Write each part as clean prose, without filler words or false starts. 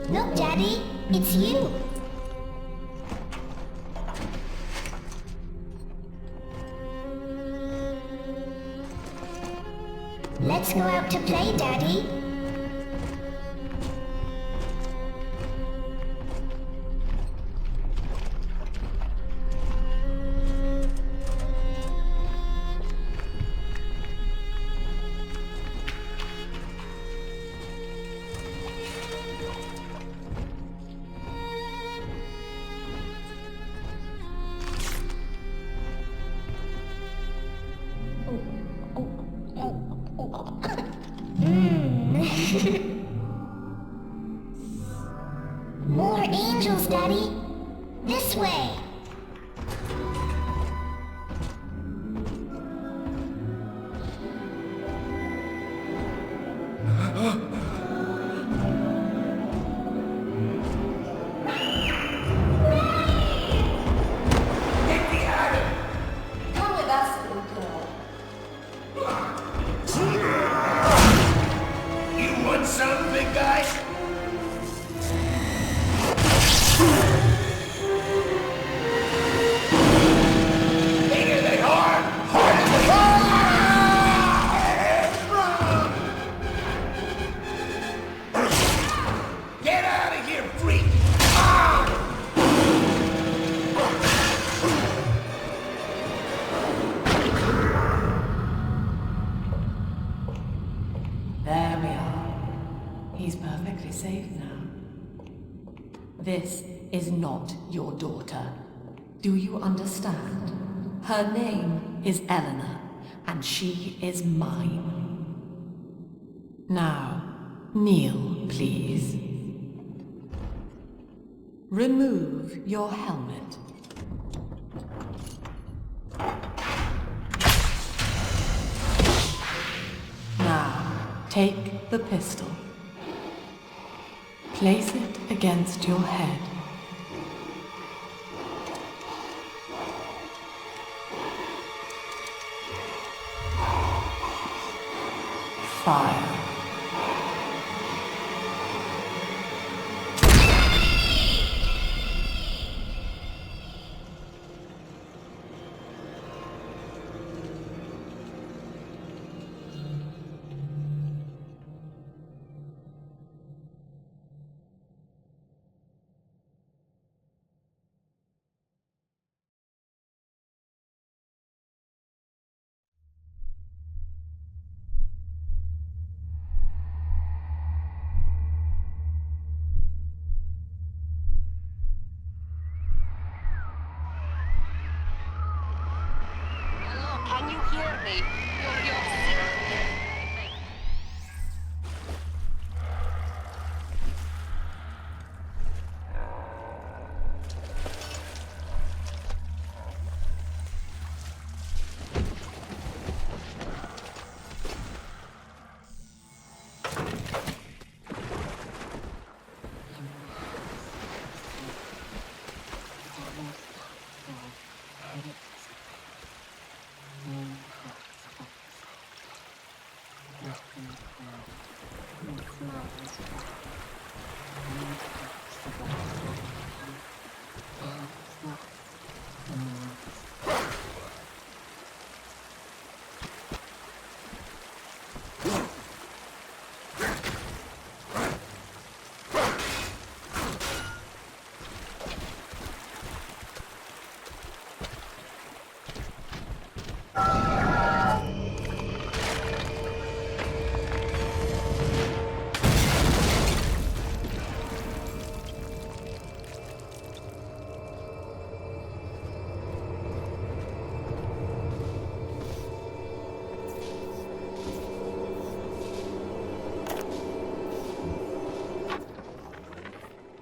Look, Daddy, it's you. Let's go out to play, Daddy. More angels, Daddy. This way. Come with us, little girl. You want some, big guy? Bigger than hard, harder than hard. Get out of here, freak! There we are. He's perfectly safe now. This is not your daughter. Do you understand? Her name is Eleanor, and she is mine. Now, kneel, please. Remove your helmet. Now, take the pistol. Place it against your head. Fire. Can you hear me? You're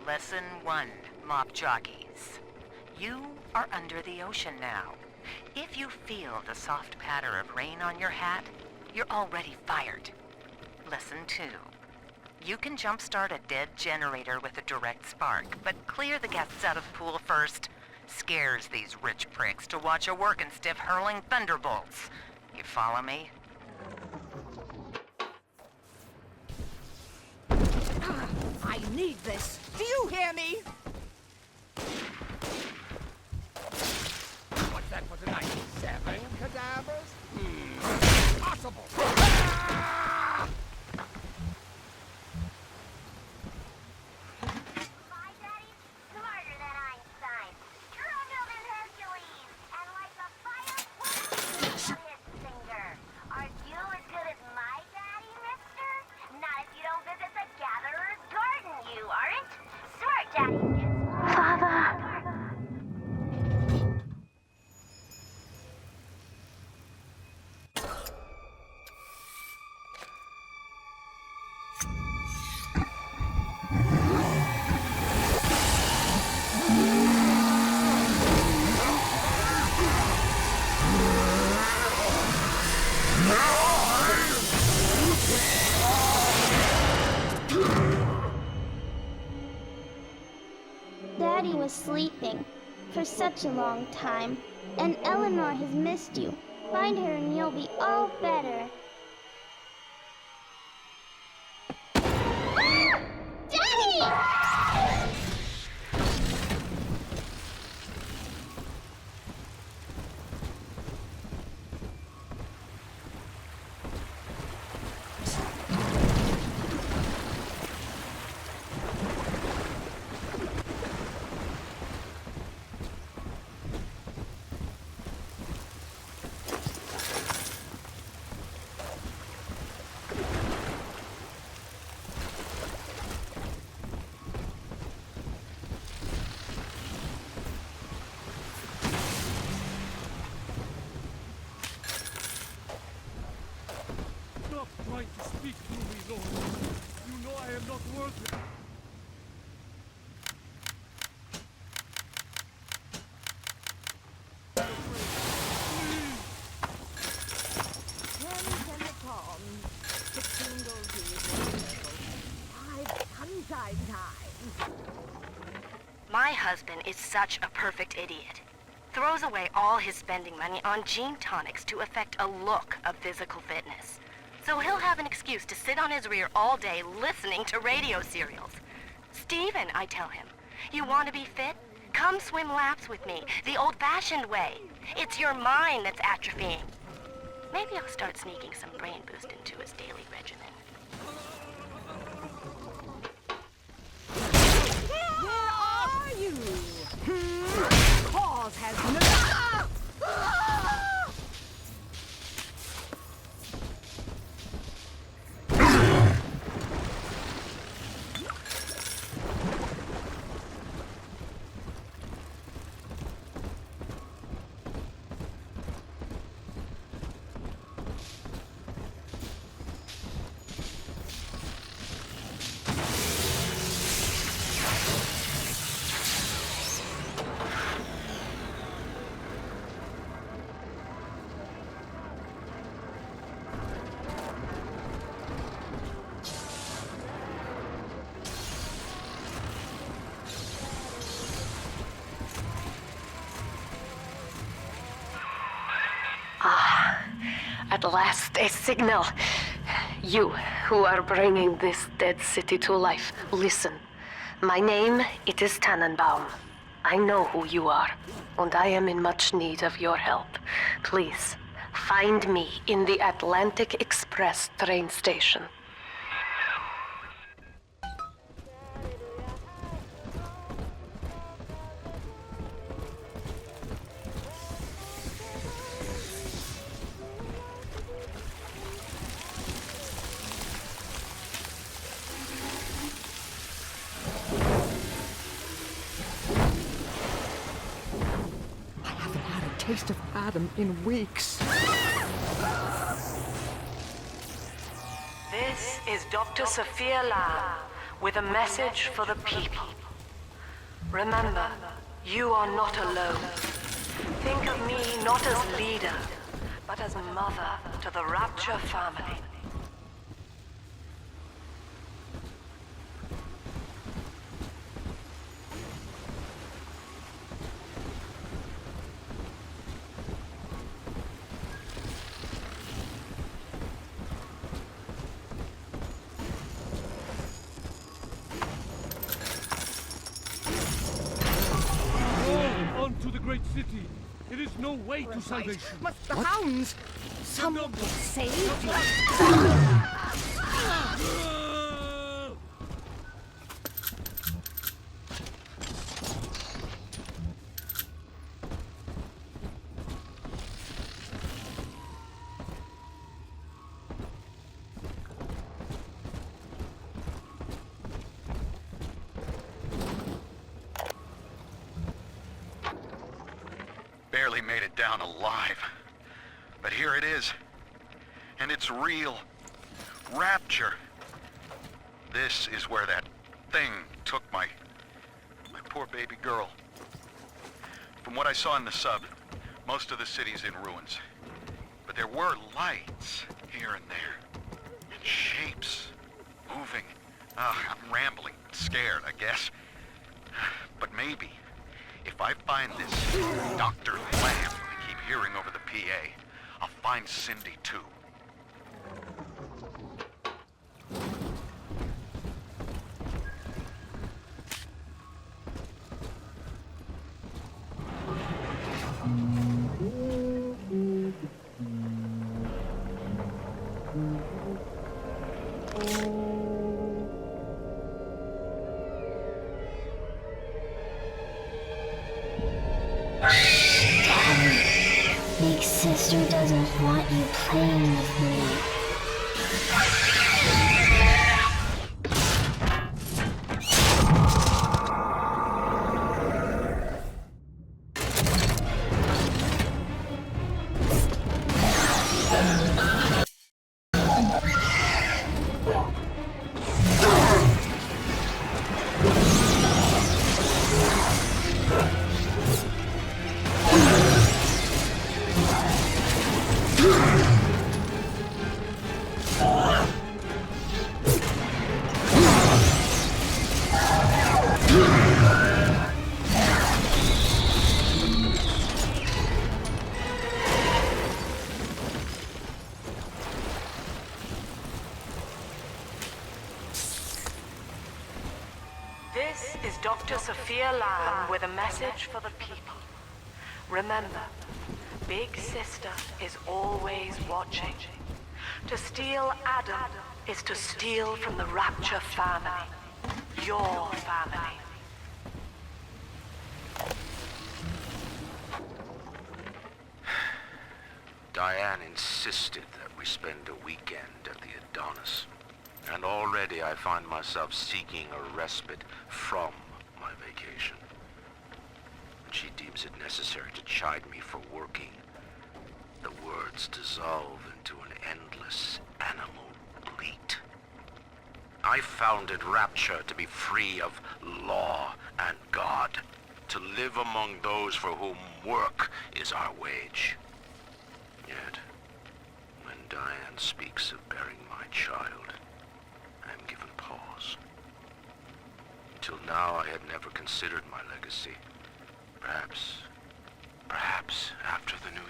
Lesson 1, mop jockeys. You are under the ocean now. If you feel the soft patter of rain on your hat, you're already fired. Lesson 2. You can jumpstart a dead generator with a direct spark, but clear the guests out of the pool first. Scares these rich pricks to watch a working stiff hurling thunderbolts. You follow me? I need this. Do you hear me? What's that for tonight? 7 cadavers? Impossible! Ah! My daddy's smarter than Einstein, stronger than Hercules, and like a fire his finger. Are you as good as my daddy, mister? Not if you don't visit the Gatherer's Garden, you aren't. Smart daddy gets... Father! Daddy was sleeping for such a long time, and Eleanor has missed you. Find her and you'll be all better. Daddy! Stop trying to speak to me, Lord. You know I am not worth it. My husband is such a perfect idiot. Throws away all his spending money on gene tonics to affect a look of physical fitness. So he'll have an excuse to sit on his rear all day listening to radio serials. Steven, I tell him, you want to be fit? Come swim laps with me, the old-fashioned way. It's your mind that's atrophying. Maybe I'll start sneaking some brain boost into his daily regimen. Where are you? Cause has no... At last, a signal. You, who are bringing this dead city to life, listen. My name, it is Tannenbaum. I know who you are, and I am in much need of your help. Please, find me in the Atlantic Express train station. Taste of Adam in weeks. This is Dr. Sophia Lamb with a message for the people. Remember, you are not alone. Think of me not as leader, but as mother to the Rapture family. Night City. It is no way to salvation. Must the hounds? Someone will save you. Barely made it down alive. But here it is. And it's real. Rapture. This is where that thing took my poor baby girl. From what I saw in the sub, most of the city's in ruins. But there were lights here and there. And shapes. Moving. I'm rambling. Scared, I guess. But maybe, if I find this Dr. Lamb I keep hearing over the PA, I'll find Cindy too. Big sister doesn't want you playing with me. This is Dr. Sophia Lamb with a message for the people. Remember, Big Sister is always watching. To steal Adam is to steal from the Rapture family. Your family. Diane insisted that we spend a weekend at the Adonis. And already I find myself seeking a respite from my vacation. She deems it necessary to chide me for working. The words dissolve into an endless animal bleat. I founded Rapture to be free of law and God, to live among those for whom work is our wage. Yet, when Diane speaks of bearing my child, I am given pause. Till now I had never considered my legacy. Perhaps after the new year.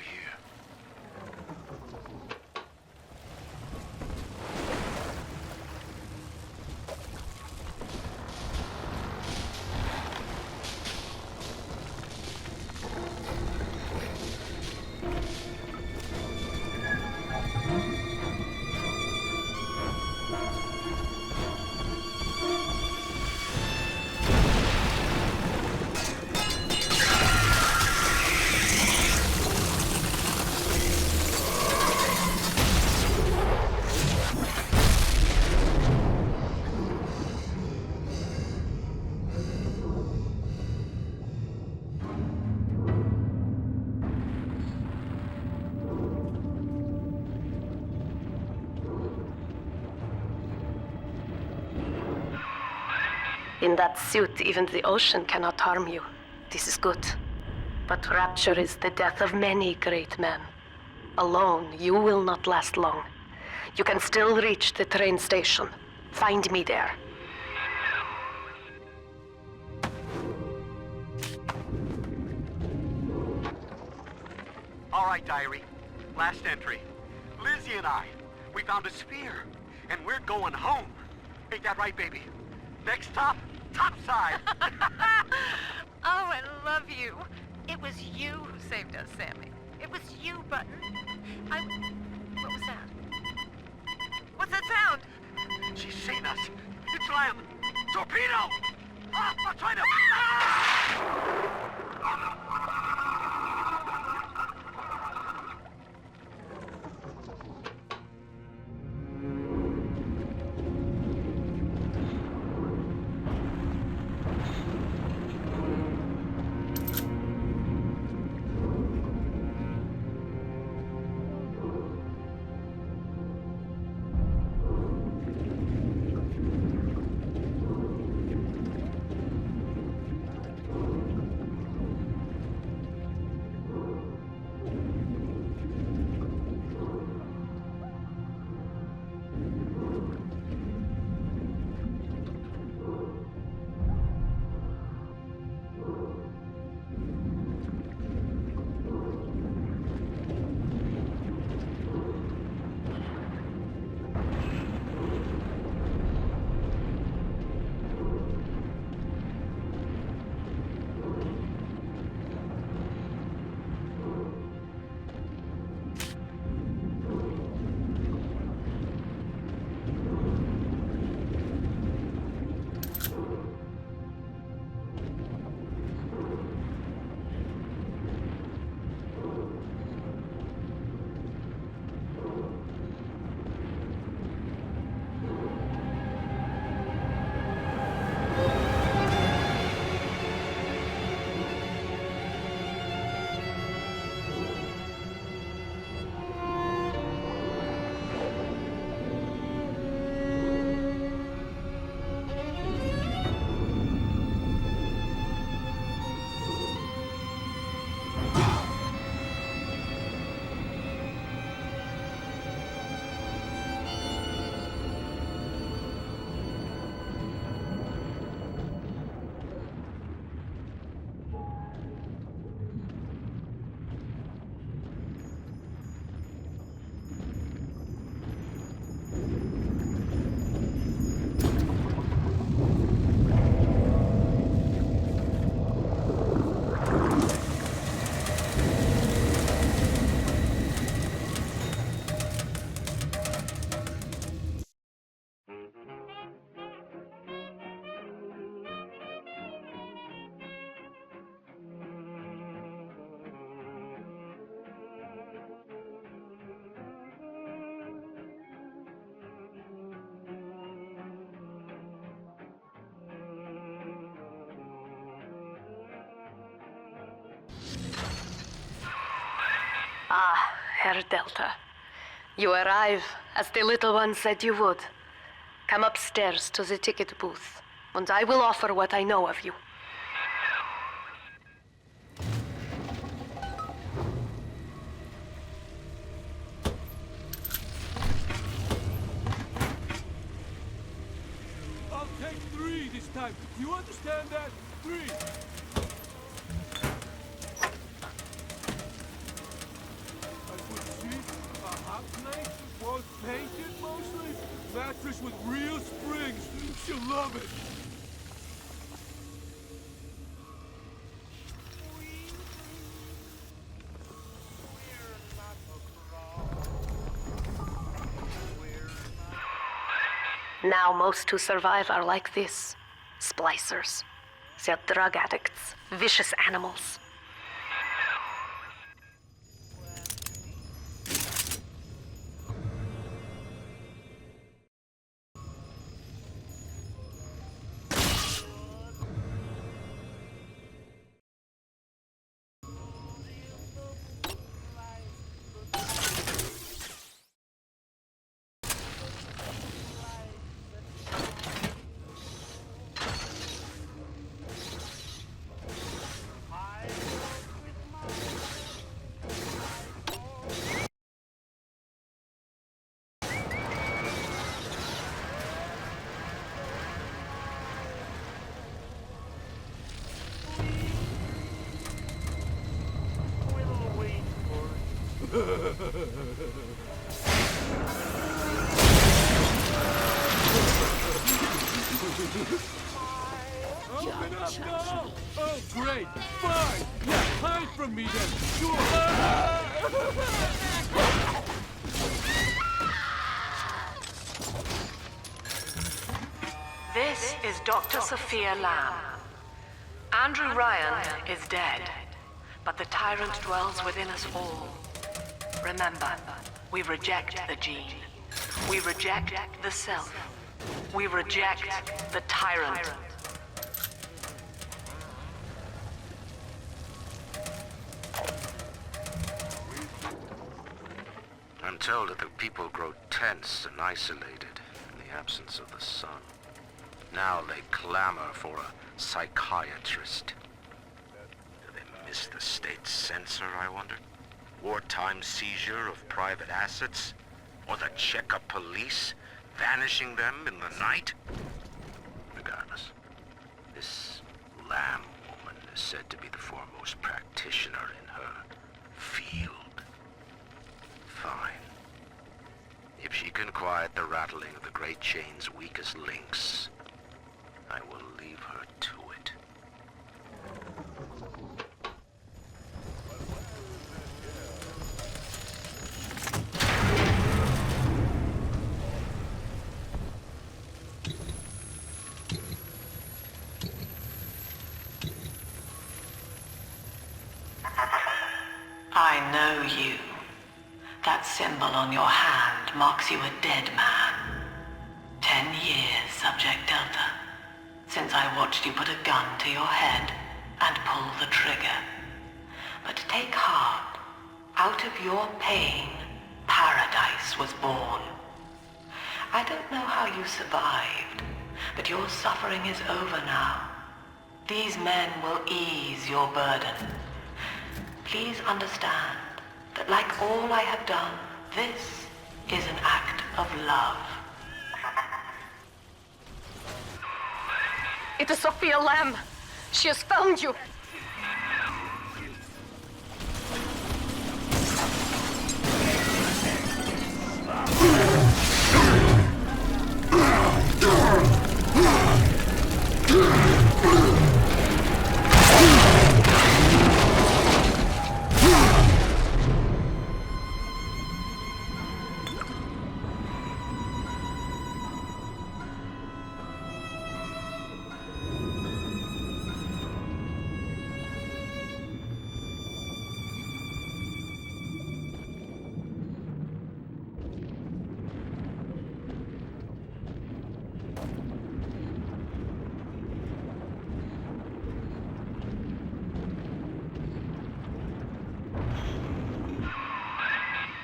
In that suit, even the ocean cannot harm you. This is good. But Rapture is the death of many great men. Alone, you will not last long. You can still reach the train station. Find me there. All right, diary. Last entry. Lizzie and I, we found a sphere, and we're going home. Ain't that right, baby? Next stop, topside. Oh, I love you. It was you who saved us, Sammy. It was you, Button. What was that? What's that sound? She's seen us. It's Lamb. Torpedo! Ah, I'm trying to... Ah, Herr Delta. You arrive, as the little one said you would. Come upstairs to the ticket booth, and I will offer what I know of you. I'll take 3 this time. Do you understand that? 3. I put seats, a hot plate, was painted mostly, mattress with real springs. She'll love it. Now most who survive are like this. Splicers. They're drug addicts. Vicious animals. Open up now! Oh, great! Fine! Yeah, This is Dr. Sophia Lamb. Andrew Ryan is dead, but the tyrant dwells within us all. Remember, we reject the gene. We reject the self. We reject the tyrant. I'm told that the people grow tense and isolated in the absence of the sun. Now they clamor for a psychiatrist. Do they miss the state censor, I wonder? Wartime seizure of private assets? Or the checkup police vanishing them in the night? Regardless, this Lamb woman is said to be the foremost practitioner in her field. Fine. If she can quiet the rattling of the Great Chain's weakest links, I will leave her to it. I know you. That symbol on your hand marks you a dead man. 10 years, Subject Delta, since I watched you put a gun to your head and pull the trigger. But take heart. Out of your pain, paradise was born. I don't know how you survived, but your suffering is over now. These men will ease your burden. Please understand that like all I have done, this is an act of love. It is Sophia Lamb. She has found you.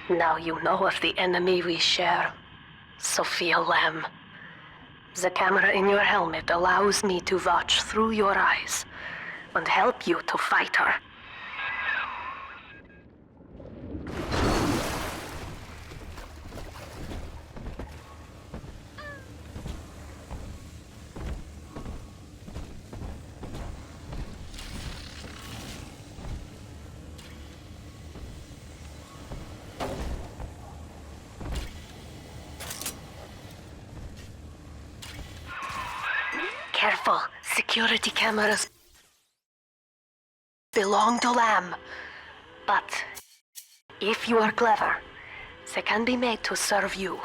Now you know of the enemy we share, Sophia Lamb. The camera in your helmet allows me to watch through your eyes and help you to fight her. Careful, security cameras belong to Lamb. But if you are clever, they can be made to serve you.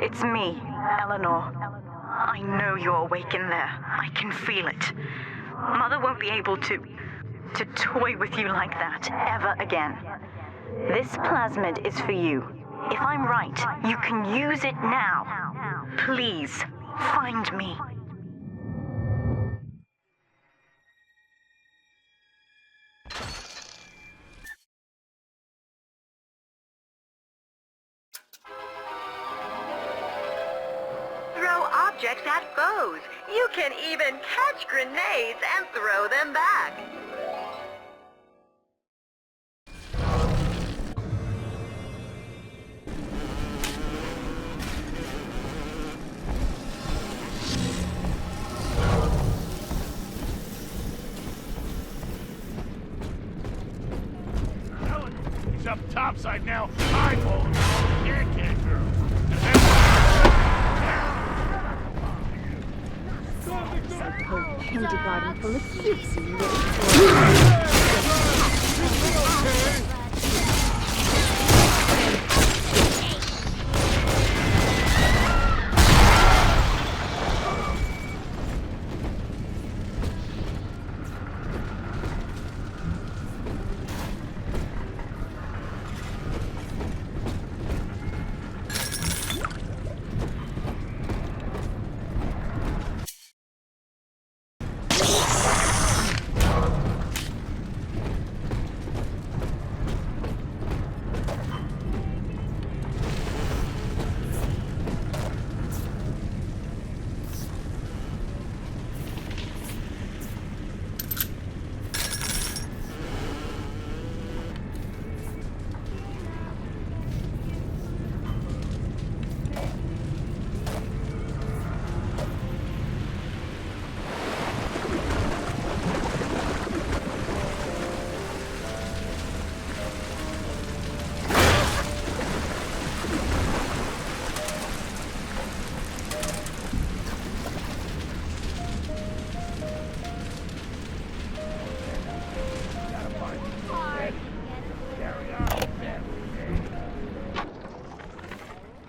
It's me, Eleanor. I know you're awake in there. I can feel it. Mother won't be able to toy with you like that ever again. This plasmid is for you. If I'm right, you can use it now. Please, find me. Throw up objects at foes. You can even catch grenades and throw them back. He's up topside now. I'm holding on. Can't, girl. Whole kindergarten full of cutesy little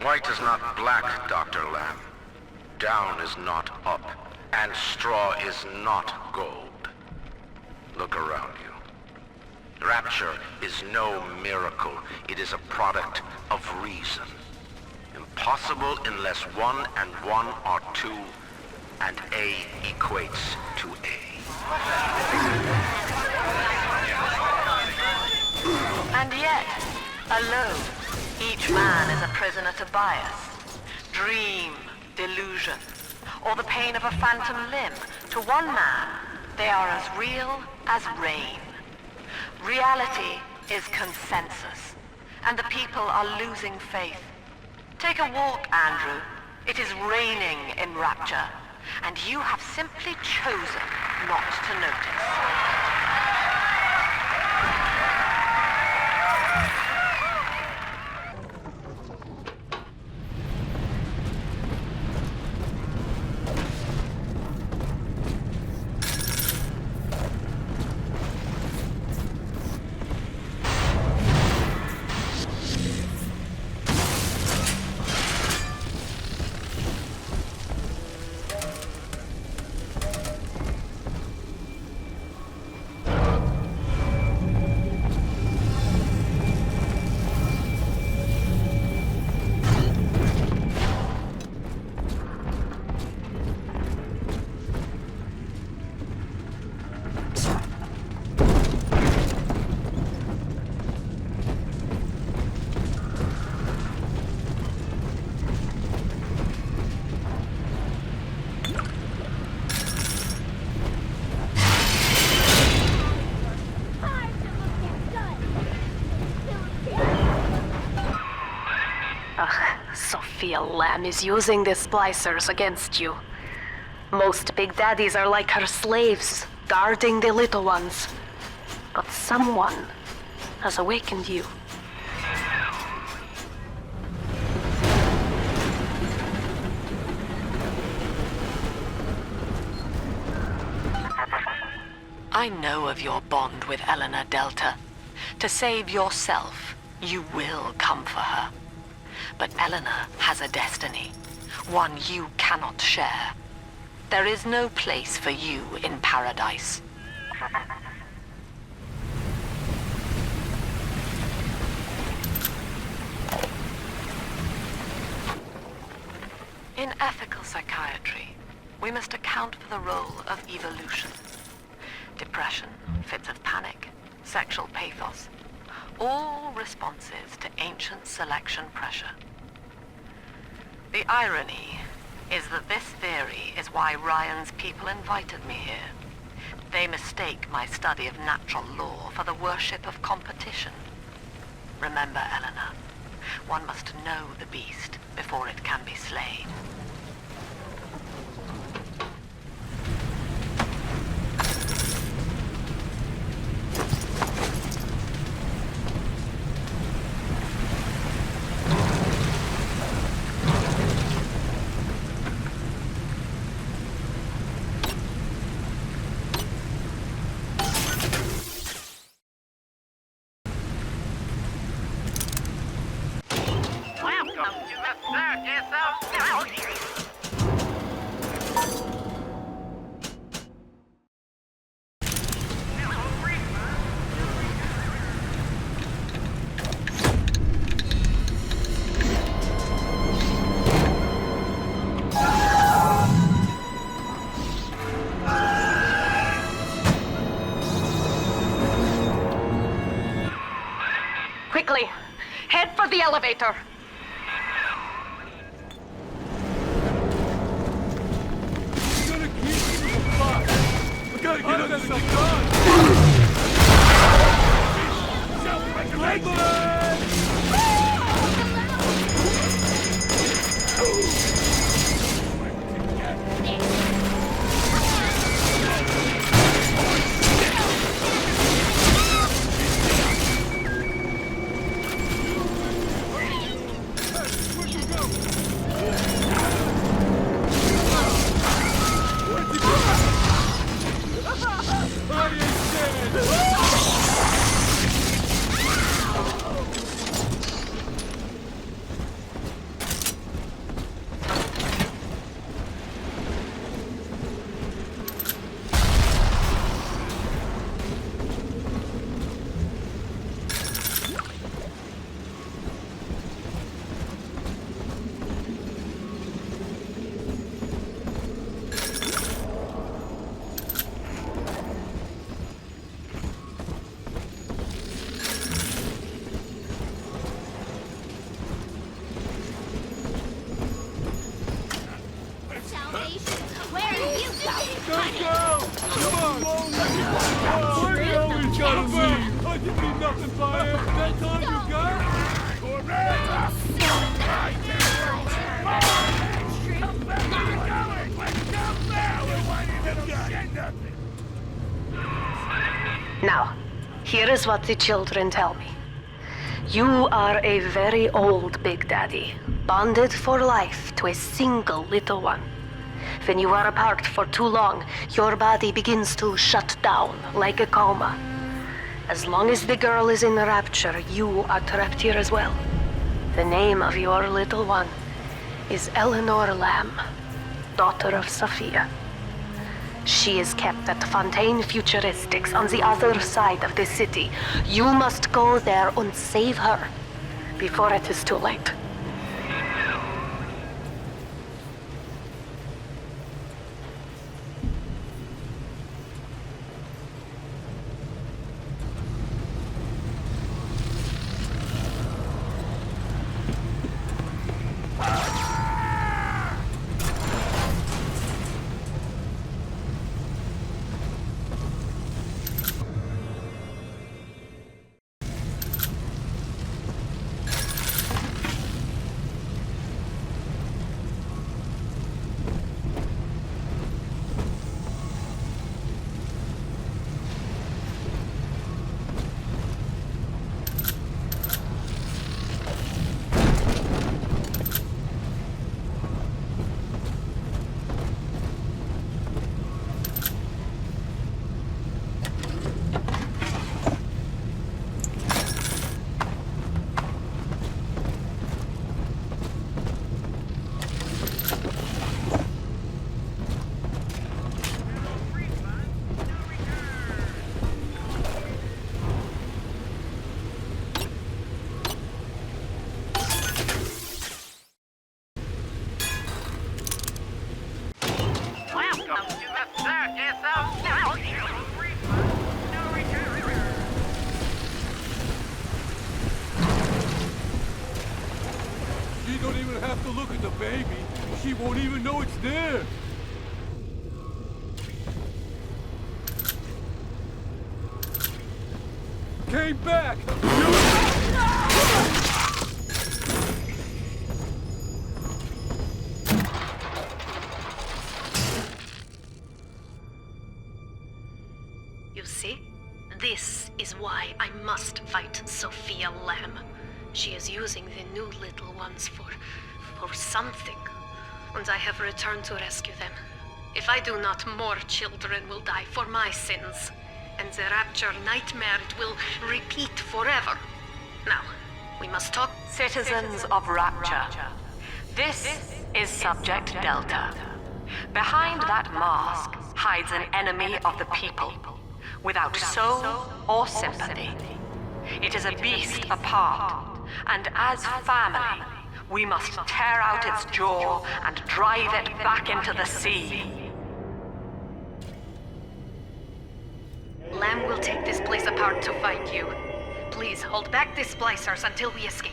White is not black, Dr. Lamb. Down is not up, and straw is not gold. Look around you. Rapture is no miracle. It is a product of reason. Impossible unless 1 and 1 are 2, and A equates to A. And yet, alone, each man is a prisoner to bias, dream, delusion, or the pain of a phantom limb. To one man, they are as real as rain. Reality is consensus, and the people are losing faith. Take a walk, Andrew. It is raining in Rapture, and you have simply chosen not to notice. Sophia Lamb is using the splicers against you. Most big daddies are like her slaves, guarding the little ones. But someone has awakened you. I know of your bond with Eleanor Delta. To save yourself, you will come for her. But Eleanor has a destiny, one you cannot share. There is no place for you in paradise. In ethical psychiatry, we must account for the role of evolution. Depression, fits of panic, sexual pathos, all responses to ancient selection pressure. The irony is that this theory is why Ryan's people invited me here. They mistake my study of natural law for the worship of competition. Remember, Eleanor, one must know the beast before it can be slain. Quickly, head for the elevator. You gotta keep me to the spot. I gotta get under the gun. Now, here is what the children tell me. You are a very old Big Daddy, bonded for life to a single little one. When you are apart for too long, your body begins to shut down like a coma. As long as the girl is in rapture, you are trapped here as well. The name of your little one is Eleanor Lamb, daughter of Sophia. She is kept at Fontaine Futuristics on the other side of the city. You must go there and save her before it is too late. You don't even have to look at the baby. She won't even know it's there. Came back! You see? This is why I must fight Sophia Lamb. She is using the new little ones for something. And I have returned to rescue them. If I do not, more children will die for my sins. And the Rapture nightmare, it will repeat forever. Now, we must talk. Citizens of Rapture, this is Subject Delta. Behind that mask hides an enemy of the people, without soul or sympathy. It is a beast apart, and as family, we must tear out its jaw and drive it back into the sea. Lamb will take this place apart to find you. Please hold back the splicers until we escape.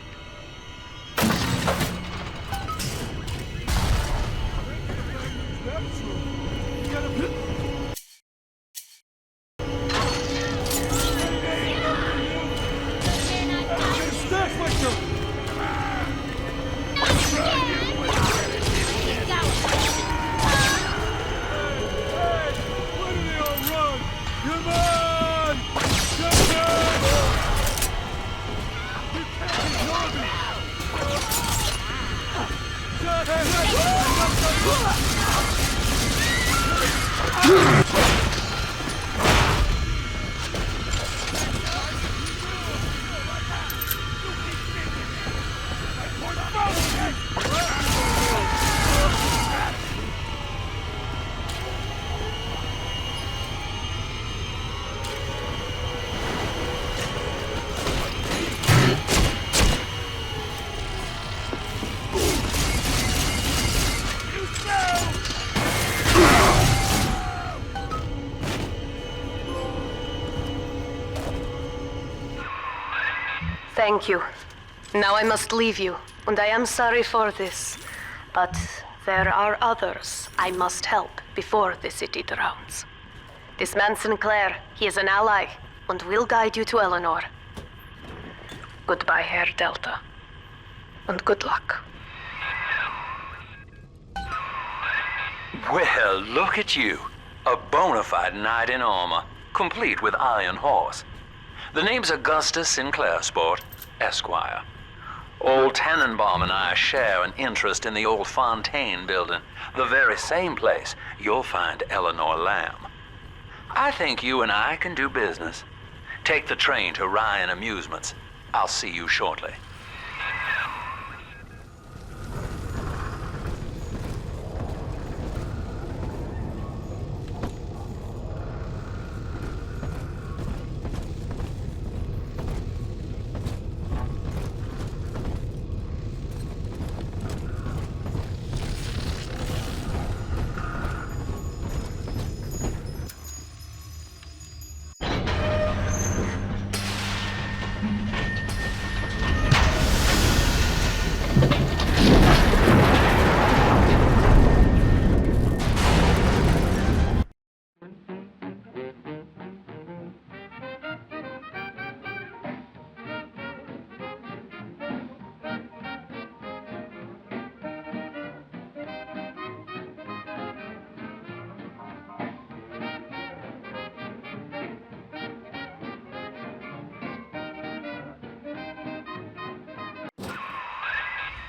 Thank you. Now I must leave you, and I am sorry for this. But there are others I must help before the city drowns. This man Sinclair, he is an ally, and will guide you to Eleanor. Goodbye, Herr Delta. And good luck. Well, look at you. A bona fide knight in armor, complete with iron horse. The name's Augustus Sinclair, Sport, Esquire. Old Tannenbaum and I share an interest in the old Fontaine building, the very same place you'll find Eleanor Lamb. I think you and I can do business. Take the train to Ryan Amusements. I'll see you shortly.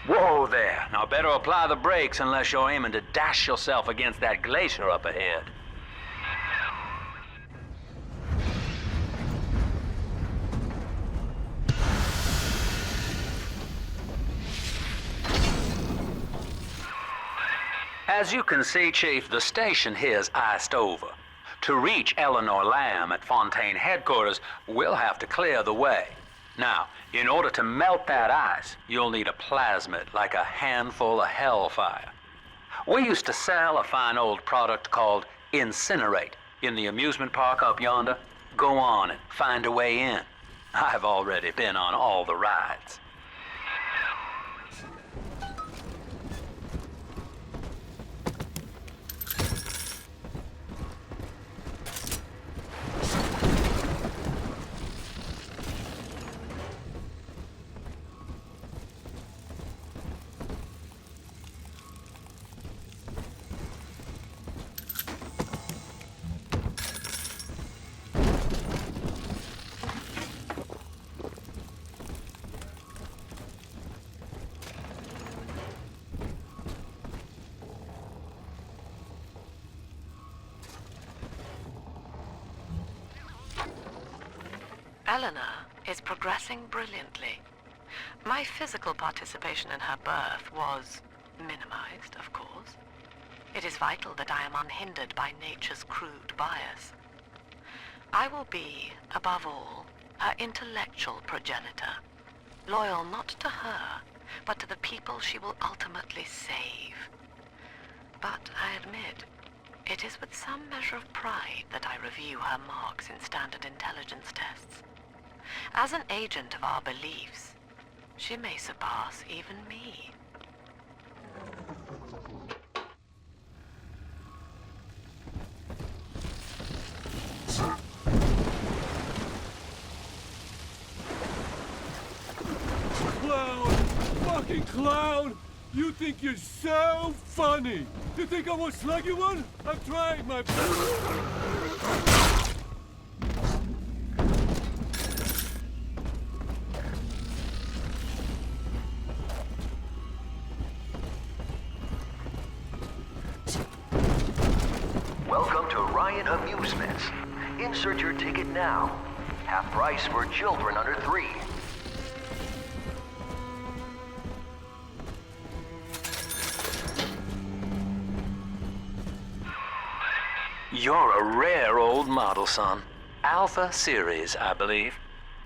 Whoa there. Now better apply the brakes unless you're aiming to dash yourself against that glacier up ahead. As you can see, Chief, the station here's iced over. To reach Eleanor Lamb at Fontaine headquarters, we'll have to clear the way. Now, in order to melt that ice, you'll need a plasmid, like a handful of hellfire. We used to sell a fine old product called Incinerate in the amusement park up yonder. Go on and find a way in. I've already been on all the rides. Eleanor is progressing brilliantly. My physical participation in her birth was minimized, of course. It is vital that I am unhindered by nature's crude bias. I will be, above all, her intellectual progenitor, loyal not to her, but to the people she will ultimately save. But I admit, it is with some measure of pride that I review her marks in standard intelligence tests. As an agent of our beliefs, she may surpass even me. Clown! Fucking clown! You think you're so funny! You think I won't slug you one? I'm trying my Welcome to Ryan Amusements. Insert your ticket now. Half price for children under 3. You're a rare old model, son. Alpha series, I believe.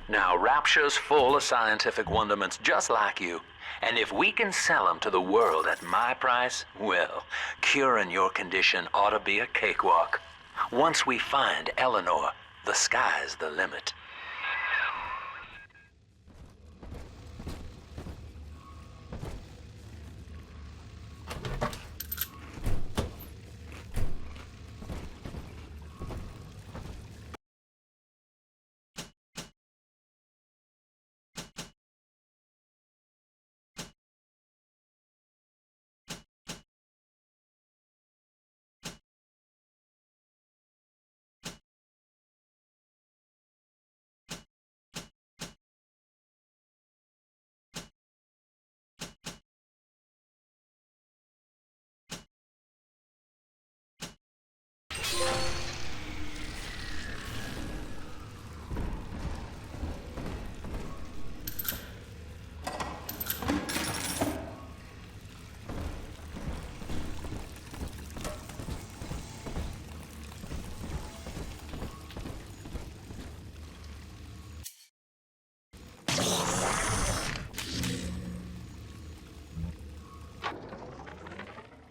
Now, Rapture's full of scientific wonderments just like you. And if we can sell them to the world at my price, well, curing your condition ought to be a cakewalk. Once we find Eleanor, the sky's the limit.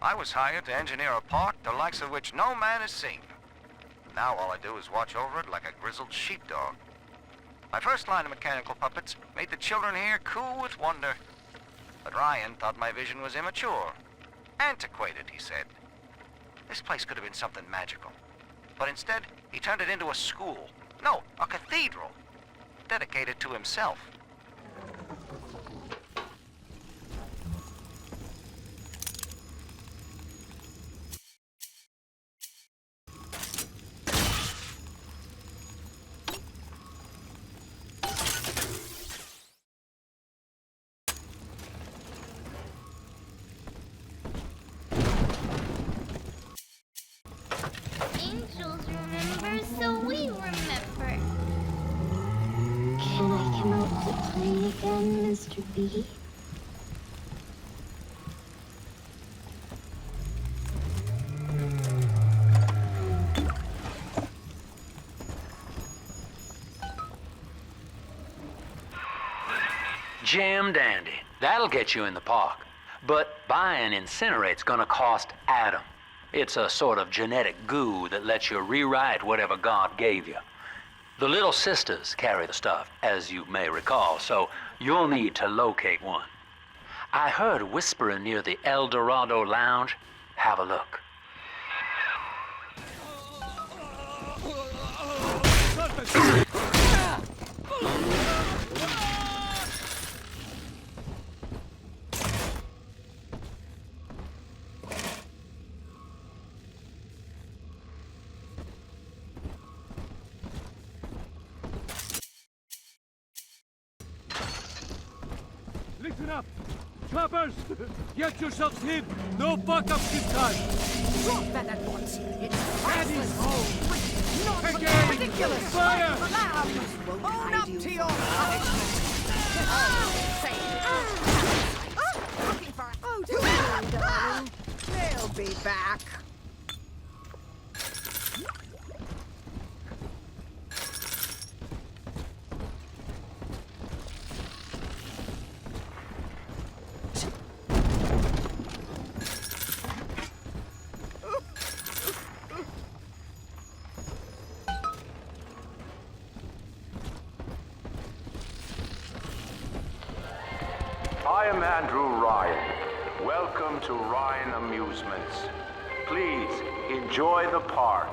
I was hired to engineer a park the likes of which no man has seen. Now all I do is watch over it like a grizzled sheepdog. My first line of mechanical puppets made the children here cool with wonder. But Ryan thought my vision was immature. Antiquated, he said. This place could have been something magical. But instead, he turned it into a school. No, a cathedral. Dedicated to himself. Angels remember, so we remember. Can I come out to play again, Mr. B? Jam dandy. That'll get you in the park. But buying Incinerate's gonna cost Adam. It's a sort of genetic goo that lets you rewrite whatever God gave you. The Little Sisters carry the stuff, as you may recall, so you'll need to locate one. I heard whispering near the El Dorado Lounge. Have a look. Listen up! Choppers! Get yourselves hid! No fuck-ups this time! Drop that at once. It's Daddy's useless. home! Not Again! ridiculous! Fire! Own up to your punishment! Looking for... Oh, don't worry, darling. They'll be back. I am Andrew Ryan. Welcome to Ryan Amusements. Please, enjoy the park.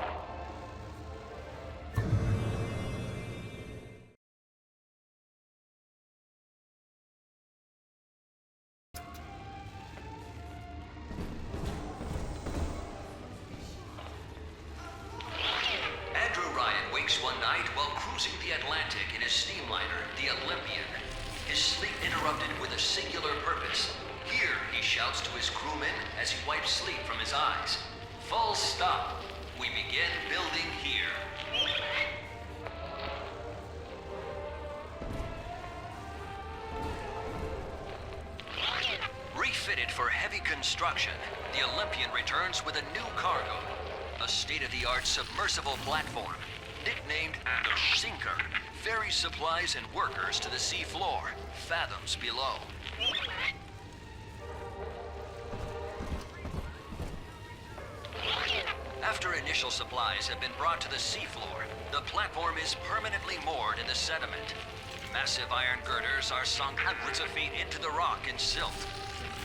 Andrew Ryan wakes one night while cruising the Atlantic in his steamliner, the Olympian. His sleep interrupted with a singular purpose. Here, he shouts to his crewmen as he wipes sleep from his eyes. Full stop. We begin building here. Refitted for heavy construction, the Olympian returns with a new cargo. A state-of-the-art submersible platform, nicknamed the Sinker, ferries supplies and workers to the sea floor, fathoms below. After initial supplies have been brought to the seafloor, the platform is permanently moored in the sediment. Massive iron girders are sunk hundreds of feet into the rock and silt.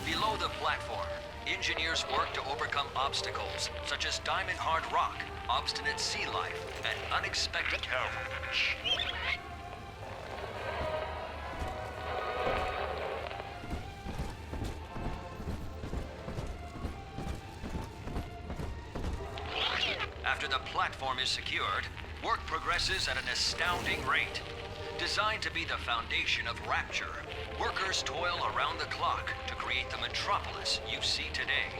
Below the platform, engineers work to overcome obstacles such as diamond-hard rock, obstinate sea life, and unexpected help. After the platform is secured, work progresses at an astounding rate. Designed to be the foundation of Rapture, workers toil around the clock to create the metropolis you see today.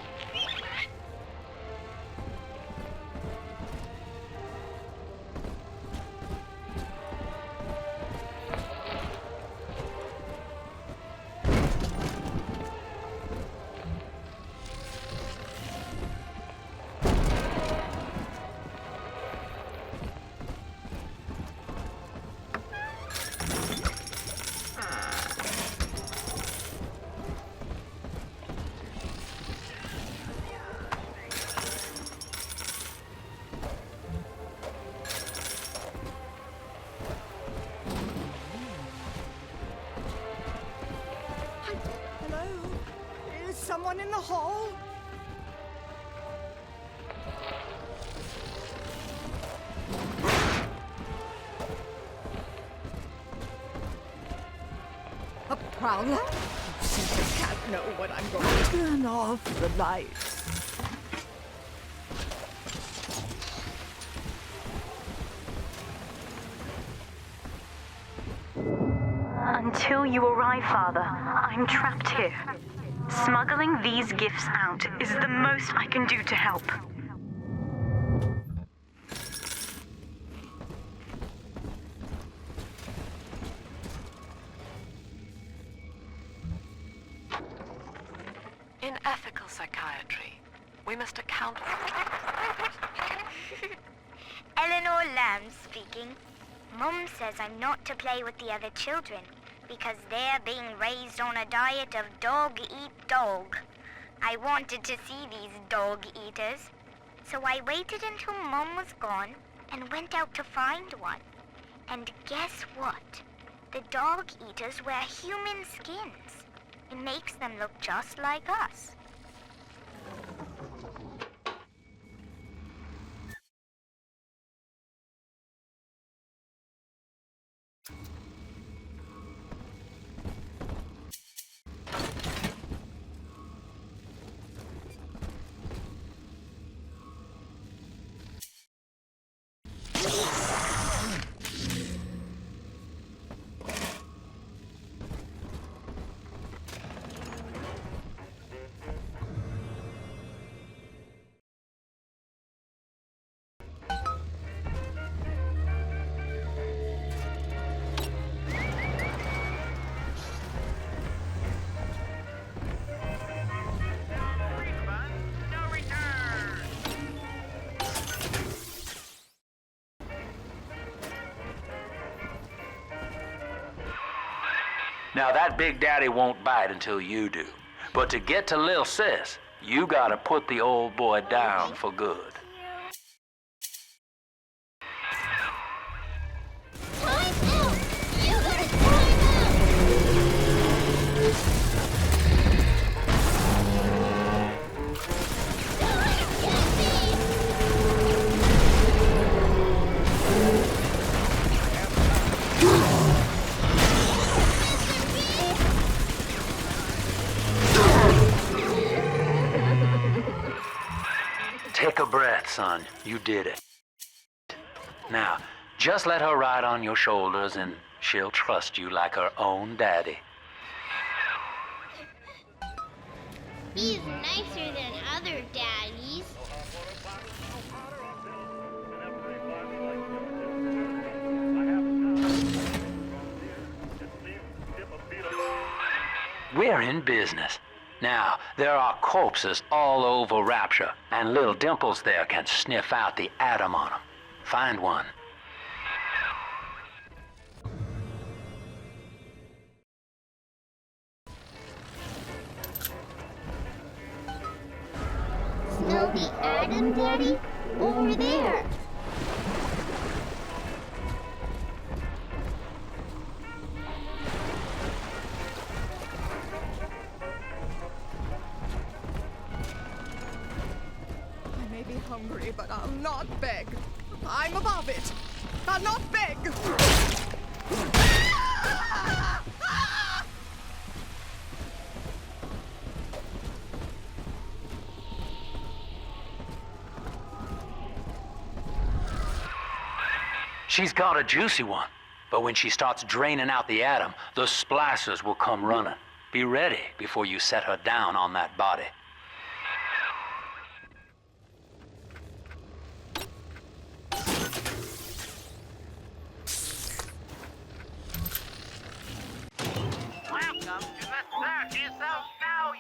Someone in the hall? A prowler? You simply can't know what I'm going to turn off the lights. Until you arrive, Father, I'm trapped here. Smuggling these gifts out is the most I can do to help. In ethical psychiatry, we must account for... Eleanor Lamb speaking. Mum says I'm not to play with the other children because they're being raised on a diet of dog-eat-dog. I wanted to see these dog-eaters, so I waited until Mum was gone and went out to find one. And guess what? The dog-eaters wear human skins. It makes them look just like us. Now that Big Daddy won't bite until you do. But to get to Lil Sis, you gotta put the old boy down for good. Time out! You gotta time out! Take a breath, son. You did it. Now, just let her ride on your shoulders and she'll trust you like her own daddy. He's nicer than other daddies. We're in business. Now, there are corpses all over Rapture, and little Dimples there can sniff out the atom on them. Find one. Smell the atom, Daddy? Over there. I may be hungry, but I'll not beg. I'm above it. I'll not beg. She's got a juicy one, but when she starts draining out the atom, the splicers will come running. Be ready before you set her down on that body. Welcome to the circus of value.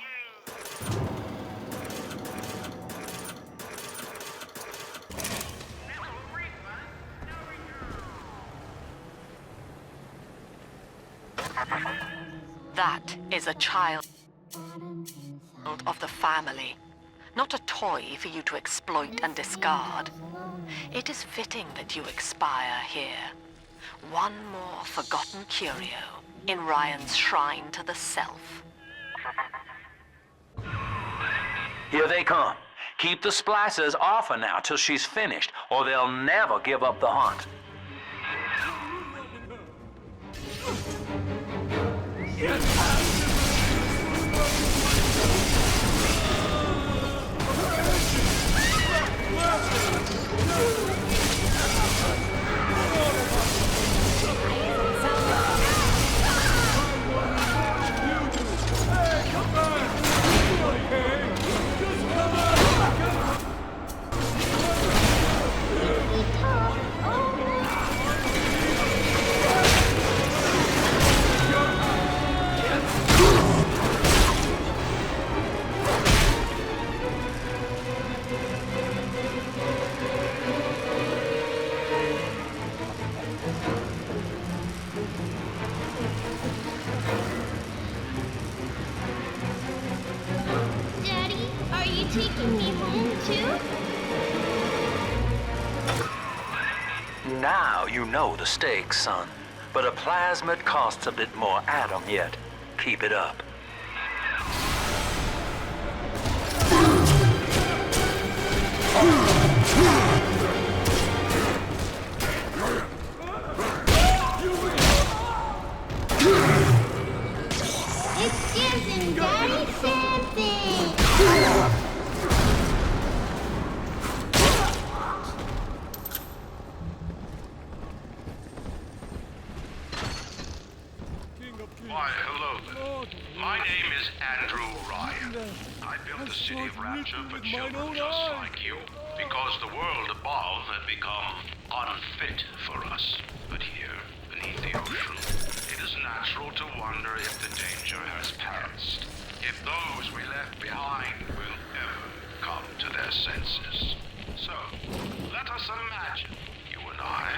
That is a child of the family, not a toy for you to exploit and discard. It is fitting that you expire here. One more forgotten curio in Ryan's shrine to the self. Here they come. Keep the splicers off her now till she's finished, or they'll never give up the hunt. Daddy, are you taking me home too? Now you know the stakes, son. But a plasmid costs a bit more atom yet. Keep it up. It's Samson, Daddy, Samson! Why, hello there. My name is Andrew Ryan. I built the city of Rapture for children just like you, because the world above had become unfit for us. But here, beneath the ocean, it is natural to wonder if the danger has passed. If those we left behind will ever come to their senses. So, let us imagine, you and I,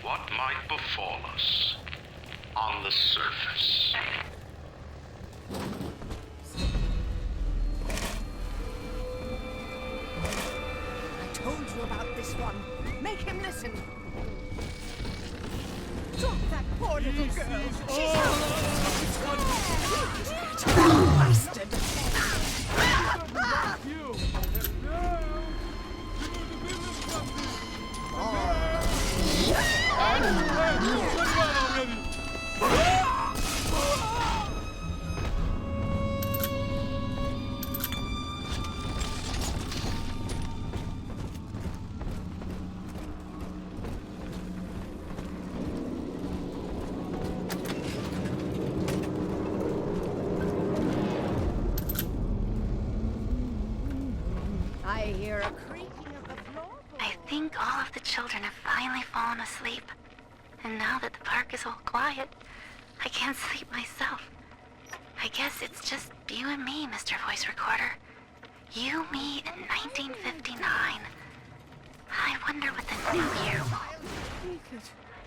what might befall us. On the surface. I told you about this one. Make him listen. Drop that poor little girl. She's bastard. You. And now, to the business club. I hear a creaking of the floor. I think all of the children have finally fallen asleep. And now that the park is all quiet, I can't sleep myself. I guess it's just you and me, Mr. Voice Recorder. You, me, in 1959. I wonder what the new year will...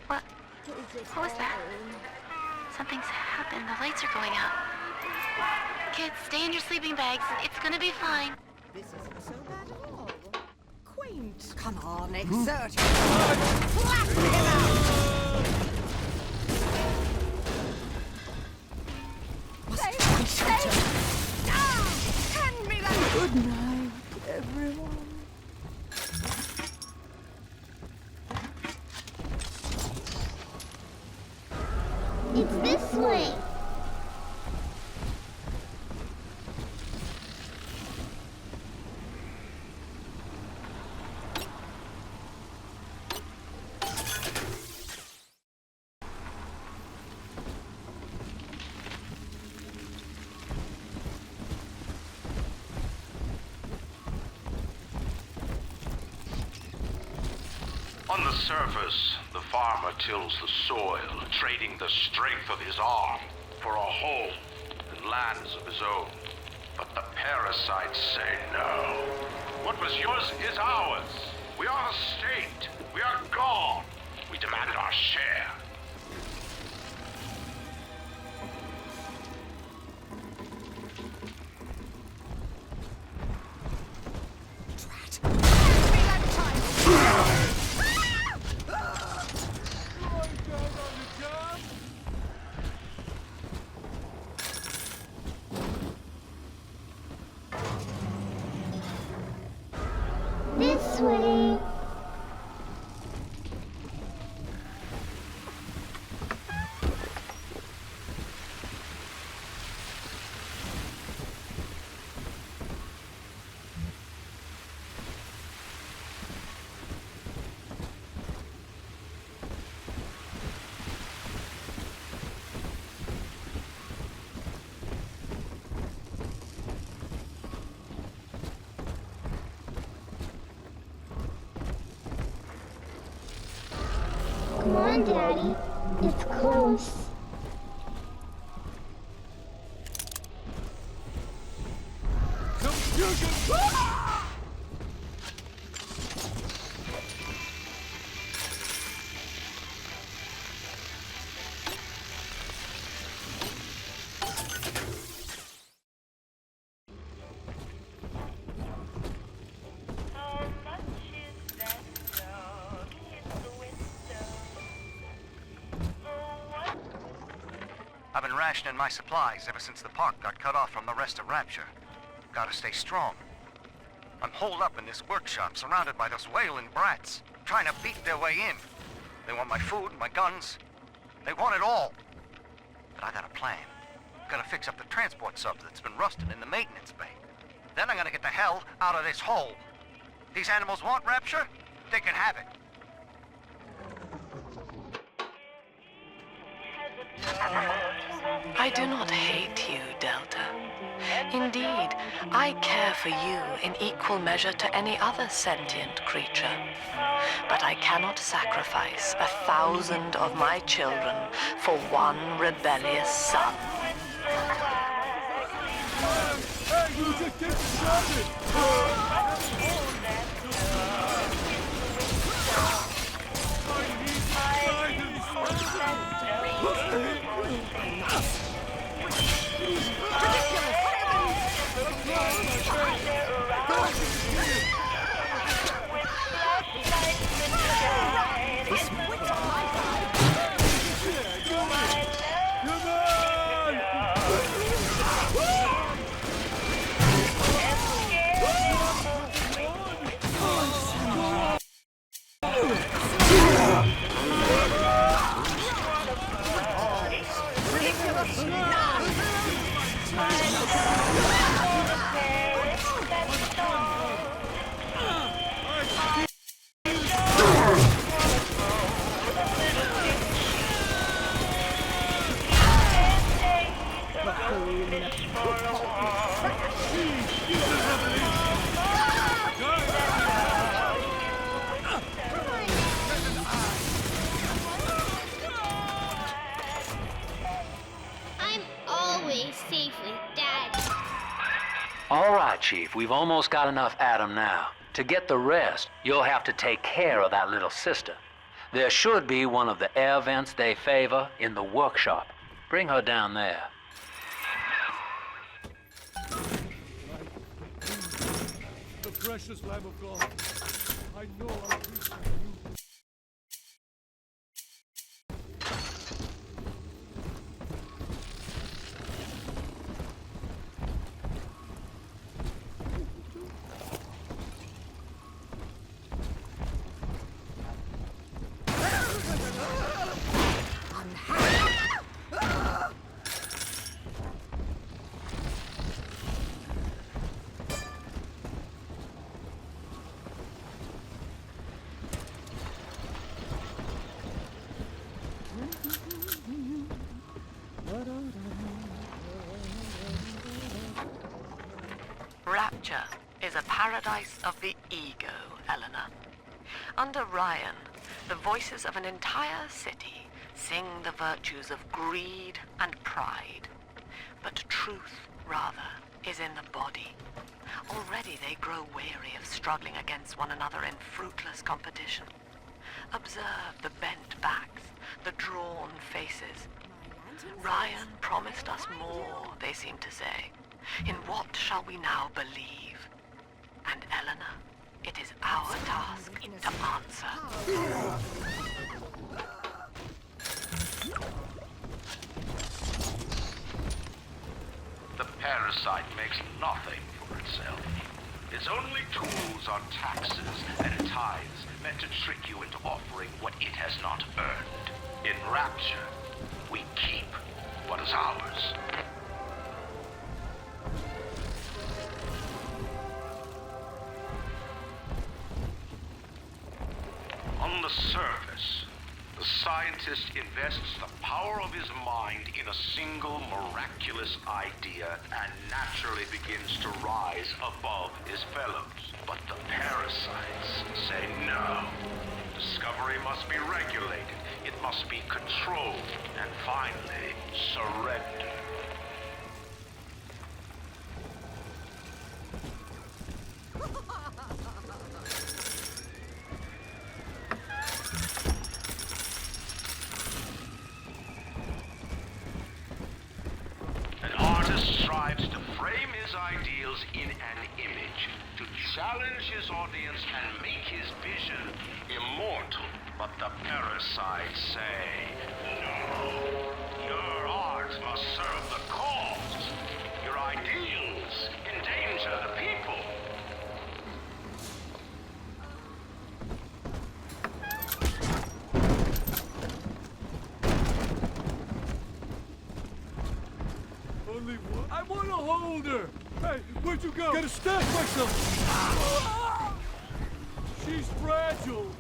What was that? Something's happened. The lights are going out. Kids, stay in your sleeping bags. It's gonna be fine. This isn't so bad at all. Quaint. Come on, exert yourself. Blast him out! Hand me that. Good night, everyone. It's this way. On the surface, the farmer tills the soil, trading the strength of his arm for a home and lands of his own. But the parasites say no. What was yours is ours. We are the state. We are gone. We demand our share. This way. Come on, Daddy. It's close. I've been rationing my supplies ever since the park got cut off from the rest of Rapture. Gotta stay strong. I'm holed up in this workshop, surrounded by those whaling brats, trying to beat their way in. They want my food, my guns. They want it all. But I got a plan. I'm gonna fix up the transport sub that's been rusting in the maintenance bay. Then I'm gonna get the hell out of this hole. These animals want Rapture? They can have it. I do not hate you, Delta. Indeed, I care for you in equal measure to any other sentient creature. But I cannot sacrifice 1,000 of my children for one rebellious son. Hey, you just get started! I need guidance! I'm always safe with Daddy. All right, Chief, we've almost got enough Adam now. To get the rest, you'll have to take care of that little sister. There should be one of the air vents they favor in the workshop. Bring her down there. The precious Lamb of God. I know I appreciate you. Rapture is a paradise of the ego, Eleanor. Under Ryan, the voices of an entire city sing the virtues of greed and pride. But truth, rather, is in the body. Already they grow weary of struggling against one another in fruitless competition. Observe the bent backs, the drawn faces. Ryan promised us more, they seem to say. In what shall we now believe? And Eleanor, it is our task to answer. The parasite makes nothing for itself. Its only tools are taxes and tithes meant to trick you into offering what it has not earned. In Rapture, we keep what is ours. On the surface, the scientist invests the power of his mind in a single miraculous idea and naturally begins to rise above his fellows. But the parasites say no. Discovery must be regulated, it must be controlled, and finally, surrendered. Strives to frame his ideals in an image, to challenge his audience and make his vision immortal. But the parasites say, no. Your art must serve the cause. Your ideals endanger the people. Only one? I want to hold her! Hey, where'd you go? Gotta stack myself! She's fragile!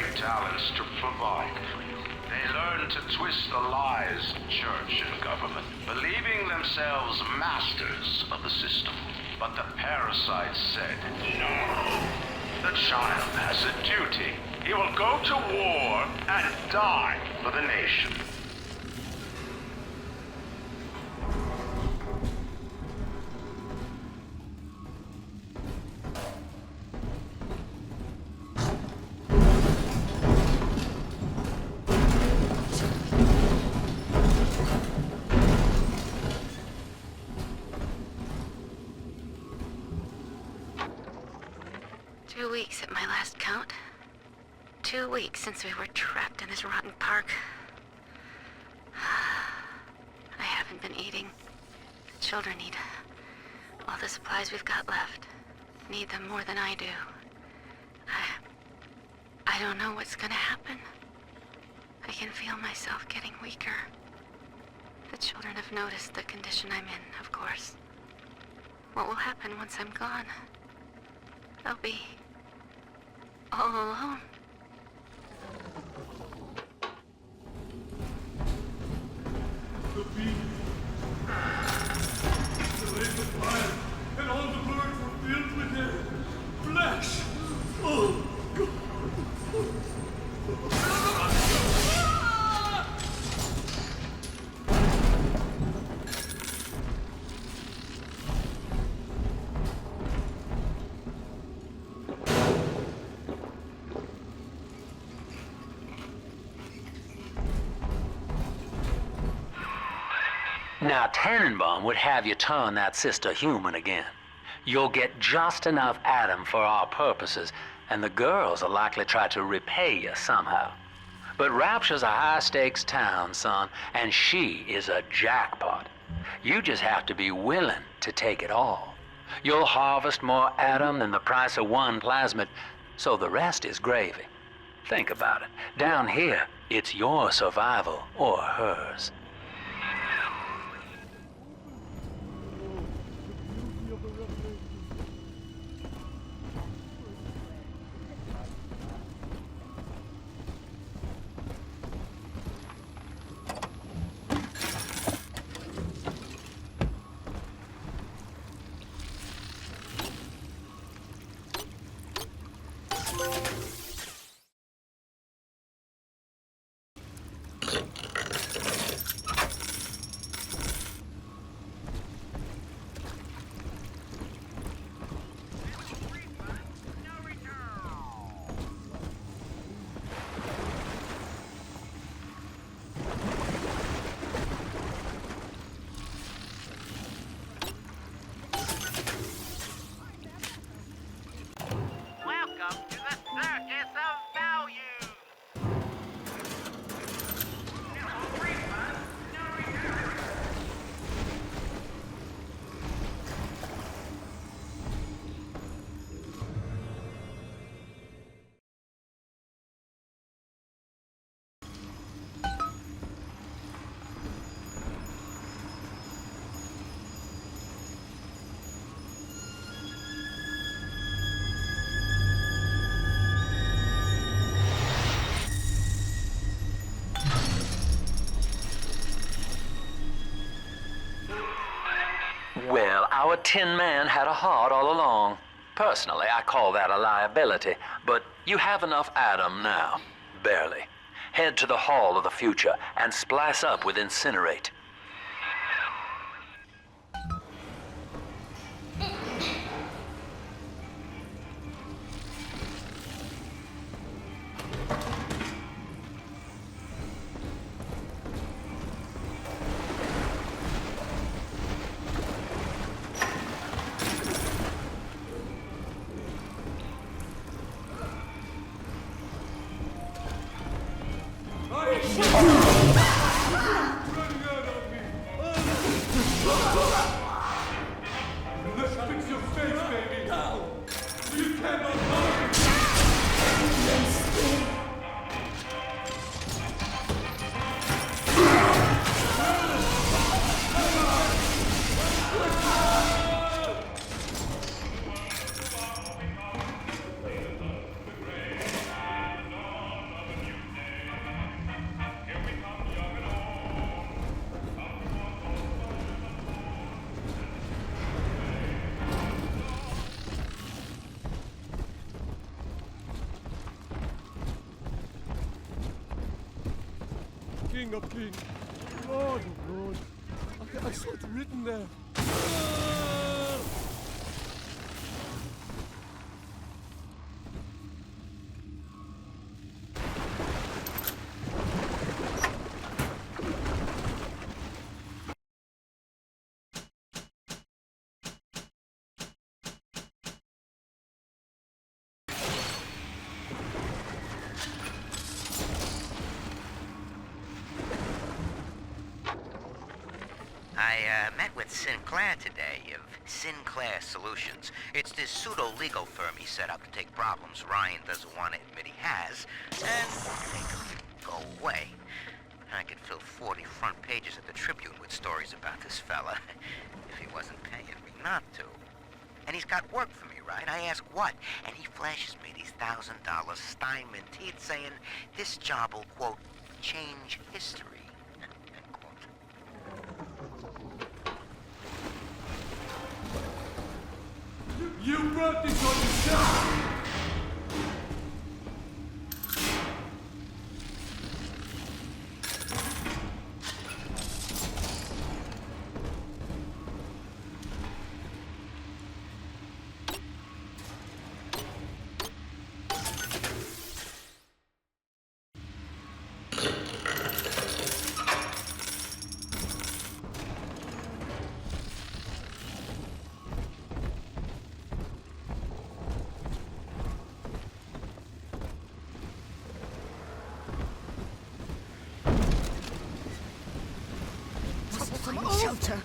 great talents to provide for you. They learn to twist the lies of church and government, believing themselves masters of the system. But the parasite said, no. The child has a duty. He will go to war and die for the nation. At my last count. 2 weeks since we were trapped in this rotten park. I haven't been eating. The children need all the supplies we've got left. Need them more than I do. I don't know what's gonna happen. I can feel myself getting weaker. The children have noticed the condition I'm in, of course. What will happen once I'm gone? They'll be all alone. The bees, the lake of fire, and all the birds were filled with their flesh. Oh, God. Now, Tannenbaum would have you turn that sister human again. You'll get just enough Adam for our purposes, and the girls will likely try to repay you somehow. But Rapture's a high-stakes town, son, and she is a jackpot. You just have to be willing to take it all. You'll harvest more Adam than the price of one plasmid, so the rest is gravy. Think about it. Down here, it's your survival or hers. Well, our Tin Man had a heart all along. Personally, I call that a liability, but you have enough Adam now. Barely. Head to the Hall of the Future and splice up with Incinerate. Let's fix your face, baby. You cannot king of kings. Lord of lords. I saw it written there. I met with Sinclair today of Sinclair Solutions. It's this pseudo-legal firm he set up to take problems Ryan doesn't want to admit he has, and make them go away. I could fill 40 front pages of the Tribune with stories about this fella if he wasn't paying me not to. And he's got work for me, right? I ask what? And he flashes me these $1,000 Steinman teeth saying this job will, quote, change history. You brought this on yourself! Shelter.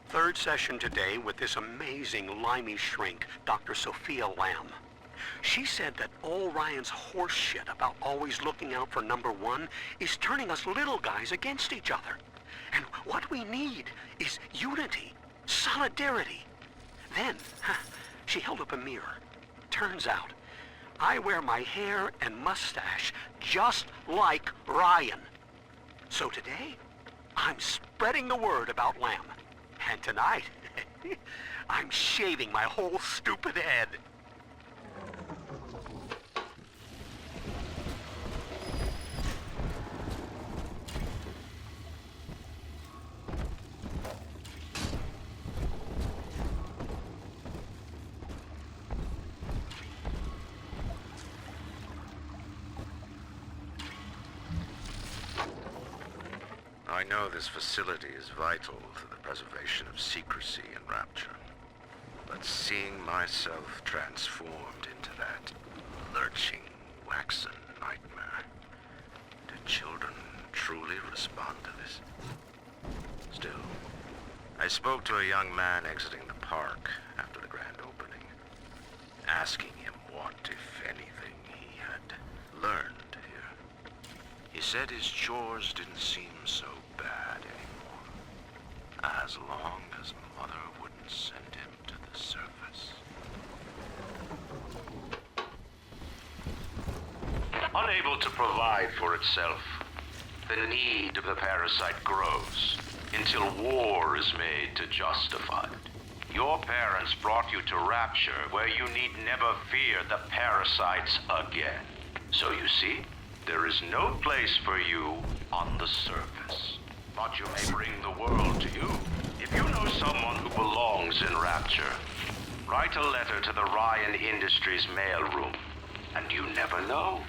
Third session today with this amazing limey shrink, Dr. Sophia Lamb. She said that all Ryan's horse shit about always looking out for number one is turning us little guys against each other. And what we need is unity, solidarity. Then, she held up a mirror. Turns out, I wear my hair and mustache just like Ryan. So today, I'm spreading the word about Lamb. And tonight, I'm shaving my whole stupid head. I know this facility is vital to the preservation of secrecy and Rapture, but seeing myself transformed into that lurching, waxen nightmare, do children truly respond to this? Still, I spoke to a young man exiting the park after the grand opening, asking him what, if anything, he had learned here. He said his chores didn't seem so bad anymore, as long as Mother wouldn't send him to the surface. Unable to provide for itself, the need of the parasite grows until war is made to justify it. Your parents brought you to Rapture, where you need never fear the parasites again. So you see, there is no place for you on the surface. But you may bring the world to you. If you know someone who belongs in Rapture, write a letter to the Ryan Industries mailroom. And you never know.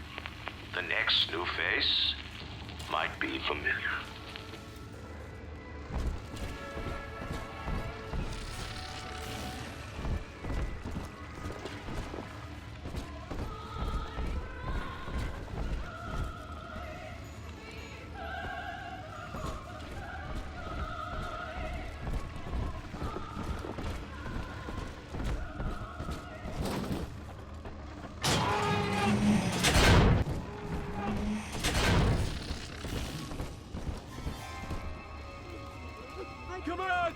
The next new face might be familiar.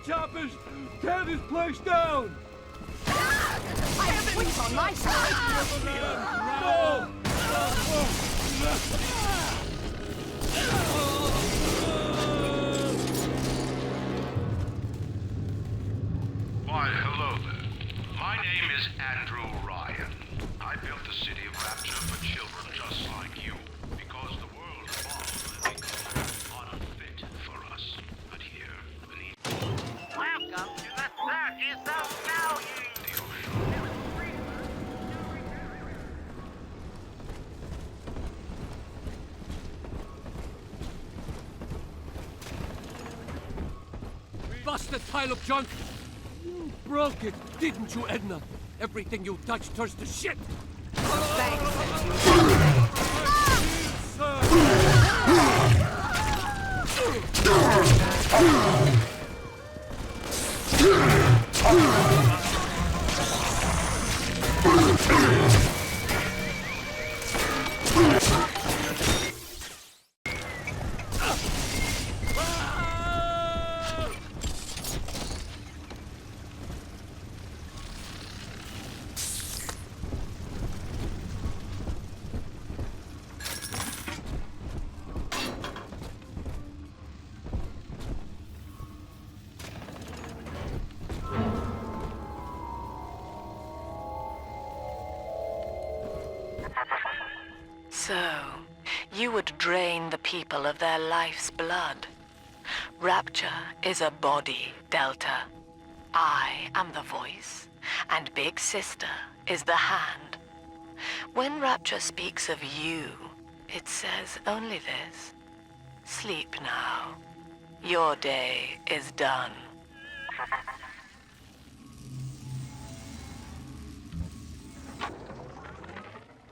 choppers! Tear this place down! I have wings on my side! No! Why, hello there. My name is Andrew Ryan. I built the city of Rapture for children just like you, because the world evolved and became unfit for us. But here, beneath... Welcome to the Circus of Value! Busted pile of junk! You broke it, didn't you, Edna? Everything you touch turns to shit! So, you would drain the people of their life's blood. Rapture is a body, Delta. I am the voice, and Big Sister is the hand. When Rapture speaks of you, it says only this. Sleep now. Your day is done.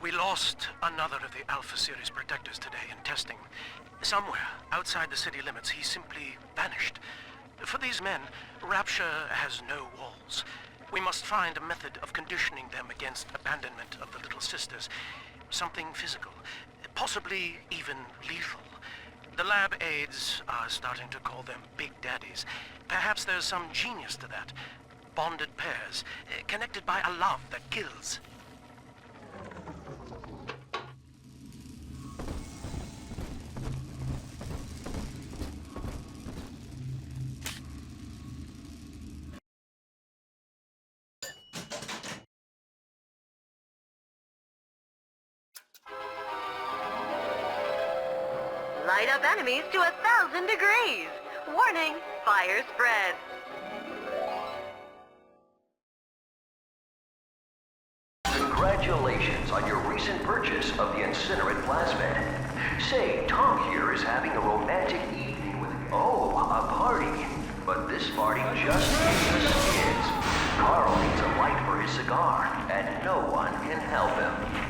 We lost another of the Alpha Series protectors today in testing. Somewhere outside the city limits, he simply vanished. For these men, Rapture has no walls. We must find a method of conditioning them against abandonment of the Little Sisters. Something physical, possibly even lethal. The lab aides are starting to call them Big Daddies. Perhaps there's some genius to that. Bonded pairs, connected by a love that kills. Light up enemies to 1,000 degrees. Warning, fire spread. Congratulations on your recent purchase of the incinerate plasmid. Say, Tom here is having a romantic evening with... Oh, a party. But this party just gives the skids. Carl needs a light for his cigar, and no one can help him.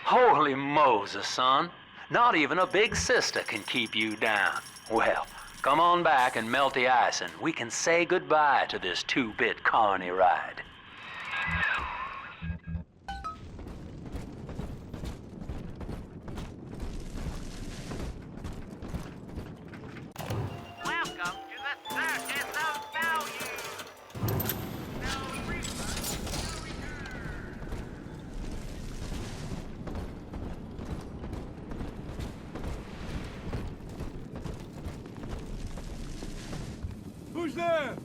Holy Moses, son. Not even a big sister can keep you down. Well, come on back and melt the ice and we can say goodbye to this 2-bit carny ride. Welcome to the circus of value. Who's there?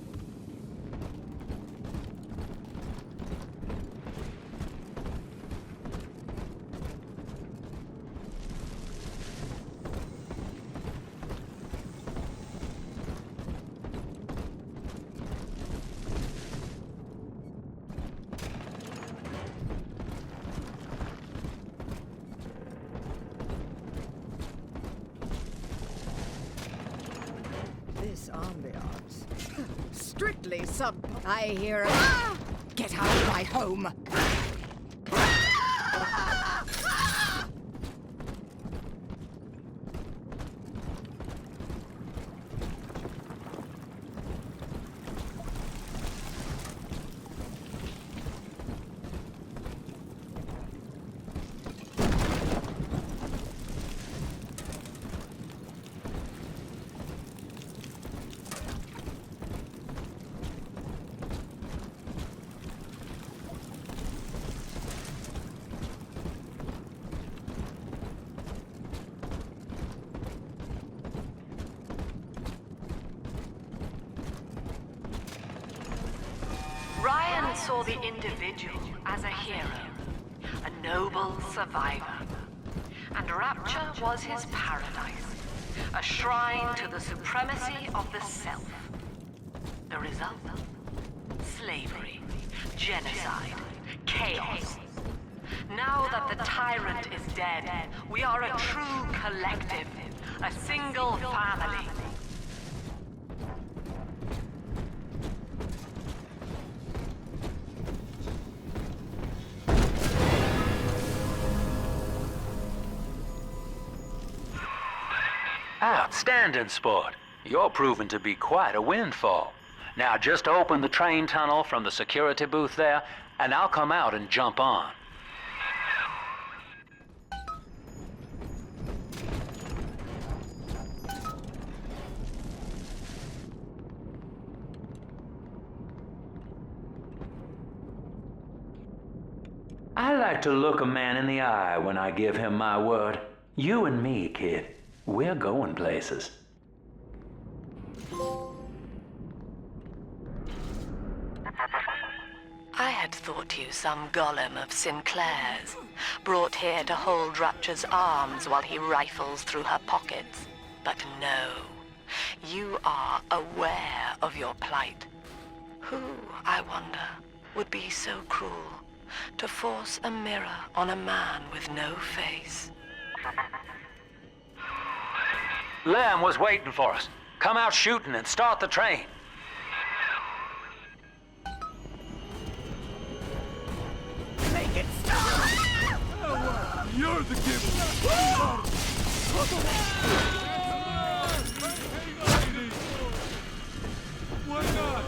This ambiance. Strictly sub. I hear. Ah! Get out of my home! Ryan saw the individual as a hero, a noble survivor. And Rapture was his paradise, a shrine to the supremacy of the self. The result? Slavery, genocide, chaos. Now that the tyrant is dead, we are a true collective, a single family. Outstanding, sport. You're proving to be quite a windfall. Now just open the train tunnel from the security booth there, and I'll come out and jump on. I like to look a man in the eye when I give him my word. You and me, kid. We're going places. I had thought you some golem of Sinclair's, brought here to hold Rapture's arms while he rifles through her pockets. But no, you are aware of your plight. Who, I wonder, would be so cruel to force a mirror on a man with no face? Lamb was waiting for us. Come out shooting and start the train. Make it stop! You're the gift. Why not?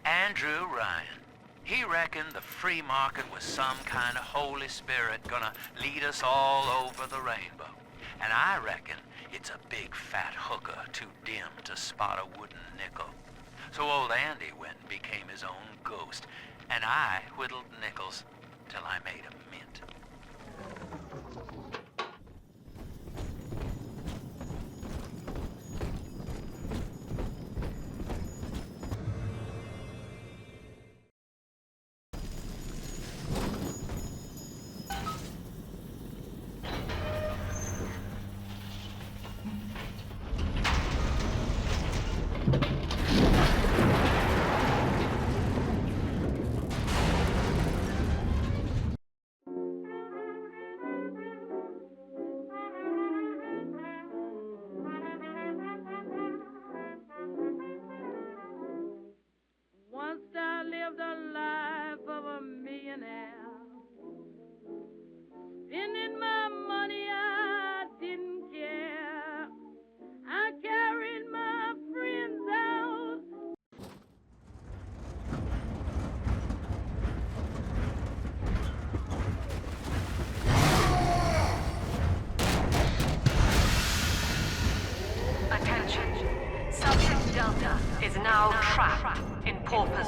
Andrew Ryan. He reckoned the free market was some kind of Holy Spirit gonna lead us all over the rainbow. And I reckon it's a big fat hooker too dim to spot a wooden nickel. So old Andy went and became his own ghost, and I whittled nickels till I made a mint.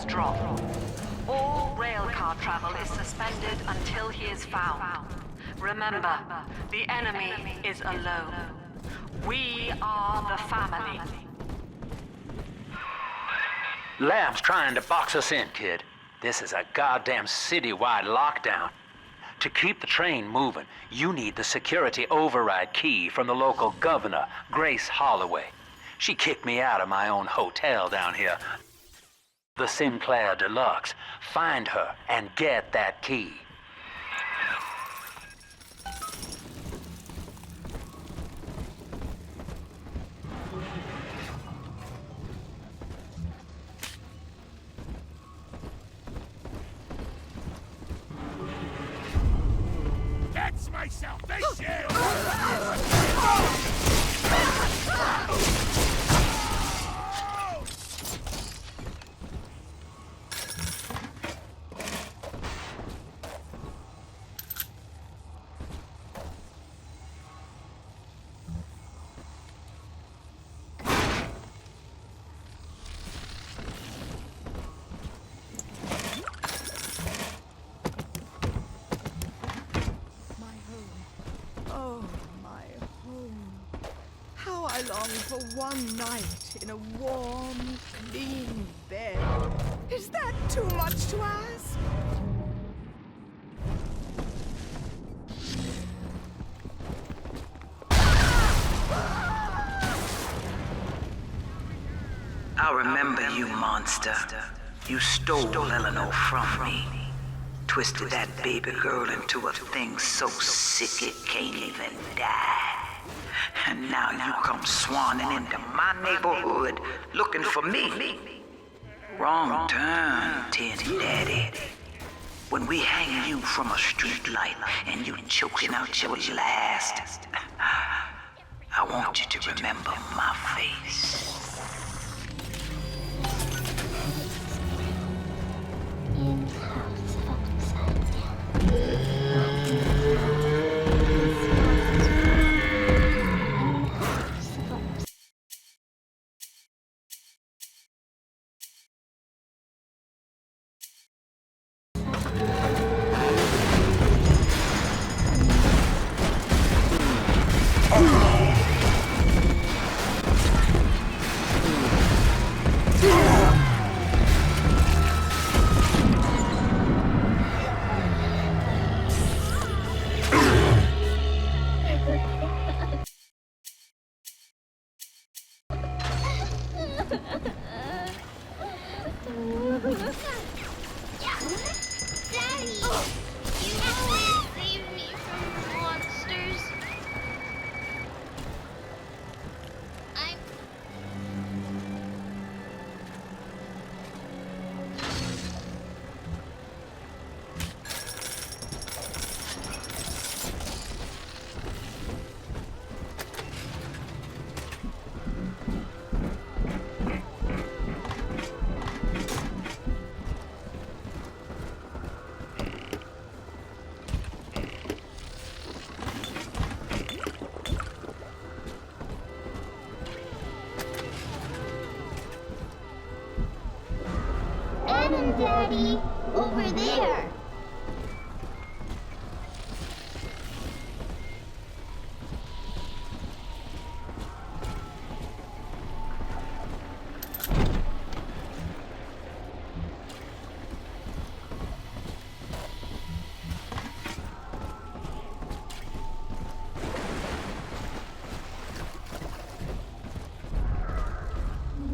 has dropped. All railcar travel is suspended until he is found. Remember, the enemy is alone. We are the family. Lamb's trying to box us in, kid. This is a goddamn citywide lockdown. To keep the train moving, you need the security override key from the local governor, Grace Holloway. She kicked me out of my own hotel down here, the Sinclair Deluxe. Find her and get that key. That's my salvation! Oh, my home. How I long for one night in a warm, clean bed. Is that too much to ask? I remember you, monster. You stole Eleanor from me. Twisted that baby girl into a thing so sick it can't even die. And now you come swanning into my neighborhood looking for me. Wrong turn, Teddy Daddy. When we hang you from a street light and you choking out your last, I want you to remember my face. Daddy! You always save me from monsters. Adam, Daddy, over there.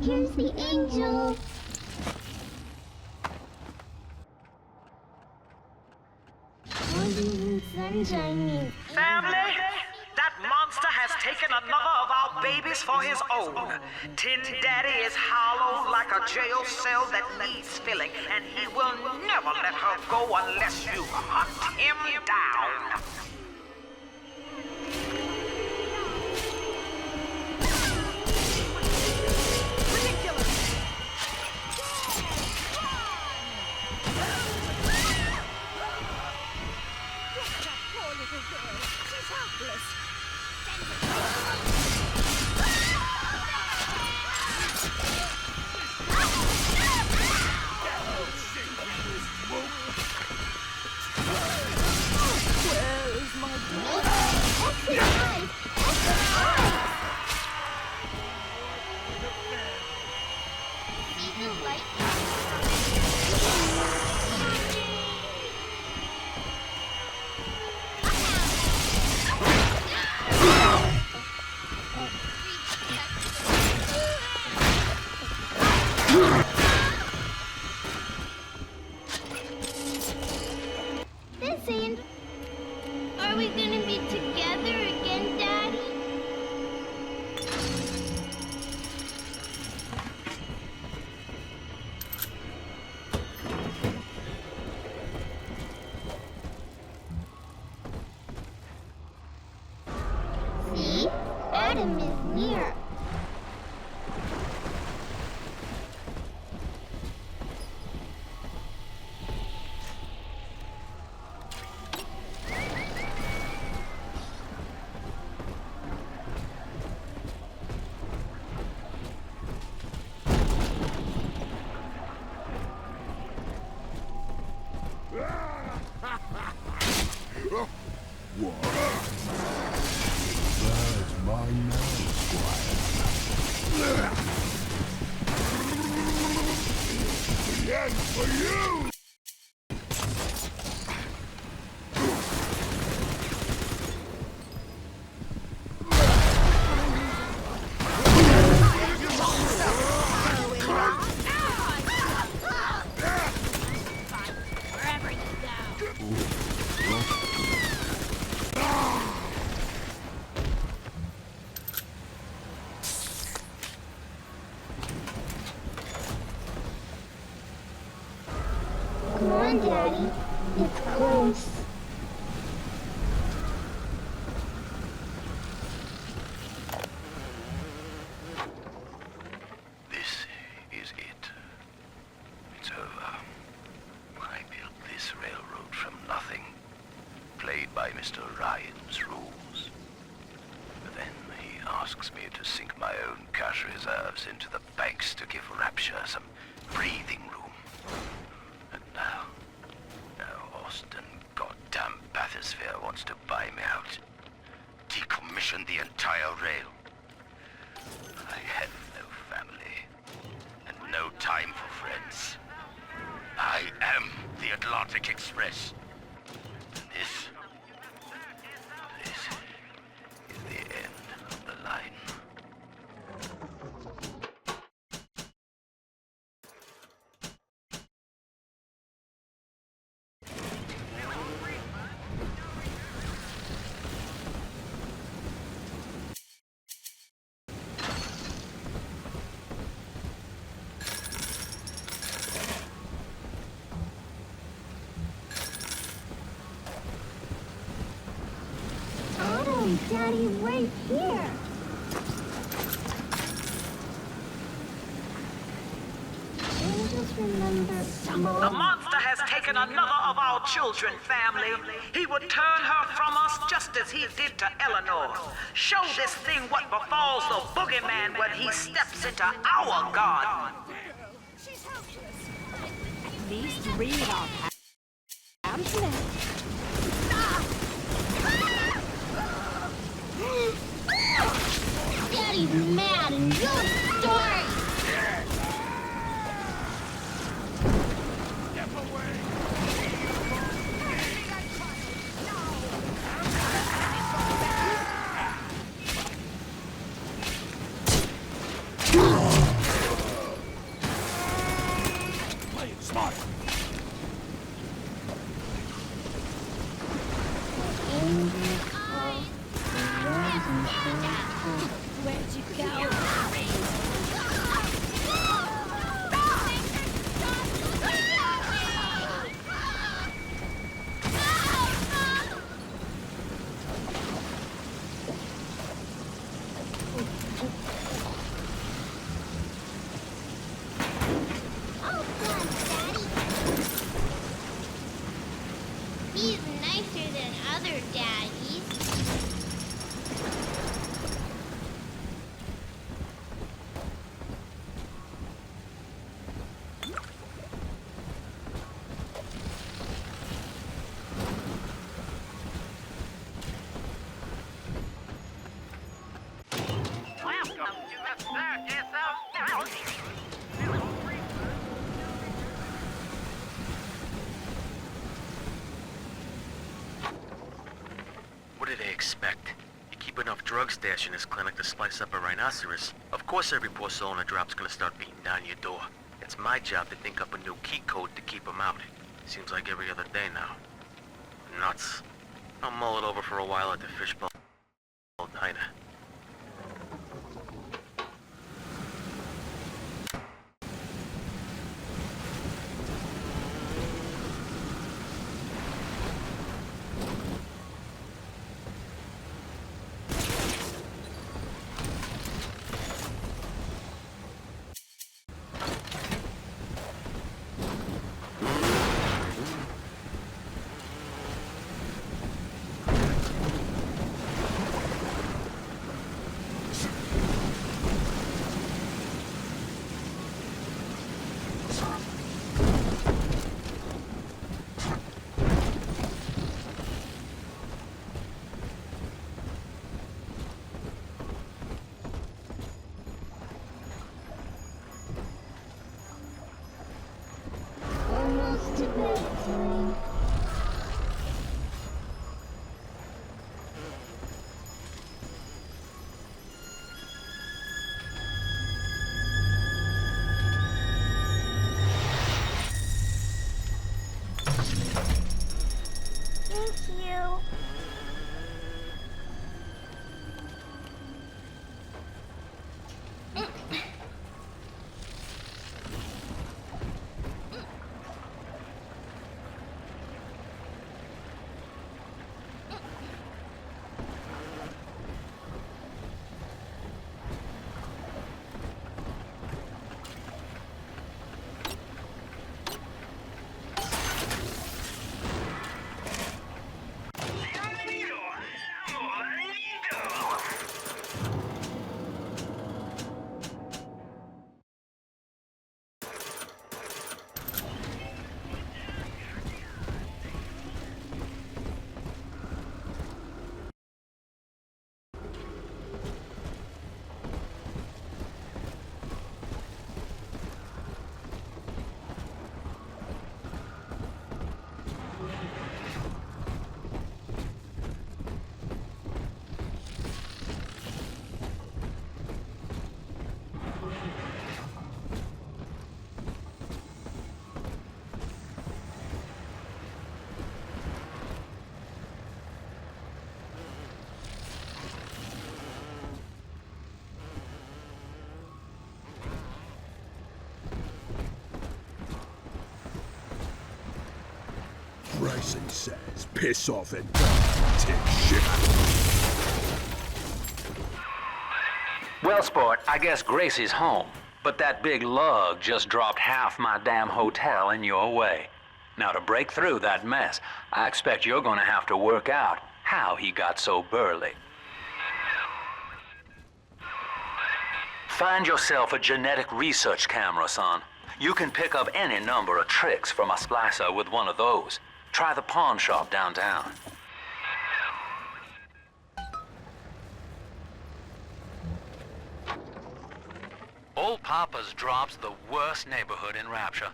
Here's the angel. Sunshine. Family, that monster has taken another of our babies for his own. Tin Daddy is hollow like a jail cell that needs filling, and he will never let her go unless you hunt him down. This ain't... Are we gonna be together again, Daddy? See? Adam is near. What? That's my man, Squire. The end for you! Wherever you go. Come on, Daddy. It's close. This is it. It's over. I built this railroad from nothing. Played by Mr. Ryan's rules. But then he asks me to sink my own cash reserves into the banks to give Rapture some breathing room. And now Austin goddamn Bathysphere wants to buy me out. Decommission the entire rail. I have no family. And no time for friends. I am the Atlantic Express. This is the end of the line. Adam, Daddy's right here. Angels remember... The monster has taken another of our children, family. He would turn her from us just as he did to Eleanor. Show this thing what befalls the boogeyman when he steps into our garden. She's helpless. These three are Adam's left. Daddy's mad and your story. Play it smart. Where'd you go? Oh, fun, Daddy. He's nicer than other daddies. Welcome to the circus of Bounty. What do they expect? You keep deep enough drug stash in this clinic to slice up a rhinoceros, of course every poor soul in a drop's gonna start beating down your door. It's my job to think up a new key code to keep them out. Seems like every other day now. Nuts. I'll mull it over for a while at the fishbowl diner. Almost to bedtime. Thank you. Bryson says, piss off and take shit. Well, sport, I guess Gracie's home. But that big lug just dropped half my damn hotel in your way. Now, to break through that mess, I expect you're gonna have to work out how he got so burly. Find yourself a genetic research camera, son. You can pick up any number of tricks from a splicer with one of those. Try the pawn shop downtown. Old Papa's Drop's the worst neighborhood in Rapture,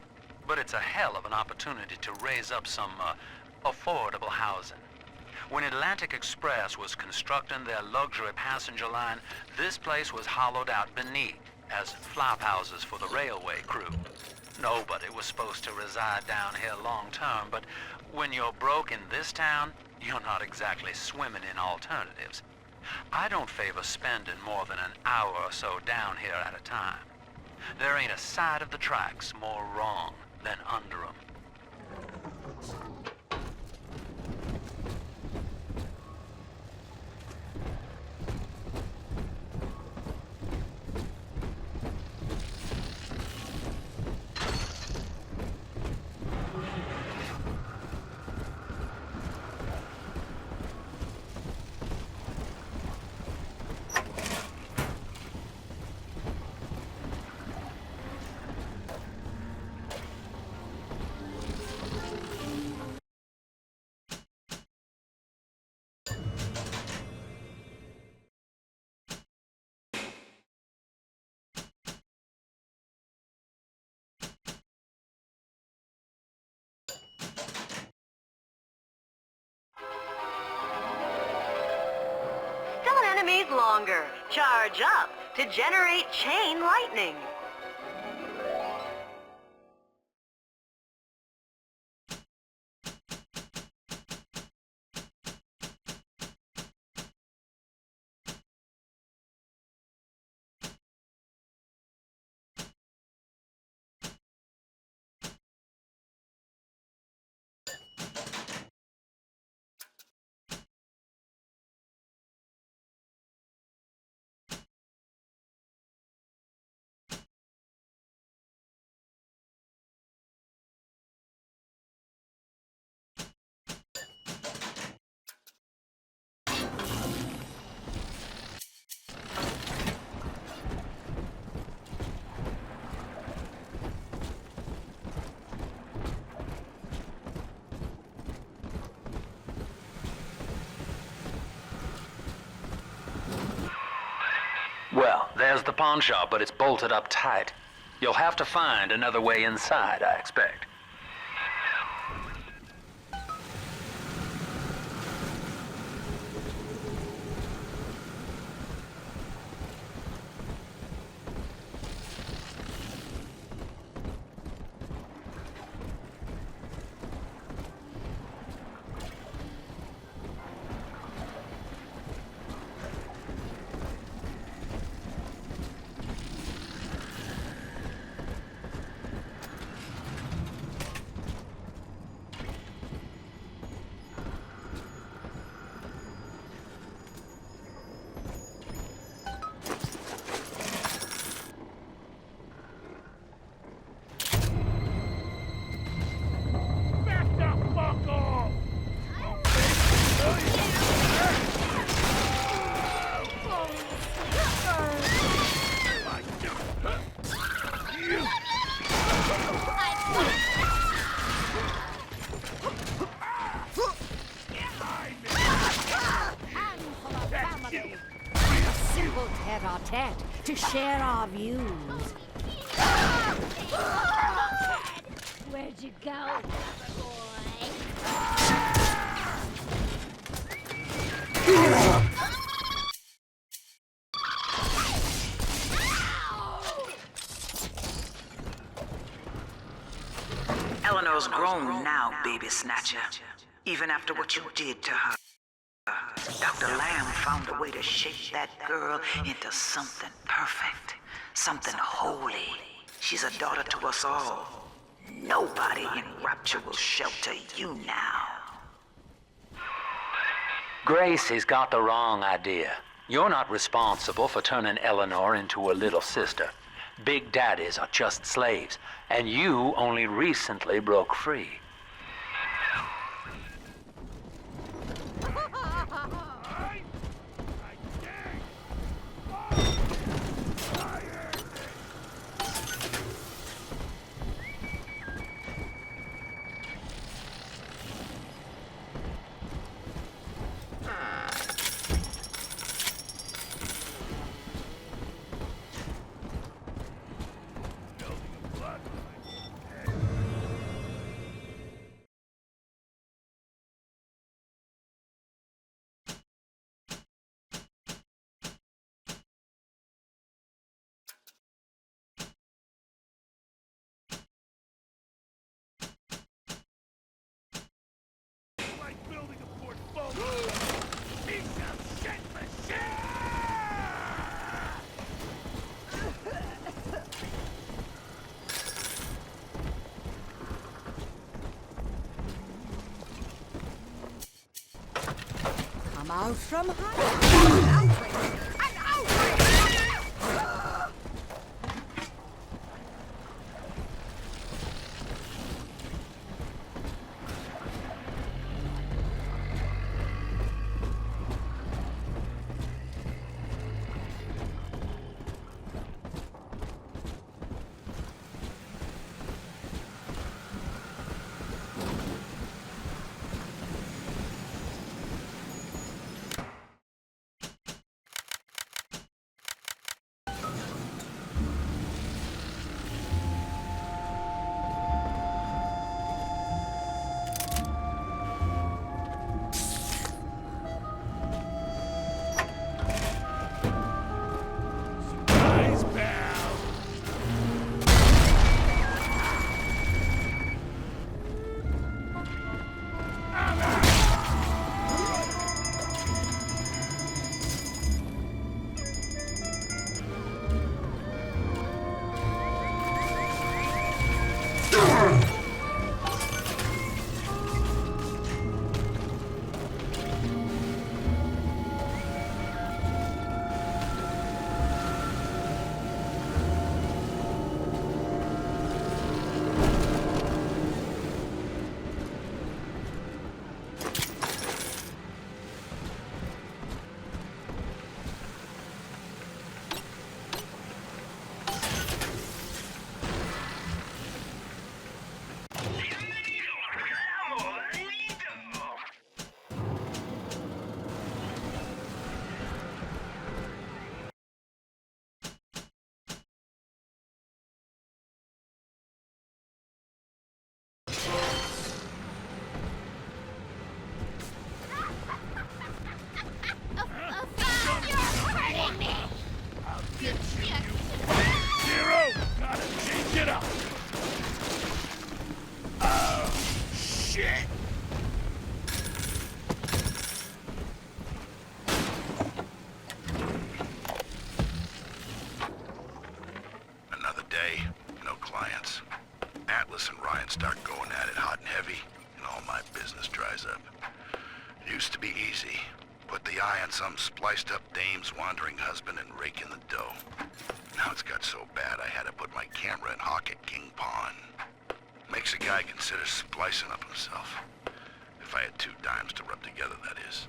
but it's a hell of an opportunity to raise up some affordable housing. When Atlantic Express was constructing their luxury passenger line, this place was hollowed out beneath as flop houses for the railway crew. Nobody was supposed to reside down here long term, but when you're broke in this town, you're not exactly swimming in alternatives. I don't favor spending more than an hour or so down here at a time. There ain't a side of the tracks more wrong than under 'em. enemies longer. Charge up to generate chain lightning. Well, there's the pawn shop, but it's bolted up tight. You'll have to find another way inside, I expect. Tête-à-tête to share our views. Where'd you go, boy? Eleanor's grown now, baby snatcher. Even after what you did to her. Dr. Lamb found a way to shape that girl into something perfect, something holy. She's a daughter to us all. Nobody in Rapture will shelter you now. Gracie's got the wrong idea. You're not responsible for turning Eleanor into a little sister. Big daddies are just slaves, and you only recently broke free. Come out from hiding. buying some spliced-up dame's wandering husband and raking the dough. Now it's got so bad I had to put my camera in hock at King Pawn. Makes a guy consider splicing up himself. If I had 2 dimes to rub together, that is.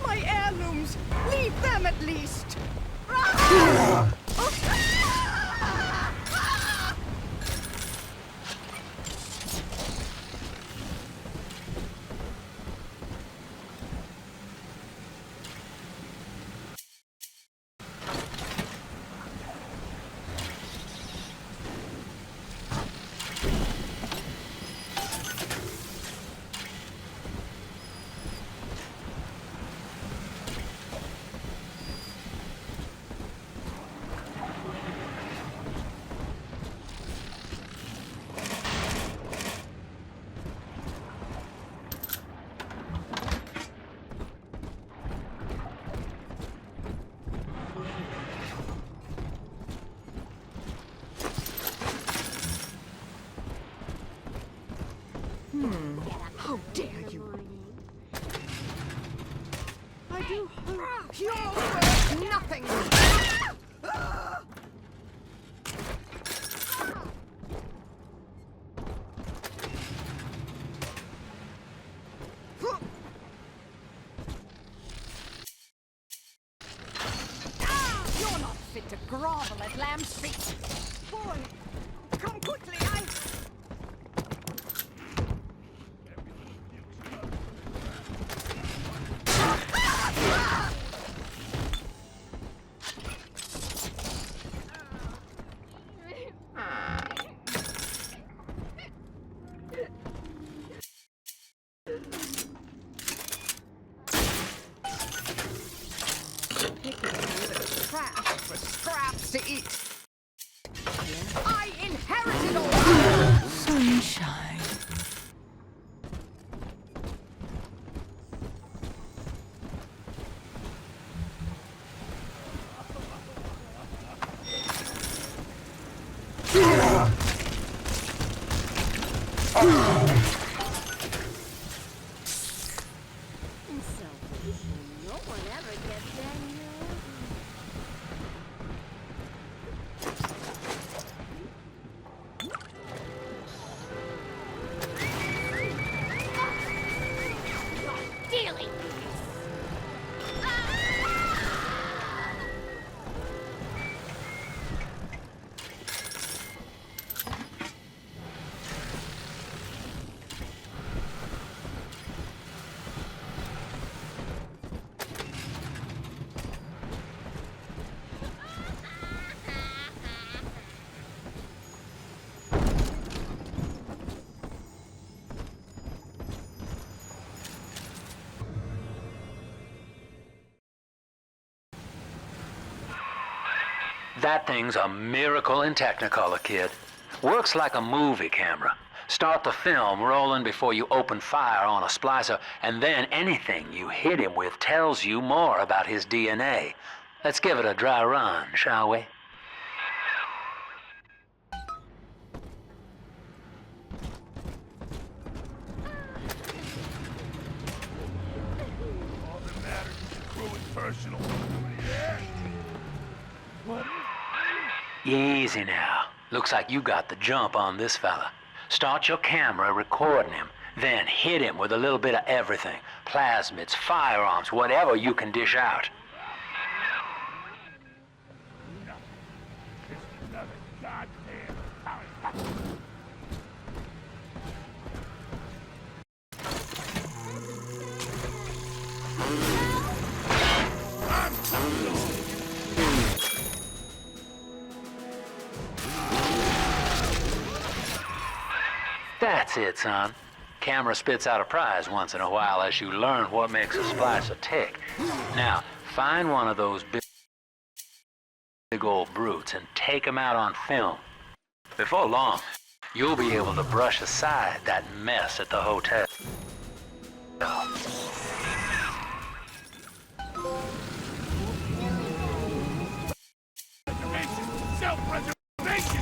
My heirlooms! Leave them at least! How dare you! I do hope you're worth nothing! You're not fit to grovel at Lamb's feet! Boy, come quickly, trash for scraps to eat. I inherited all sunshine. No one ever gets any. Dealing. That thing's a miracle in Technicolor, kid. Works like a movie camera. Start the film rolling before you open fire on a splicer, and then anything you hit him with tells you more about his DNA. Let's give it a dry run, shall we? All that matters is the crew is personal. What? Easy now. Looks like you got the jump on this fella. Start your camera recording him, then hit him with a little bit of everything. Plasmids, firearms, whatever you can dish out. Another goddamn time. That's it, son. Camera spits out a prize once in a while as you learn what makes a splicer tick. Now, find one of those big old brutes and take him out on film. Before long, you'll be able to brush aside that mess at the hotel. Self-preservation!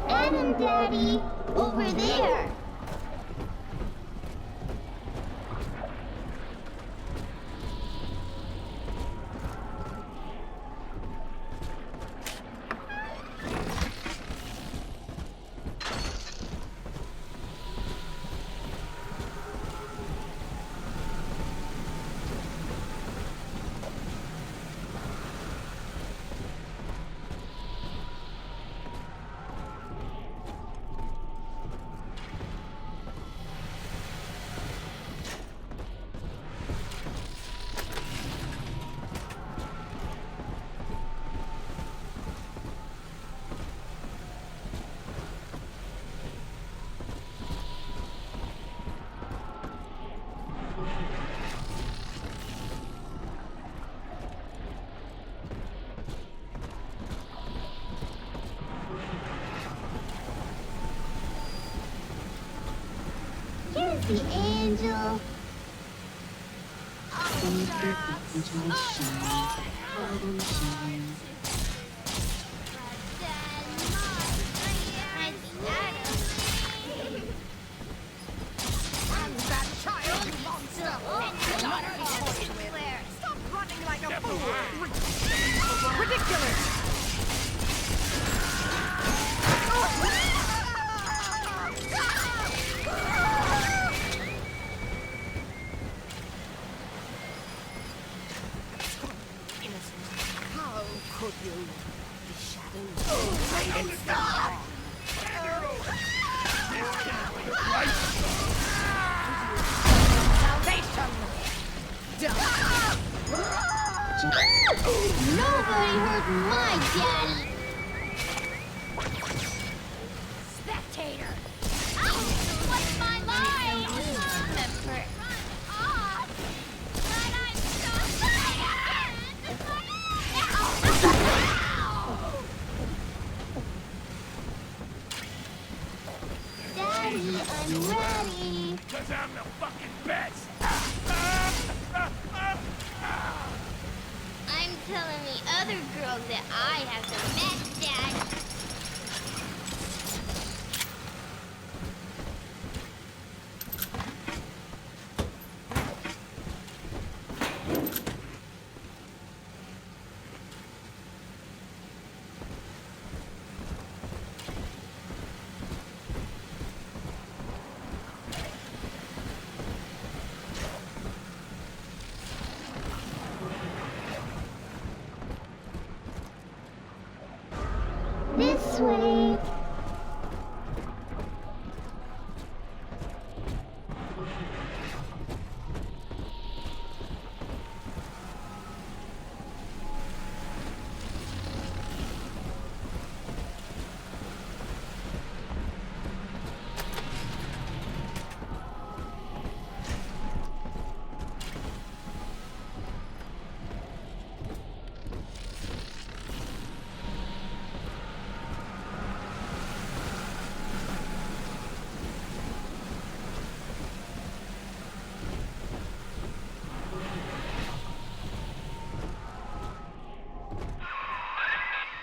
Adam, Daddy! Over there! Here's the angel. And that child monster! Stop running like a fool! Ridiculous! How could you? The shadows. Stop! Salvation! Nobody hurt my daddy! Spectator! What's my line? Remember. But I'm so tired! Daddy, I'm ready! Cause I'm the fucking best! I'm telling the other girls that I have the best dad. This way.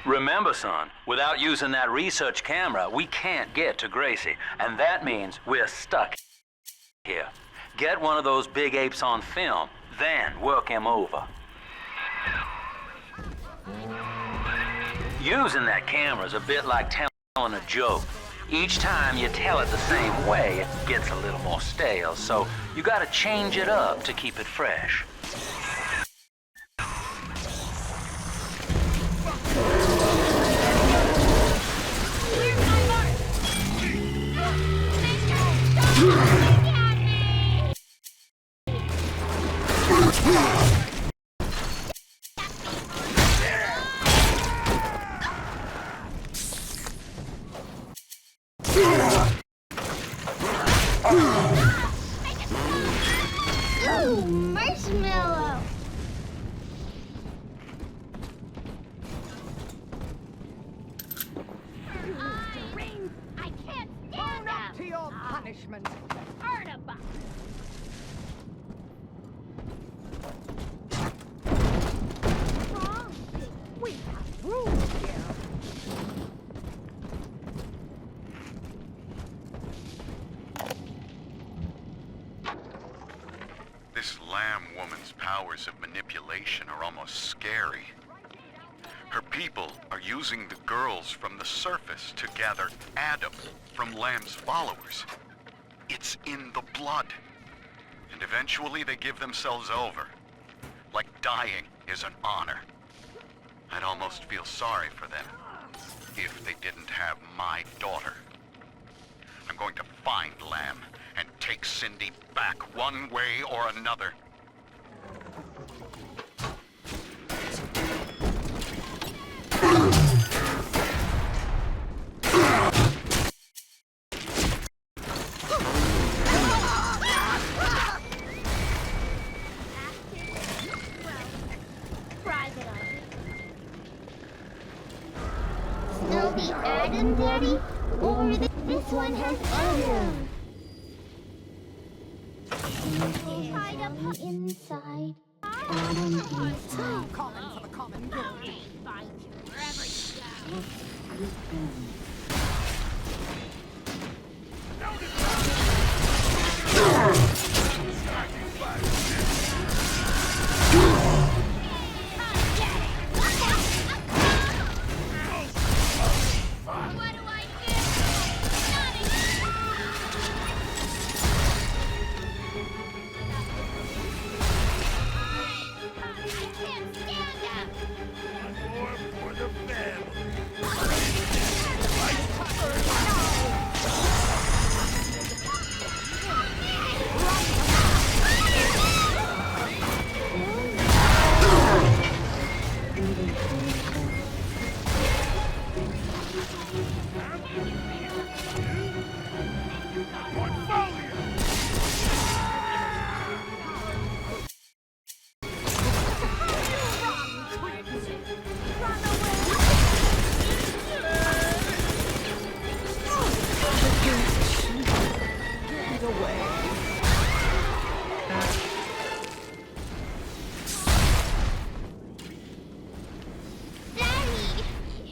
Remember, son, without using that research camera, we can't get to Gracie, and that means we're stuck here. Get one of those big apes on film, then work him over. Using that camera is a bit like telling a joke. Each time you tell it the same way, it gets a little more stale, so you gotta change it up to keep it fresh. Ooh, marshmallow! I can't stand up to your punishment. Artabout. We have rules here. This Lamb woman's powers of manipulation are almost scary. Her people are using the girls from the surface to gather Adam from Lamb's followers. It's in the blood. And eventually they give themselves over. Like dying is an honor. I'd almost feel sorry for them if they didn't have my daughter. I'm going to find Lamb and take Cindy back one way or another. Still the Adam, Daddy? Or this one has Adam? Tied up inside. So common for the common good. Find you wherever you What do I do? I can't stand up. More for the family. Daddy,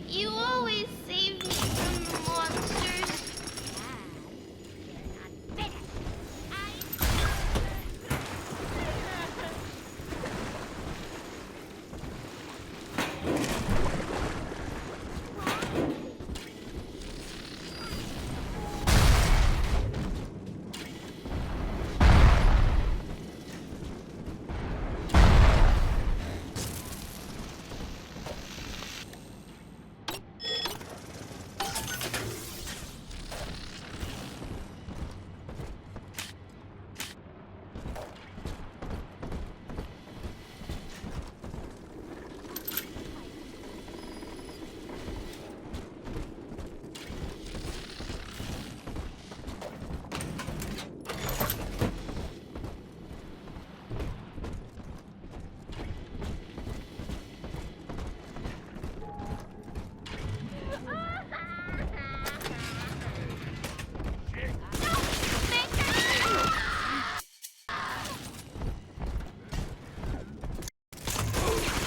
you always save me from the monsters.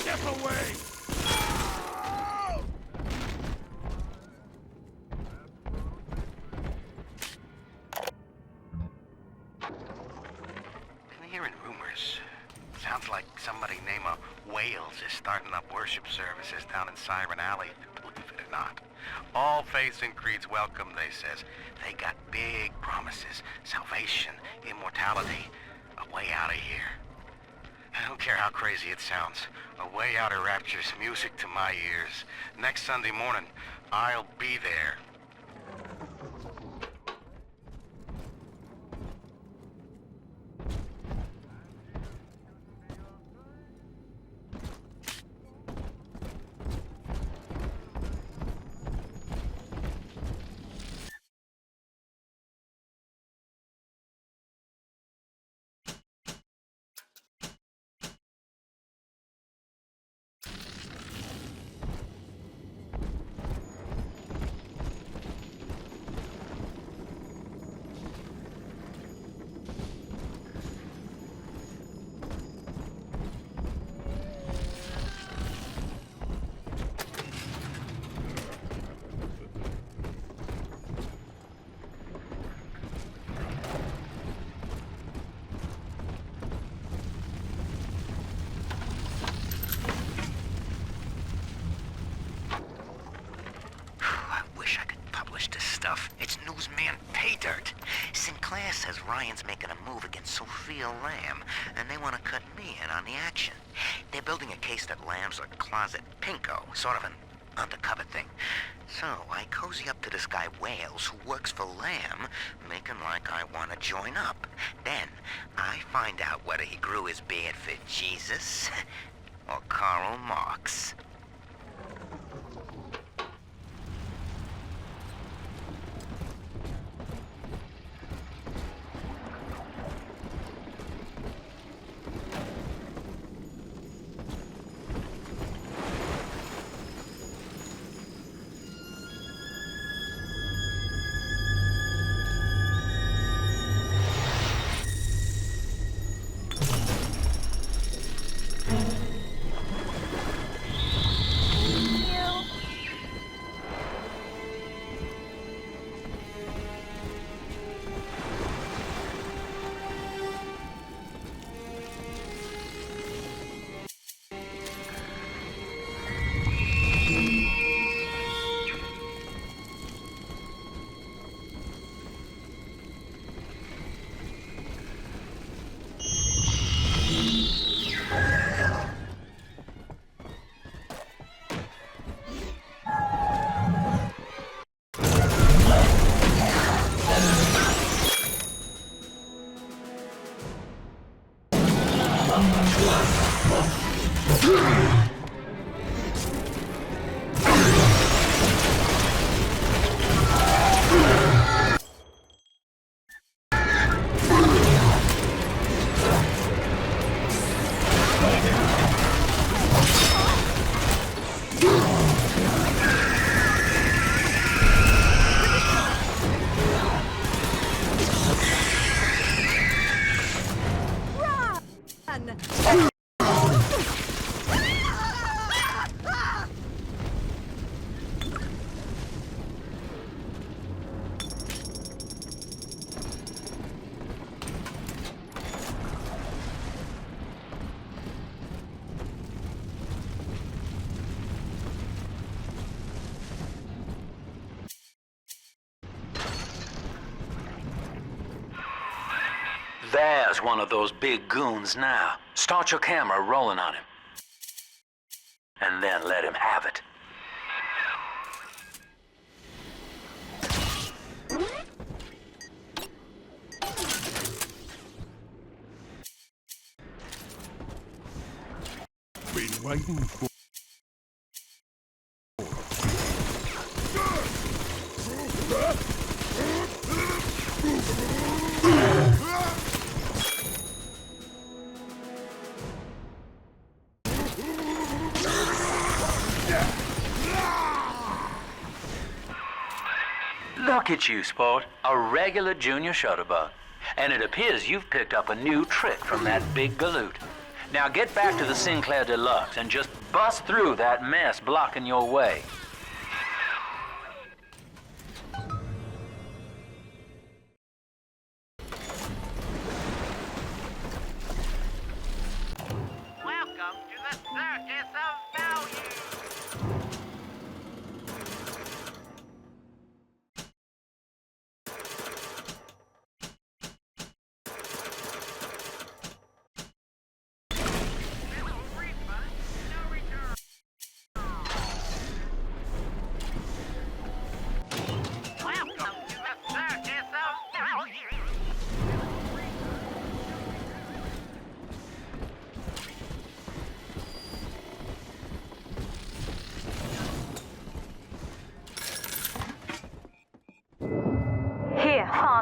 Step away! Sounds like somebody named Wales is starting up worship services down in Siren Alley, believe it or not. All faiths and creeds welcome, they says. They got big promises, salvation, immortality, a way out of here. I don't care how crazy it sounds. A way out of rapture's music to my ears. Next Sunday morning, I'll be there. It's newsman pay dirt. Sinclair says Ryan's making a move against Sophia Lamb, and they want to cut me in on the action. They're building a case that Lamb's a closet pinko, sort of an undercover thing. So I cozy up to this guy Wales, who works for Lamb, making like I want to join up. Then I find out whether he grew his beard for Jesus or Karl Marx. There's one of those big goons now. Start your camera rolling on him. And then let him have it. Been waiting for... Look at you, sport. A regular junior shutterbug. And it appears you've picked up a new trick from that big galoot. Now get back to the Sinclair Deluxe and just bust through that mess blocking your way.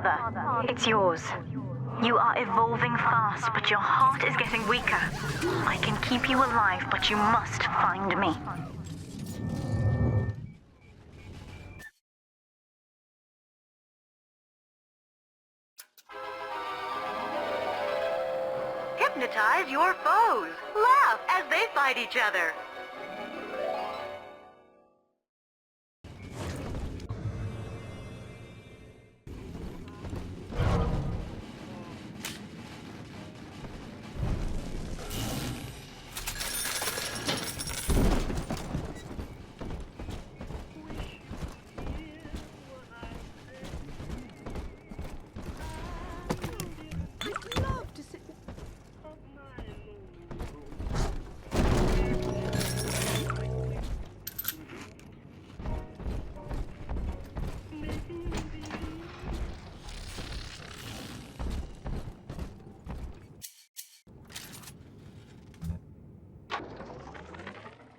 Father, it's yours. You are evolving fast, but your heart is getting weaker. I can keep you alive, but you must find me. Hypnotize your foes. Laugh as they fight each other.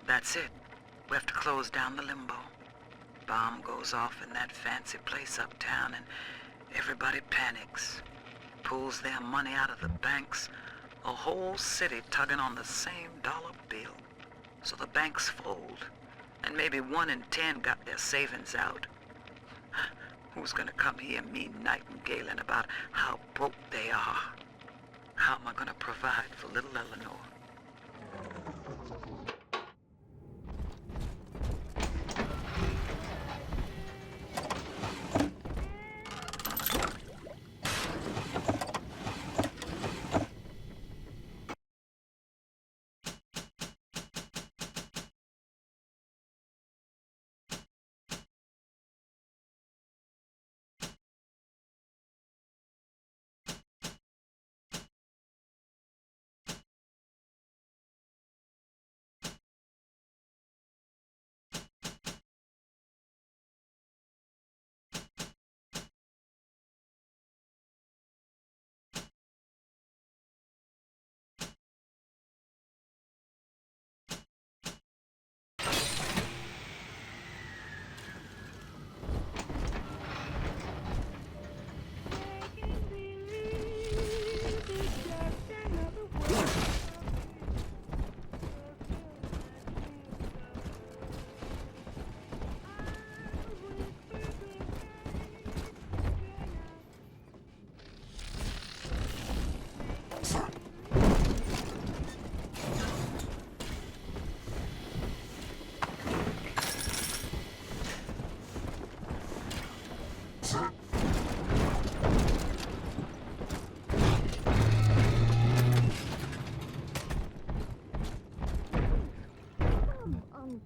That's it. We have to close down the limbo. Bomb goes off in that fancy place uptown and everybody panics. Pulls their money out of the banks. A whole city tugging on the same dollar bill. So the banks fold. And maybe 1 in 10 got their savings out. Who's gonna come hear me nightingaling about how broke they are? How am I gonna provide for little Eleanor?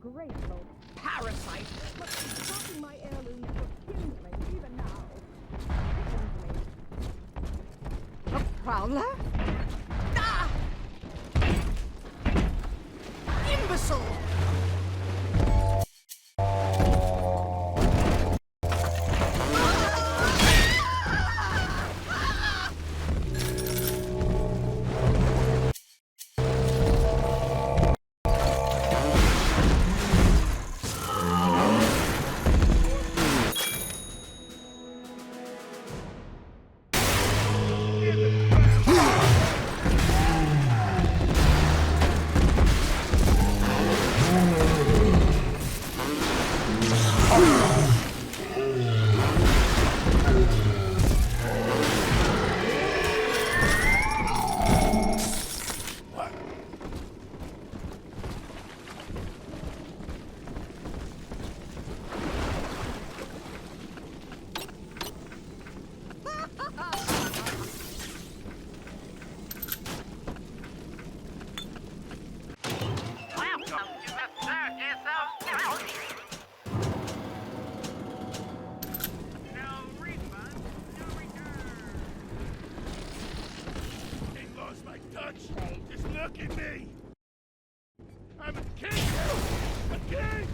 Ungrateful parasite must be dropping my heirlooms for kindling even now. A prowler? Ah! Imbecile! Just look at me! I'm a king! A king!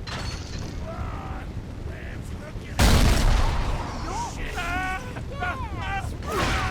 Come on! Lambs, look at me! Shit! Ah! Ah! Ah!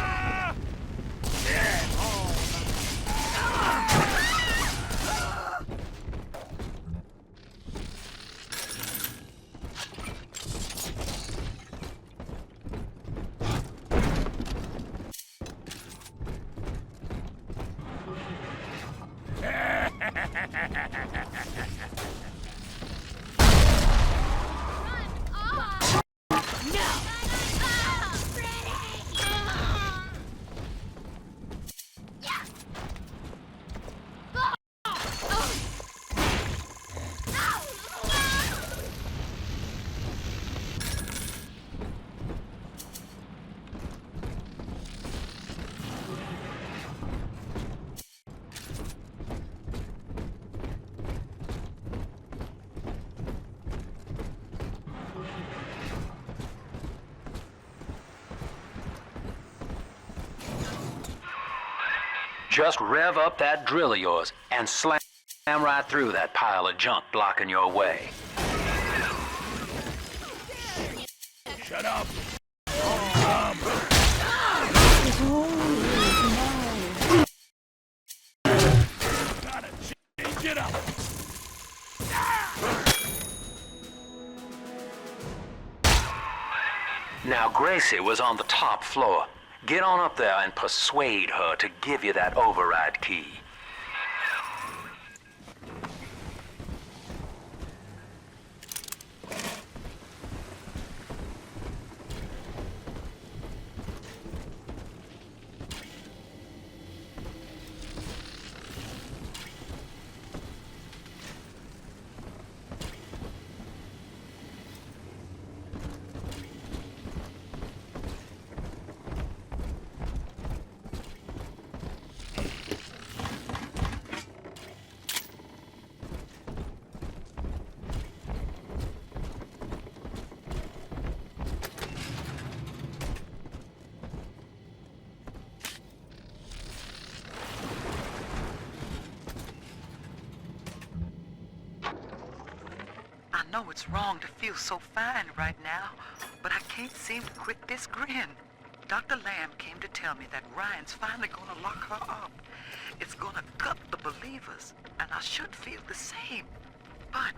Just rev up that drill of yours and slam right through that pile of junk blocking your way. Shut up! Gotta change it up! Now, Gracie was on the top floor. Get on up there and persuade her to give you that override key. I know it's wrong to feel so fine right now, but I can't seem to quit this grin. Dr. Lamb came to tell me that Ryan's finally gonna lock her up. It's gonna gut the believers, and I should feel the same. But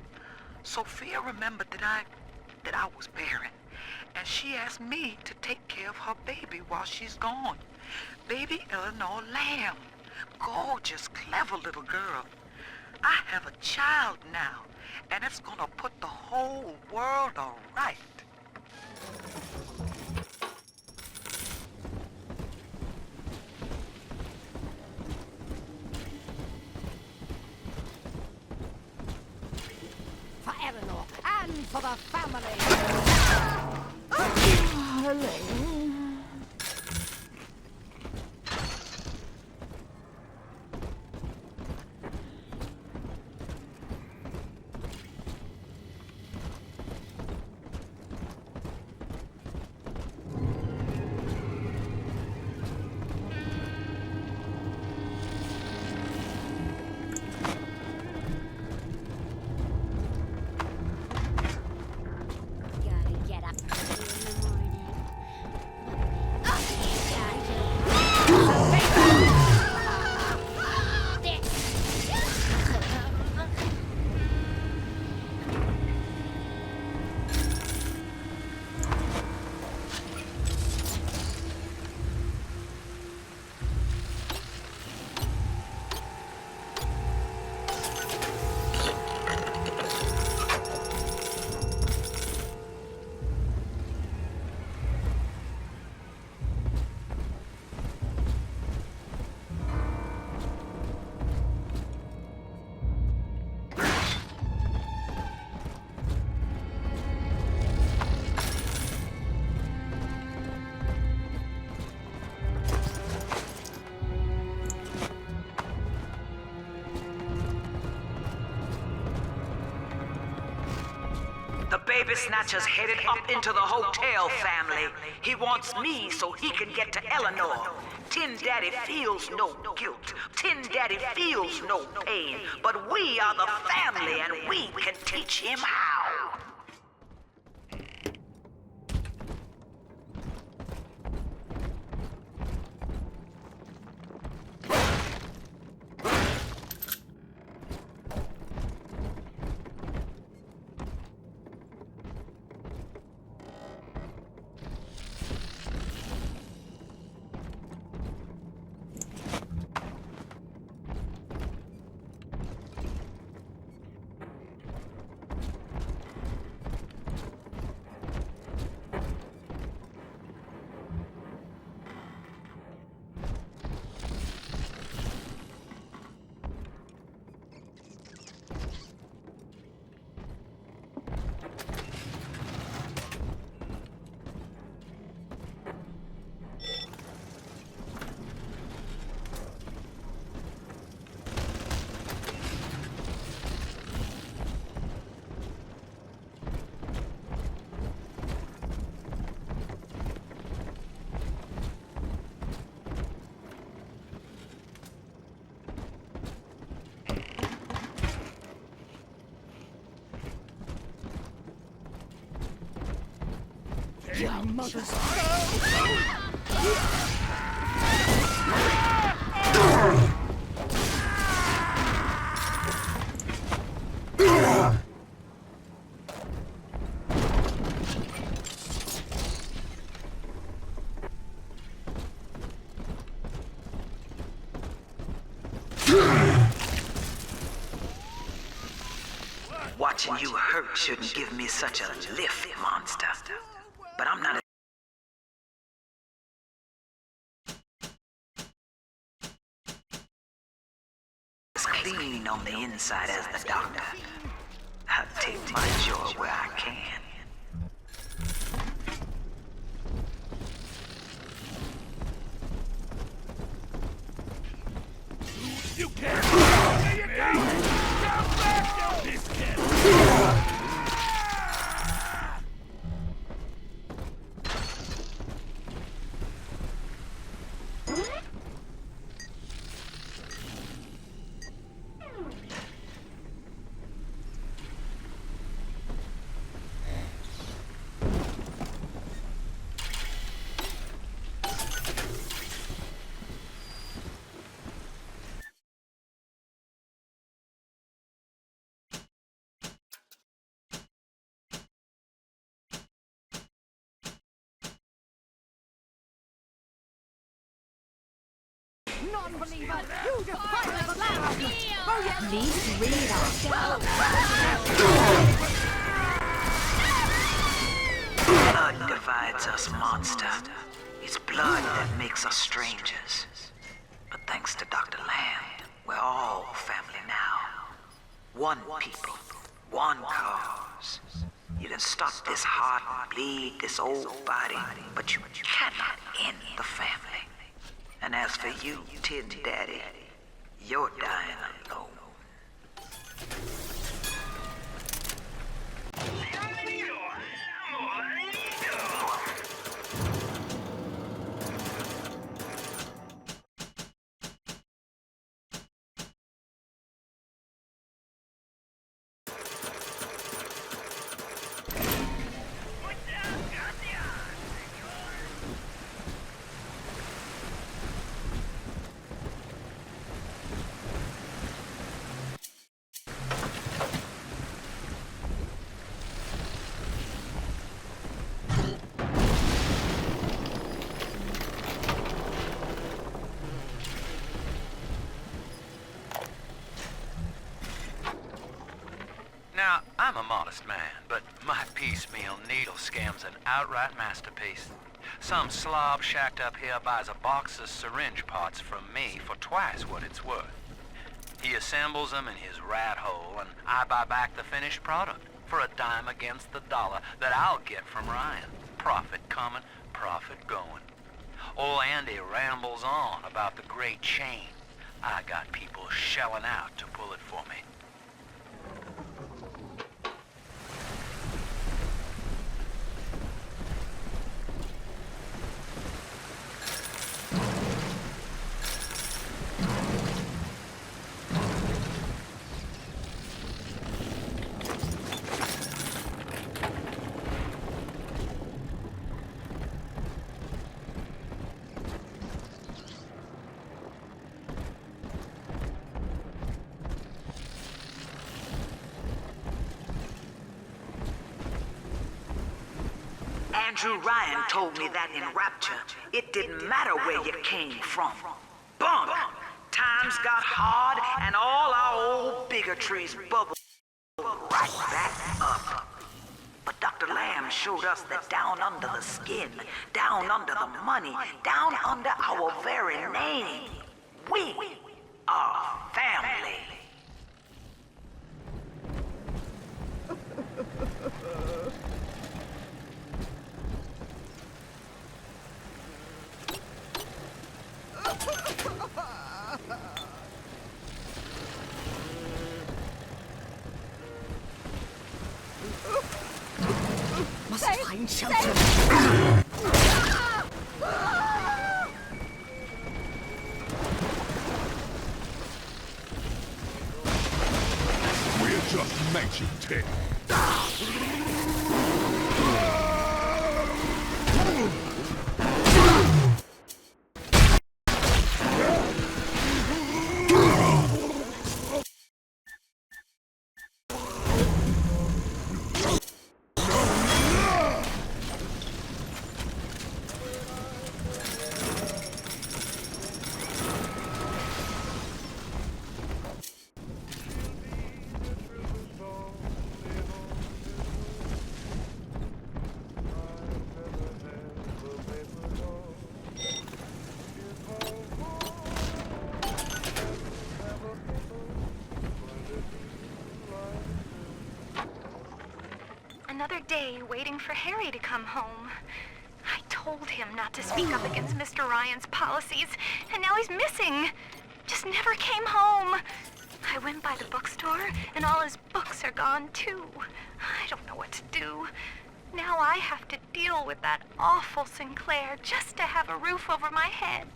Sophia remembered that I was barren, and she asked me to take care of her baby while she's gone. Baby Eleanor Lamb. Gorgeous, clever little girl. I have a child now, and it's gonna put the whole world all right. For Eleanor and for the family. Darling. The baby snatcher's headed up into the hotel, family. He wants me so he can get to Eleanor. Tin Daddy feels no guilt. Tin Daddy feels no pain. But we are the family, and we can teach him how. my mother's Watching you hurt shouldn't give me such a lift, monster. But I'm not as clean on the inside as the doctor. I'll take my joy where I can. You can't! There you go! Come back, you biscuit! non-believer! You defy the law! Oh, yes! Please read Blood divides us, monster. It's blood that makes us strangers. But thanks to Dr. Lamb, we're all family now. One people, one cause. You can stop this heart bleed, this old body, but you cannot end the family. And as for you, Tin Daddy, you're dying alone. Now, I'm a modest man, but my piecemeal needle scam's an outright masterpiece. Some slob shacked up here buys a box of syringe parts from me for twice what it's worth. He assembles them in his rat hole, and I buy back the finished product for a dime against the dollar that I'll get from Ryan. Profit coming, profit going. Old Andy rambles on about the great chain. I got people shelling out to pull it for me. Andrew Ryan told me that in Rapture, it didn't matter where you came from. Bunk! Times got hard and all our old bigotries bubbled right back up. But Dr. Lamb showed us that down under the skin, down under the money, down under our very name, we are family. Must find shelter. We're just matching, Ted. day waiting for Harry to come home. I told him not to speak up against Mr. Ryan's policies, and now he's missing. Just never came home. I went by the bookstore, and all his books are gone, too. I don't know what to do. Now I have to deal with that awful Sinclair just to have a roof over my head.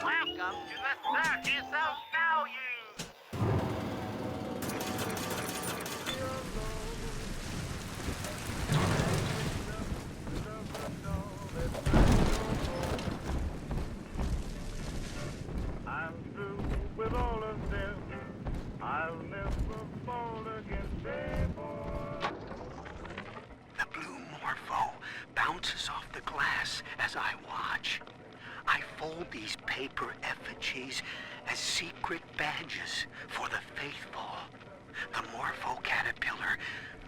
Welcome to the Circus of Value! I'm through with all of them. I'll never fall again, baby. The blue morpho bounces off the glass as I watch. I fold these paper effigies as secret badges for the faithful. The morpho caterpillar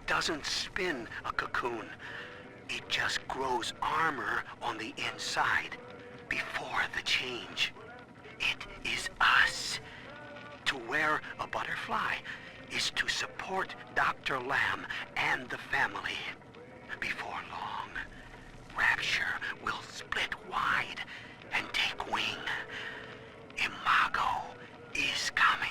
doesn't spin a cocoon. It just grows armor on the inside before the change. It is us. To wear a butterfly is to support Dr. Lamb and the family. Before long, Rapture will split wide and take wing. Imago is coming.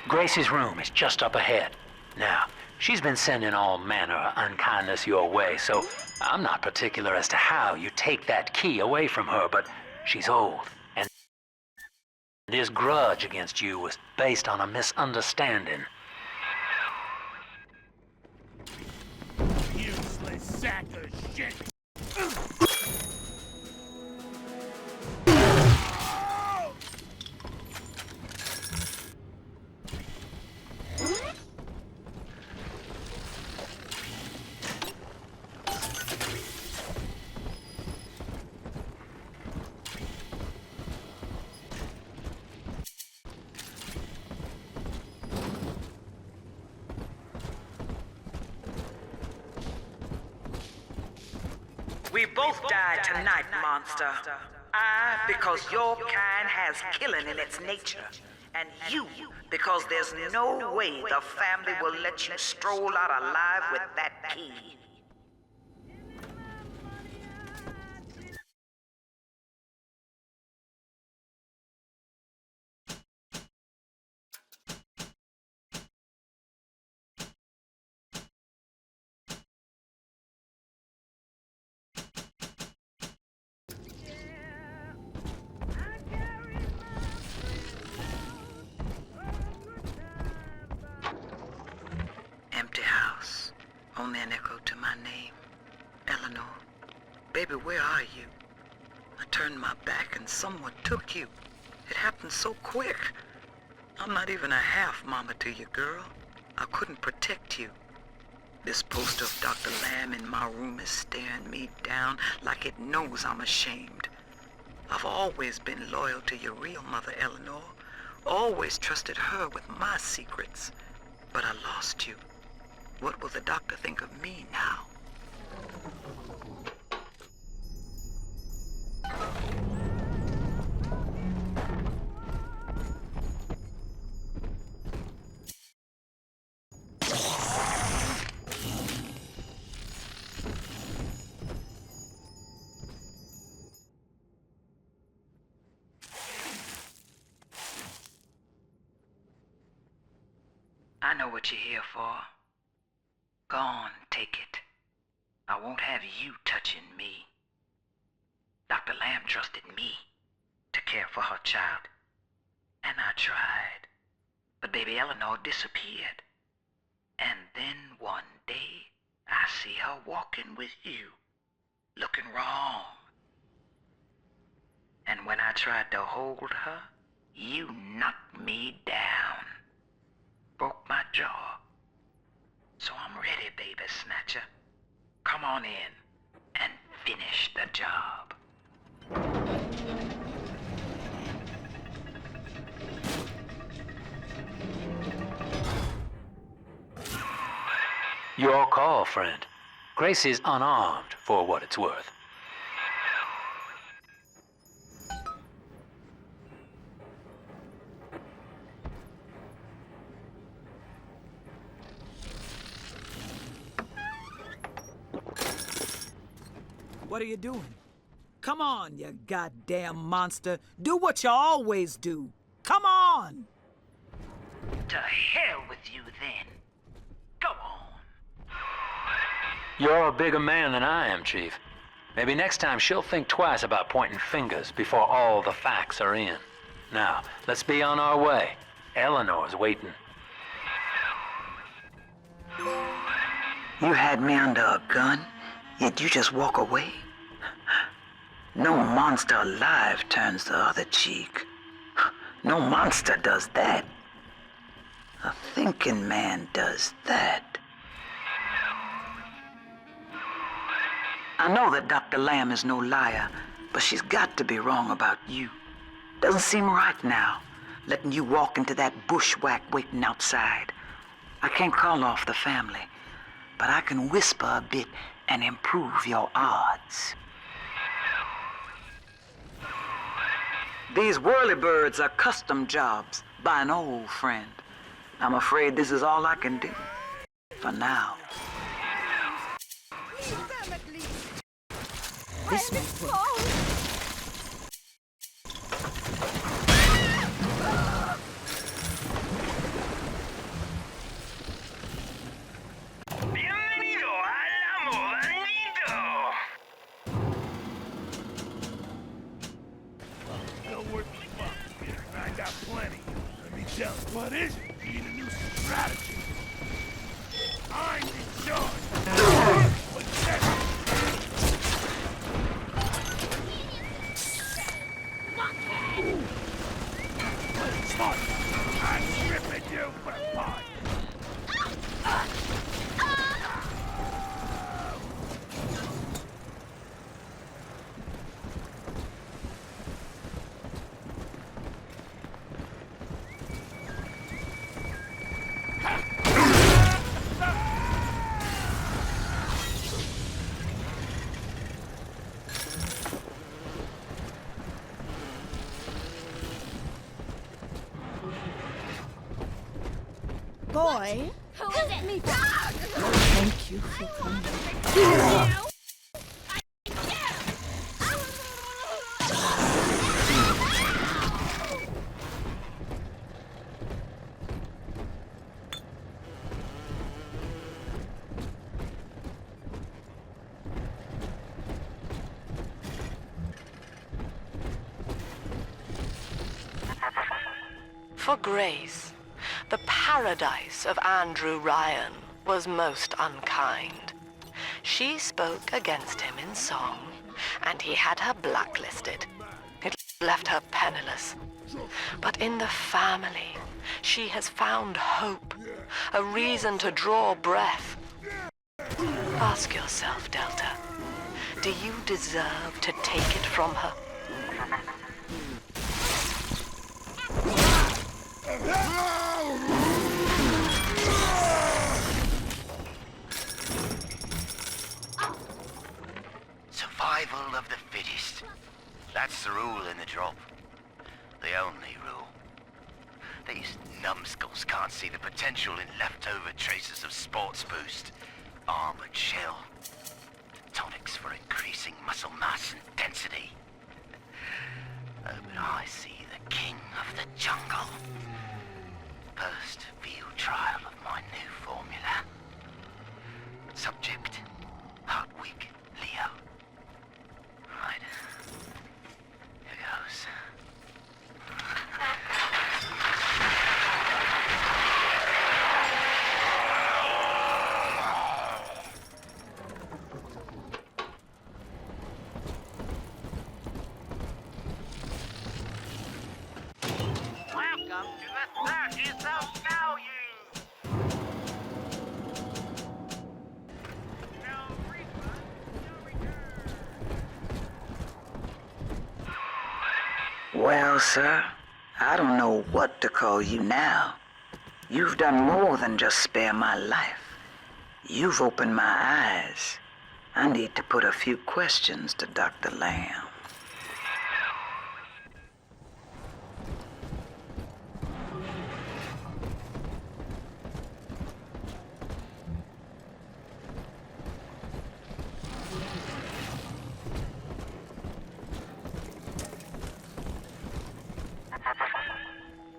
Gracie's room is just up ahead. Now, she's been sending all manner of unkindness your way, so I'm not particular as to how you take that key away from her, but she's old, and this grudge against you was based on a misunderstanding. Useless sack of shit! We both died tonight, monster. I, because your kind has killing in its nature. And you, because there's no way the family will let you stroll out alive with that key. Empty house. Only an echo to my name. Eleanor. Baby, where are you? I turned my back and someone took you. It happened so quick. I'm not even a half mama to you, girl. I couldn't protect you. This poster of Dr. Lamb in my room is staring me down like it knows I'm ashamed. I've always been loyal to your real mother, Eleanor. Always trusted her with my secrets. But I lost you. What will the doctor think of me now? I know what you're here for. Go on, take it. I won't have you touching me. Dr. Lamb trusted me to care for her child. And I tried. But baby Eleanor disappeared. And then one day, I see her walking with you, looking wrong. And when I tried to hold her, you knocked me down. Broke my jaw. So I'm ready, baby snatcher. Come on in and finish the job. Your call, friend. Gracie's unarmed, for what it's worth. What are you doing? Come on, you goddamn monster. Do what you always do. Come on! To hell with you, then. Go on. You're a bigger man than I am, Chief. Maybe next time she'll think twice about pointing fingers before all the facts are in. Now, let's be on our way. Eleanor's waiting. You had me under a gun, yet you just walk away? No monster alive turns the other cheek. No monster does that. A thinking man does that. I know that Dr. Lamb is no liar, but she's got to be wrong about you. Doesn't seem right now, letting you walk into that bushwhack waiting outside. I can't call off the family, but I can whisper a bit and improve your odds. These whirlybirds are custom jobs by an old friend. I'm afraid this is all I can do for now. This may work. I got plenty. Let me tell you. What is it? You need a new strategy. I'm in charge. What's that? Smart. I'm stripping you for fun. Boy, Who is it? me back. Thank you for coming. For Grace, the paradise of Andrew Ryan was most unkind. She spoke against him in song, and he had her blacklisted. It left her penniless. But in the family, she has found hope, a reason to draw breath. Ask yourself, Delta, do you deserve to take it from her? Survival of the fittest. That's the rule in the drop. The only rule. These numbskulls can't see the potential in leftover traces of sports boost, armored shell, tonics for increasing muscle mass and density. Oh, but I see the king of the jungle. First field trial of my new formula. Subject, heart weak, Leo. Right. Here goes. Welcome to the circus of value. No refund, no return. Well, sir, I don't know what to call you now. You've done more than just spare my life. You've opened my eyes I need to put a few questions to Dr. Lamb.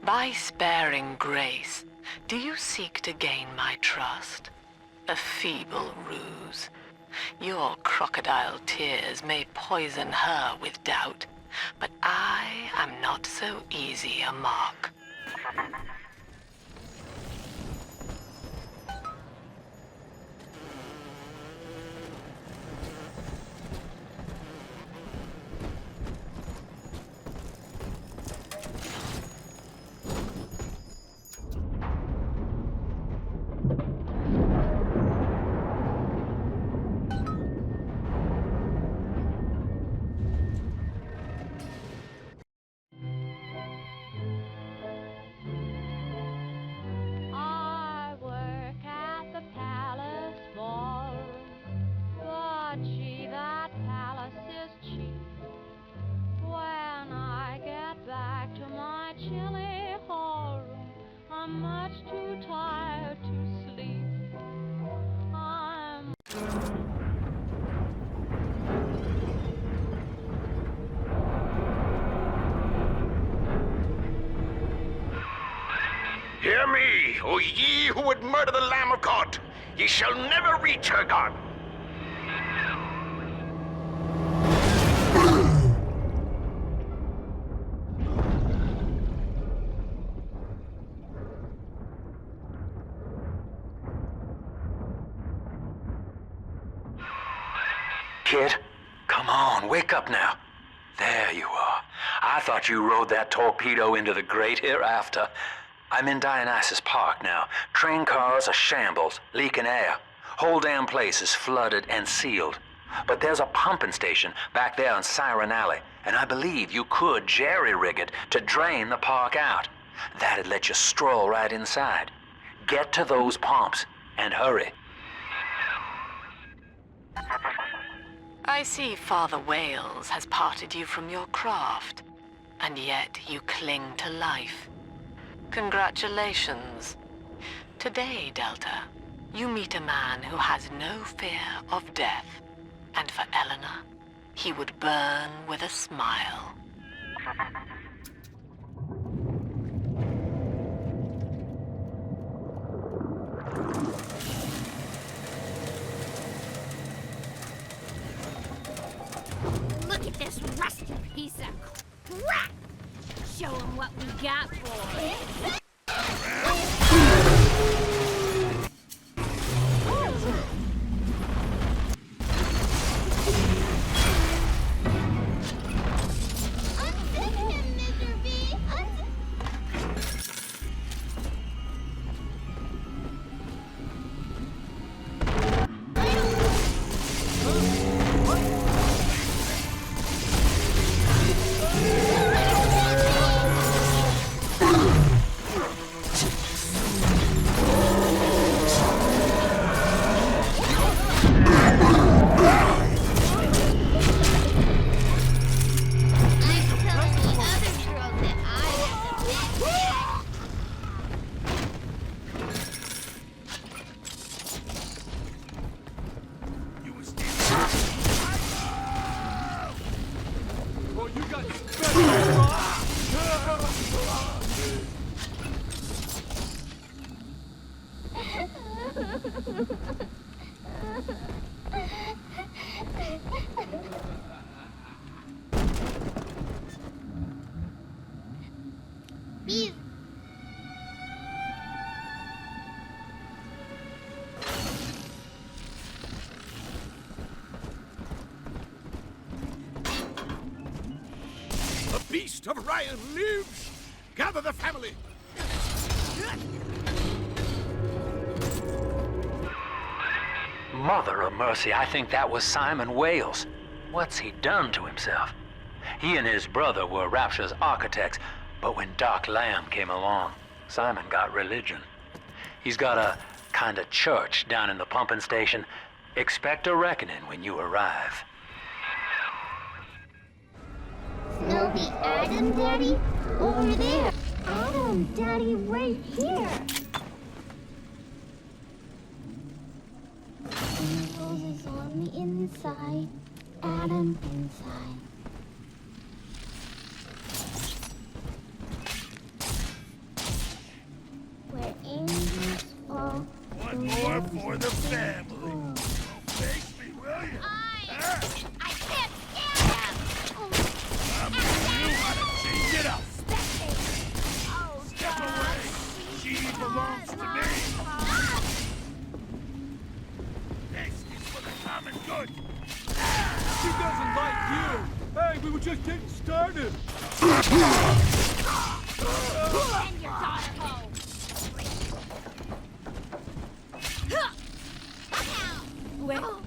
By sparing grace, do you seek to gain my trust? A feeble ruse. Your crocodile tears may poison her with doubt, but I am not so easy a mark. I work at the palace ballroom, but gee, that palace is cheap. When I get back to my chilly hallroom, I'm much too tired to sleep. I'm Hear me, O ye who would murder the Lamb of God! Ye shall never reach her God! Kid, come on, wake up now. There you are. I thought you rode that torpedo into the great hereafter. I'm in Dionysus Park now. Train cars are shambles, leaking air. Whole damn place is flooded and sealed. But there's a pumping station back there on Siren Alley, and I believe you could jerry-rig it to drain the park out. That'd let you stroll right inside. Get to those pumps, and hurry. I see Father Wales has parted you from your craft, and yet you cling to life. Congratulations. Today, Delta, you meet a man who has no fear of death, and for Eleanor, he would burn with a smile. Look at this rusty piece of crap! Show him what we got for him. He's The beast of Ryan lives! Gather the family! Mother of mercy, I think that was Simon Wales. What's he done to himself? He and his brother were Rapture's architects, but when Doc Lamb came along, Simon got religion. He's got a kind of church down in the pumping station, Expect a reckoning when you arrive. Smell the Adam, Daddy? Over there. Adam, Daddy, right here. Roses on the inside. Adam inside. Where angels fall. One more for the family. Don't face me, will you? I can't stand him! I'm giving you how to change it up. Oh, Step away. She belongs to me. This is for the common good. She doesn't like you. Hey, we were just getting started. Send your daughter home. Well,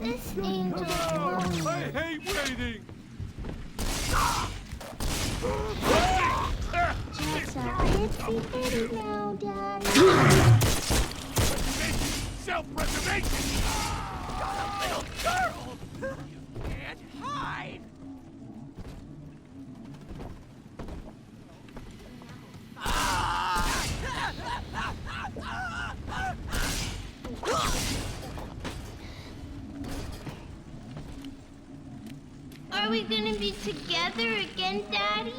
this angel alone. I hate waiting. Just a itsy bitty now, Daddy. Self-preservation. Got a little girl. You can't hide. Are we gonna be together again, Daddy?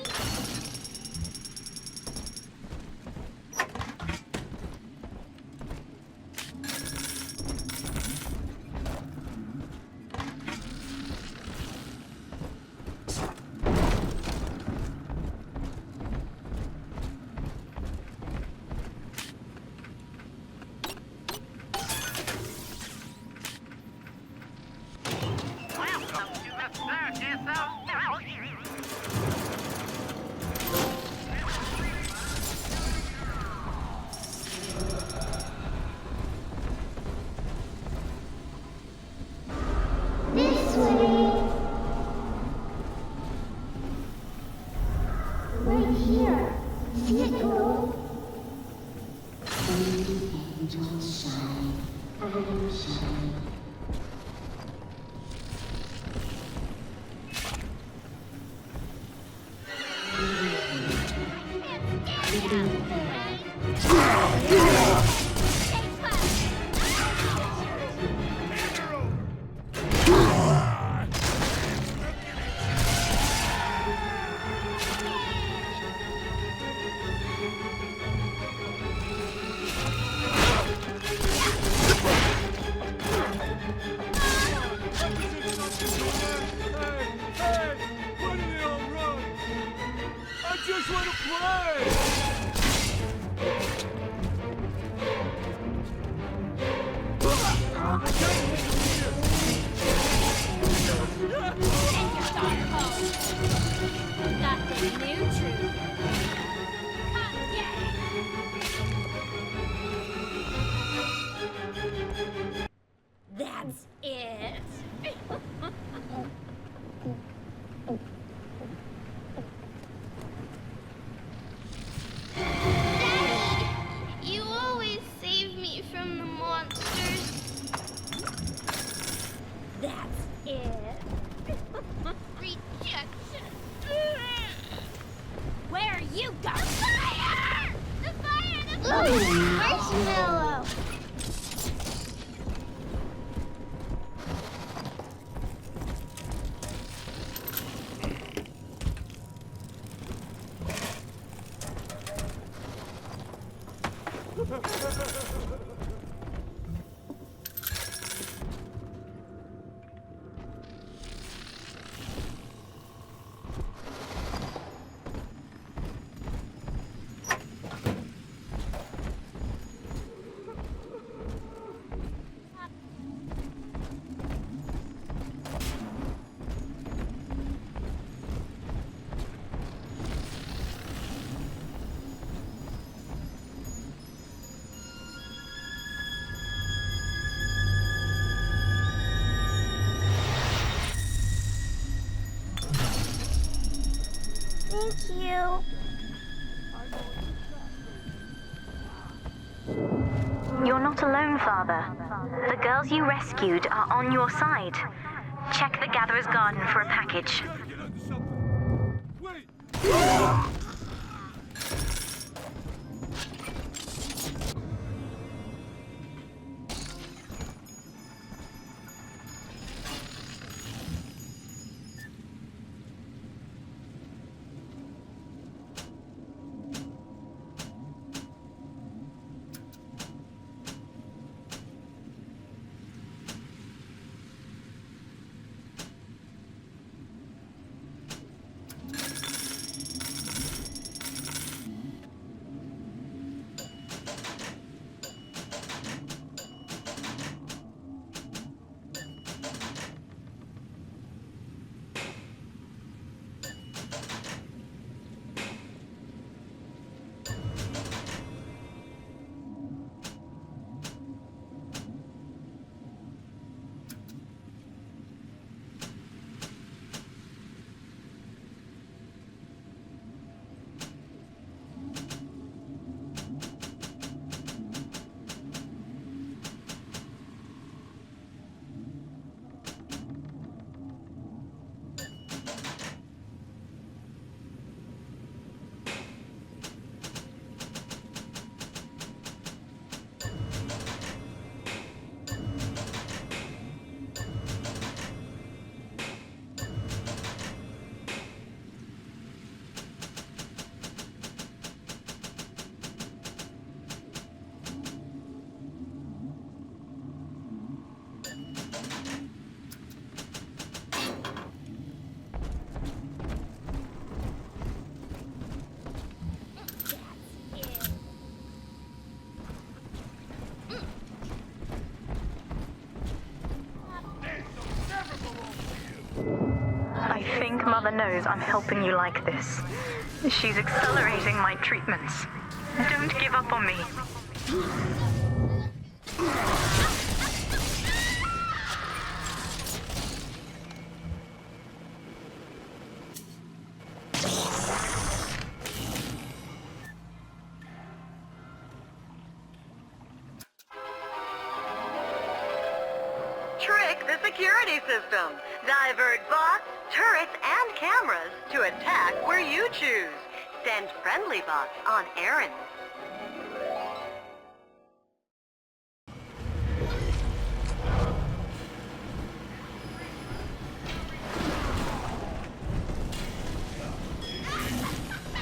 This way. Right here. See it go? When the angels shine, Adam shine. Hey, why do they all run? I just want to play. Send your daughter home. Got the new truth. Come get it. That's it. Daddy, you always save me from the monsters. That's it. Rejection. Where are you going? The fire! The fire! The fire! Ooh, marshmallow. Thank you. You're not alone, Father. The girls you rescued are on your side. Check the Gatherer's Garden for a package. I think Mother knows I'm helping you like this. She's accelerating my treatments. Don't give up on me. Trick the security system. Divert bots, turrets, and cameras to attack where you choose. Send friendly bots on errands.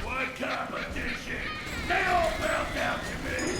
What competition? They all bow down to me.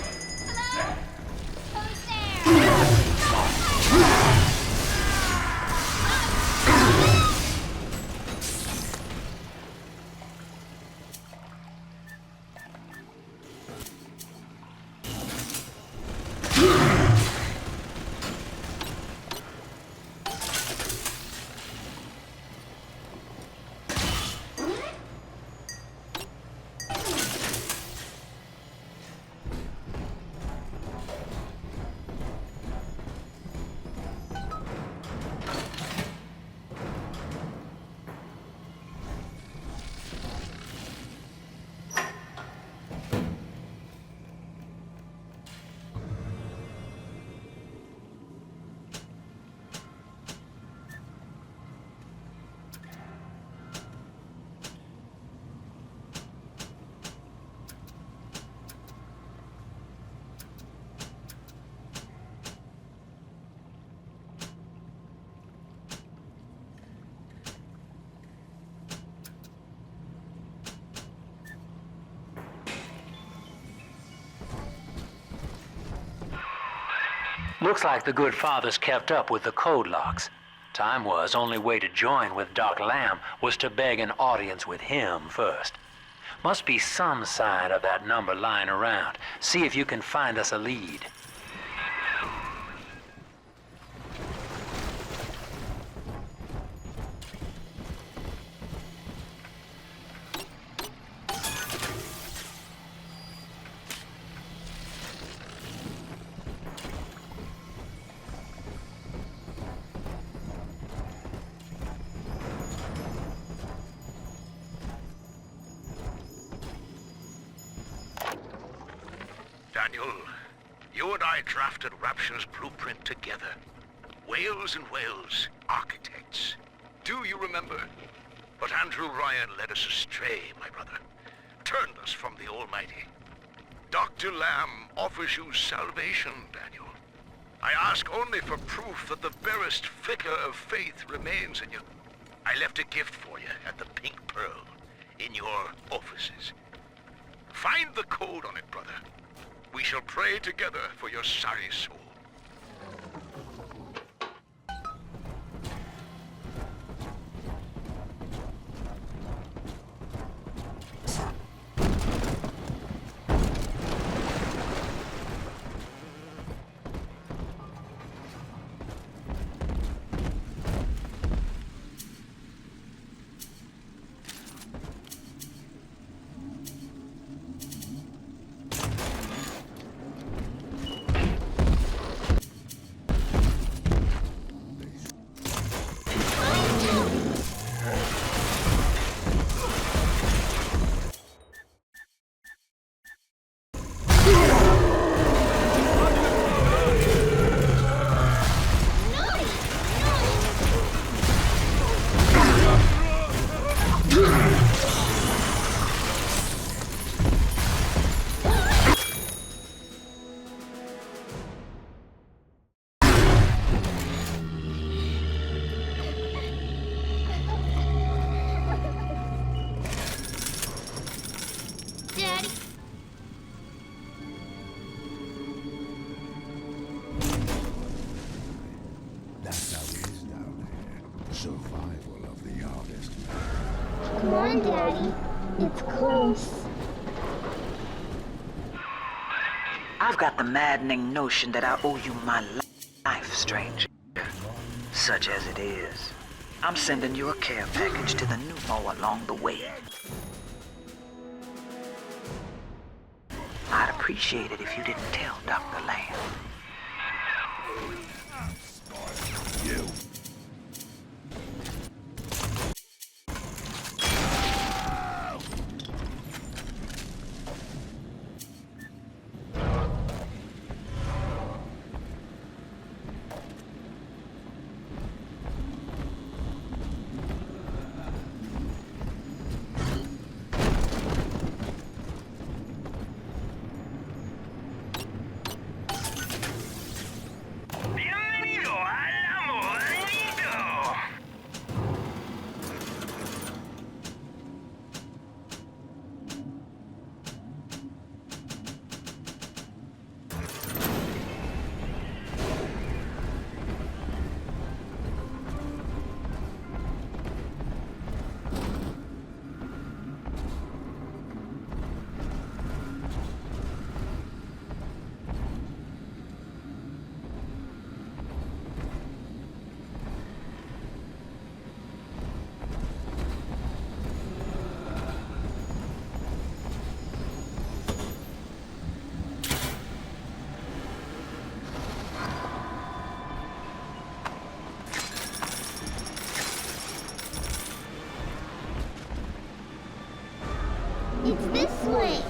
Looks like the good father's kept up with the code locks. Time was, only way to join with Doc Lamb was to beg an audience with him first. Must be some sign of that number lying around. See if you can find us a lead. Daniel, You and I drafted Rapture's blueprint together. Wales and Wales, architects. Do you remember? But Andrew Ryan led us astray, my brother. Turned us from the Almighty. Dr. Lamb offers you salvation, Daniel. I ask only for proof that the barest flicker of faith remains in you. I left a gift for you at the Pink Pearl, in your offices. Find the code on it, brother. We shall pray together for your sorry soul. That's how it is down there. Survival of the youngest. Come on, Daddy. It's close. I've got the maddening notion that I owe you my life, stranger. Such as it is. I'm sending you a care package to the pneumo along the way. I'd appreciate it if you didn't tell Dr. Lamb. You. It's this way.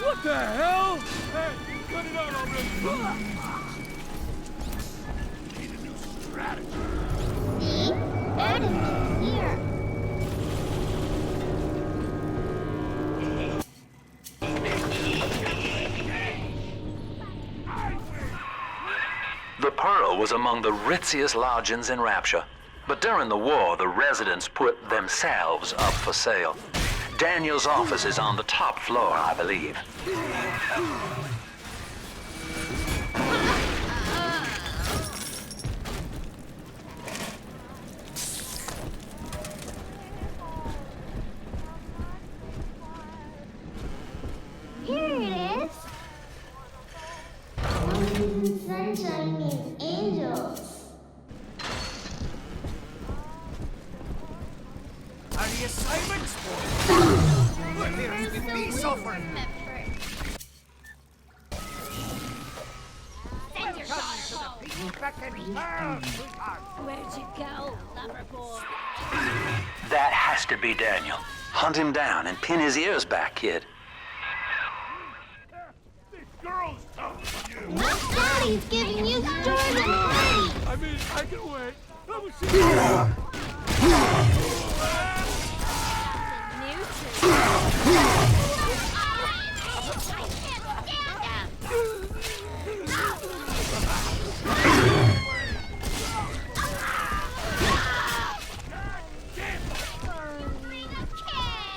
What the hell? Hey, cut it out already. Need a new strategy. See? Daddy's here. The Pearl was among the ritziest lodgings in Rapture. But during the war, the residents put themselves up for sale. Daniel's office is on the top floor, I believe. Here it is. Sunshine means angels. Are the assignments for? Look, there's the peace offering. Send your Where'd you go, lover boy? That has to be Daniel. Hunt him down and pin his ears back, kid. This girl's tough on you. Daddy's giving you stories and parties. I mean, I can wait. I will see.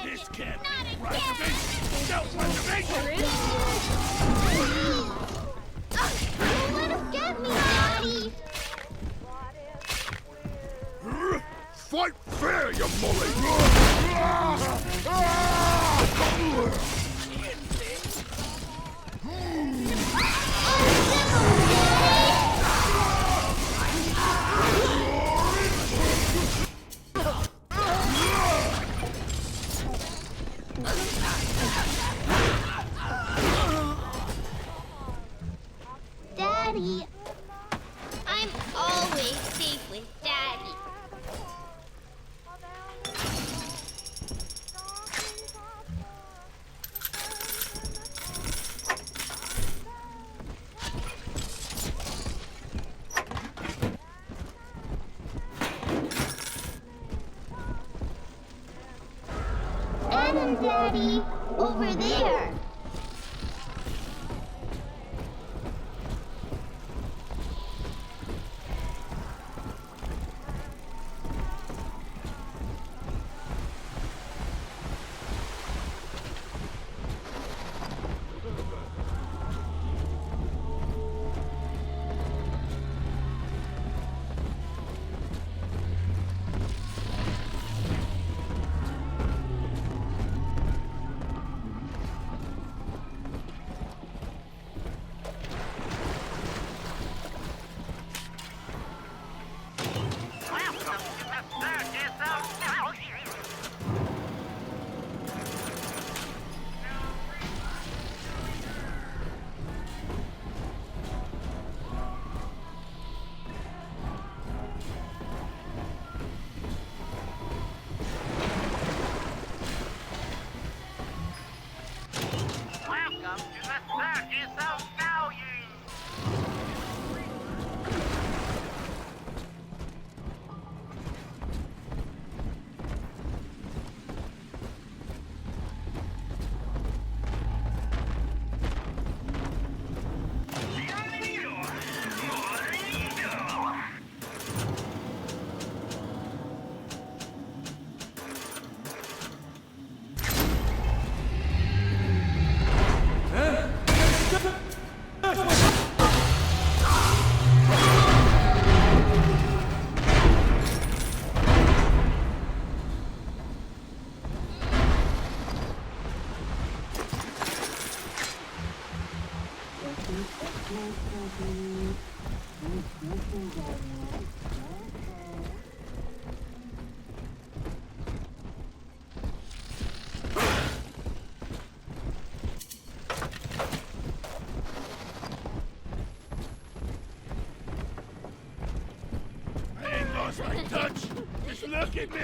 This can't be reservation. No reservation. Let us get me, Daddy. Fight fair, you mully! Daddy, I'm always safe with Daddy. Adam, Daddy, over there. My touch! Just look at me!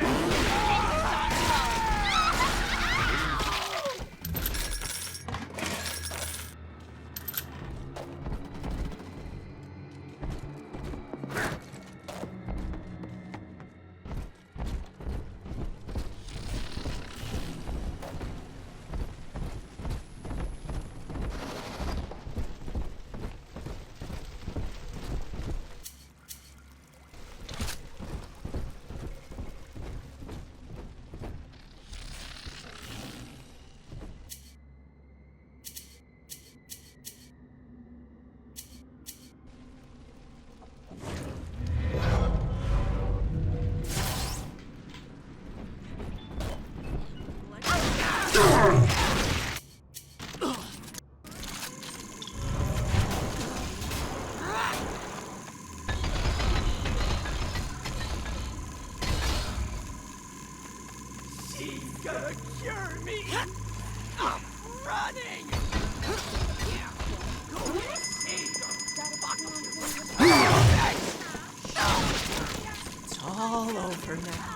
She's gonna cure me. I'm running. It's all over now.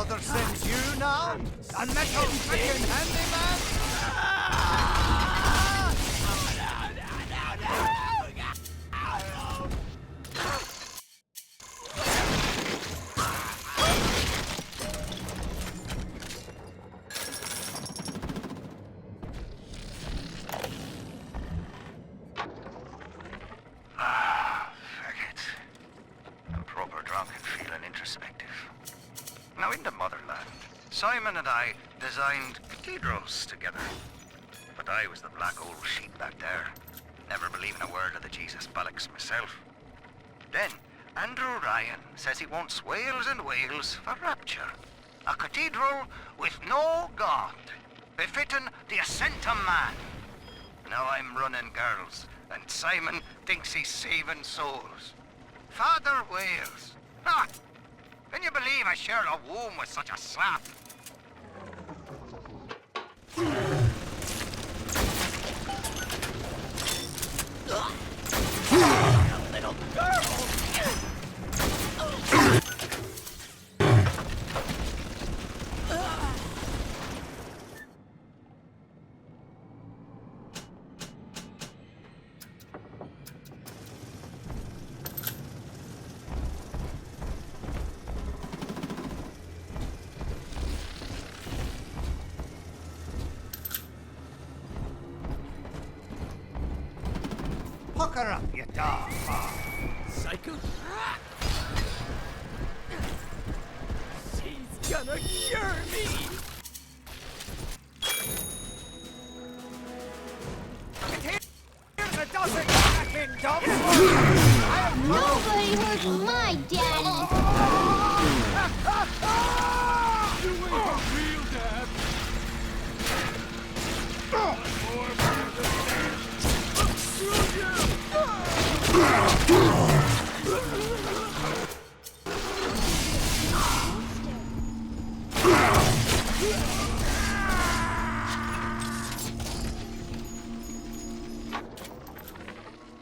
Mother sends you now? A metal freaking handyman? Now, in the motherland, Simon and I designed cathedrals together. But I was the black old sheep back there, never believing a word of the Jesus bollocks myself. Then, Andrew Ryan says he wants Wales and Wales for rapture. A cathedral with no God, befitting the ascent of man. Now I'm running girls, and Simon thinks he's saving souls. Father Wales. Ha! Can you believe I shared a womb with such a sap? Little girl! Hook her up, you dog. Psycho. She's gonna cure me. Here's a dozen fucking dogs. Nobody hurt my daddy. You ain't a real dad.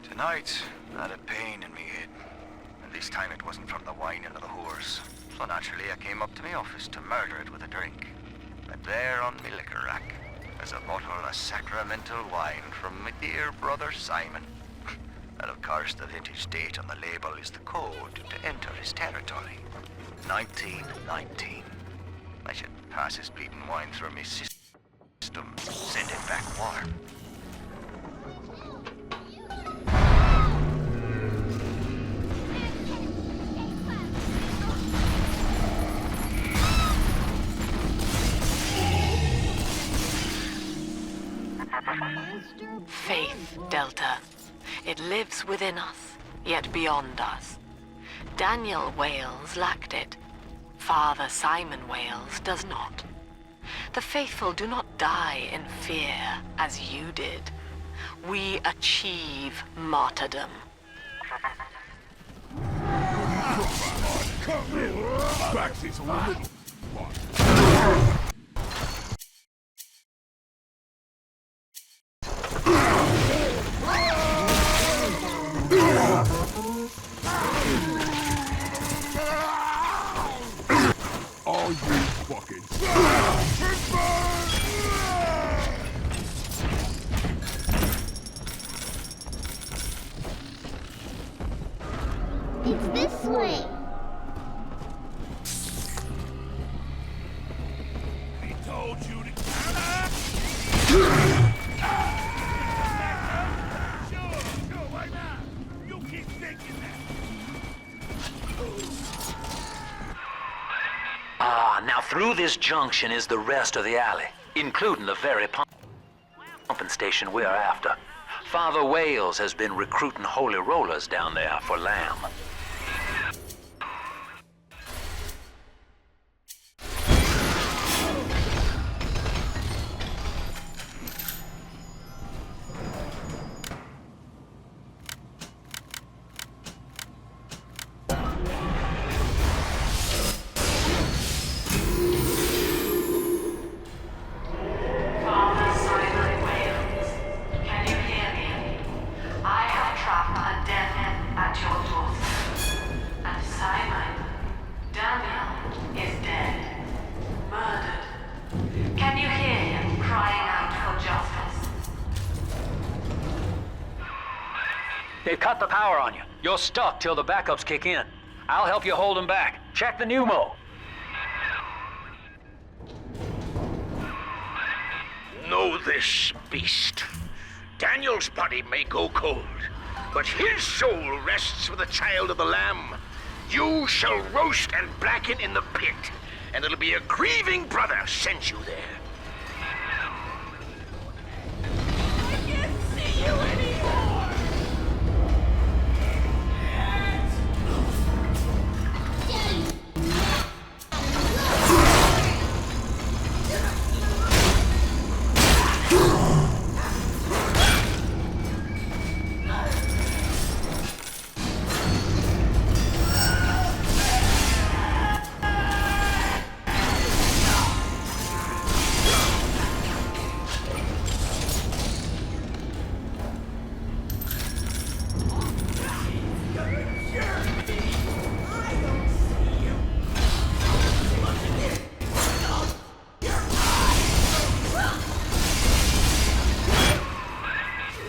Tonight, I had a pain in me head. And this time it wasn't from the whining of the whores. So naturally I came up to my office to murder it with a drink. And there on my liquor rack is a bottle of sacramental wine from my dear brother Simon. And of course the vintage date on the label is the code to enter his territory. 1919. I should pass his bleeding wine through my system, send it back warm. Faith, Delta. It lives within us, yet beyond us. Daniel Wales lacked it. Father Simon Wales does not. The faithful do not die in fear, as you did. We achieve martyrdom. Come here. Back this little one. All you fucking It's this way. He told you to Sure, why not? You keep thinking that. Now through this junction is the rest of the alley, including the very pumping station we're after. Father Wales has been recruiting holy rollers down there for lamb. I have trapped a death at your doorstep. They've cut the power on you. You're stuck till the backups kick in. I'll help you hold them back. Check the pneumo. Know this, beast. Daniel's body may go cold, but his soul rests with the child of the Lamb. You shall roast and blacken in the pit, and it'll be a grieving brother sends you there. I can't see you anymore!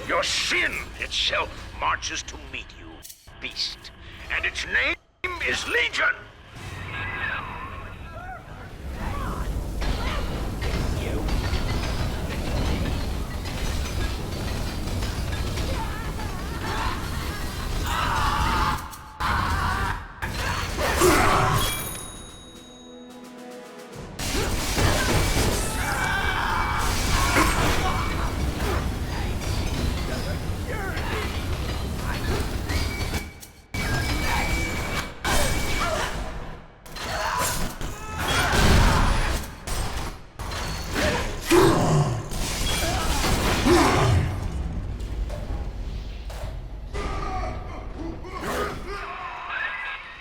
Your sin itself marches to meet you, beast, and its name is Legion.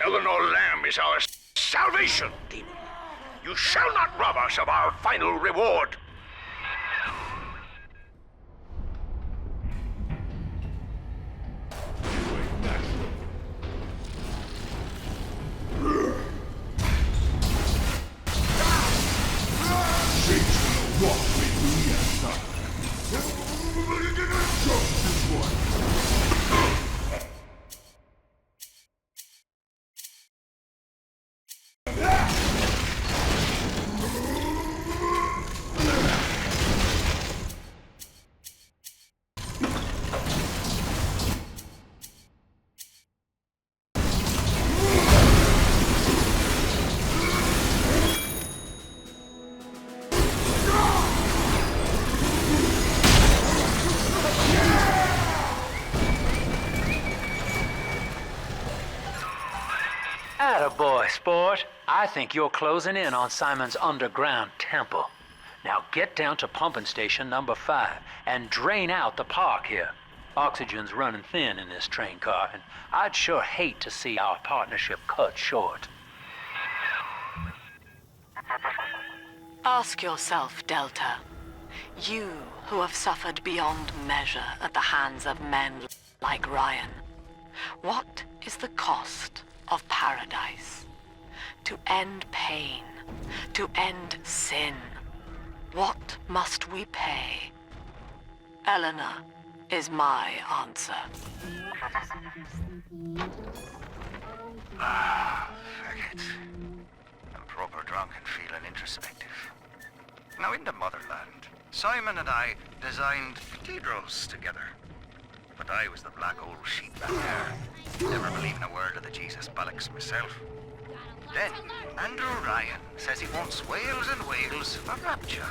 Eleanor Lamb is our salvation, demon. You shall not rob us of our final reward. Attaboy, sport. I think you're closing in on Simon's underground temple. Now get down to pumping station number 5 and drain out the park here. Oxygen's running thin in this train car, and I'd sure hate to see our partnership cut short. Ask yourself, Delta. You who have suffered beyond measure at the hands of men like Ryan. What is the cost of paradise? To end pain, to end sin. What must we pay? Eleanor is my answer. Forget. I'm proper drunk and feeling introspective. Now in the motherland, Simon and I designed cathedrals together. But I was the black old sheep back there, never believing a word of the Jesus bollocks myself. Then, Andrew Ryan says he wants whales and whales for rapture.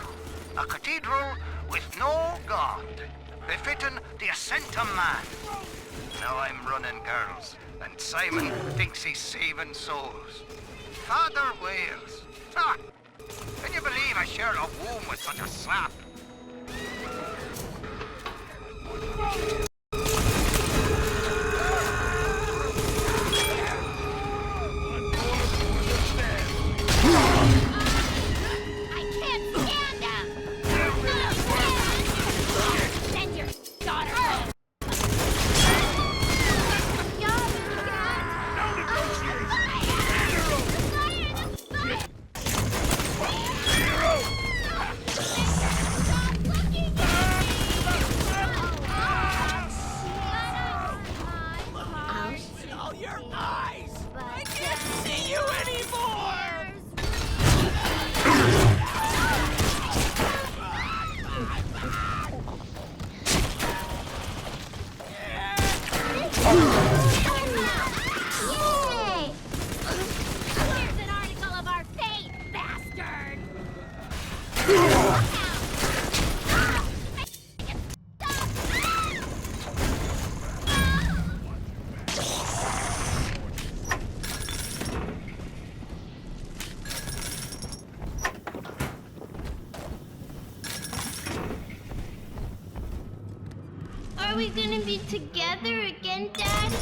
A cathedral with no God, befitting the ascent of man. Now I'm running girls, and Simon thinks he's saving souls. Father Wales. Ha! Can you believe I shared a womb with such a sap? Are we gonna be together again, Daddy?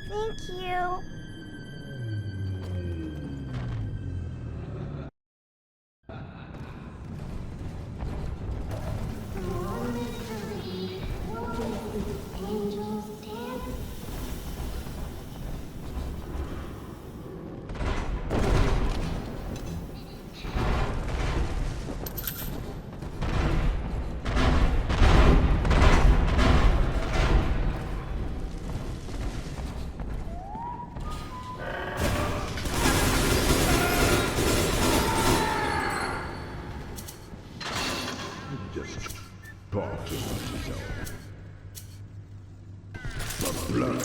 Thank you. Angels dance. Just talk to myself. The blood.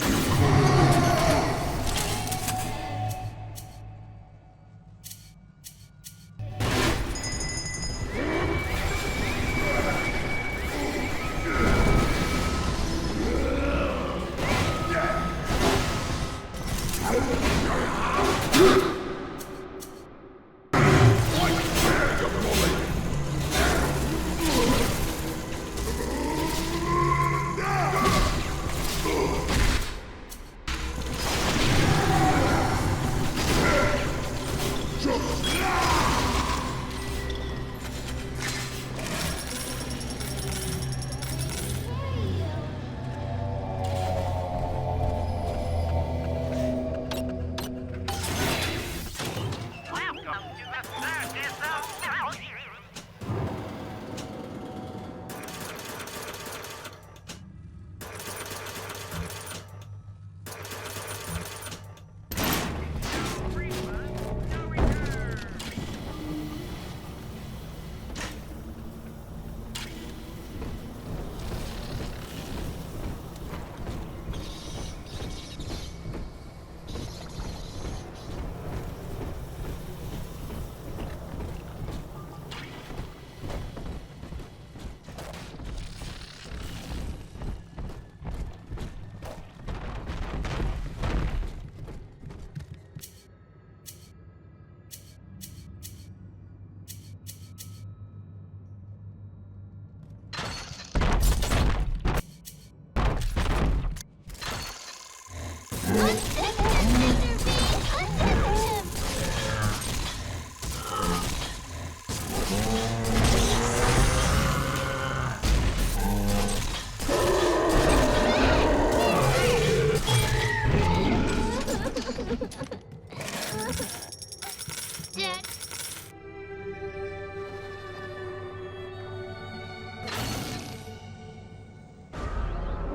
Dad.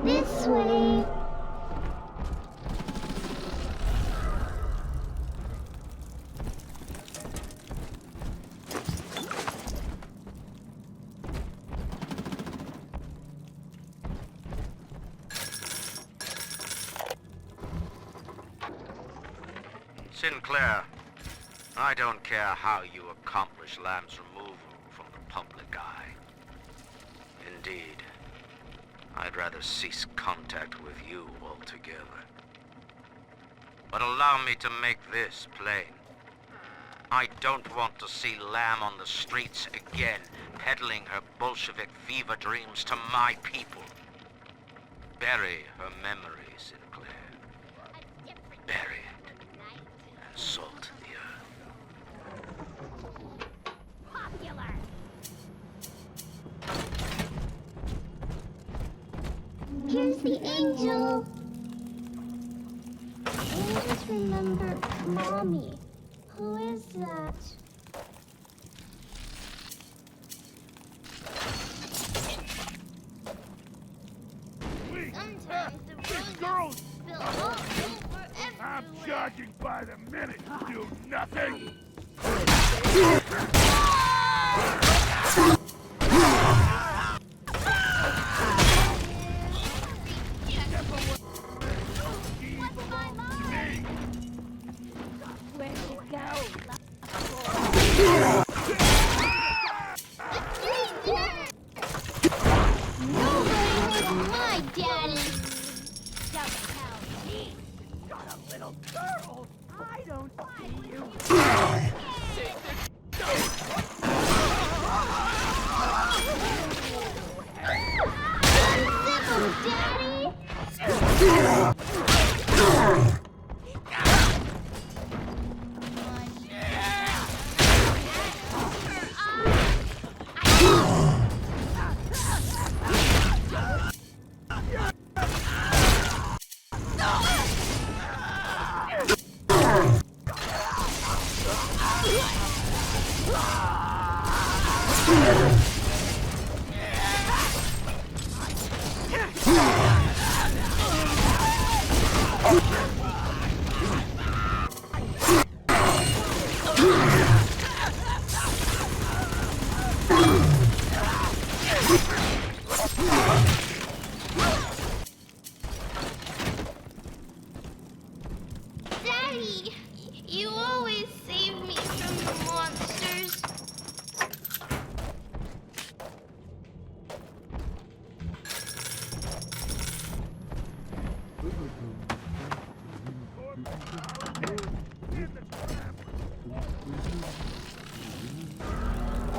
This way. Sinclair, I don't care how you accomplish Lamb's removal from the public eye. Indeed, I'd rather cease contact with you altogether. But allow me to make this plain. I don't want to see Lamb on the streets again, peddling her Bolshevik fever dreams to my people. Bury her memory, Sinclair. Bury it, and salt the earth. Popular. Here's the angel. Angels remember Mommy. Who is that? Sometimes the roads spill all over I'm everywhere. charging by the minute, you nothing! Where'd you go? Daddy, you always save me from the monsters.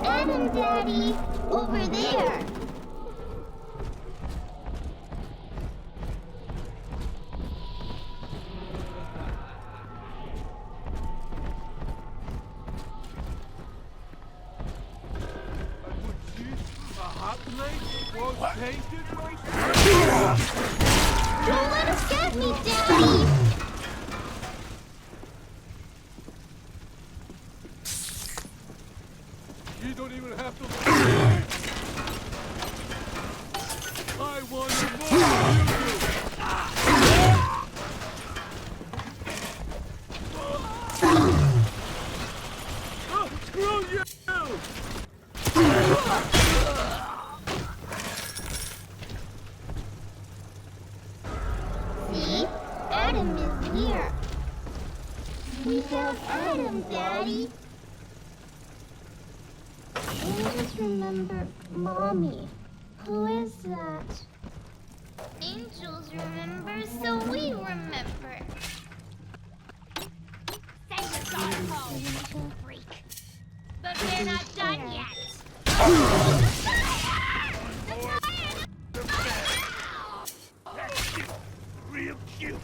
Adam, Daddy, over there. Don't let us get me, Daddy! You don't even have to. I want more than you do. Oh, screw you! See? Adam is here. We found Adam, Daddy. We just remember Mommy. Who is that? Angels remember, so we remember. Send your daughter home, freak. But we're not done yet. That's cute. Real cute.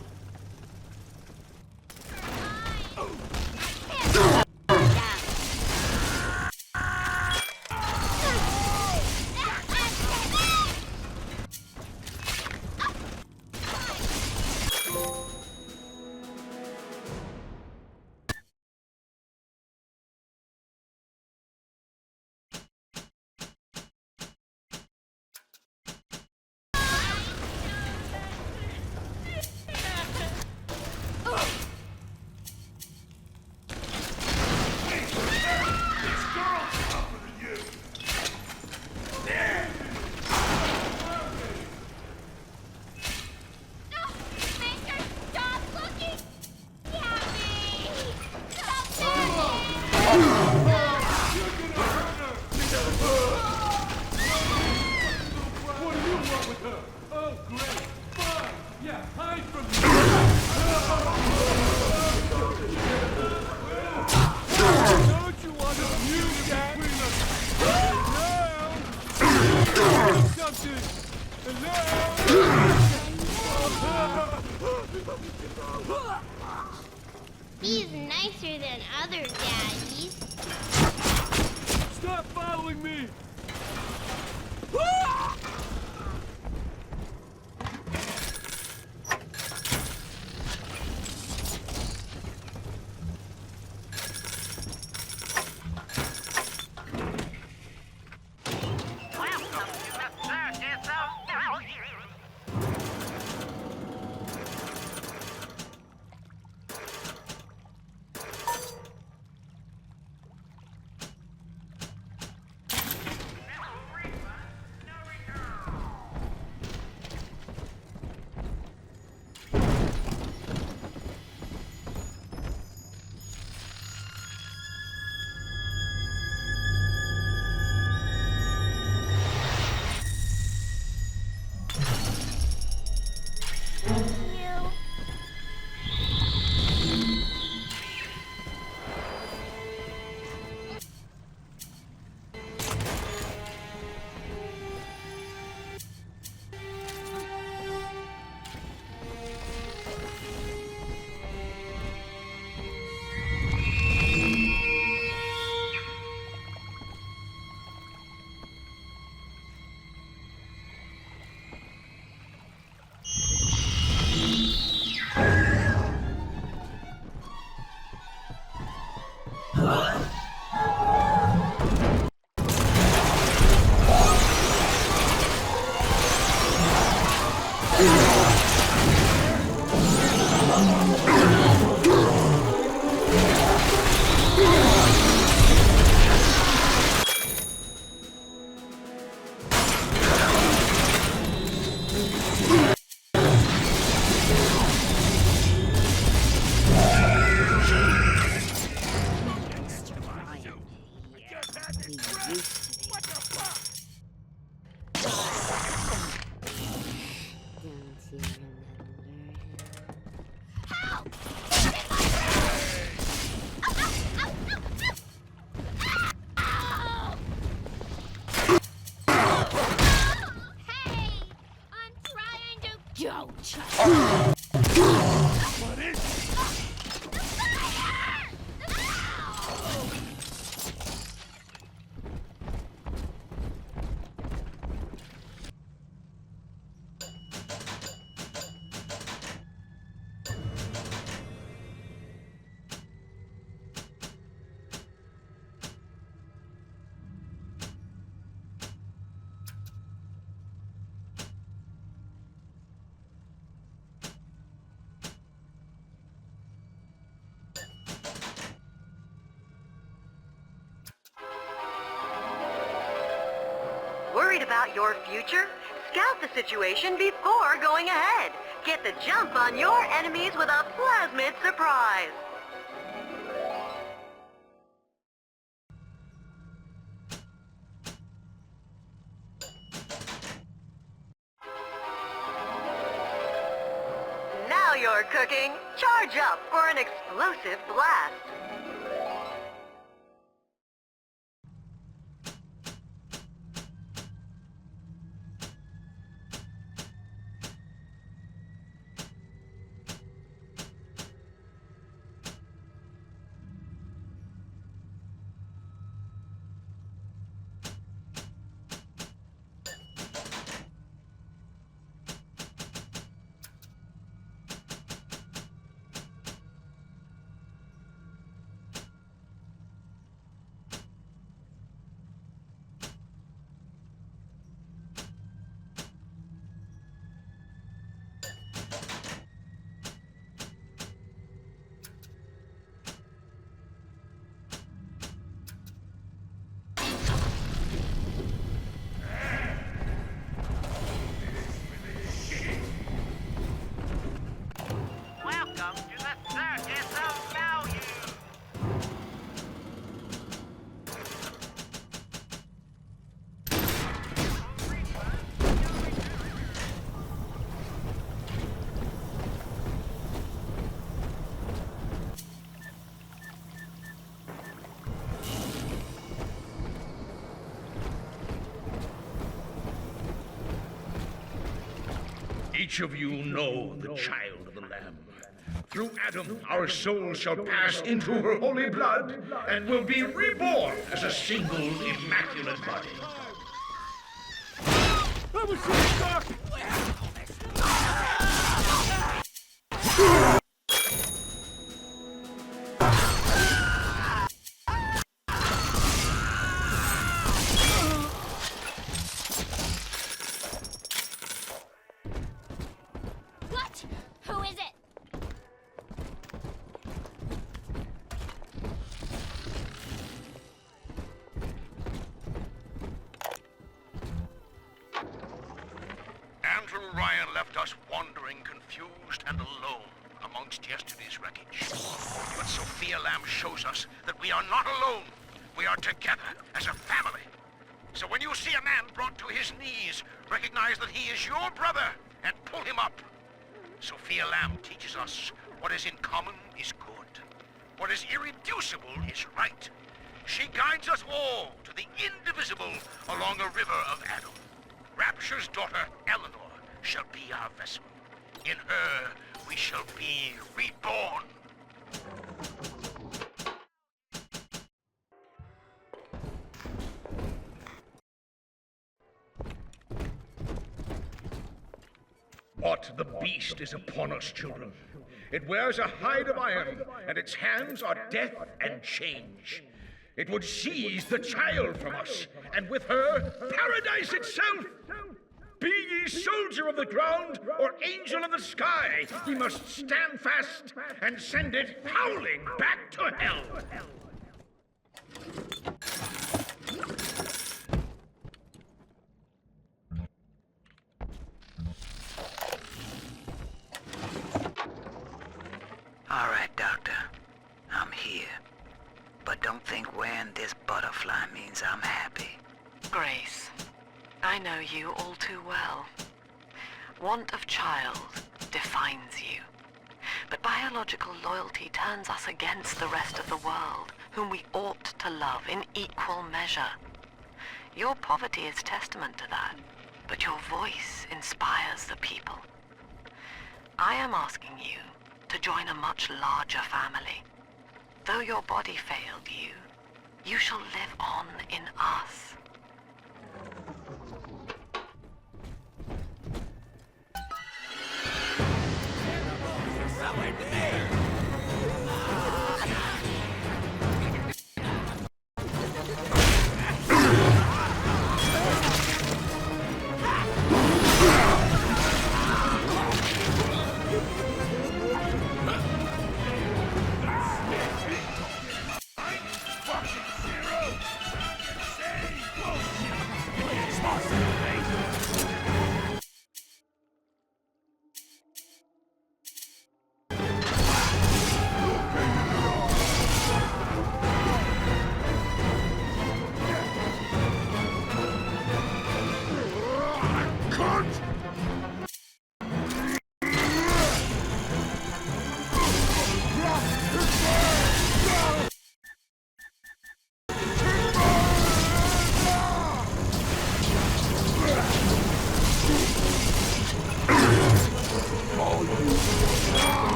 He's nicer than other daddies. Stop following me! What the fuck? Don't you remember? Help! Hey! I'm trying to... Don't touch me! What is it? The fire! Worried about your future? Scout the situation before going ahead. Get the jump on your enemies with a plasmid surprise. Now you're cooking. Charge up for an explosive blast. Welcome to the Circus of Value! Each of you know the child of the Lamb. Through Adam, our souls shall pass into her holy blood and will be reborn as a single immaculate body. I was so stuck! What? Who is it? Andrew Ryan left us wandering, confused, and alone amongst yesterday's wreckage. But Sophia Lamb shows us that we are not alone. We are together as a family. So when you see a man brought to his knees, recognize that he is your brother and pull him up. Sophia Lamb teaches us what is in common is good. What is irreducible is right. She guides us all to the indivisible along a river of Adam. Rapture's daughter, Eleanor, shall be our vessel. In her, we shall be reborn. What the beast is upon us, children. It wears a hide of iron, and its hands are death and change. It would seize the child from us, and with her, paradise itself. Be ye soldier of the ground or angel of the sky, we must stand fast and send it howling back to hell. All right, Doctor. I'm here. But don't think wearing this butterfly means I'm happy. Grace, I know you all too well. Want of child defines you. But biological loyalty turns us against the rest of the world, whom we ought to love in equal measure. Your poverty is testament to that, but your voice inspires the people. I am asking you to join a much larger family. Though your body failed you, you shall live on in us.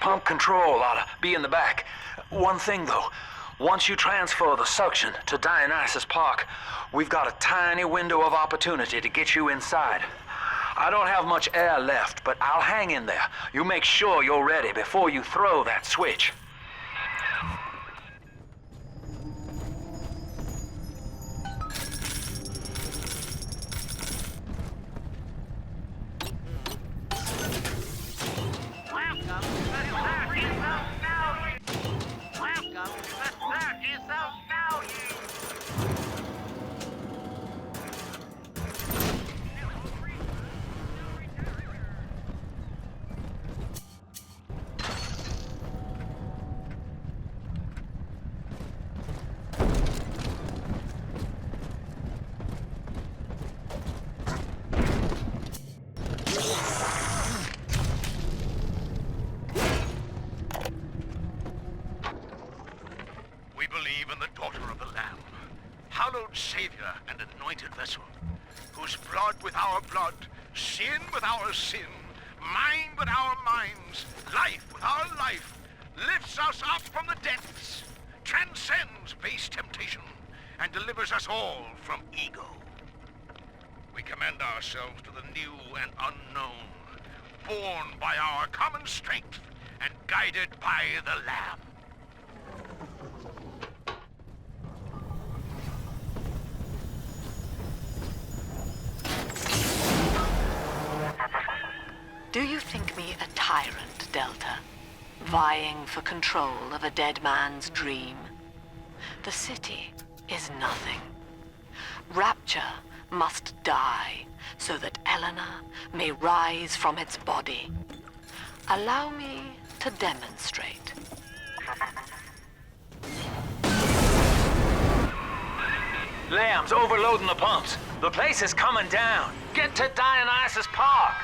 Pump control ought to be in the back. One thing, though. Once you transfer the suction to Dionysus Park, we've got a tiny window of opportunity to get you inside. I don't have much air left, but I'll hang in there. You make sure you're ready before you throw that switch. hallowed Savior and anointed vessel, whose blood with our blood, sin with our sin, mind with our minds, life with our life, lifts us up from the depths, transcends base temptation, and delivers us all from ego. We commend ourselves to the new and unknown, born by our common strength and guided by the Lamb. Do you think me a tyrant, Delta, vying for control of a dead man's dream? The city is nothing. Rapture must die so that Eleanor may rise from its body. Allow me to demonstrate. Lamb's overloading the pumps. The place is coming down. Get to Dionysus Park.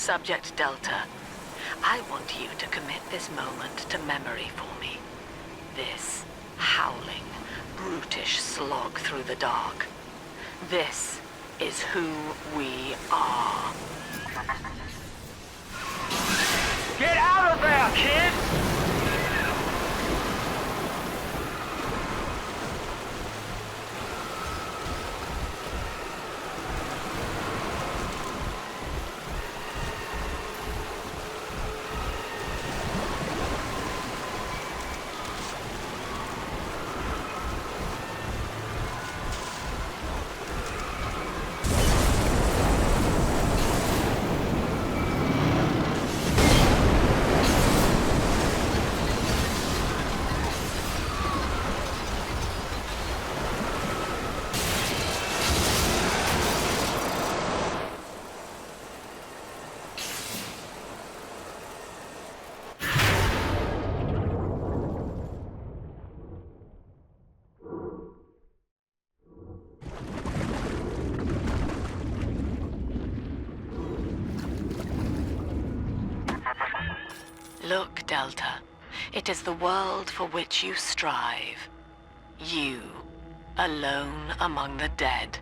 Subject Delta, I want you to commit this moment to memory for me. This howling, brutish slog through the dark. This is who we are. Get out of there, kid! Look, Delta, it is the world for which you strive. You, alone among the dead.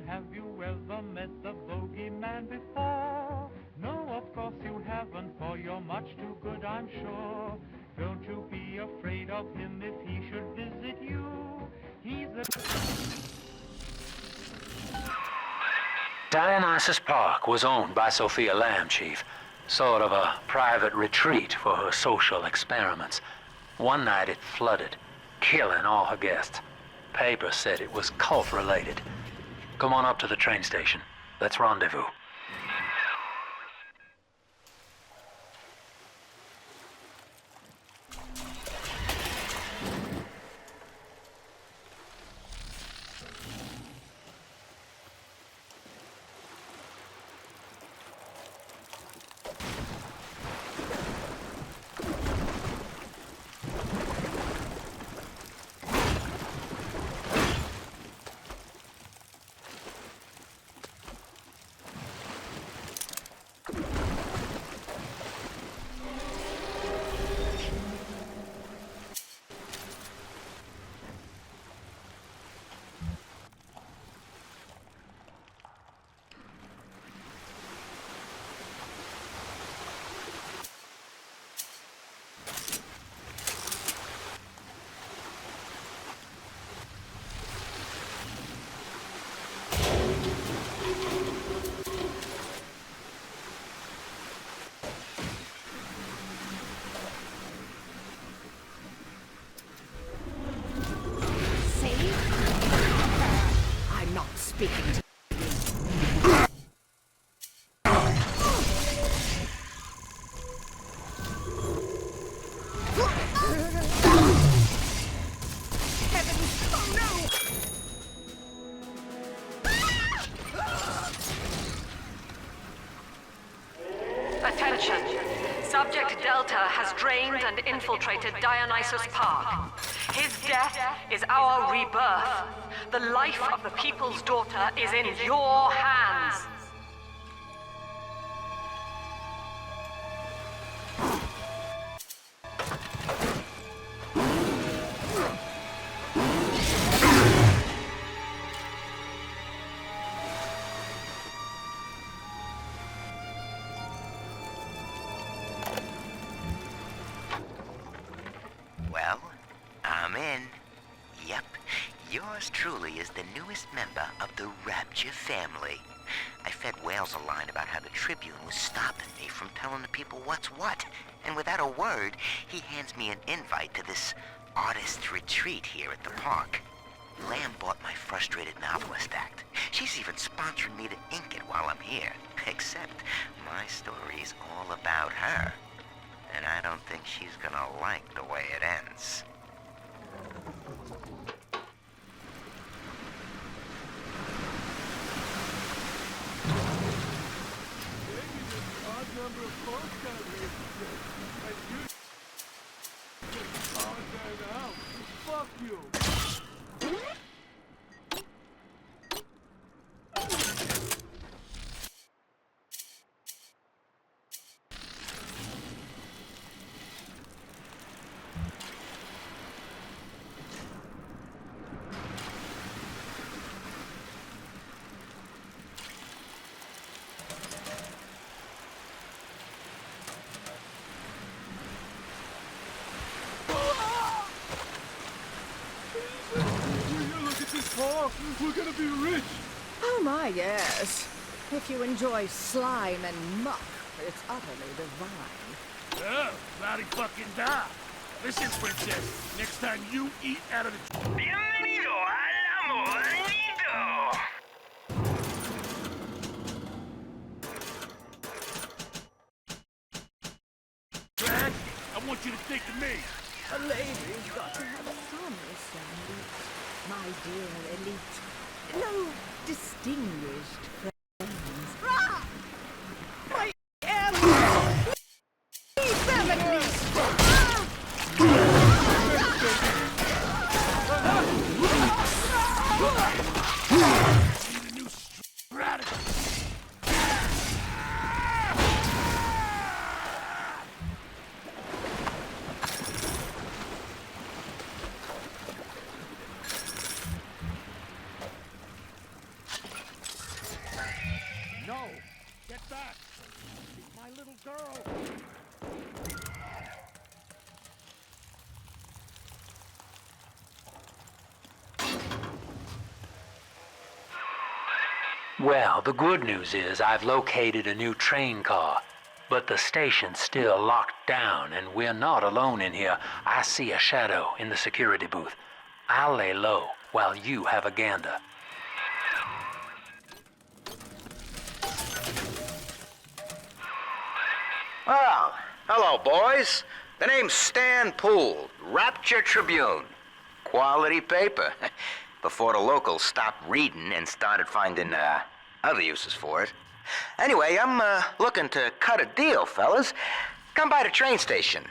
Have you ever met the bogeyman before? No, of course you haven't, for you're much too good, I'm sure. Don't you be afraid of him if he should visit you. He's a... Dionysus Park was owned by Sophia Lamb, Chief. Sort of a private retreat for her social experiments. One night it flooded, killing all her guests. Papers said it was cult-related. Come on up to the train station. Let's rendezvous. and infiltrated Dionysus Park. His death is our rebirth. The life of the People's Daughter is in your hands. Well, I'm in. Yep, yours truly is the newest member of the Rapture family. I fed Wales a line about how the Tribune was stopping me from telling the people what's what, and without a word, he hands me an invite to this artist retreat here at the park. Lamb bought my frustrated novelist act. She's even sponsoring me to ink it while I'm here. Except my story's all about her. And I don't think she's gonna like the way it ends. Odd number of folks down here today. And you just odd that out. Fuck you. We're gonna be rich! Oh my, yes. If you enjoy slime and muck, it's utterly divine. Oh, bloody fucking da! Listen, princess, next time you eat out of the... Bienvenido al amorito! Jack, I want you to think of me. A lady's got to have some standards, my dear elite. No distinguished friends. Ah! My enemies! Leave them at least! Need a new strategy. No! Get back! She's my little girl! Well, the good news is I've located a new train car. But the station's still locked down, and we're not alone in here. I see a shadow in the security booth. I'll lay low while you have a gander. Well, hello, boys. The name's Stan Poole, Rapture Tribune. Quality paper. Before the locals stopped reading and started finding, other uses for it. Anyway, I'm, looking to cut a deal, fellas. Come by the train station.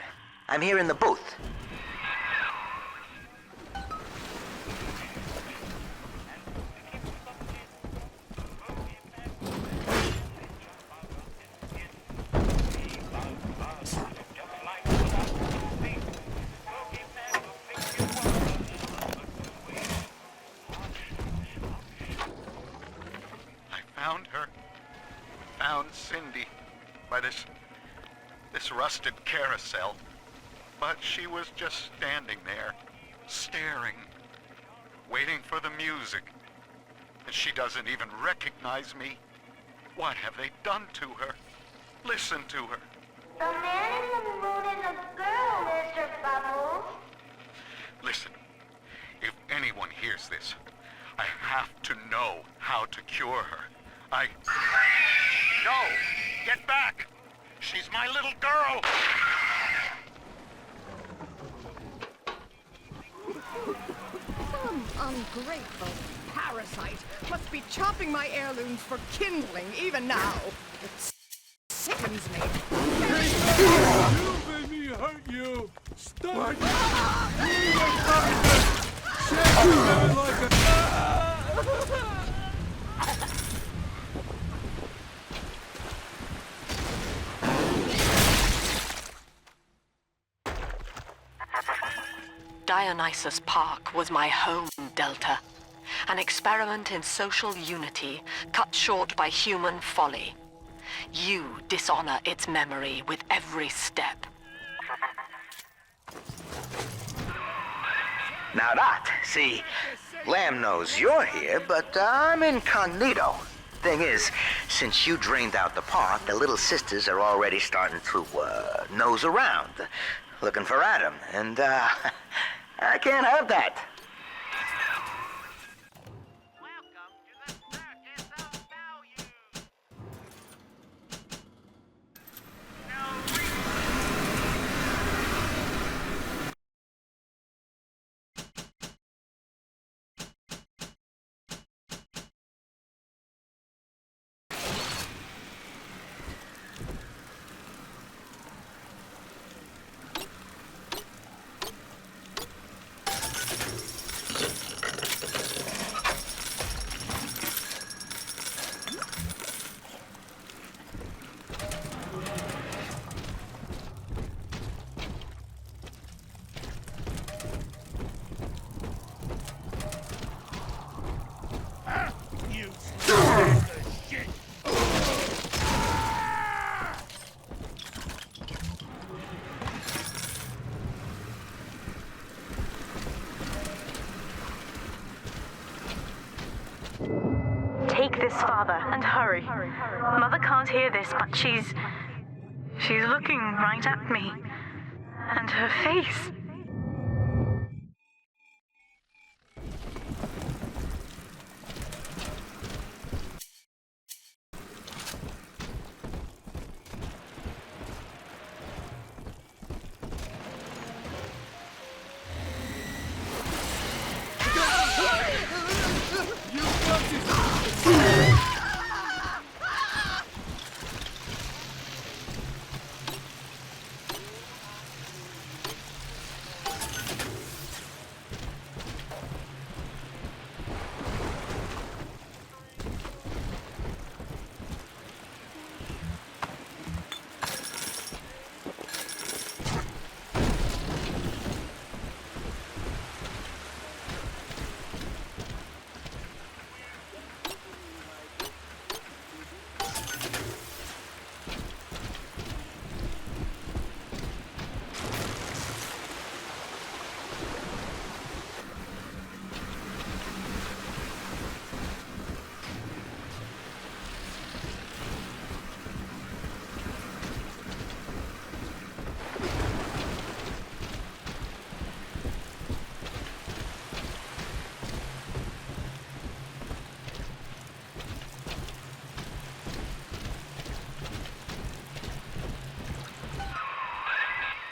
I'm here in the booth. Found her. Found Cindy by this rusted carousel. But she was just standing there, staring, waiting for the music. And she doesn't even recognize me. What have they done to her? Listen to her. The man in the moon is a girl, Mr. Bubbles. Listen, if anyone hears this, I have to know how to cure her. No! Get back! She's my little girl! Some ungrateful parasite must be chopping my heirlooms for kindling even now. It sickens me. You made me hurt you! Dionysus Park was my home, Delta. An experiment in social unity, cut short by human folly. You dishonor its memory with every step. Now that, see, Lamb knows you're here, but I'm incognito. Thing is, since you drained out the park, the little sisters are already starting to, nose around, looking for Adam, and, I can't have that. Take this, Father, and hurry. Mother can't hear this, but she's looking right at me. And her face.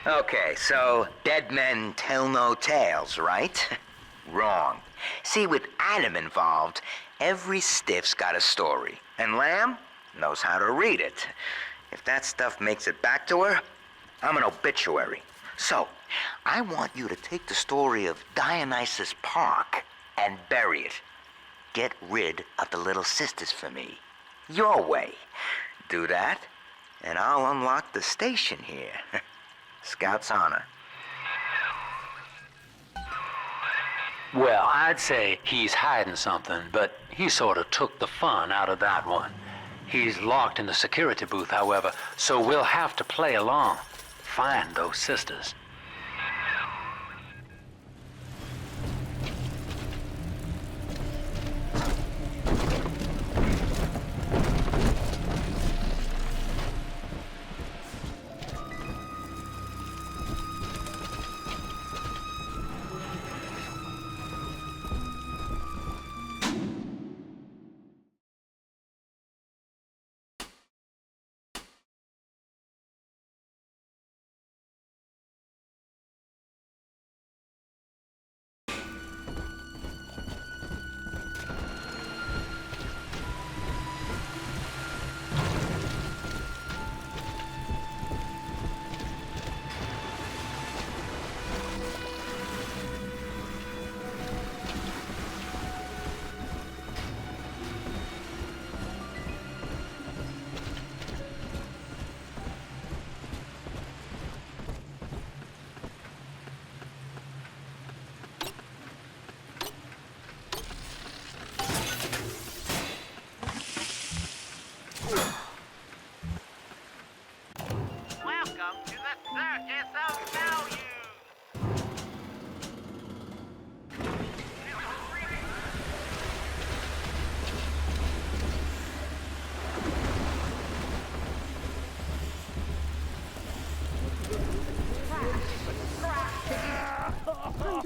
Okay, so dead men tell no tales, right? Wrong. See, with Adam involved, every stiff's got a story, and Lamb knows how to read it. If that stuff makes it back to her, I'm an obituary. So, I want you to take the story of Dionysus Park and bury it. Get rid of the little sisters for me. Your way. Do that, and I'll unlock the station here. Scout's honor. Well, I'd say he's hiding something, but he sort of took the fun out of that one. He's locked in the security booth, however, so we'll have to play along. Find those sisters.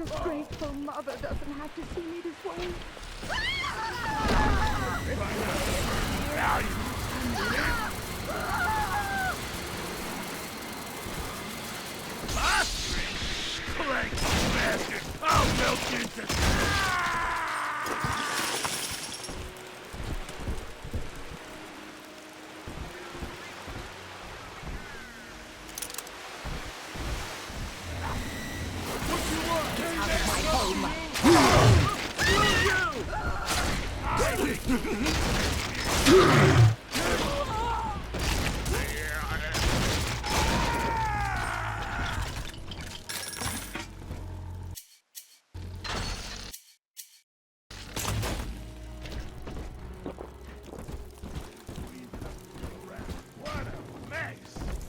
disgraceful mother doesn't have to see me this way. Blank bastard! I'll melt into...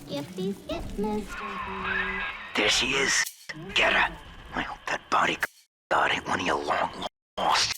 Gifties get missed. There she is. Get her. I hope that bodyguard ain't one of your long lost.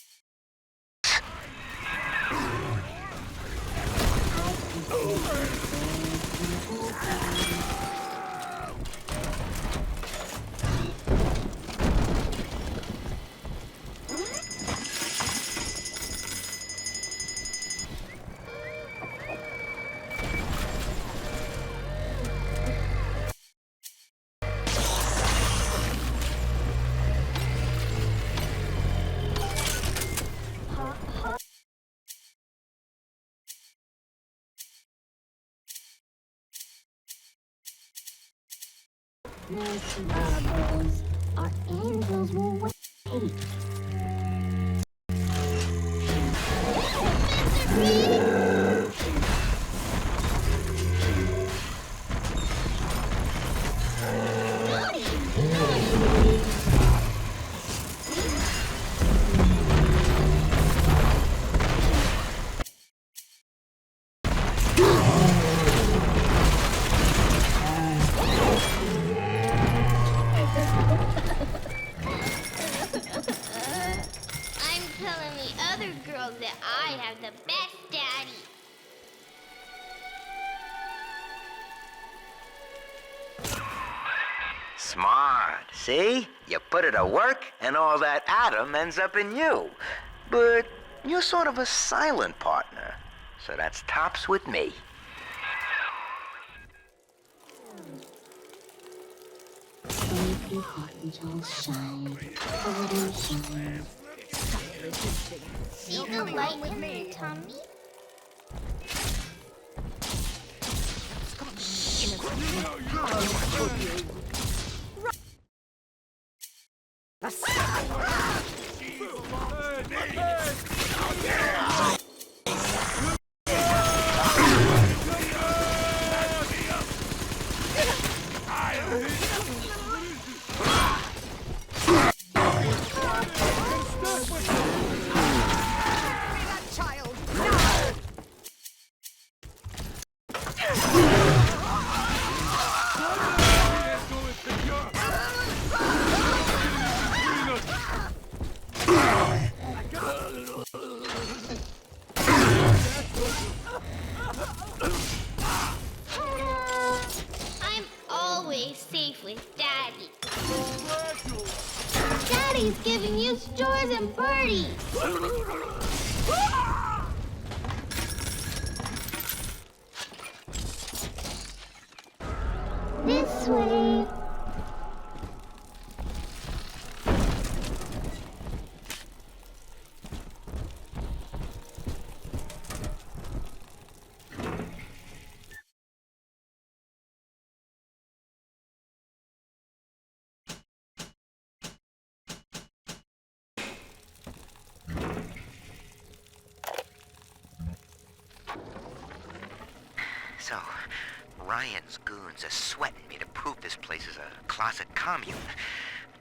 Mercy bubbles. Our angels will wait. I'm telling the other girls that I have the best daddy. Smart. See? You put it to work, and all that atom ends up in you. But you're sort of a silent partner, so that's tops with me. See the light in her tummy? I'm always safe with Daddy. Daddy's giving you stores and birdies. This way. So, Ryan's goons are sweating me to prove this place is a closet commune.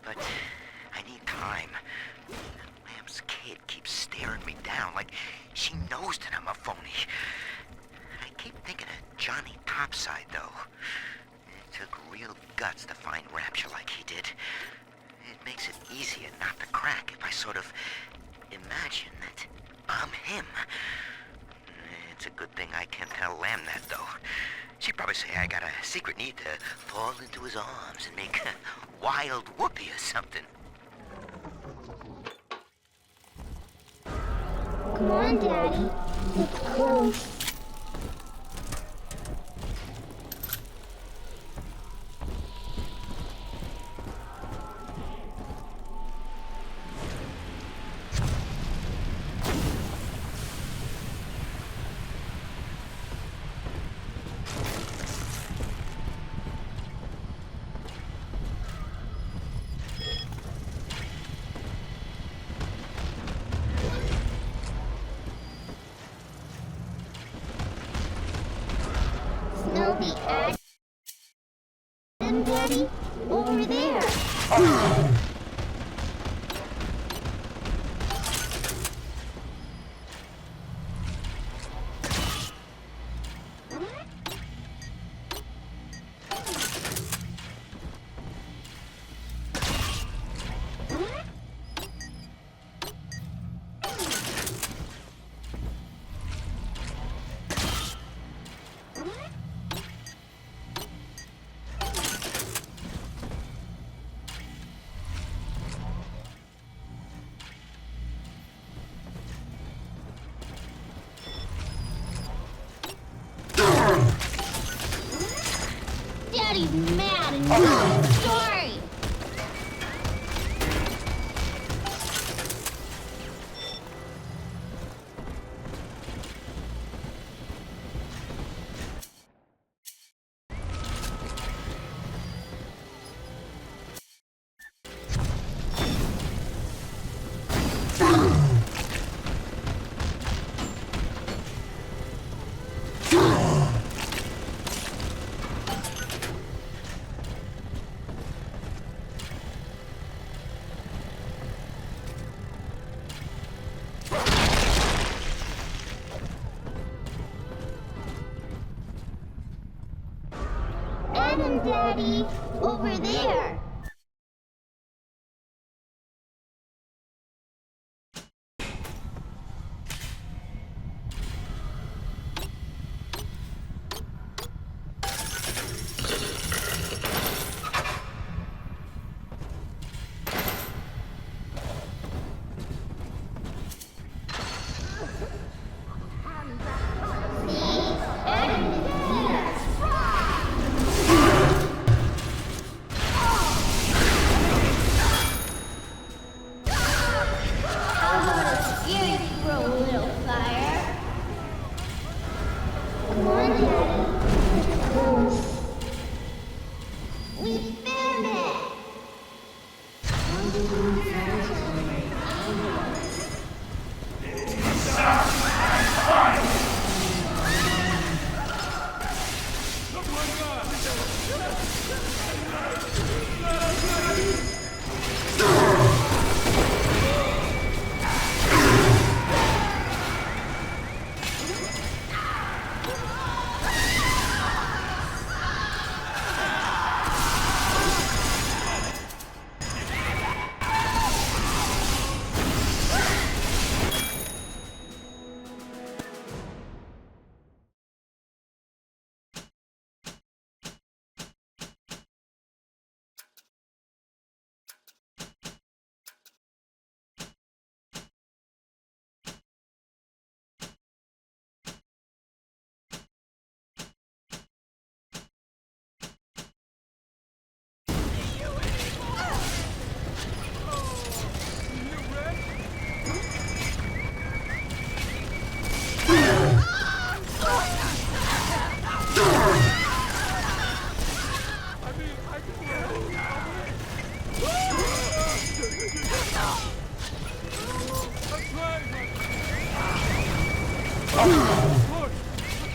But I need time. Lamb's kid keeps staring me down like she knows that I'm a phony. I keep thinking of Johnny Topside, though. It took real guts to find Rapture like he did. It makes it easier not to crack if I sort of imagine that I'm him. It's a good thing I can't tell Lamb that, though. She'd probably say I got a secret need to fall into his arms and make a wild whoopee or something. Come on, Daddy. It's close. Smell the action, Daddy? Over there. Daddy's mad and not sorry. Adam, Daddy, over there. Come on, Daddy. It's close. We found it!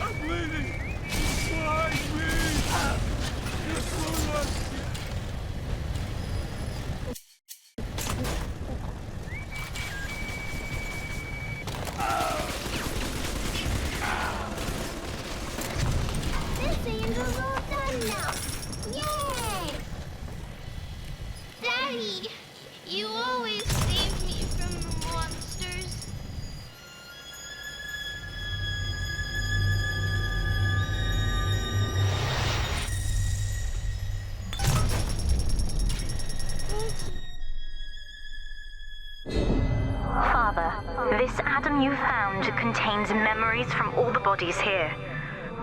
I'm bleeding! Why me? This angel's all done now. Yay! Daddy, you always save me from the monsters. Father, This Adam you found contains memories from all the bodies here.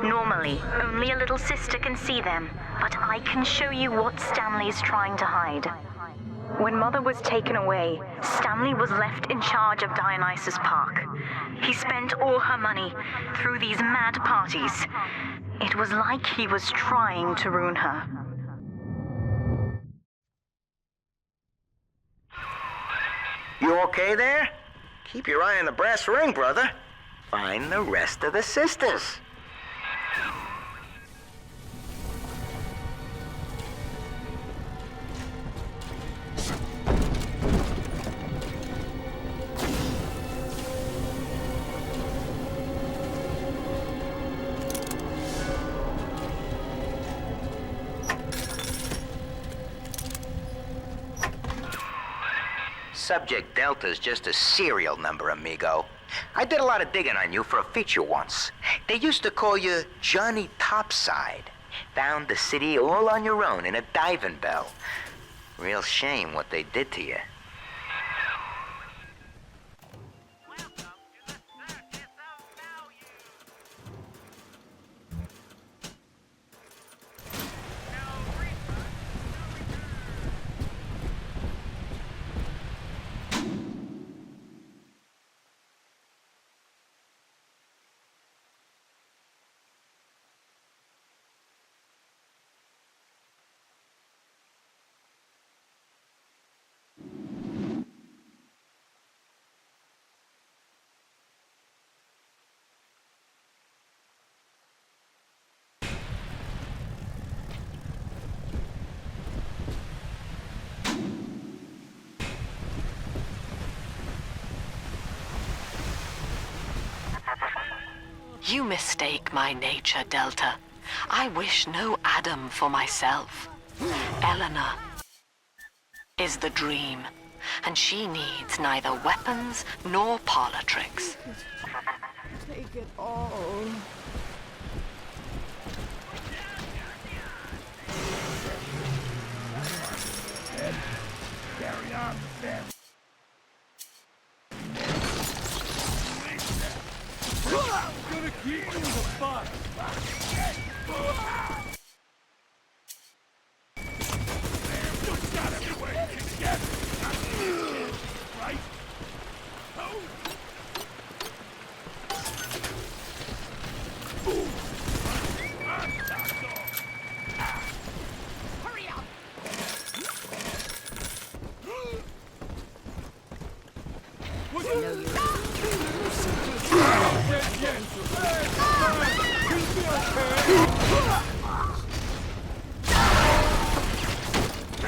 Normally, only a little sister can see them, but I can show you what Stanley's trying to hide. When Mother was taken away, Stanley was left in charge of Dionysus Park. He spent all her money through these mad parties. It was like he was trying to ruin her. You okay there? Keep your eye on the brass ring, brother. Find the rest of the sisters. Subject Delta's just a serial number, amigo. I did a lot of digging on you for a feature once. They used to call you Johnny Topside. Found the city all on your own in a diving bell. Real shame what they did to you. You mistake my nature, Delta. I wish no Adam for myself. Eleanor is the dream, and she needs neither weapons nor parlor tricks. Take it all. Carry on, Ben. Gonna keep you in the fun. Just got everywhere you can get. Right? Oh. Hurry up.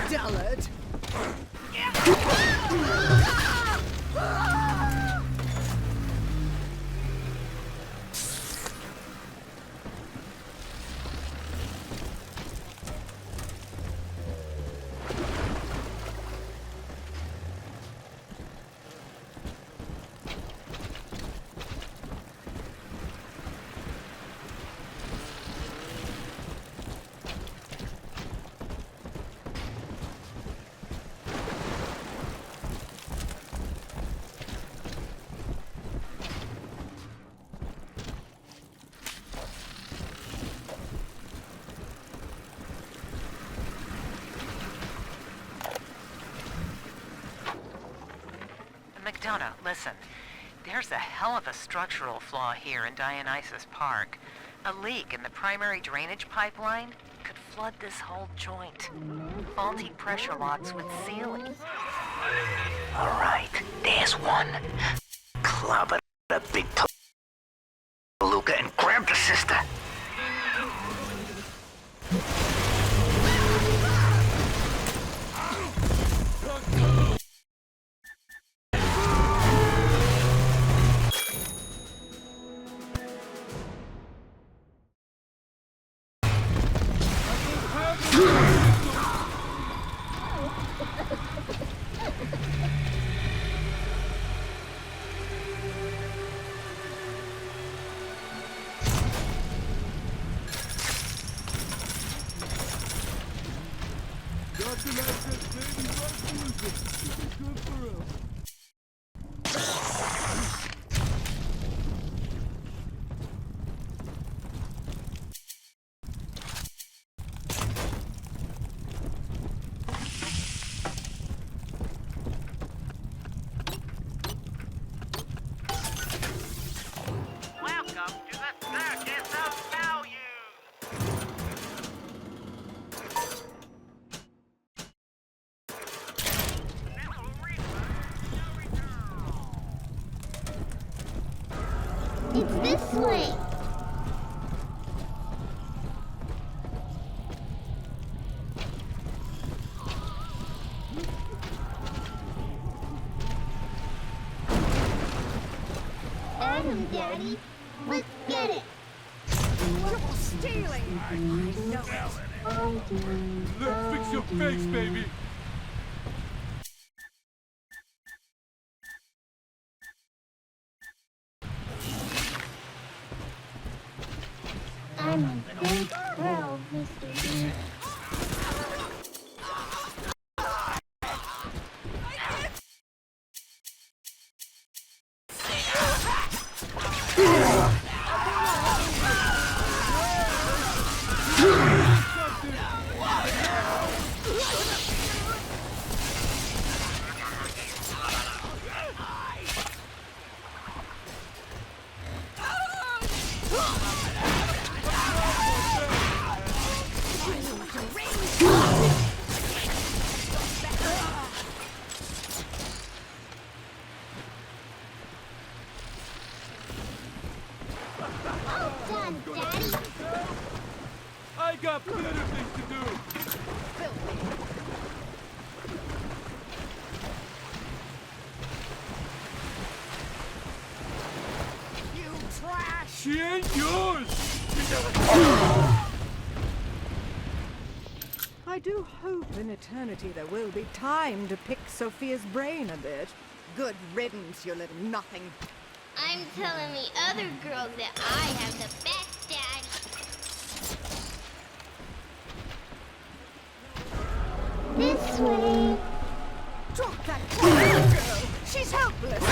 Dullard! McDonough, listen. There's a hell of a structural flaw here in Dionysus Park. A leak in the primary drainage pipeline could flood this whole joint. Faulty pressure locks with sealing. All right, there's one. Club it a big palooka and grab the sister. Nothing like that baby rock music. This is good for us. It's this way. Adam, Daddy, let's get it. You're stealing. I know it. Let's fix your face, baby. I'm a good girl, Mr. Bean. All done, Daddy. I got better things to do. You trash. She ain't yours. I do hope in eternity there will be time to pick Sophia's brain a bit. Good riddance, you little nothing. I'm telling the other girls that I have the best daddy. This way. Drop that poor girl. She's helpless.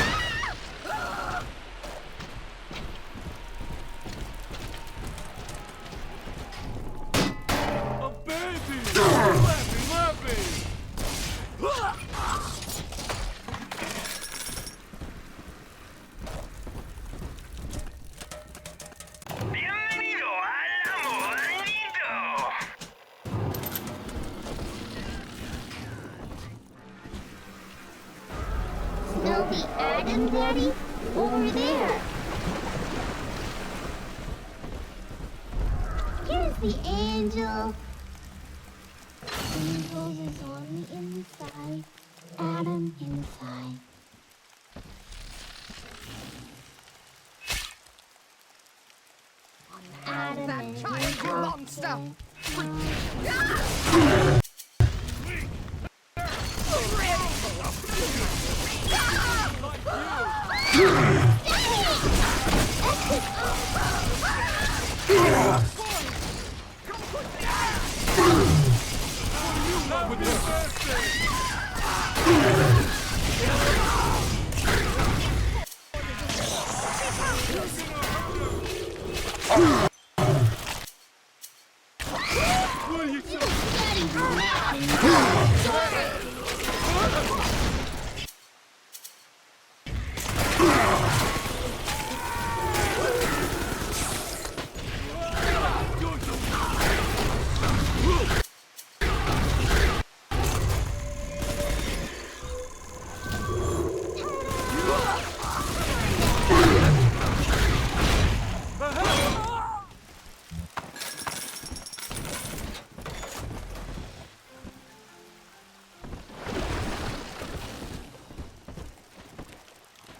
A baby. Lappy. Bienvenido al amor. Snowy Adam, Daddy? Over there. Here's the angel. Angels is on the inside. Adam inside. Adam That is child, you monster. Not with your birthday. What are you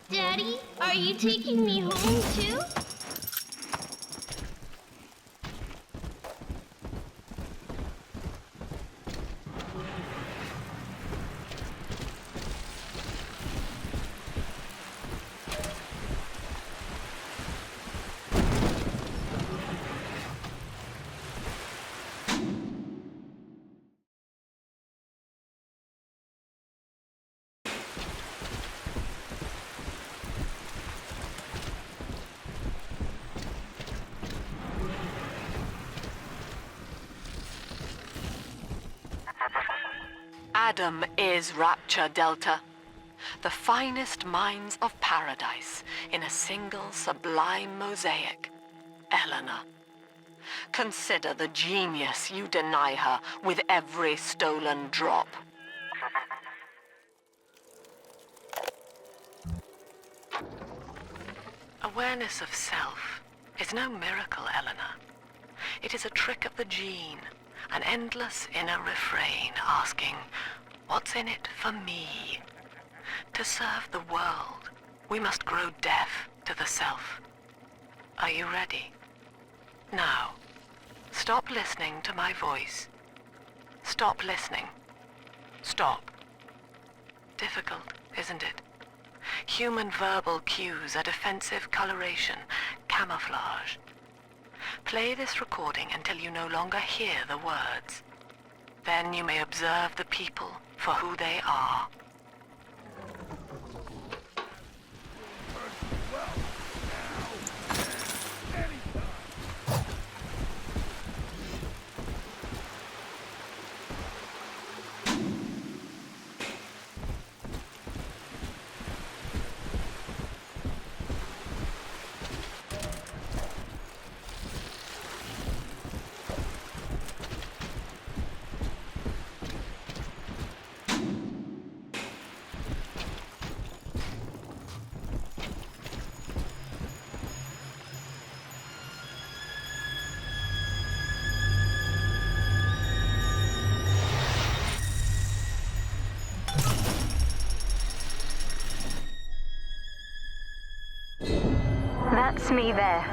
Daddy, are you taking me home too? Adam is Rapture Delta, the finest minds of paradise in a single sublime mosaic. Eleanor. Consider the genius you deny her with every stolen drop. Awareness of self is no miracle, Eleanor. It is a trick of the gene, an endless inner refrain asking, what's in it for me? To serve the world, we must grow deaf to the self. Are you ready? Now, stop listening to my voice. Stop listening. Stop. Difficult, isn't it? Human verbal cues are defensive coloration, camouflage. Play this recording until you no longer hear the words. Then you may observe the people for who they are. That's me there.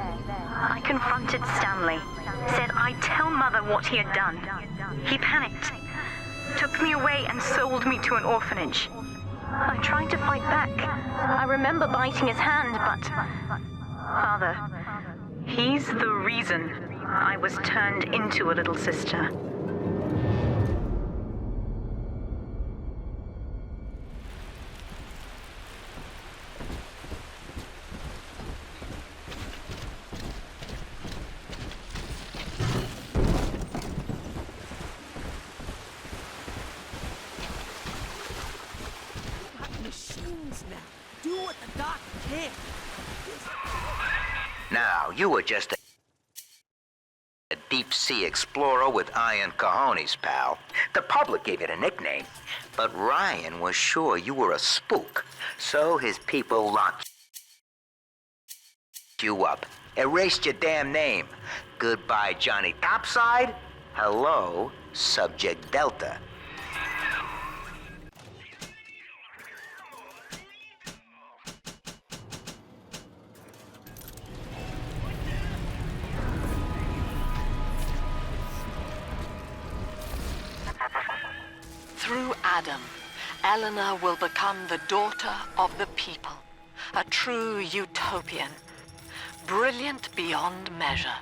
I confronted Stanley. Said I'd tell Mother what he had done. He panicked. Took me away and sold me to an orphanage. I tried to fight back. I remember biting his hand, but... Father, he's the reason I was turned into a little sister. Do what the doc can. Now, you were just a deep-sea explorer with iron cojones, pal. The public gave it a nickname, but Ryan was sure you were a spook, so his people locked you up, erased your damn name. Goodbye, Johnny Topside. Hello, Subject Delta. Through Adam, Eleanor will become the daughter of the people, a true utopian, brilliant beyond measure,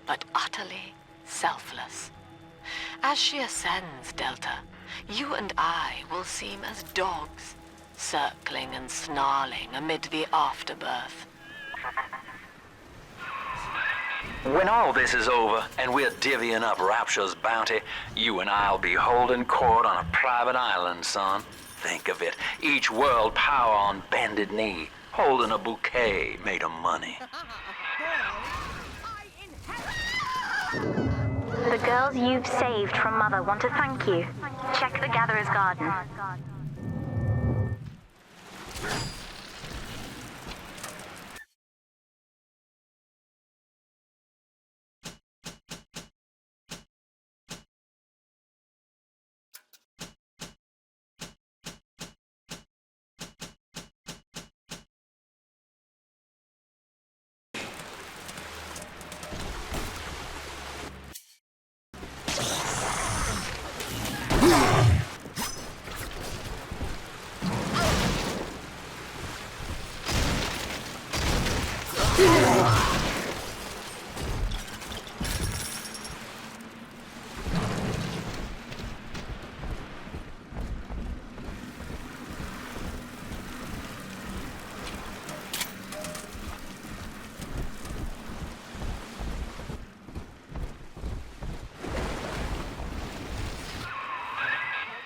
but utterly selfless. As she ascends, Delta, you and I will seem as dogs, circling and snarling amid the afterbirth. When all this is over and we're divvying up Rapture's bounty, you and I'll be holding court on a private island, son. Think of it. Each world power on bended knee, holding a bouquet made of money. The girls you've saved from Mother want to thank you. Check the Gatherer's Garden.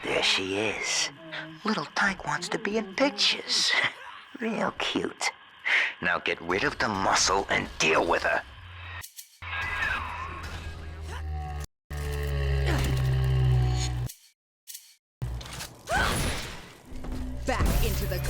There she is. Little Tyke wants to be in pictures. Real cute. Now get rid of the muscle and deal with her. Back into the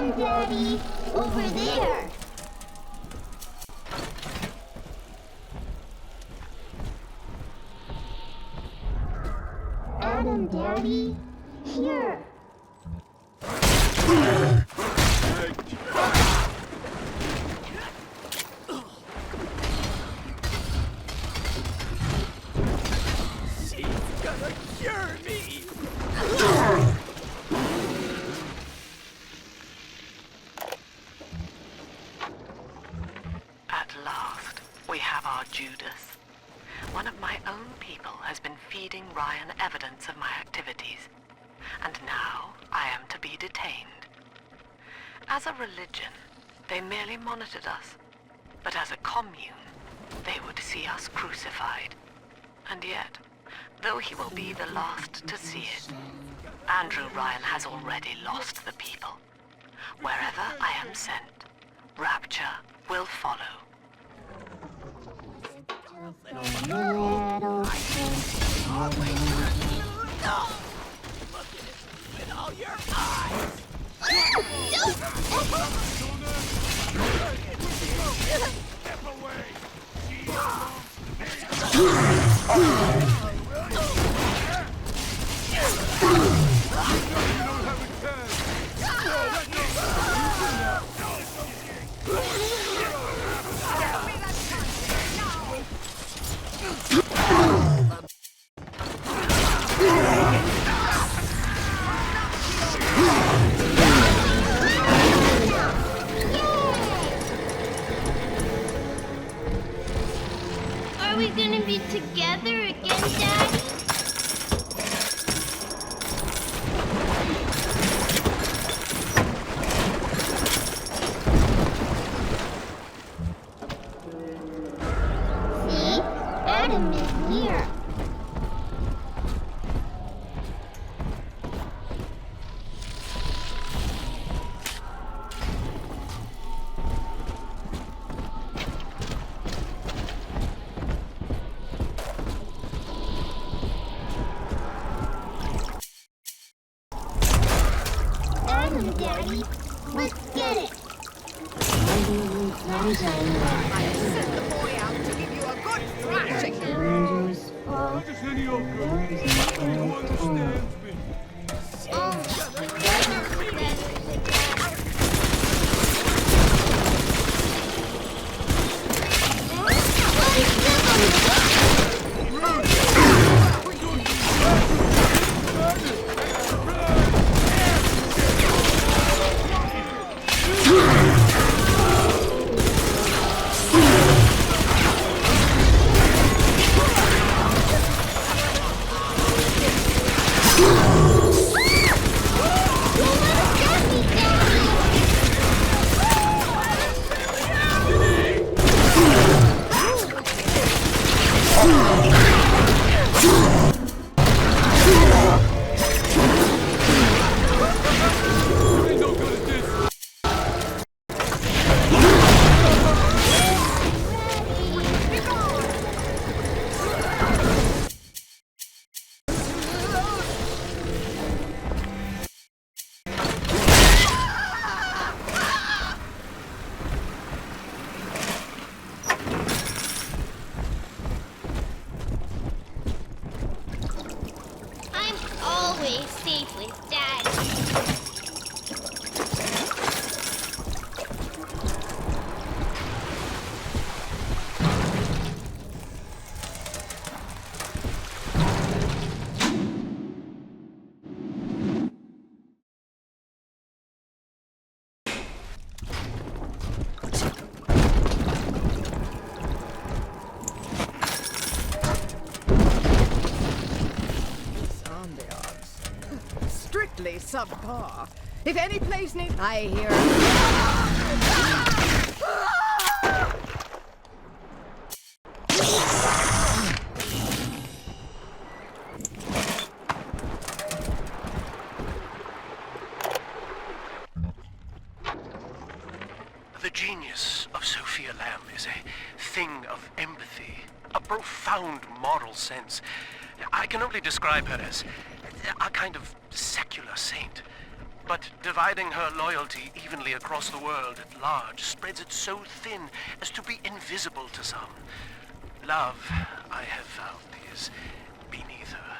Adam, Daddy! Over there! Adam, Daddy! Here! She's gonna cure me! At last, we have our Judas. One of my own people has been feeding Ryan evidence of my activities, and now I am to be detained. As a religion, they merely monitored us, but as a commune, they would see us crucified. And yet, though he will be the last to see it, Andrew Ryan has already lost the people. Wherever I am sent, rapture will follow. Little With all your eyes! Step away! Are we gonna be together again, Daddy? See? Adam is here. Adam, Daddy, let's get it. I sent the boy out to give you a good thrashing. Not just any old girl. Somebody who understands me. I'm always safe with Daddy. Strictly subpar. If any place needs, I hear. The genius of Sophia Lamb is a thing of empathy, a profound moral sense. I can only describe her as a kind of secular saint. But dividing her loyalty evenly across the world at large spreads it so thin as to be invisible to some. Love, I have found, is beneath her.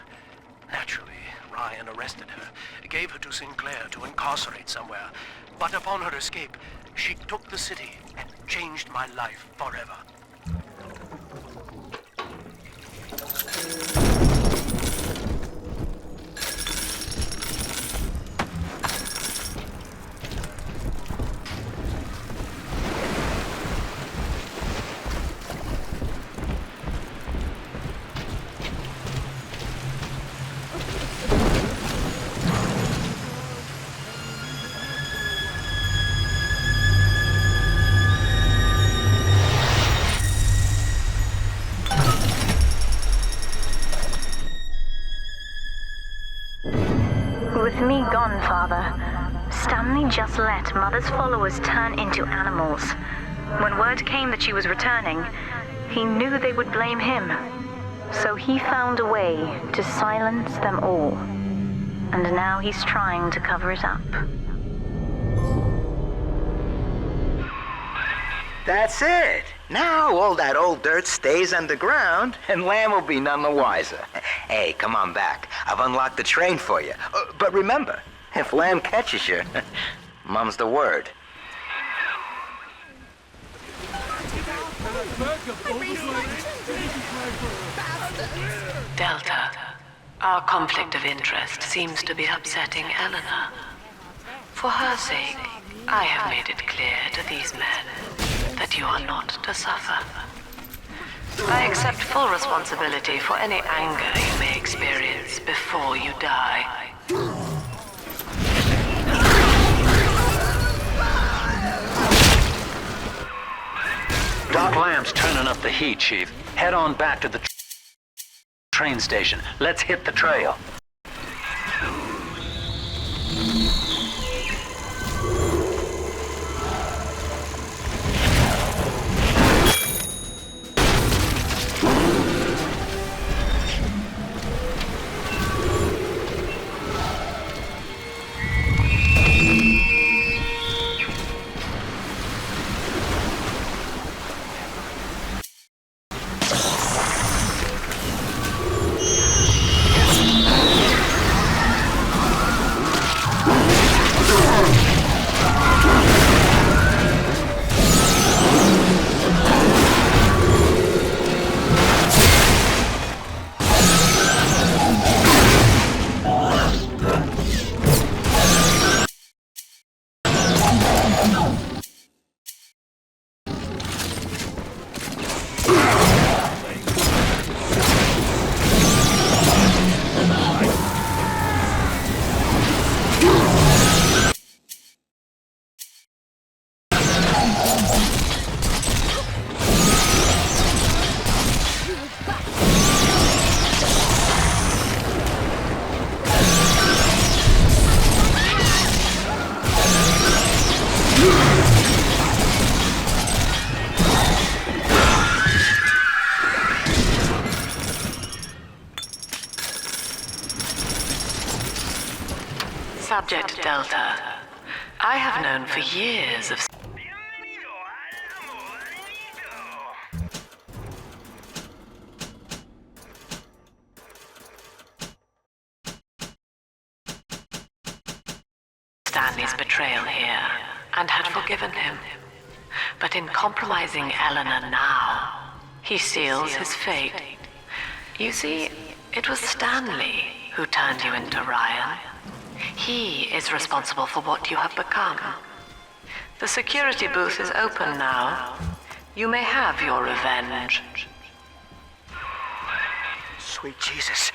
Naturally, Ryan arrested her, gave her to Sinclair to incarcerate somewhere. But upon her escape, she took the city and changed my life forever. With me gone, Father, Stanley just let Mother's followers turn into animals. When word came that she was returning, he knew they would blame him. So he found a way to silence them all. And now he's trying to cover it up. That's it. Now all that old dirt stays underground, and Lamb will be none the wiser. Hey, come on back. I've unlocked the train for you. But remember, if Lamb catches you, mum's the word. Delta, our conflict of interest seems to be upsetting Eleanor. For her sake, I have made it clear to these men that you are not to suffer. I accept full responsibility for any anger you may experience before you die. Doc Lamb's turning up the heat, Chief. Head on back to the train station. Let's hit the trail. Subject Delta, I have known for years of Stanley's betrayal here, and had forgiven him. But in compromising Eleanor now, he seals his fate. You see, it was Stanley who turned you into Ryan. He is responsible for what you have become. The security booth is open now. You may have your revenge. Sweet Jesus.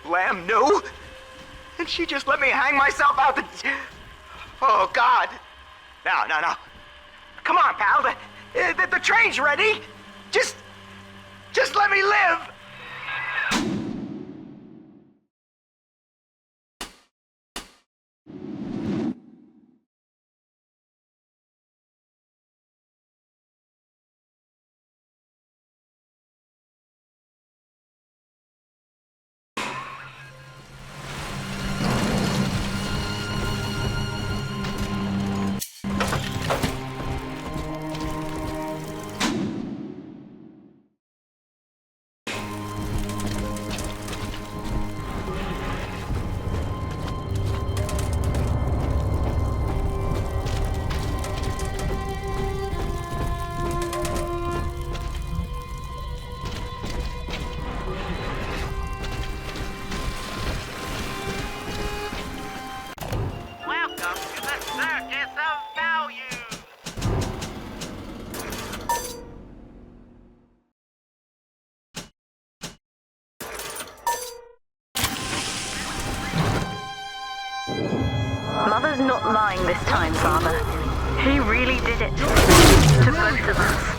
Lamb knew? And she just let me hang myself out the... Oh, God. No. Come on, pal. The train's ready. Just let me live. Mother's not lying this time, Father. He really did it. To both of us.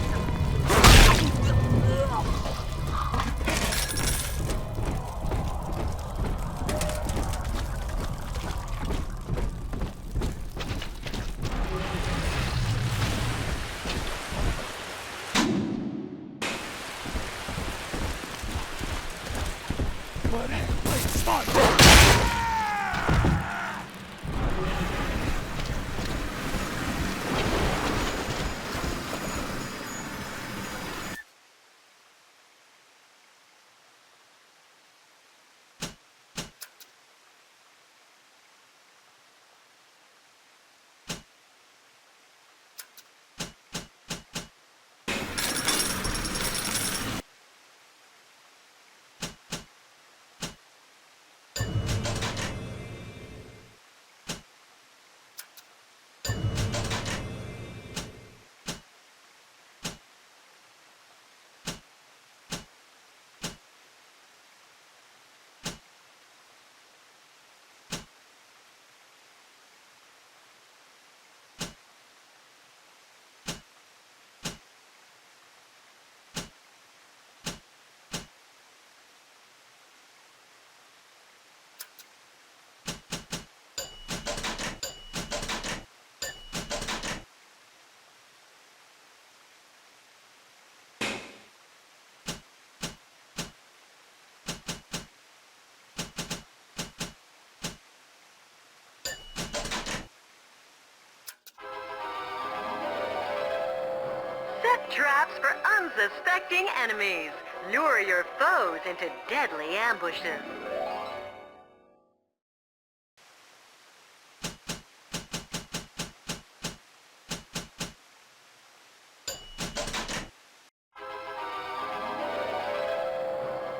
Set traps for unsuspecting enemies. Lure your foes into deadly ambushes.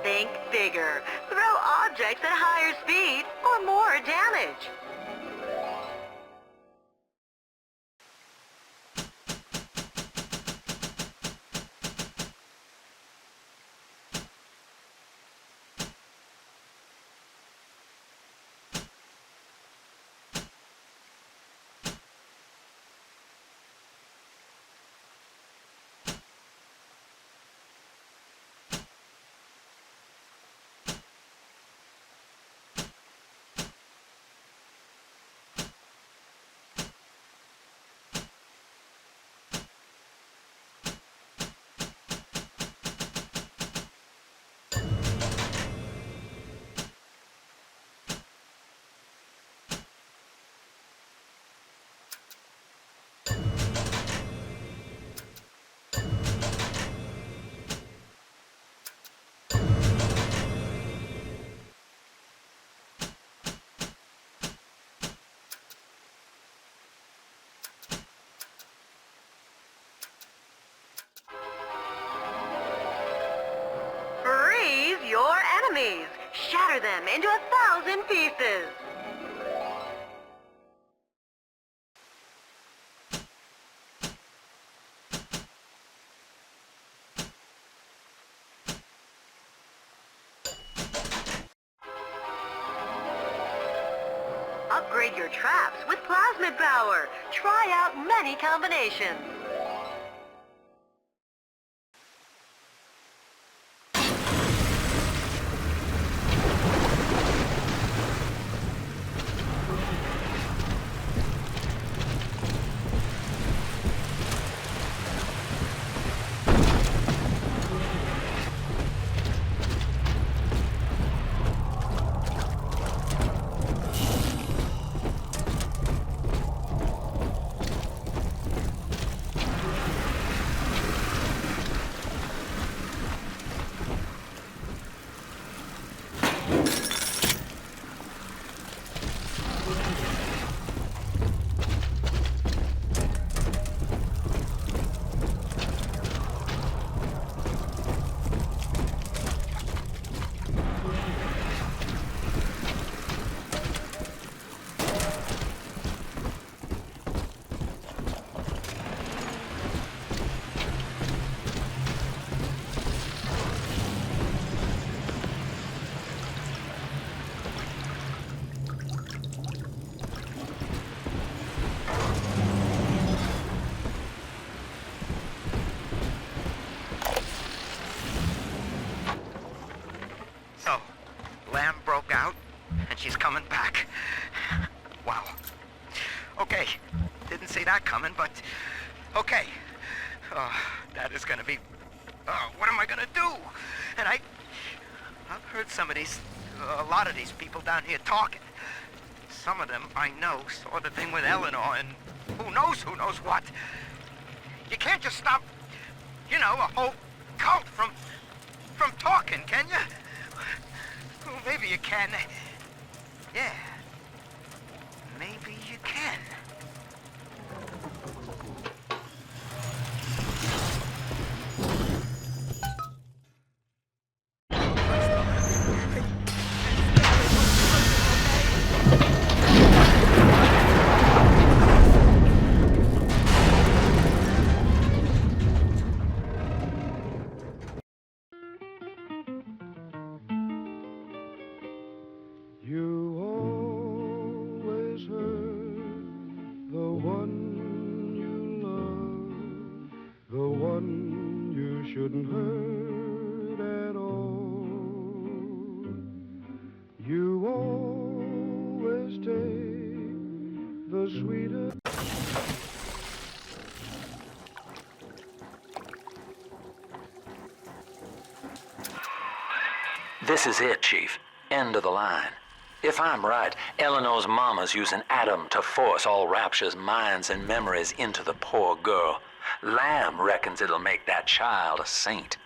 Think bigger. Throw objects at higher speed or more damage. Freeze your enemies! Shatter them into 1,000 pieces! Upgrade your traps with plasmid power. Try out many combinations. So, Lamb broke out, and she's coming back. Wow. Okay, didn't see that coming, but okay. That is gonna be... what am I gonna do? And I've heard a lot of these people down here talking. Some of them I know saw the thing with Eleanor, and who knows what. You can't just stop, a whole cult from talking, can you? Well, maybe you can. Yeah. Maybe you can. You always hurt the one you love, the one you shouldn't hurt at all. You always take the sweeter. This is it, Chief. End of the line. If I'm right, Eleanor's mama's using Adam to force all Rapture's minds and memories into the poor girl. Lamb reckons it'll make that child a saint.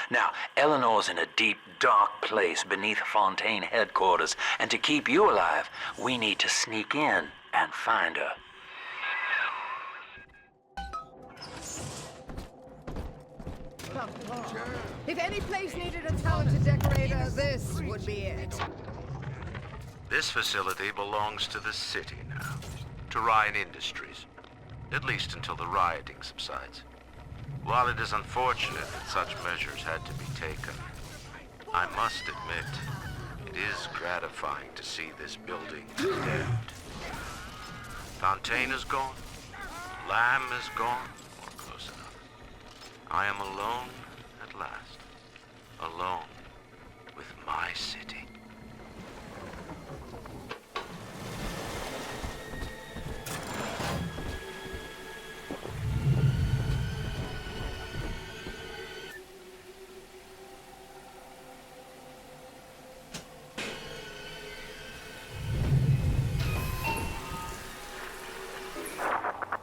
Now, Eleanor's in a deep, dark place beneath Fontaine headquarters, and to keep you alive, we need to sneak in and find her. If any place needed a talented decorator, this would be it. This facility belongs to the city now, to Ryan Industries, at least until the rioting subsides. While it is unfortunate that such measures had to be taken, I must admit, it is gratifying to see this building condemned. Fontaine is gone, Lamb is gone, or close enough. I am alone at last, alone with my city.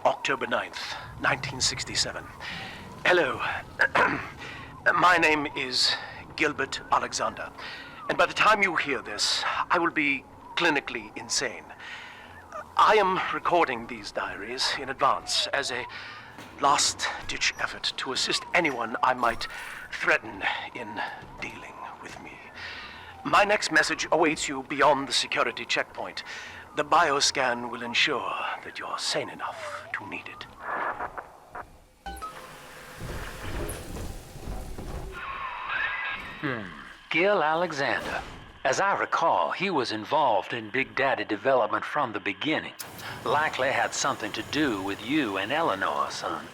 October 9th, 1967. Hello. My name is Gilbert Alexander, and by the time you hear this, I will be clinically insane. I am recording these diaries in advance as a last-ditch effort to assist anyone I might threaten in dealing with me. My next message awaits you beyond the security checkpoint. The bioscan will ensure that you're sane enough to need it. Gil Alexander. As I recall, he was involved in Big Daddy development from the beginning. Likely had something to do with you and Eleanor, son.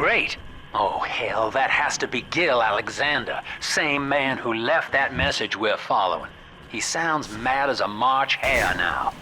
Great. Oh, hell, that has to be Gil Alexander, same man who left that message we're following. He sounds mad as a March hare now.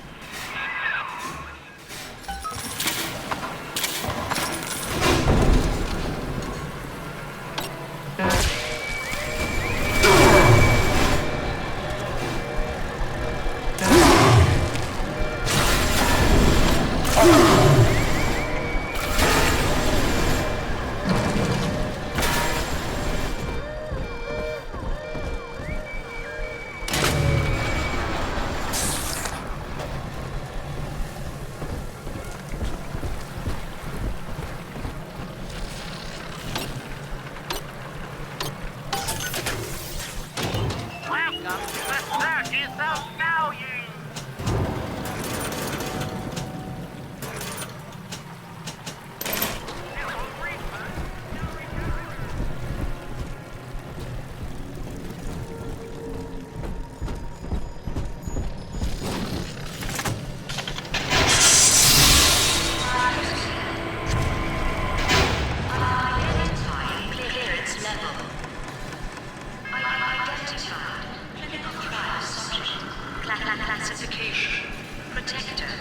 Classification. Protector.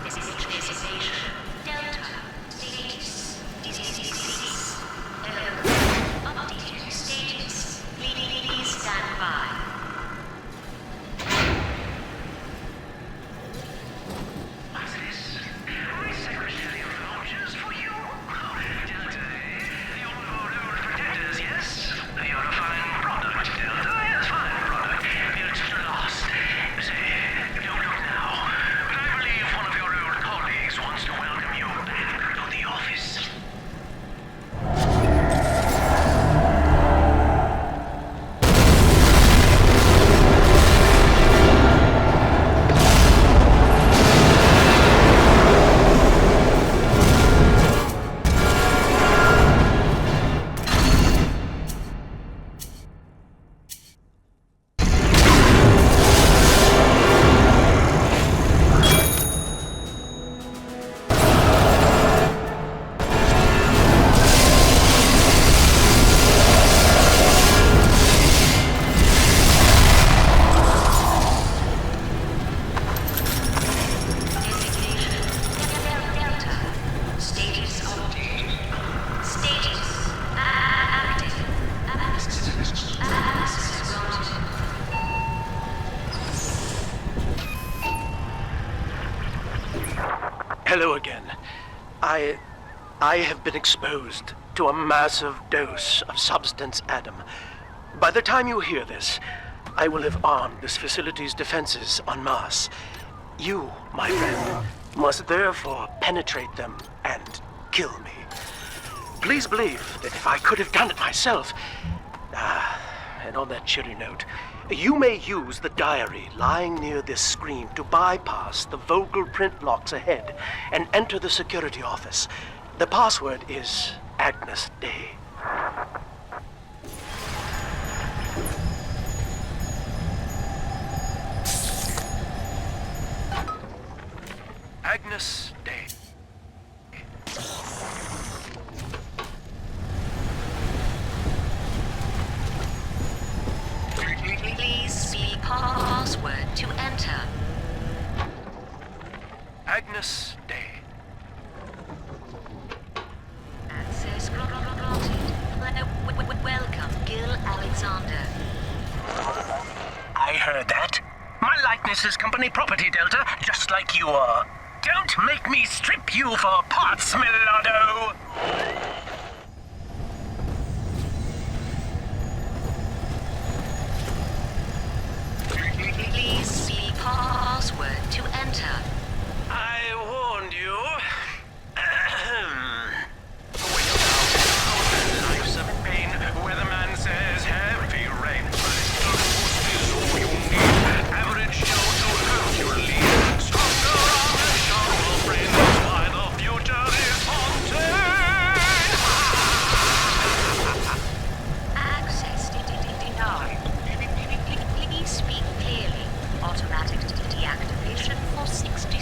Designation. Delta. Status. Disease. Updated status. Please stand by. What's this? My secretary of launches for you. Delta, the old protectors, yes? You're a fine product, Delta. Yes, fine product. It's lost. Say, don't look now. But I believe one of your old colleagues wants to welcome you back to the office. Hello again. I have been exposed to a massive dose of substance Adam. By the time you hear this, I will have armed this facility's defenses en masse. You, my friend, must therefore penetrate them and kill me. Please believe that if I could have done it myself... and on that cheery note, you may use the diary lying near this screen to bypass the Vogel print locks ahead and enter the security office. The password is Agnes Day. Agnes Day. Please speak password to enter. Agnes Day. Access granted. Welcome, Gil Alexander. I heard that. My likeness is company property, Delta, just like you are. Don't make me strip you for parts, Millardo! Please speak password to enter. I warned you. Life's a pain. Weatherman says heavy rain. But is all you need. Average Joe to Hercules. Stronger on the shovel brain. That's why the future is haunted. Access denied. Please speak clearly. Automatic deactivation for 60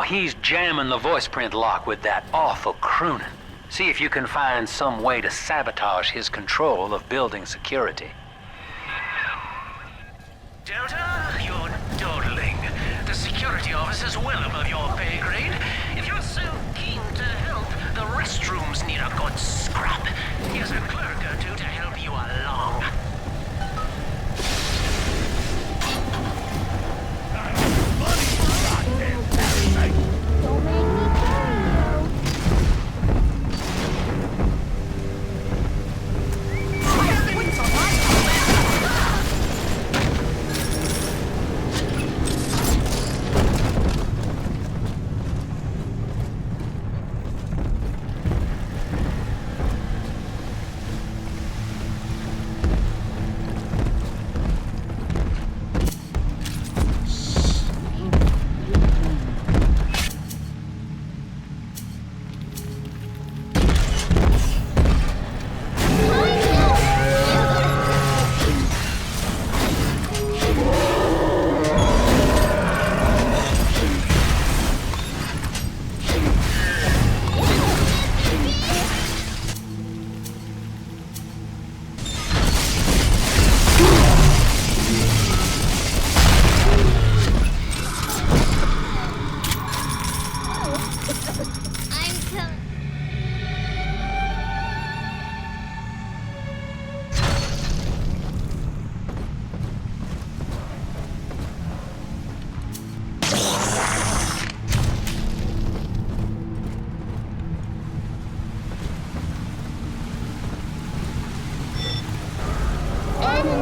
he's jamming the voice print lock with that awful crooning. See if you can find some way to sabotage his control of building security. Delta, you're dawdling. The security office is well above your pay grade. If you're so keen to help, the restrooms need a good scrub. Here's a clerk or two to help you along. Don't make me carry you.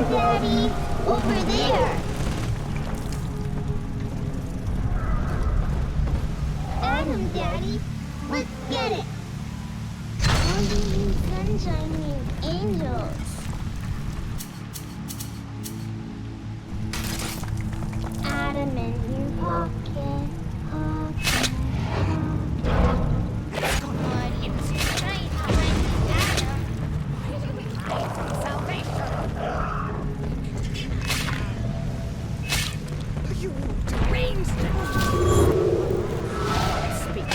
Daddy, over there. Adam, Daddy, let's get it. All you need sunshine means angels. Adam in your pocket, pocket, pocket. Come on, it's shine behind Adam. Salvation. You deranged! Speak.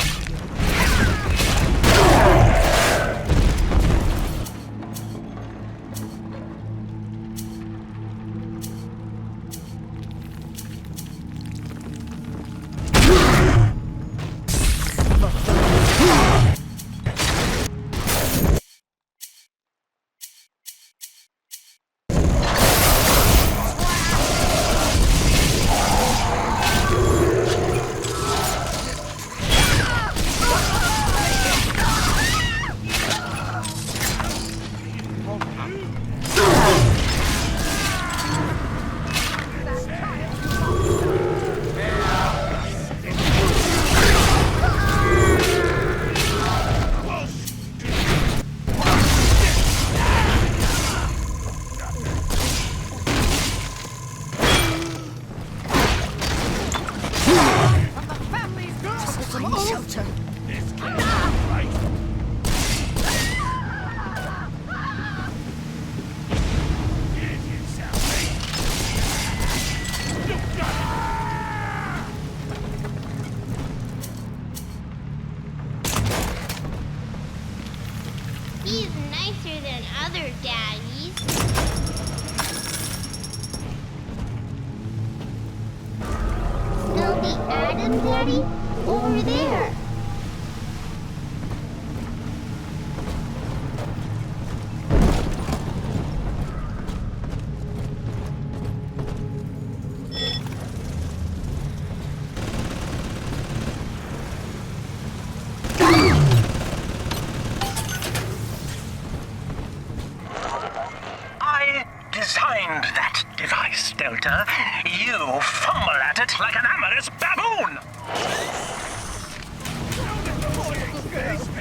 Shelter. He's nicer than other daddies. Still the Adam Daddy? Over there. I designed that device, Delta. You fumble at it like an amorous baboon!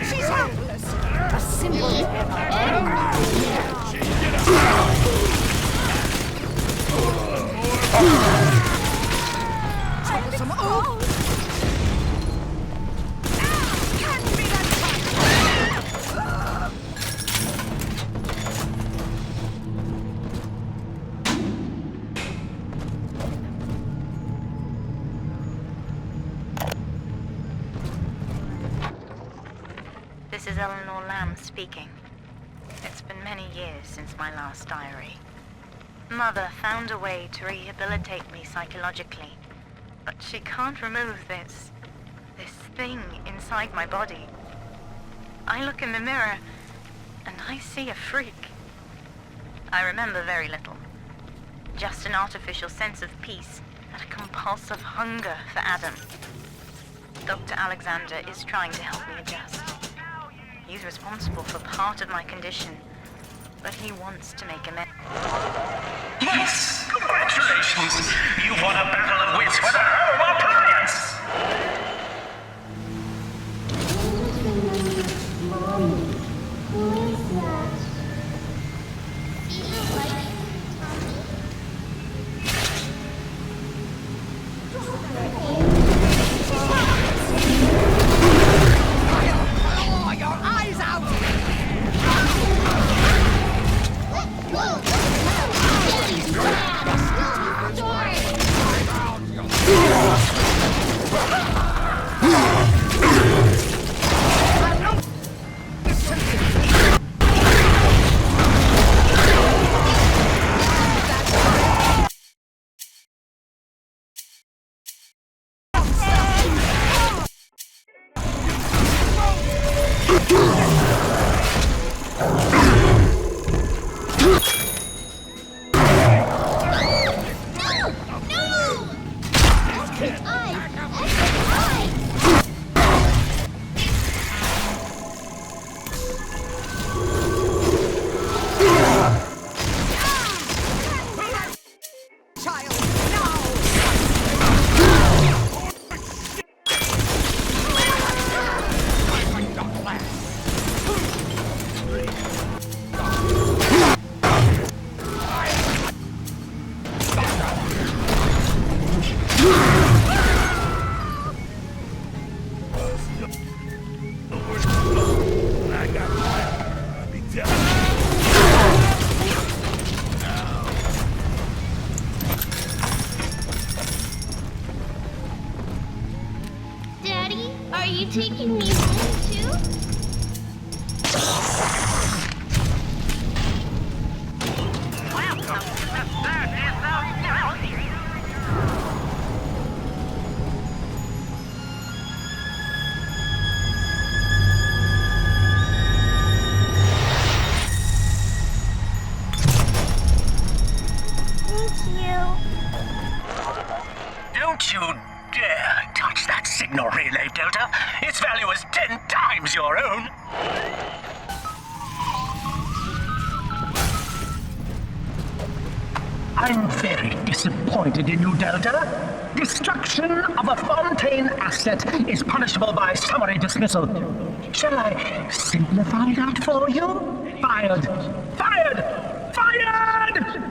She's helpless. A simple troublesome oaf. Can't be that Mom speaking. It's been many years since my last diary. Mother found a way to rehabilitate me psychologically, but she can't remove this thing inside my body. I look in the mirror, and I see a freak. I remember very little. Just an artificial sense of peace and a compulsive hunger for Adam. Dr. Alexander is trying to help me adjust. He's responsible for part of my condition, but he wants to make amends. Yes! Congratulations! You won a battle of wits with a home appliance! Who is that? Feels like Oh, your eyes out! Daddy's bad! Story! Daddy, are you taking me home too? Don't you dare touch that signal relay, Delta. Its value is 10 times your own. I'm very disappointed in you, Delta. Destruction of a Fontaine asset is punishable by summary dismissal. Shall I simplify that for you? Fired! Fired! Fired!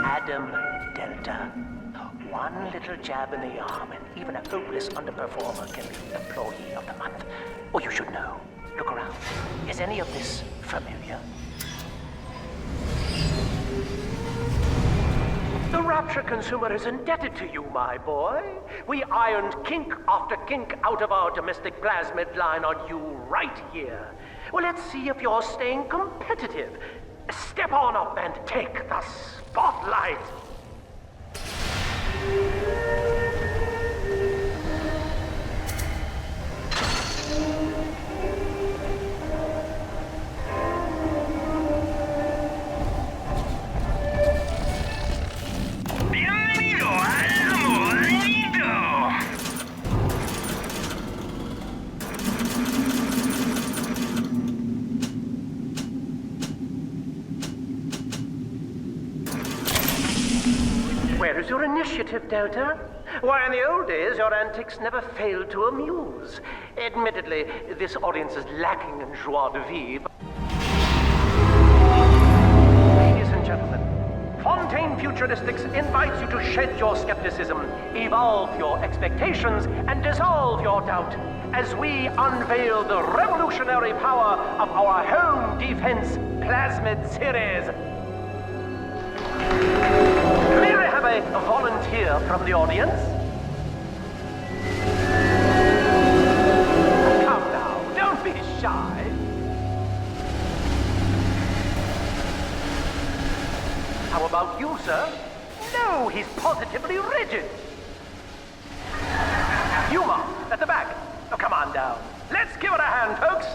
Adam Delta. One little jab in the arm, and even a hopeless underperformer can be Employee of the Month. Oh, you should know. Look around. Is any of this familiar? The Rapture consumer is indebted to you, my boy. We ironed kink after kink out of our domestic plasmid line on you right here. Well, let's see if you're staying competitive. Step on up and take the spotlight. Bienvenido al Mornito. Where is your initiative, Delta? Why, in the old days, your antics never failed to amuse. Admittedly, this audience is lacking in joie de vivre. Ladies and gentlemen, Fontaine Futuristics invites you to shed your skepticism, evolve your expectations, and dissolve your doubt as we unveil the revolutionary power of our home defense plasmid series. May I have a volunteer from the audience? Come now, don't be shy. How about you, sir? No, he's positively rigid. You, Mom, at the back. Oh, come on down. Let's give it a hand, folks.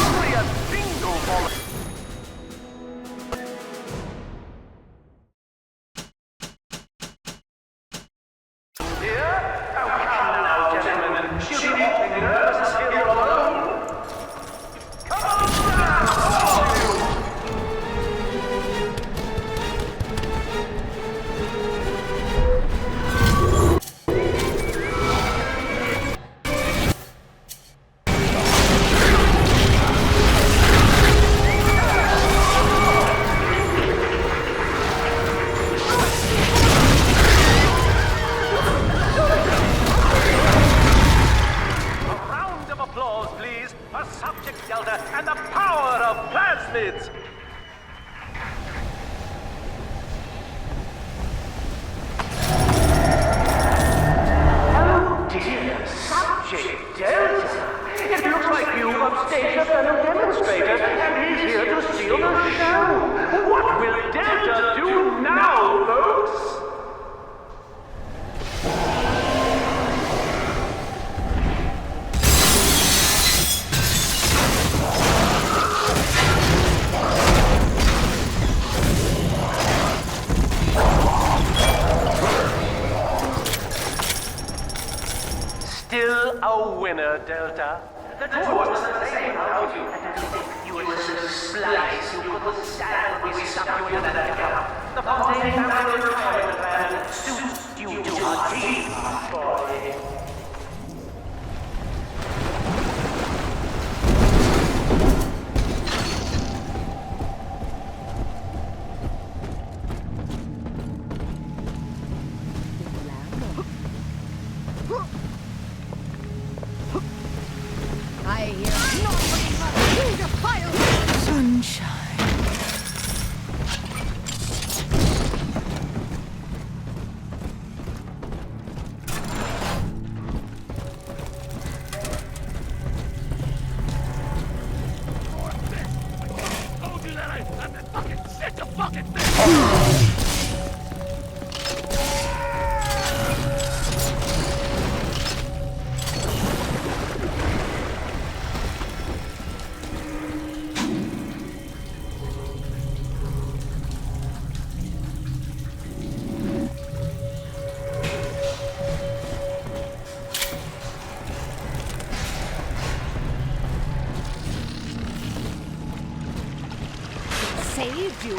Only a single bullet. Delta. The torch was the same about you. You were so splice, you couldn't stand we stuck you in that gap. The Fontaine family retirement plan suits you to a T, boy. I hear not saved you.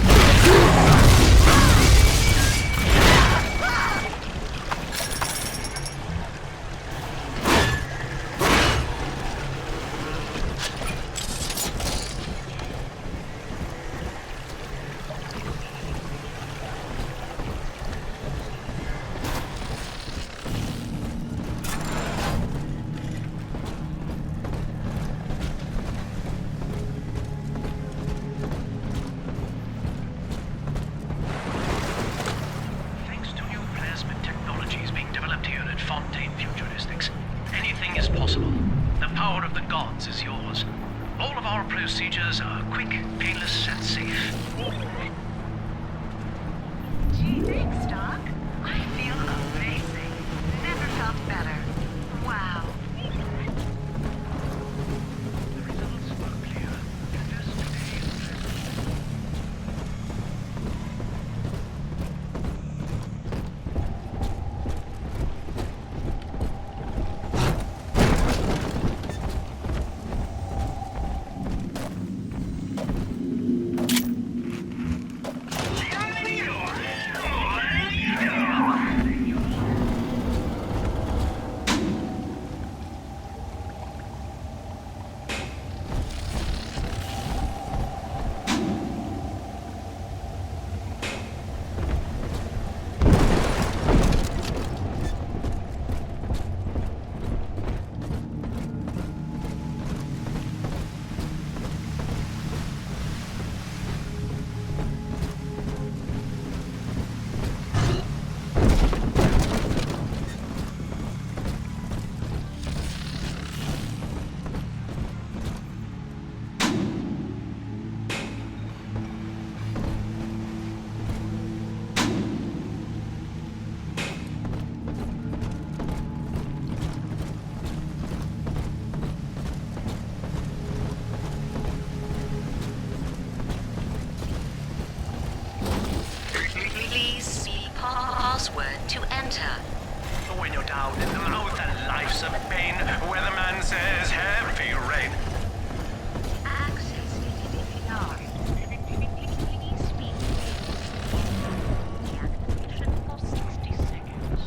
Anything is possible. The power of the gods is yours. All of our procedures are quick, painless, and safe. Gee, thanks, Doc. I feel amazing. Never felt better. Wow. The results were clear. Password to enter. When you're down in the mouth and life's a pain, weatherman says heavy rain. Access DDR. Please speak. Deactivation for 60 seconds.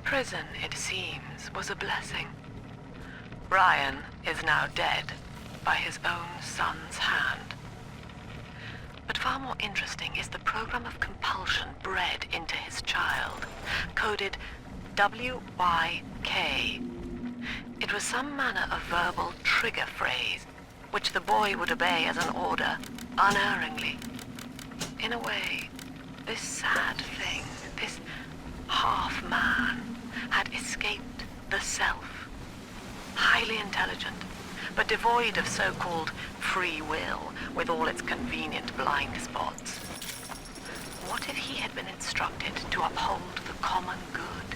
Prison, it seems, was a blessing. Ryan is now dead by his own son's hand. But far more interesting is the program of compulsion bred into his child, coded WYK. It was some manner of verbal trigger phrase, which the boy would obey as an order, unerringly. In a way, this sad thing, this half-man, had escaped the self. Highly intelligent, but devoid of so-called free will, with all its convenient blind spots. What if he had been instructed to uphold the common good?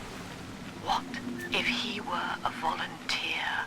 What if he were a volunteer?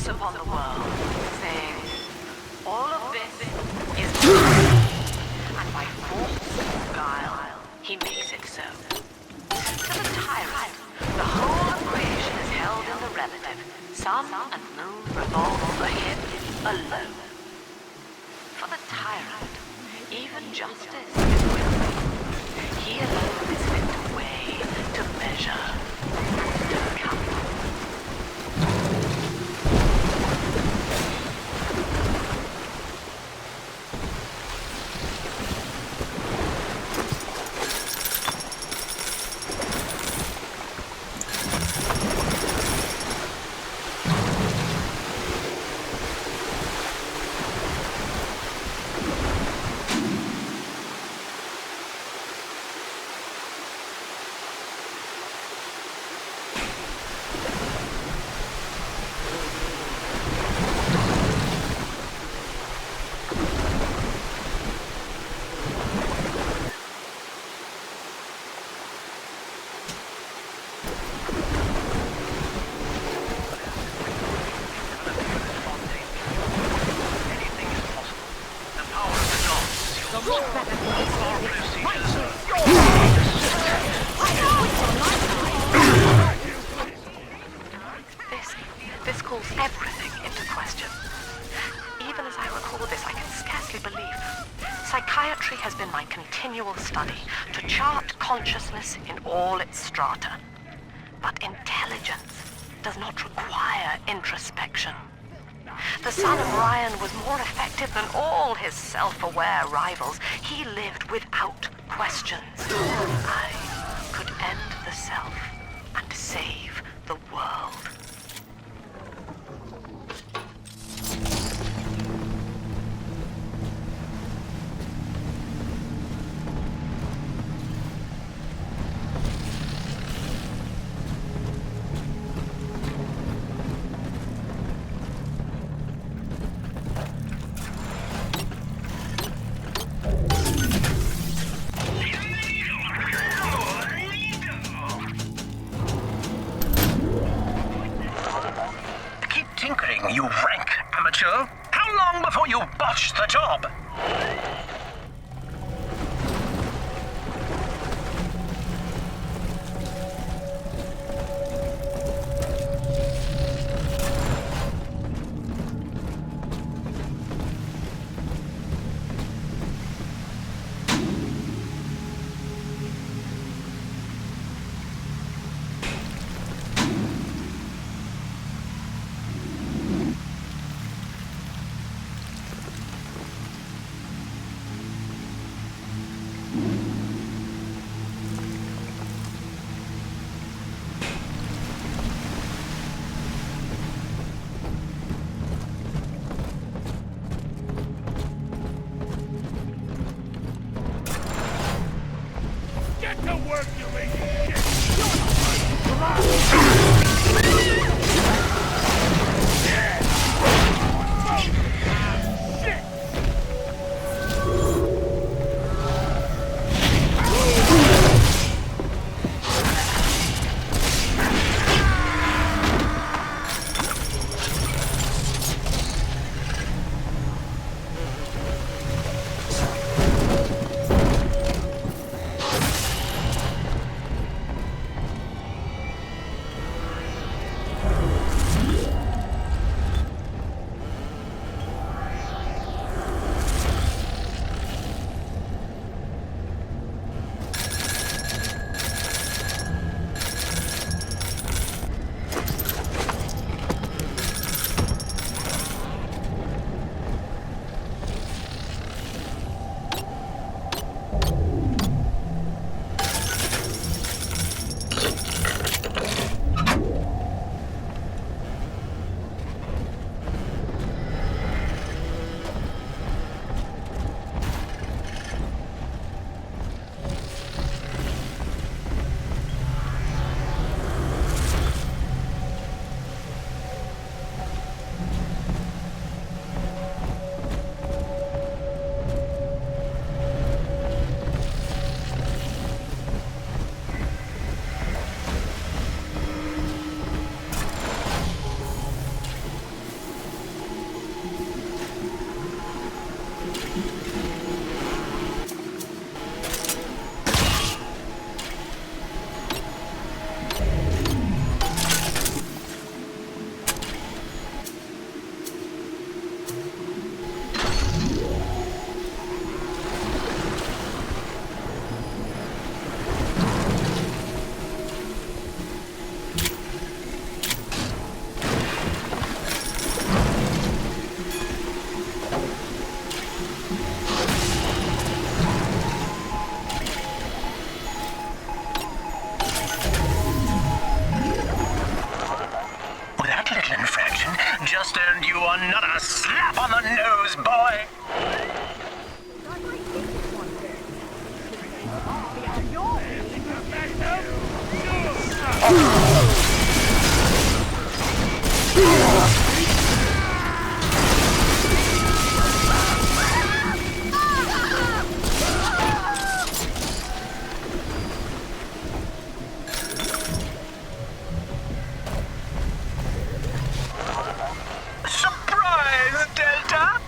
Upon the world, saying, all of this is and by force and guile, he makes it so. To the tyrant, the whole of creation is held in the relative. Sun and moon revolve over him alone. For the tyrant, even justice is with me. He alone is fit to weigh, to measure, to count. This calls everything into question. Even as I record this, I can scarcely believe. Psychiatry has been my continual study to chart consciousness in all its strata. But intelligence does not require introspection. The son of Ryan was more effective than all his self-aware rivals. He lived without questions. I could end the self and save the world. You rank amateur! How long before you botch the job? fraction just earned you another slap on the nose, boy. Surprise, Delta!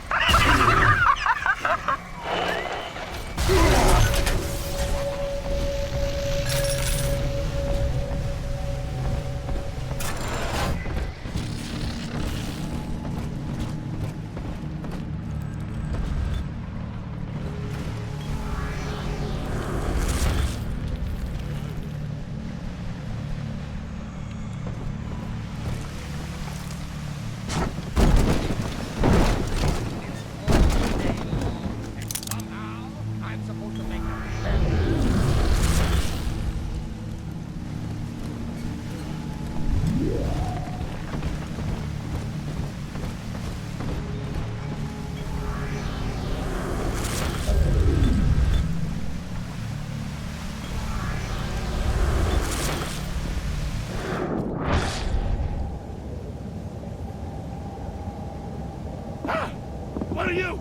What are you?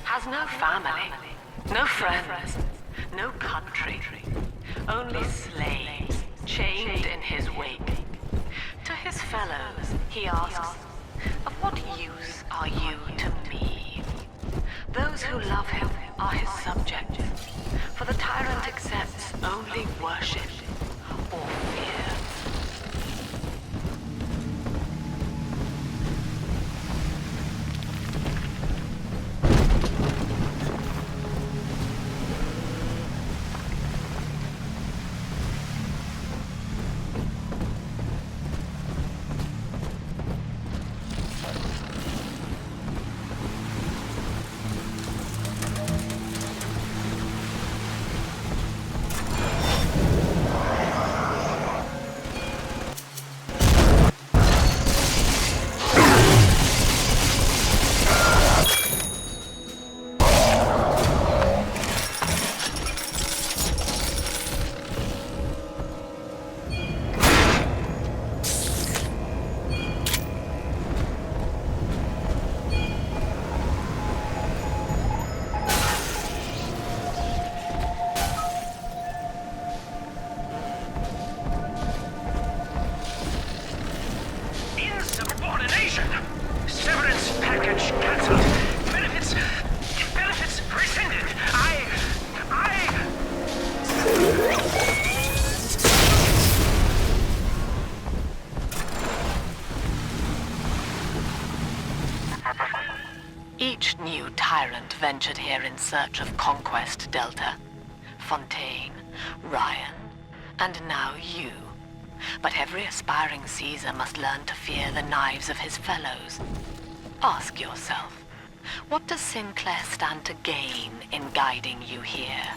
Has no family, no friends, no country, only slaves chained in his wake. To his fellows, he asks, "Of what use are you to me?" Those who love him are his subjects, for the tyrant accepts only worship or fear. Insubordination! Severance package cancelled. Benefits rescinded. Each new tyrant ventured here in search of conquest, Delta. Fontaine, Ryan, and now you. But every aspiring Caesar must learn to fear the knives of his fellows. Ask yourself, what does Sinclair stand to gain in guiding you here?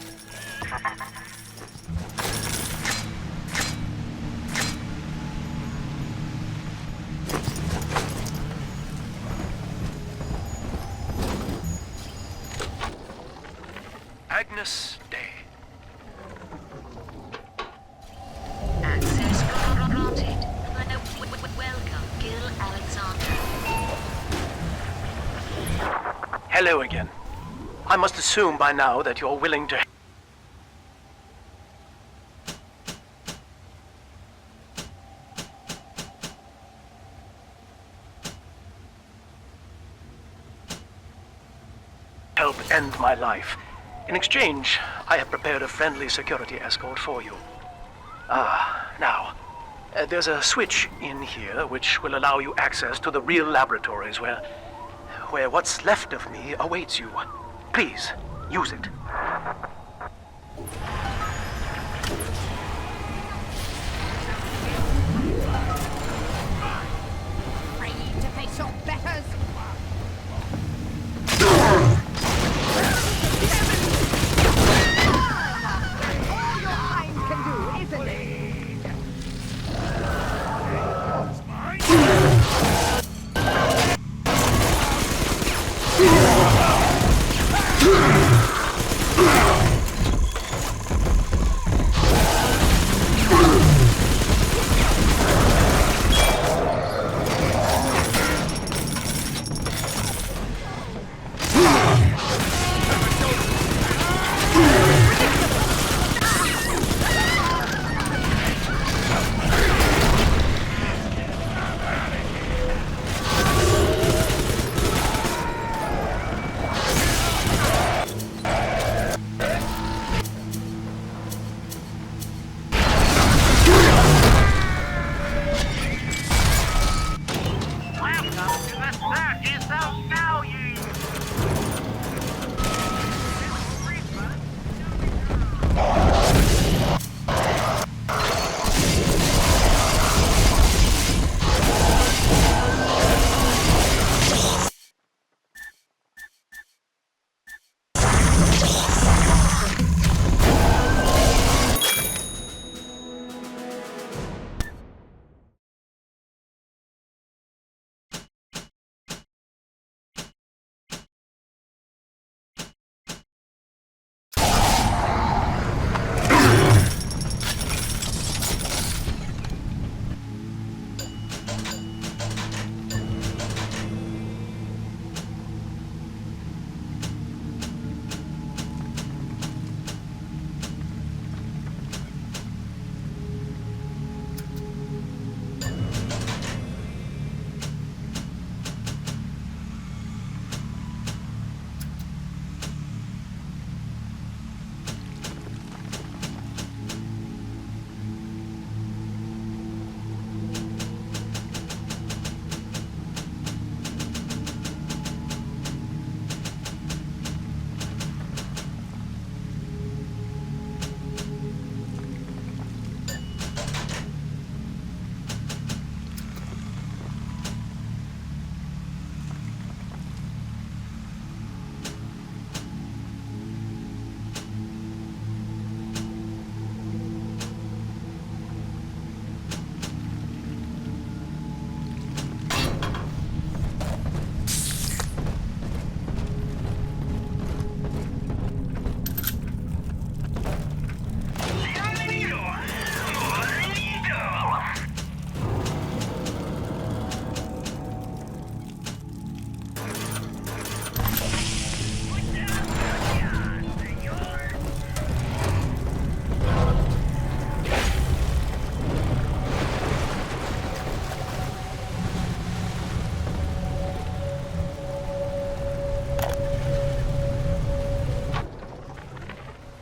Agnes Day. Access granted. Welcome, Gil Alexander. Hello again. I must assume by now that you're willing to... help end my life. In exchange, I have prepared a friendly security escort for you. Now, there's a switch in here which will allow you access to the real laboratories where what's left of me awaits you. Please, use it. Afraid to face your betters? All your kind can do, isn't it?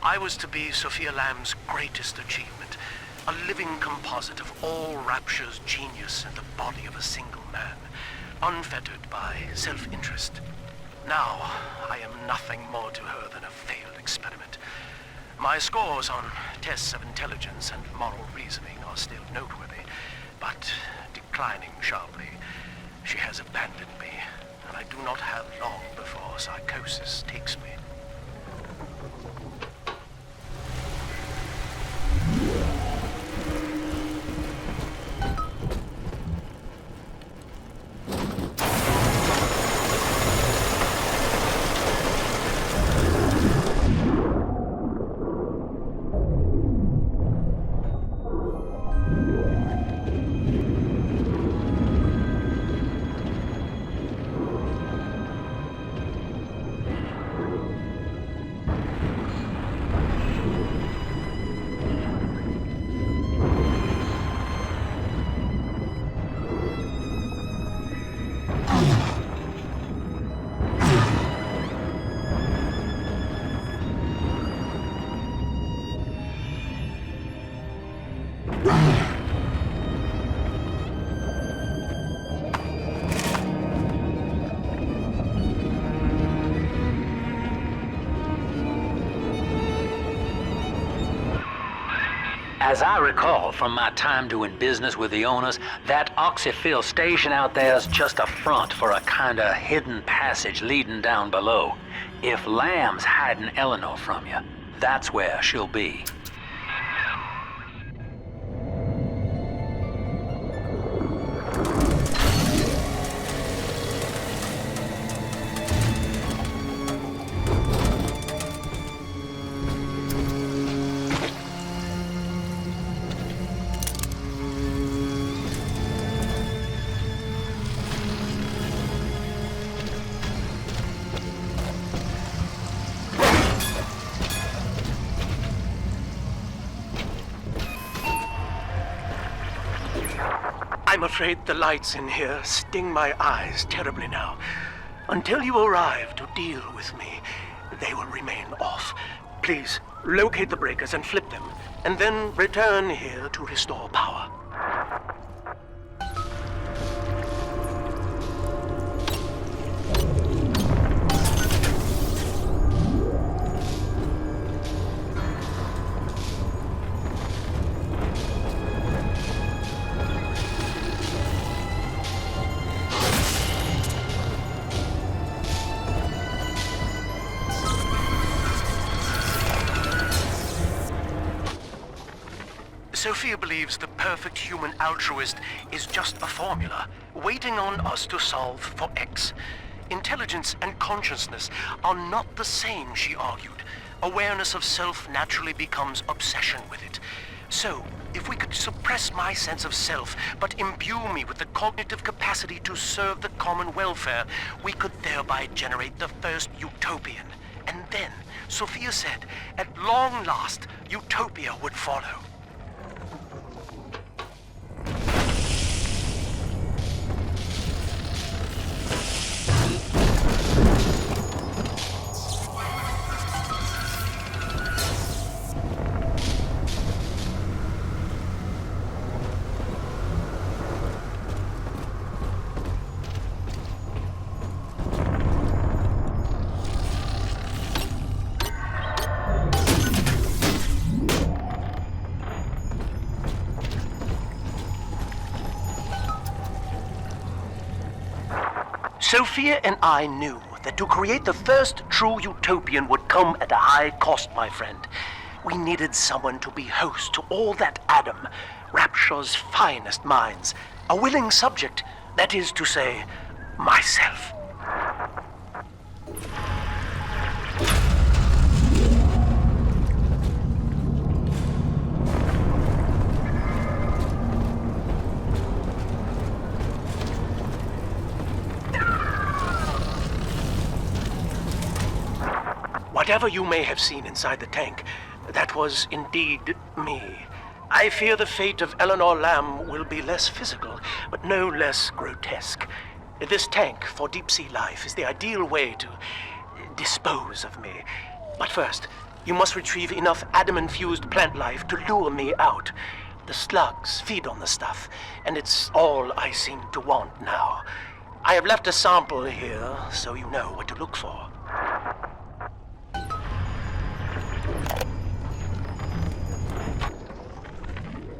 I was to be Sophia Lamb's greatest achievement, a living composite of all Rapture's genius in the body of a single man, unfettered by self-interest. Now, I am nothing more to her than a failed experiment. My scores on tests of intelligence and moral reasoning are still noteworthy, but declining sharply. She has abandoned me, and I do not have long before psychosis takes me. As I recall from my time doing business with the owners, that oxyfill station out there's just a front for a kinda hidden passage leading down below. If Lamb's hiding Eleanor from you, that's where she'll be. I'm afraid the lights in here sting my eyes terribly now. Until you arrive to deal with me, they will remain off. Please, locate the breakers and flip them, and then return here to restore power. Sophia believes the perfect human altruist is just a formula, waiting on us to solve for X. Intelligence and consciousness are not the same, she argued. Awareness of self naturally becomes obsession with it. So, if we could suppress my sense of self, but imbue me with the cognitive capacity to serve the common welfare, we could thereby generate the first utopian. And then, Sophia said, at long last, utopia would follow. Sophia and I knew that to create the first true utopian would come at a high cost, my friend. We needed someone to be host to all that Adam, Rapture's finest minds, a willing subject, that is to say, myself. Whatever you may have seen inside the tank, that was indeed me. I fear the fate of Eleanor Lamb will be less physical, but no less grotesque. This tank for deep-sea life is the ideal way to dispose of me. But first, you must retrieve enough Adam-infused plant life to lure me out. The slugs feed on the stuff, and it's all I seem to want now. I have left a sample here, so you know what to look for.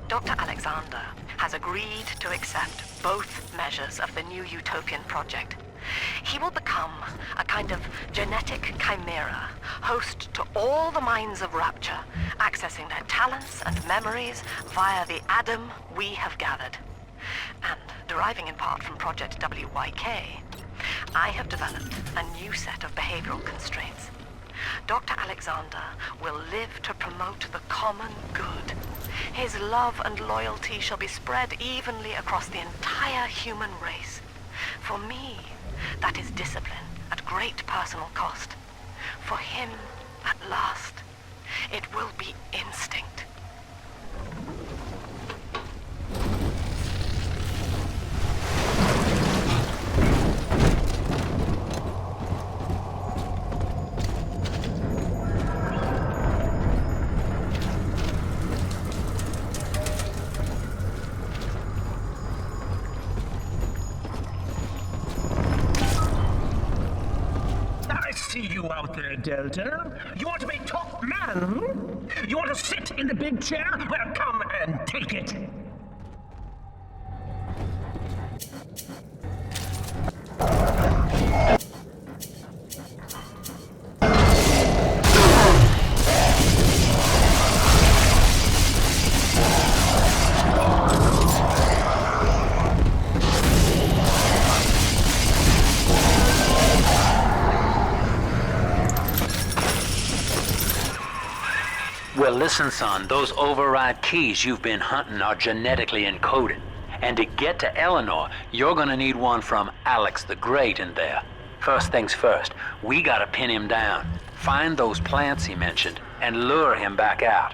Dr. Alexander has agreed to accept both measures of the new Utopian project. He will become a kind of genetic chimera, host to all the minds of Rapture, accessing their talents and memories via the Adam we have gathered. And deriving in part from Project WYK, I have developed a new set of behavioral constraints. Dr. Alexander will live to promote the common good. His love and loyalty shall be spread evenly across the entire human race. For me, that is discipline at great personal cost. For him, at last, it will be instinct. See you out there, Delta. You want to be top man? You want to sit in the big chair? Well, come and take it. Well, listen, son, those override keys you've been hunting are genetically encoded. And to get to Eleanor, you're gonna need one from Alex the Great in there. First things first, we gotta pin him down. Find those plants he mentioned, and lure him back out.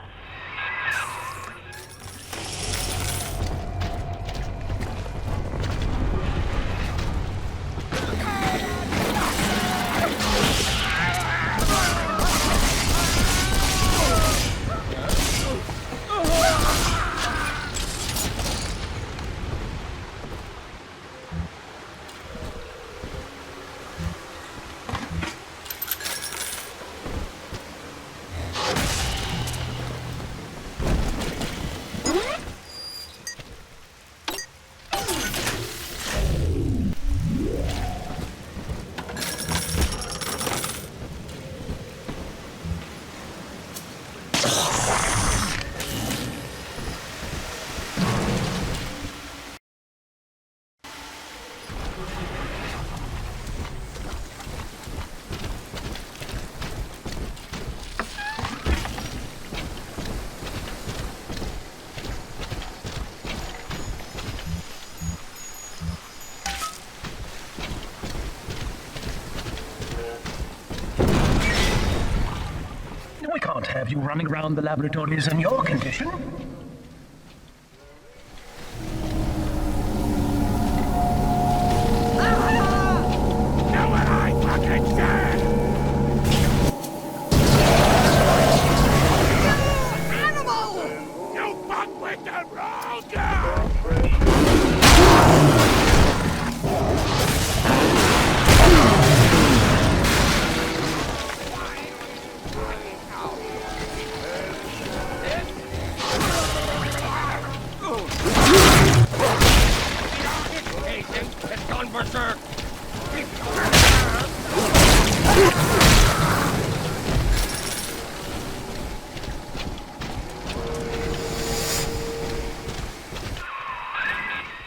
We can't have you running around the laboratories in your condition.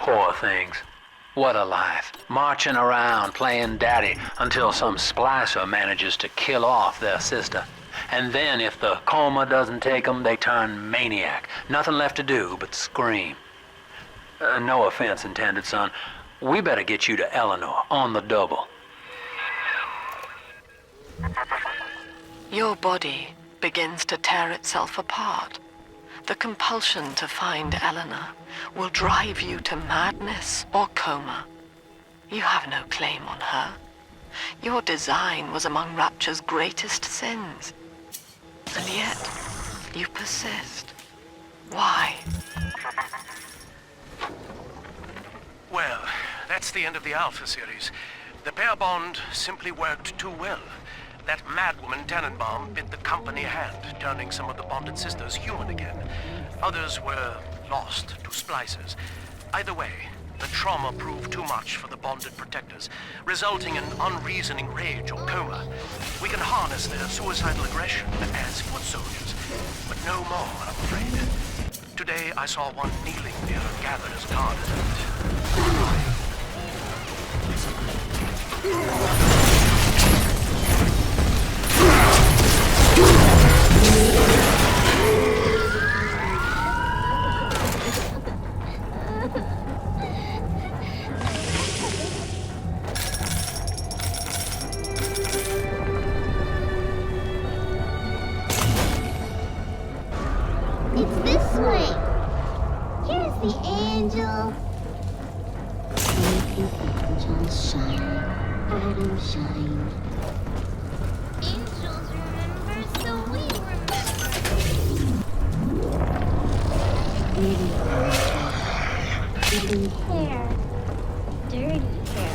Poor things. What a life. Marching around, playing daddy, until some splicer manages to kill off their sister. And then if the coma doesn't take them, they turn maniac. Nothing left to do but scream. No offense intended, son. We better get you to Eleanor, on the double. Your body begins to tear itself apart. The compulsion to find Eleanor will drive you to madness or coma. You have no claim on her. Your design was among Rapture's greatest sins. And yet, you persist. Why? Well, that's the end of the Alpha series. The pair bond simply worked too well. That madwoman Tannenbaum bit the company hand, turning some of the bonded sisters human again. Others were lost to splicers. Either way, the trauma proved too much for the bonded protectors, resulting in unreasoning rage or coma. We can harness their suicidal aggression as foot soldiers, but no more, I'm afraid. Today I saw one kneeling near a gatherer's garden. It's this way. Here's the angel. Angels shine, Adam shine. Angels remember, so we remember. Dirty hair. Dirty hair.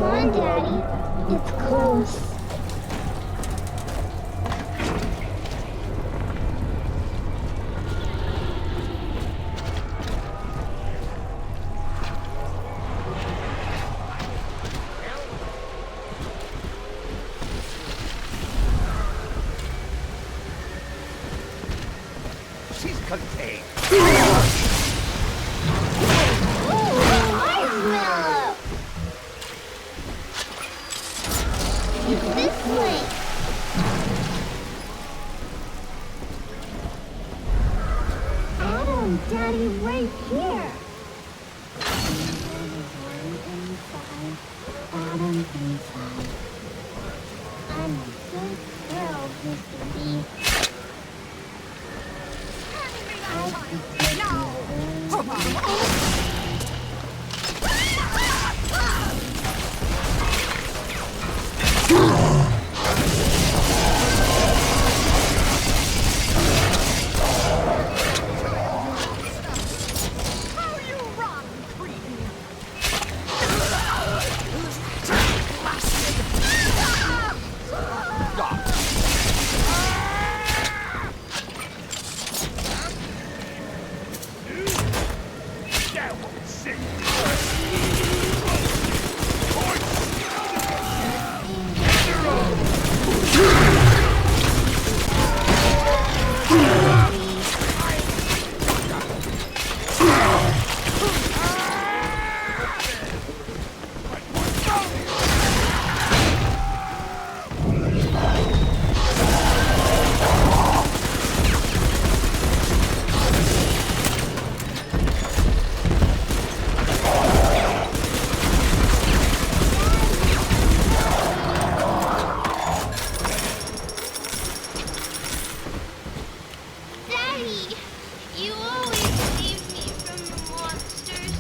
on, Daddy. It's close. She's contained. Marshmallow! It's this way. Adam, Daddy, right here. Adam inside. I'm a good girl, Mr. B. Daddy, you always save me from the monsters.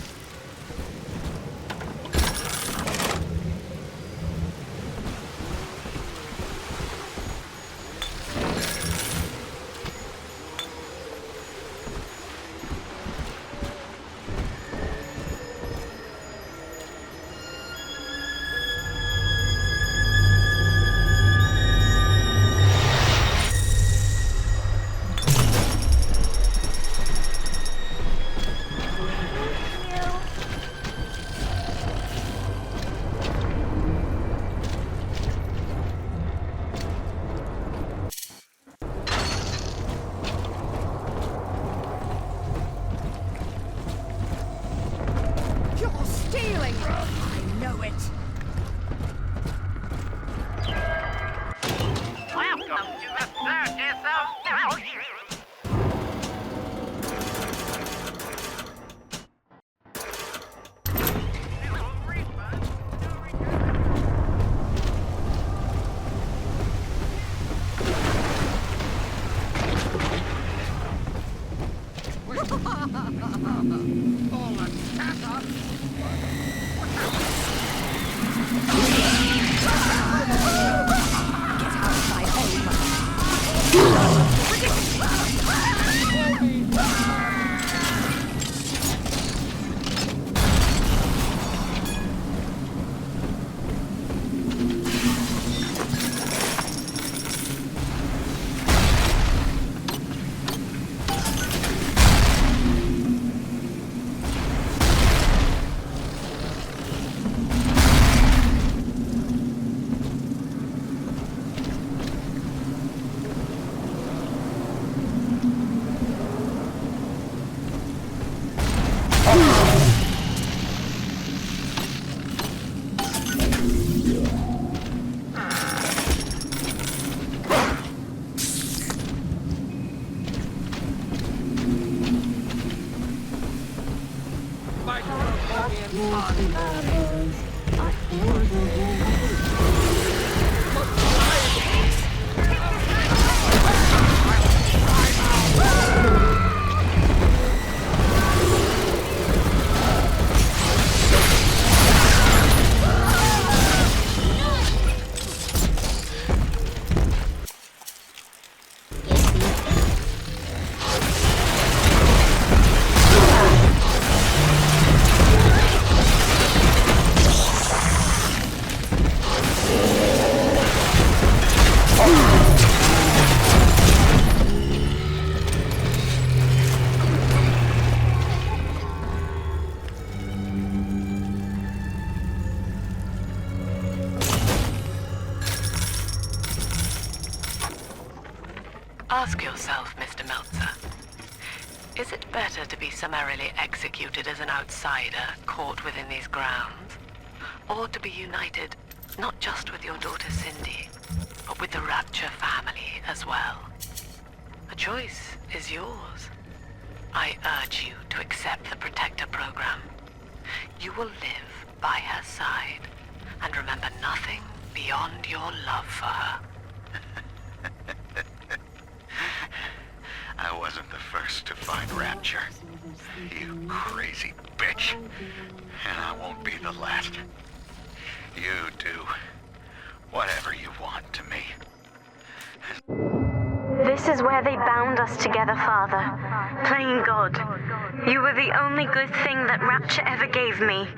You're stealing me. I know it. Welcome to the circus of Ask yourself, Mr. Meltzer, is it better to be summarily executed as an outsider caught within these grounds, or to be united not just with your daughter Cindy, but with the Rapture family as well? The choice is yours. I urge you to accept the Protector program. You will live by her side, and remember nothing beyond your love for her. I wasn't the first to find Rapture. You crazy bitch. And I won't be the last. You do whatever you want to me. This is where they bound us together, Father. Playing God. You were the only good thing that Rapture ever gave me.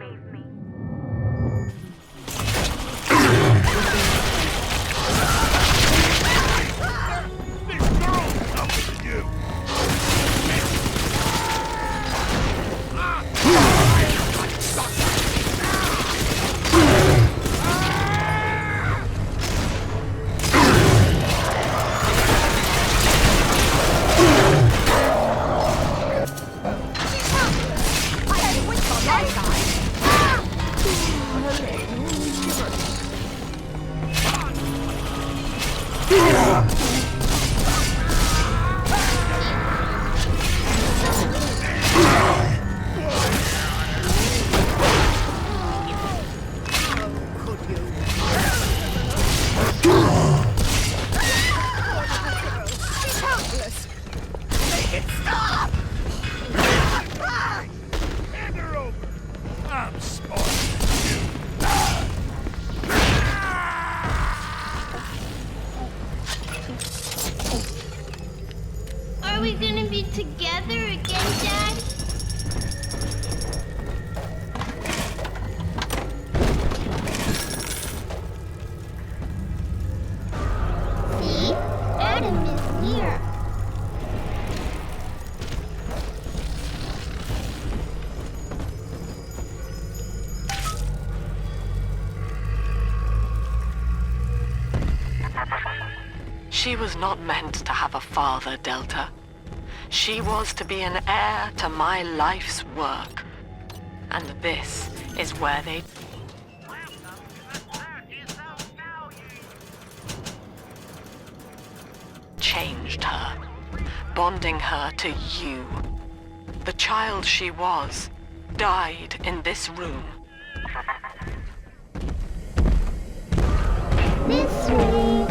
Are we gonna be together again, Dad? See? Adam is here. She was not meant to have a father, Delta. She was to be an heir to my life's work. And this is where they... changed her, bonding her to you. The child she was died in this room. This way.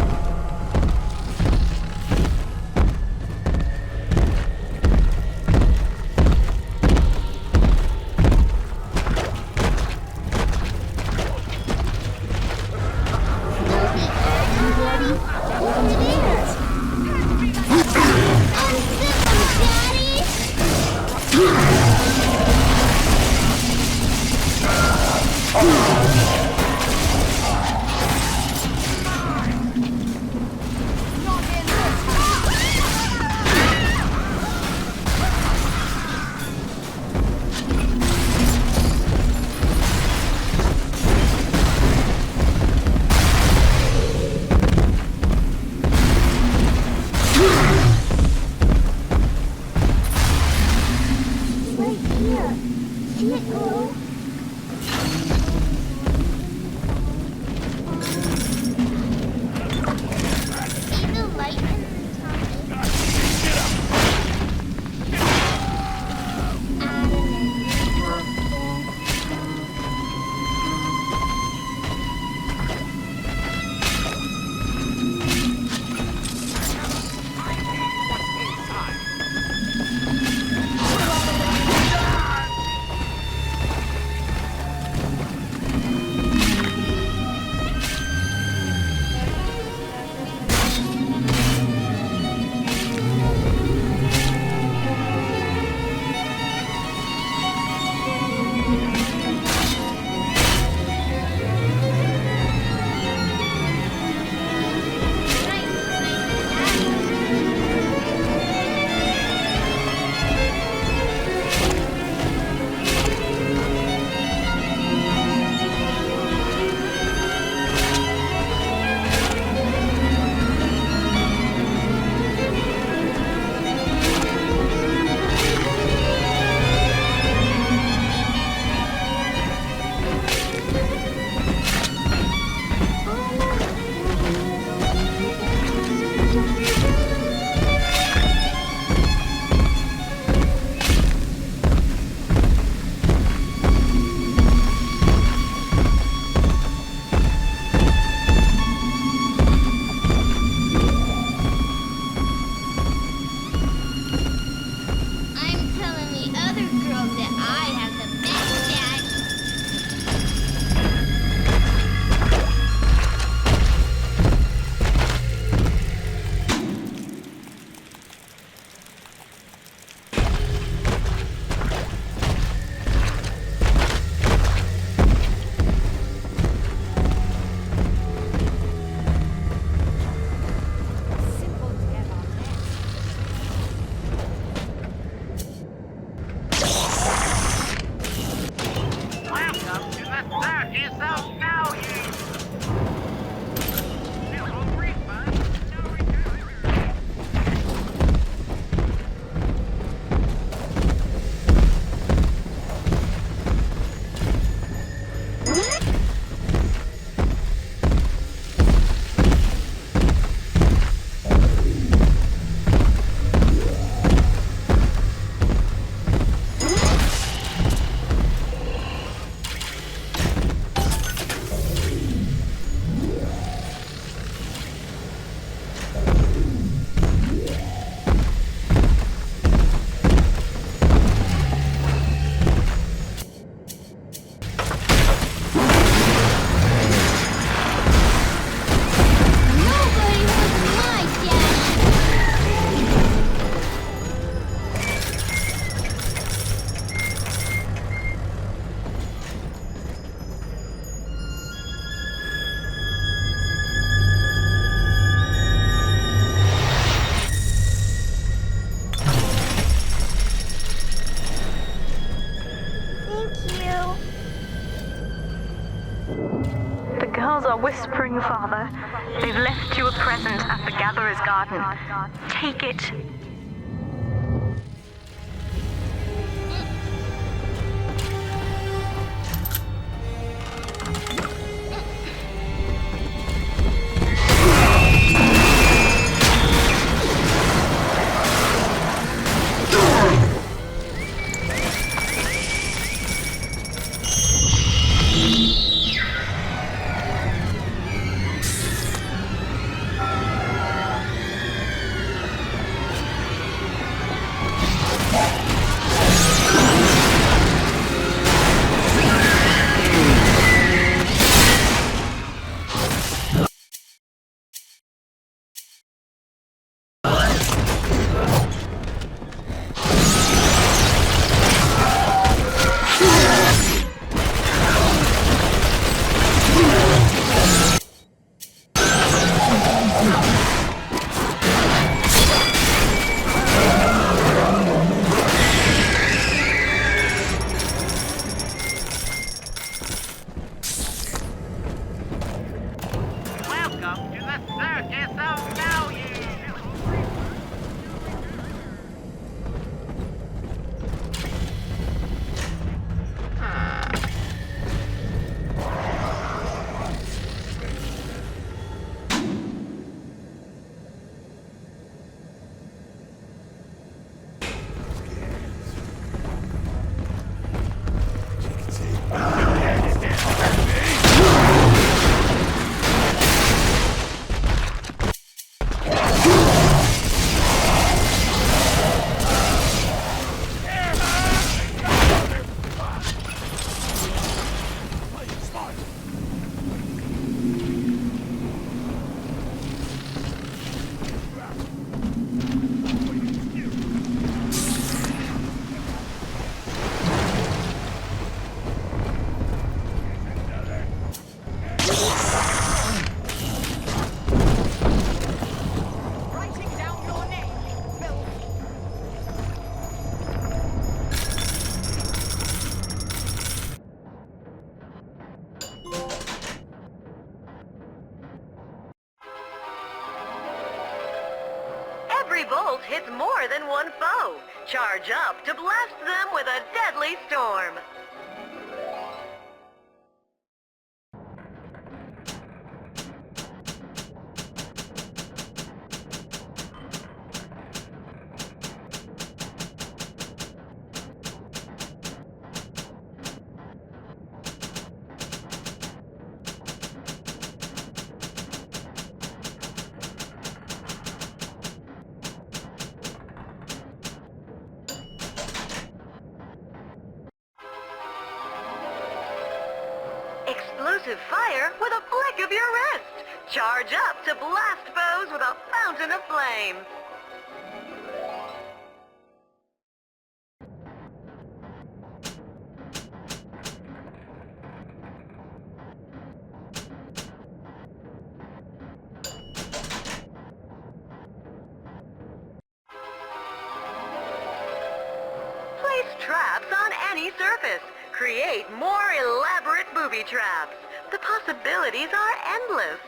Welcome to the 30th of value. The girls are whispering, Father. They've left you a present at the Gatherer's Garden. Take it. Welcome to the 30th of value. Every bolt hits more than one foe. Charge up to blast them with a deadly storm. Explosive fire with a flick of your wrist. Charge up to blast foes with a fountain of flame. Place traps on any surface. create more elaborate booby traps. The possibilities are endless.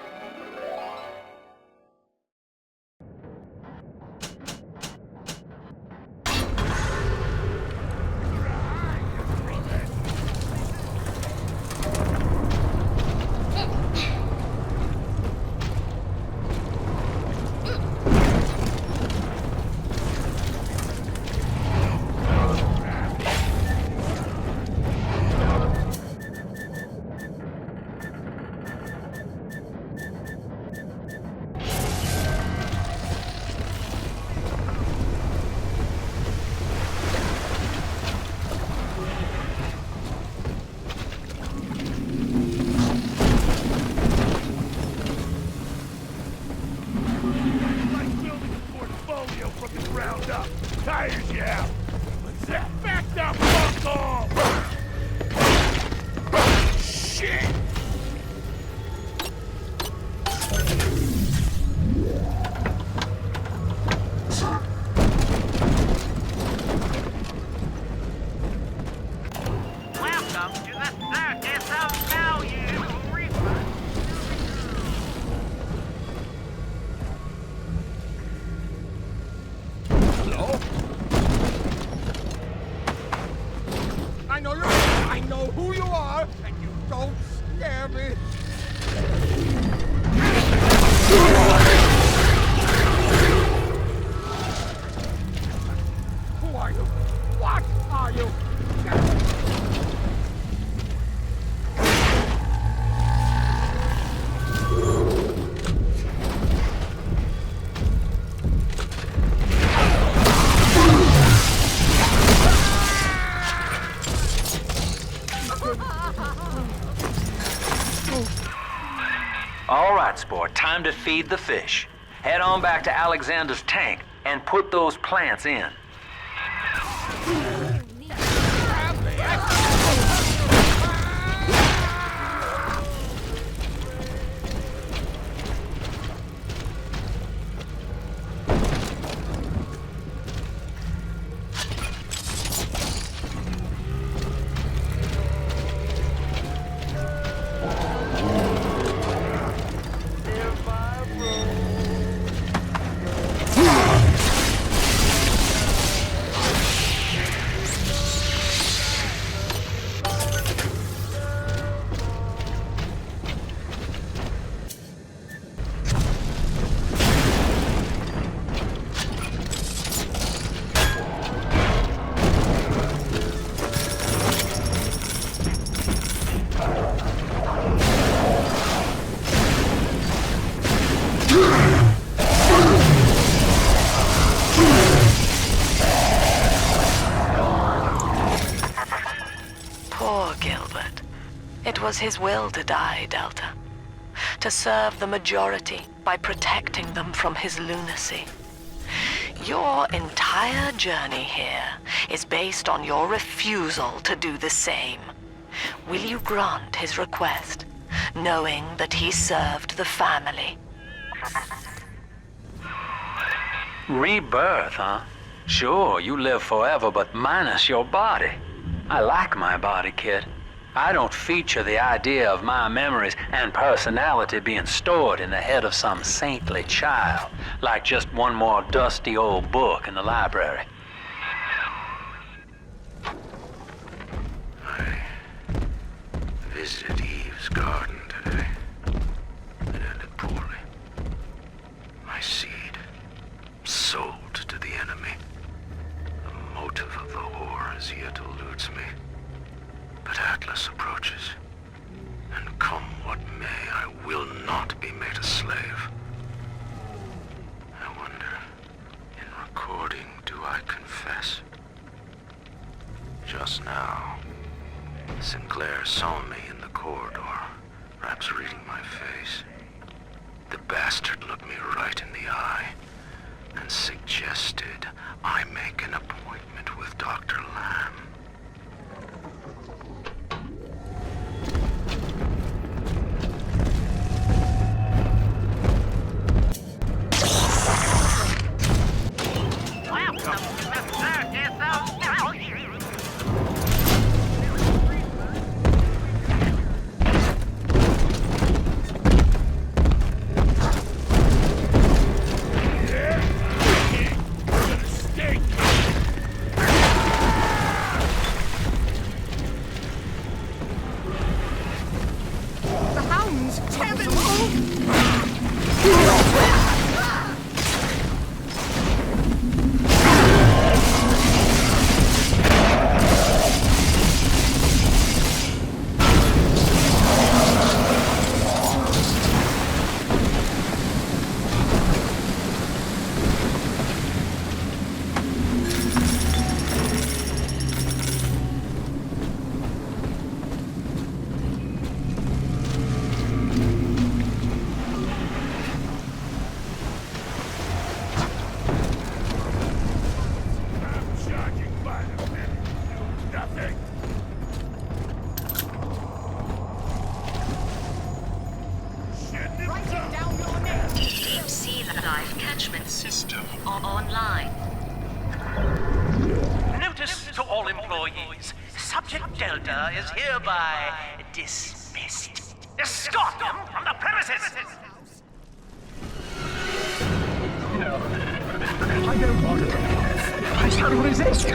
Tires you out. What's that? Back the fuck off! Shit! Welcome to the circus of value, Reaper. Hello? I know who you are, and you don't scare me. Who are you? What are you? All right, sport, time to feed the fish. Head on back to Alexander's tank and put those plants in. Poor Gilbert. It was his will to die, Delta. To serve the majority by protecting them from his lunacy. Your entire journey here is based on your refusal to do the same. Will you grant his request, knowing that he served the family? Rebirth, huh? Sure, you live forever, but minus your body. I like my body, kid. I don't feature the idea of my memories and personality being stored in the head of some saintly child, like just one more dusty old book in the library. I visited Eve's garden today. It ended poorly. My seed, sold to the enemy. The motive of the war as yet eludes me. But Atlas approaches, and come what may, I will not be made a slave. I wonder, in recording, do I confess? Just now, Sinclair saw me in the corridor, perhaps reading my face. The bastard looked me right in the eye and suggested I make an appointment with Dr. Lamb. Welcome to the circus of value. Deep sea life catchment system online. Notice to all employees. Subject Delta is hereby dismissed. Escort him from the premises! No. I don't want it. I can't resist.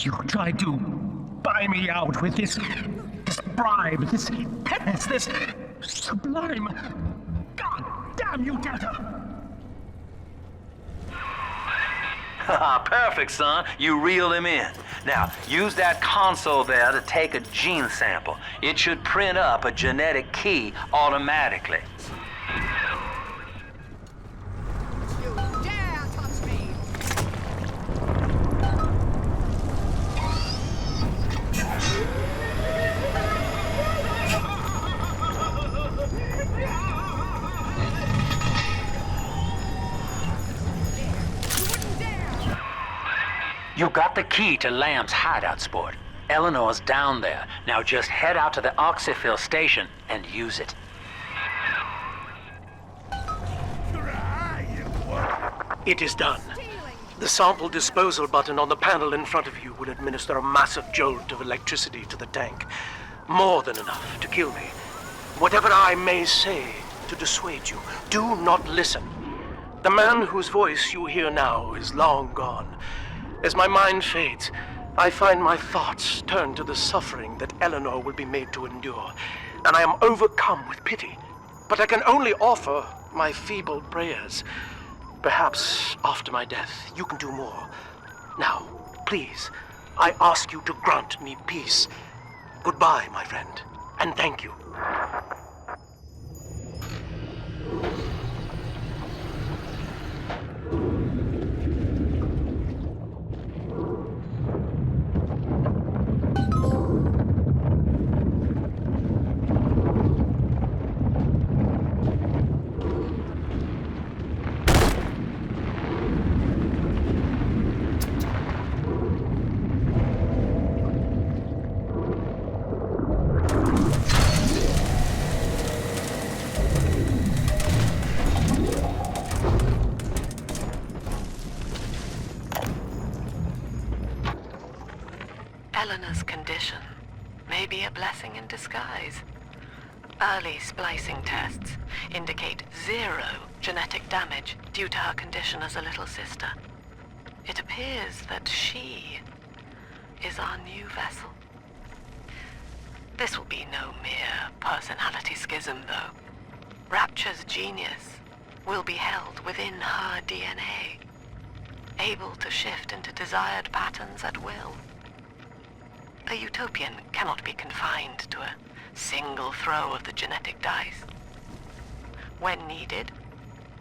You tried to buy me out with this bribe, this penance, this sublime. God damn you, Delta! Perfect, son. You reeled him in. Now, use that console there to take a gene sample. It should print up a genetic key automatically. You dare touch me! You got the key to Lamb's hideout, sport. Eleanor's down there. Now just head out to the oxyfill station and use it. It is done. The sample disposal button on the panel in front of you will administer a massive jolt of electricity to the tank. More than enough to kill me. Whatever I may say to dissuade you, do not listen. The man whose voice you hear now is long gone. As my mind fades, I find my thoughts turn to the suffering that Eleanor will be made to endure, and I am overcome with pity. But I can only offer my feeble prayers. Perhaps after my death, you can do more. Now, please, I ask you to grant me peace. Goodbye, my friend, and thank you. Eleanor's condition may be a blessing in disguise. Early splicing tests indicate 0 genetic damage due to her condition as a little sister. It appears that she is our new vessel. This will be no mere personality schism, though. Rapture's genius will be held within her DNA, able to shift into desired patterns at will. A utopian cannot be confined to a single throw of the genetic dice. When needed,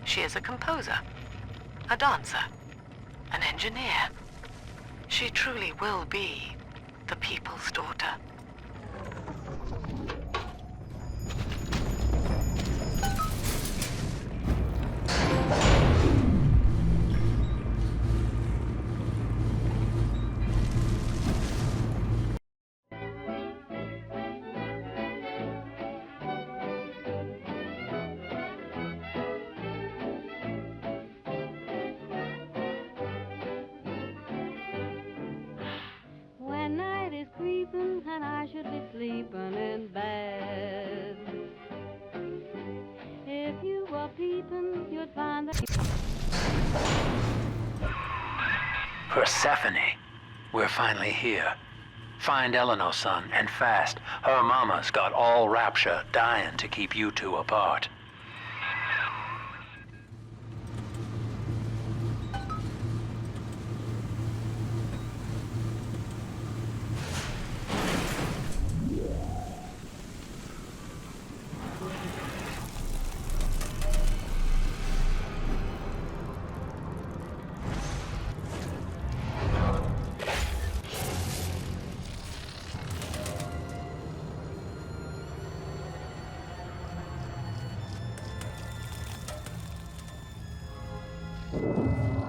she is a composer, a dancer, an engineer. She truly will be the people's daughter. When night is creeping and I should be sleeping in bed, if you were peeping, you'd find that... Persephone, we're finally here. Find Eleanor, son, and fast. Her mama's got all Rapture dying to keep you two apart.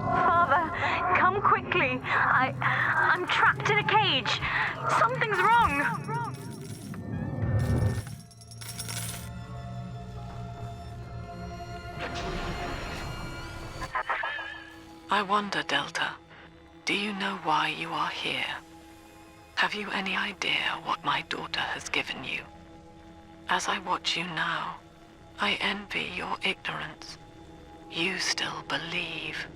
Father, come quickly. I'm trapped in a cage. Something's wrong. I wonder, Delta, do you know why you are here? Have you any idea what my daughter has given you? As I watch you now, I envy your ignorance. You still believe.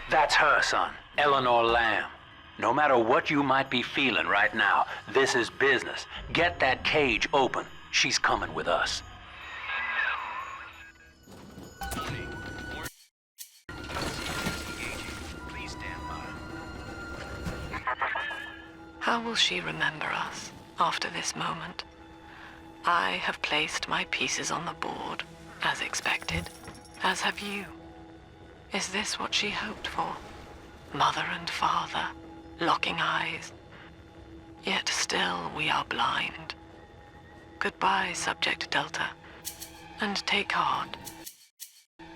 That's her, son, Eleanor Lamb. No matter what you might be feeling right now, this is business. Get that cage open. She's coming with us. How will she remember us after this moment? I have placed my pieces on the board, as expected, as have you. Is this what she hoped for? Mother and father, locking eyes. Yet still we are blind. Goodbye, Subject Delta, and take heart.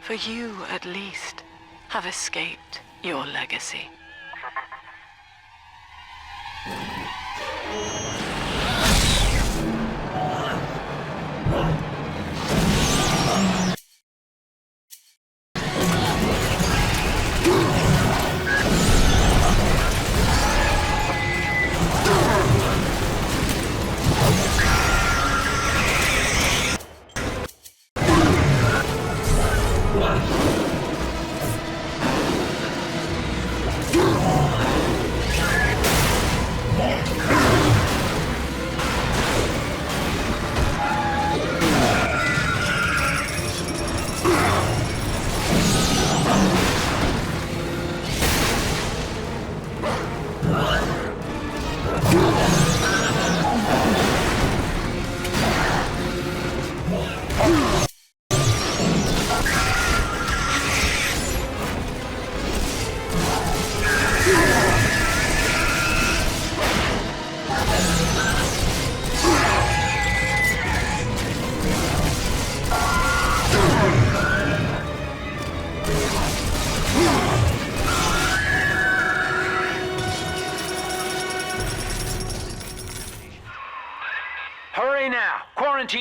For you, at least, have escaped your legacy.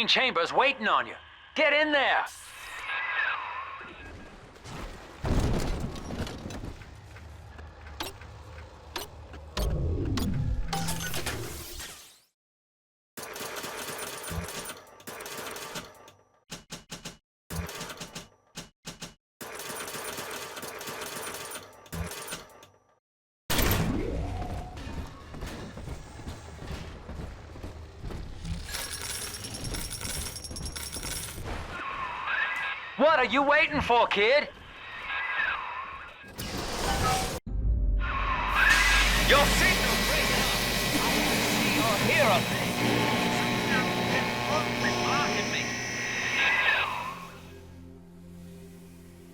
chamber's waiting on you. Get in there! What are you waiting for, kid? Your signal breaks up. I can see or hear a thing.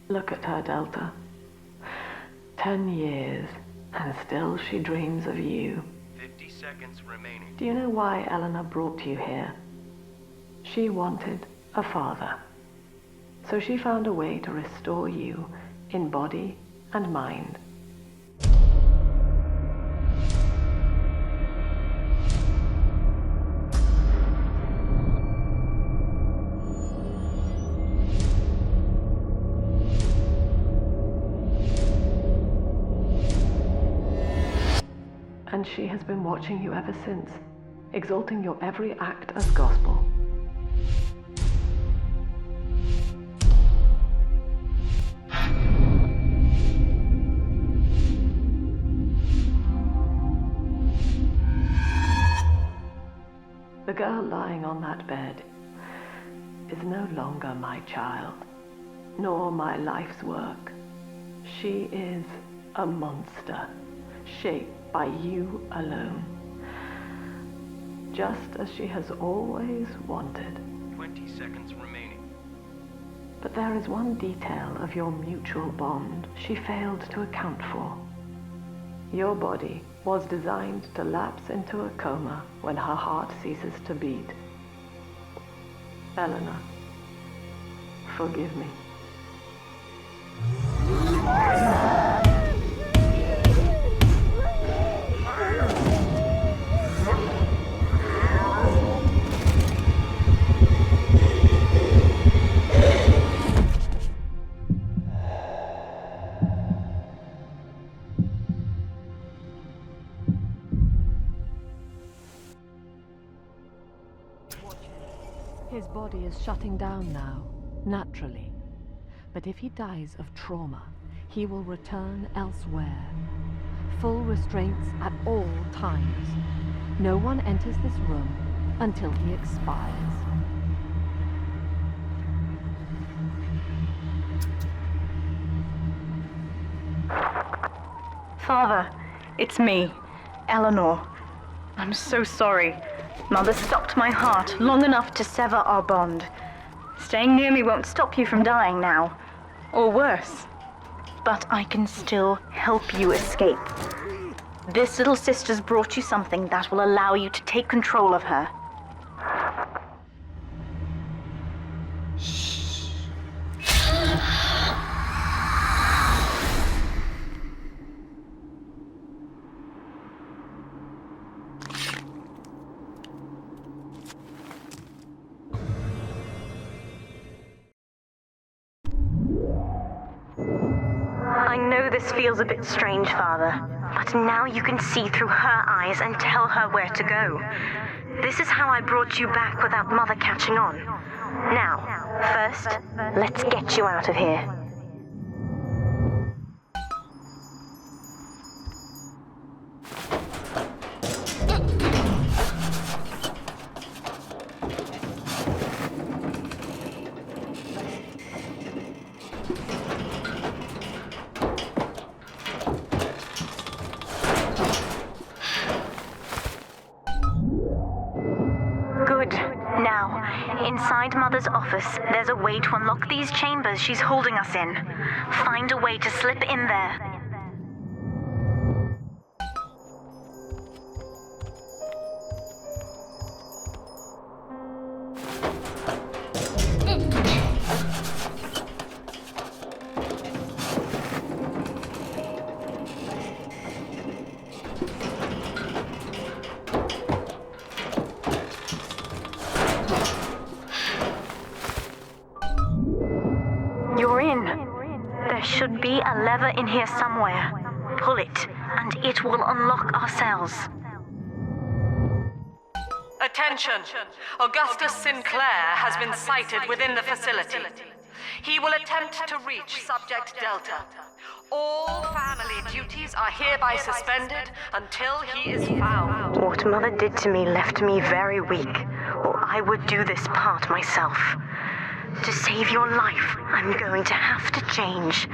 Look at her, Delta. 10 years, and still she dreams of you. 50 seconds remaining. Do you know why Eleanor brought you here? She wanted a father. So she found a way to restore you in body and mind. And she has been watching you ever since, exalting your every act as gospel. The girl lying on that bed is no longer my child, nor my life's work. She is a monster, shaped by you alone, just as she has always wanted. 20 seconds remaining. But there is one detail of your mutual bond she failed to account for. Your body was designed to lapse into a coma when her heart ceases to beat. Eleanor, forgive me. His body is shutting down now, naturally. But if he dies of trauma, he will return elsewhere. Full restraints at all times. No one enters this room until he expires. Father, it's me, Eleanor. I'm so sorry. Mother stopped my heart long enough to sever our bond. Staying near me won't stop you from dying now. Or worse. But I can still help you escape. This little sister's brought you something that will allow you to take control of her. I know this feels a bit strange, Father, but now you can see through her eyes and tell her where to go. This is how I brought you back without Mother catching on. Now, first, let's get you out of here. Inside Mother's office, there's a way to unlock these chambers she's holding us in. Find a way to slip in there. You're in. There should be a lever in here somewhere. Pull it, and it will unlock our cells. Attention! Augustus Sinclair has been sighted within the facility. He will attempt to reach Subject Delta. All family duties are hereby suspended until he is found. What Mother did to me left me very weak, or I would do this part myself. To save your life, I'm going to have to change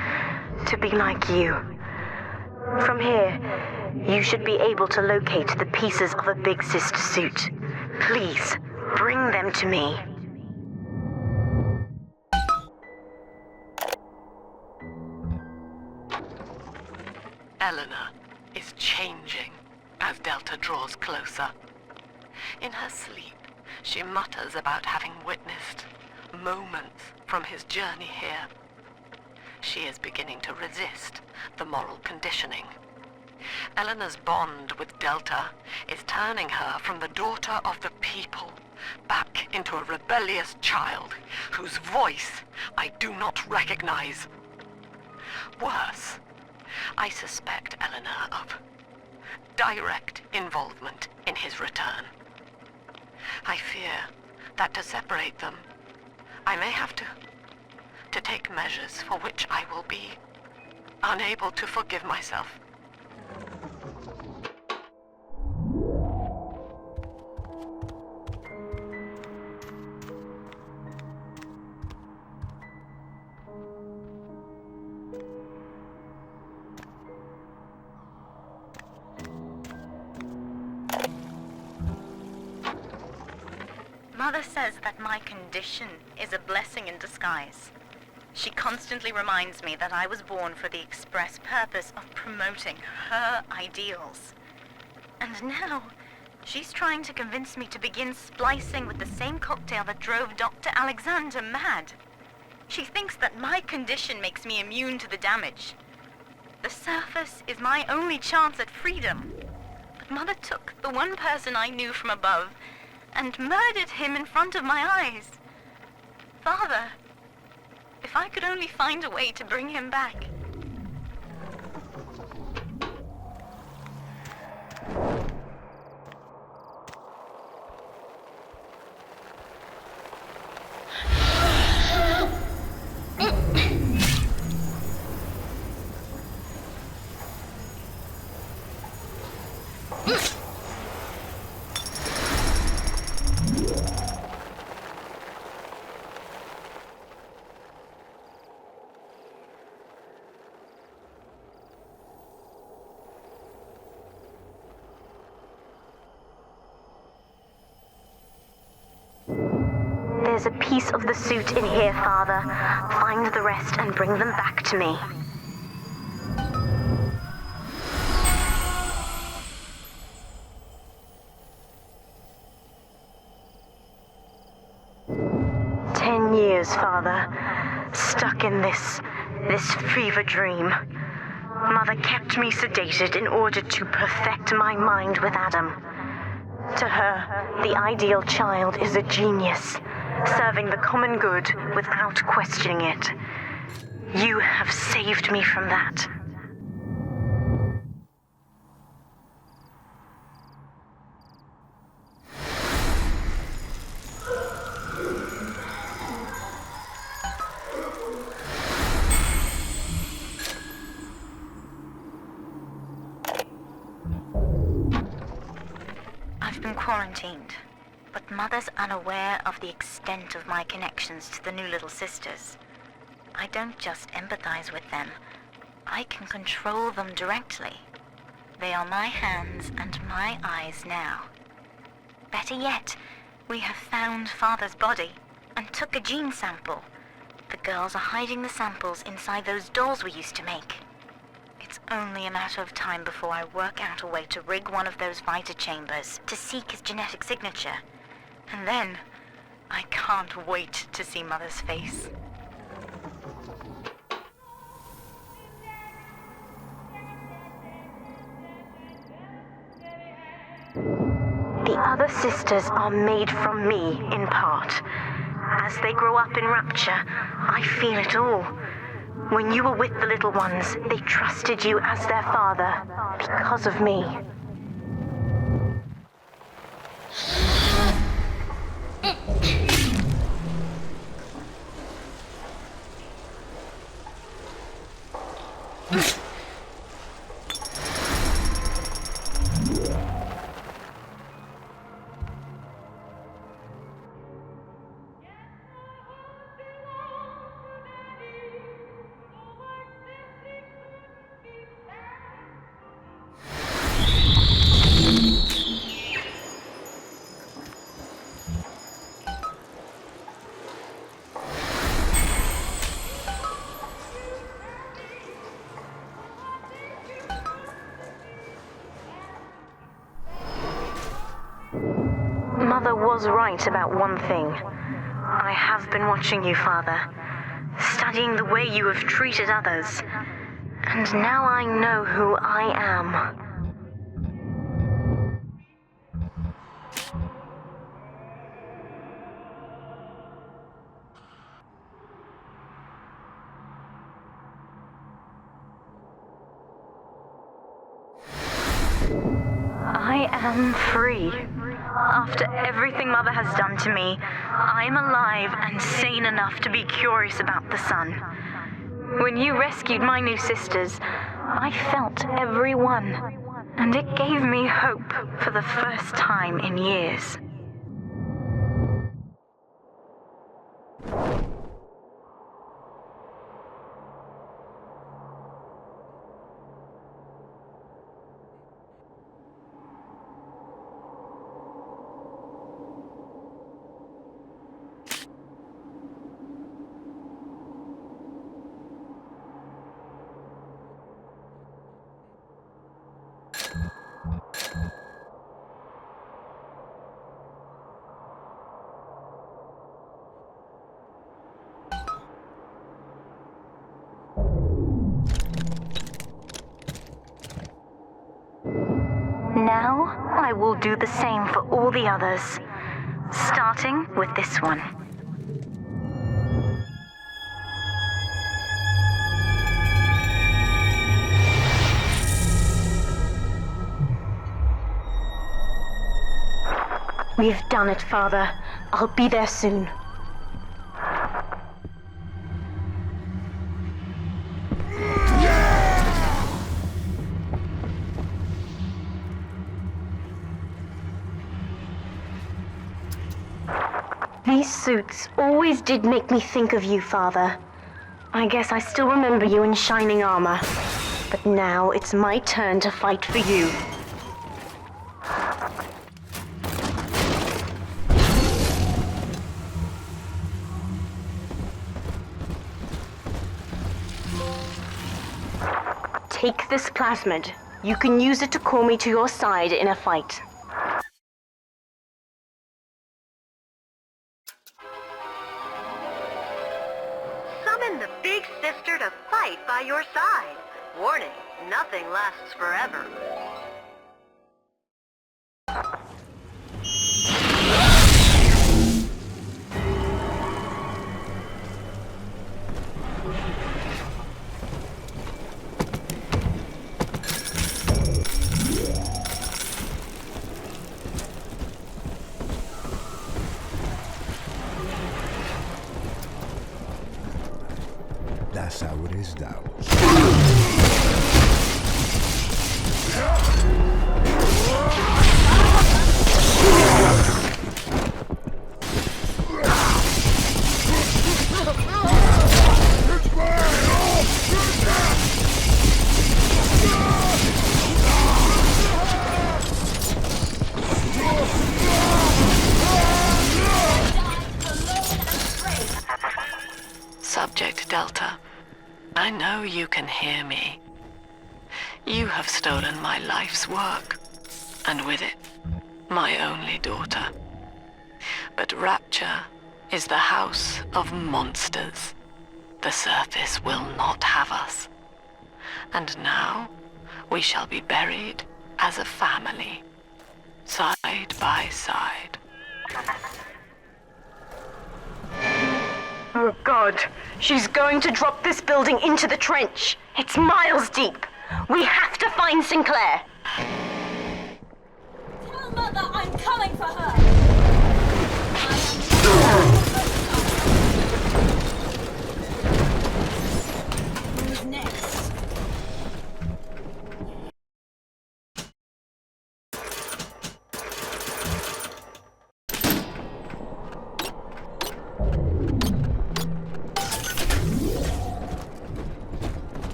to be like you. From here, you should be able to locate the pieces of a Big Sister suit. Please, bring them to me. Eleanor is changing as Delta draws closer. In her sleep, she mutters about having witnessed moments from his journey here. She is beginning to resist the moral conditioning. Eleanor's bond with Delta is turning her from the daughter of the people back into a rebellious child whose voice I do not recognize. Worse, I suspect Eleanor of direct involvement in his return. I fear that to separate them, I may have to take measures for which I will be unable to forgive myself. Mother says that my condition is a blessing in disguise. She constantly reminds me that I was born for the express purpose of promoting her ideals. And now, she's trying to convince me to begin splicing with the same cocktail that drove Dr. Alexander mad. She thinks that my condition makes me immune to the damage. The surface is my only chance at freedom. But Mother took the one person I knew from above and murdered him in front of my eyes. Father, if I could only find a way to bring him back. There's a piece of the suit in here, Father. Find the rest and bring them back to me. Years, Father, stuck in this fever dream. Mother kept me sedated in order to perfect my mind with Adam. To her, the ideal child is a genius, serving the common good without questioning it. You have saved me from that. Quarantined, but Mother's unaware of the extent of my connections to the new little sisters. I don't just empathize with them, I can control them directly. They are my hands and my eyes now. Better yet, we have found Father's body and took a gene sample. The girls are hiding the samples inside those dolls we used to make. It's only a matter of time before I work out a way to rig one of those vita chambers to seek his genetic signature. And then, I can't wait to see Mother's face. The other sisters are made from me, in part. as they grow up in Rapture. I feel it all. When you were with the little ones, they trusted you as their father because of me. Mother was right about one thing. I have been watching you, Father, studying the way you have treated others, and now I know who I am. I am free. After everything Mother has done to me, I'm alive and sane enough to be curious about the sun. When you rescued my new sisters, I felt every one, and it gave me hope for the first time in years. Now, I will do the same for all the others, starting with this one. We've done it, Father. I'll be there soon. These suits always did make me think of you, Father. I guess I still remember you in shining armor. But now it's my turn to fight for you. Take this plasmid. You can use it to call me to your side in a fight. Summon the big sister to fight by your side. Warning, nothing lasts forever. That's how it is now. Subject Delta, I know you can hear me. You have stolen my life's work, and with it, my only daughter. But Rapture is the house of monsters. The surface will not have us. And now, we shall be buried as a family, side by side. Oh God, she's going to drop this building into the trench. It's miles deep. We have to find Sinclair. Tell Mother I'm coming for her! Who's next?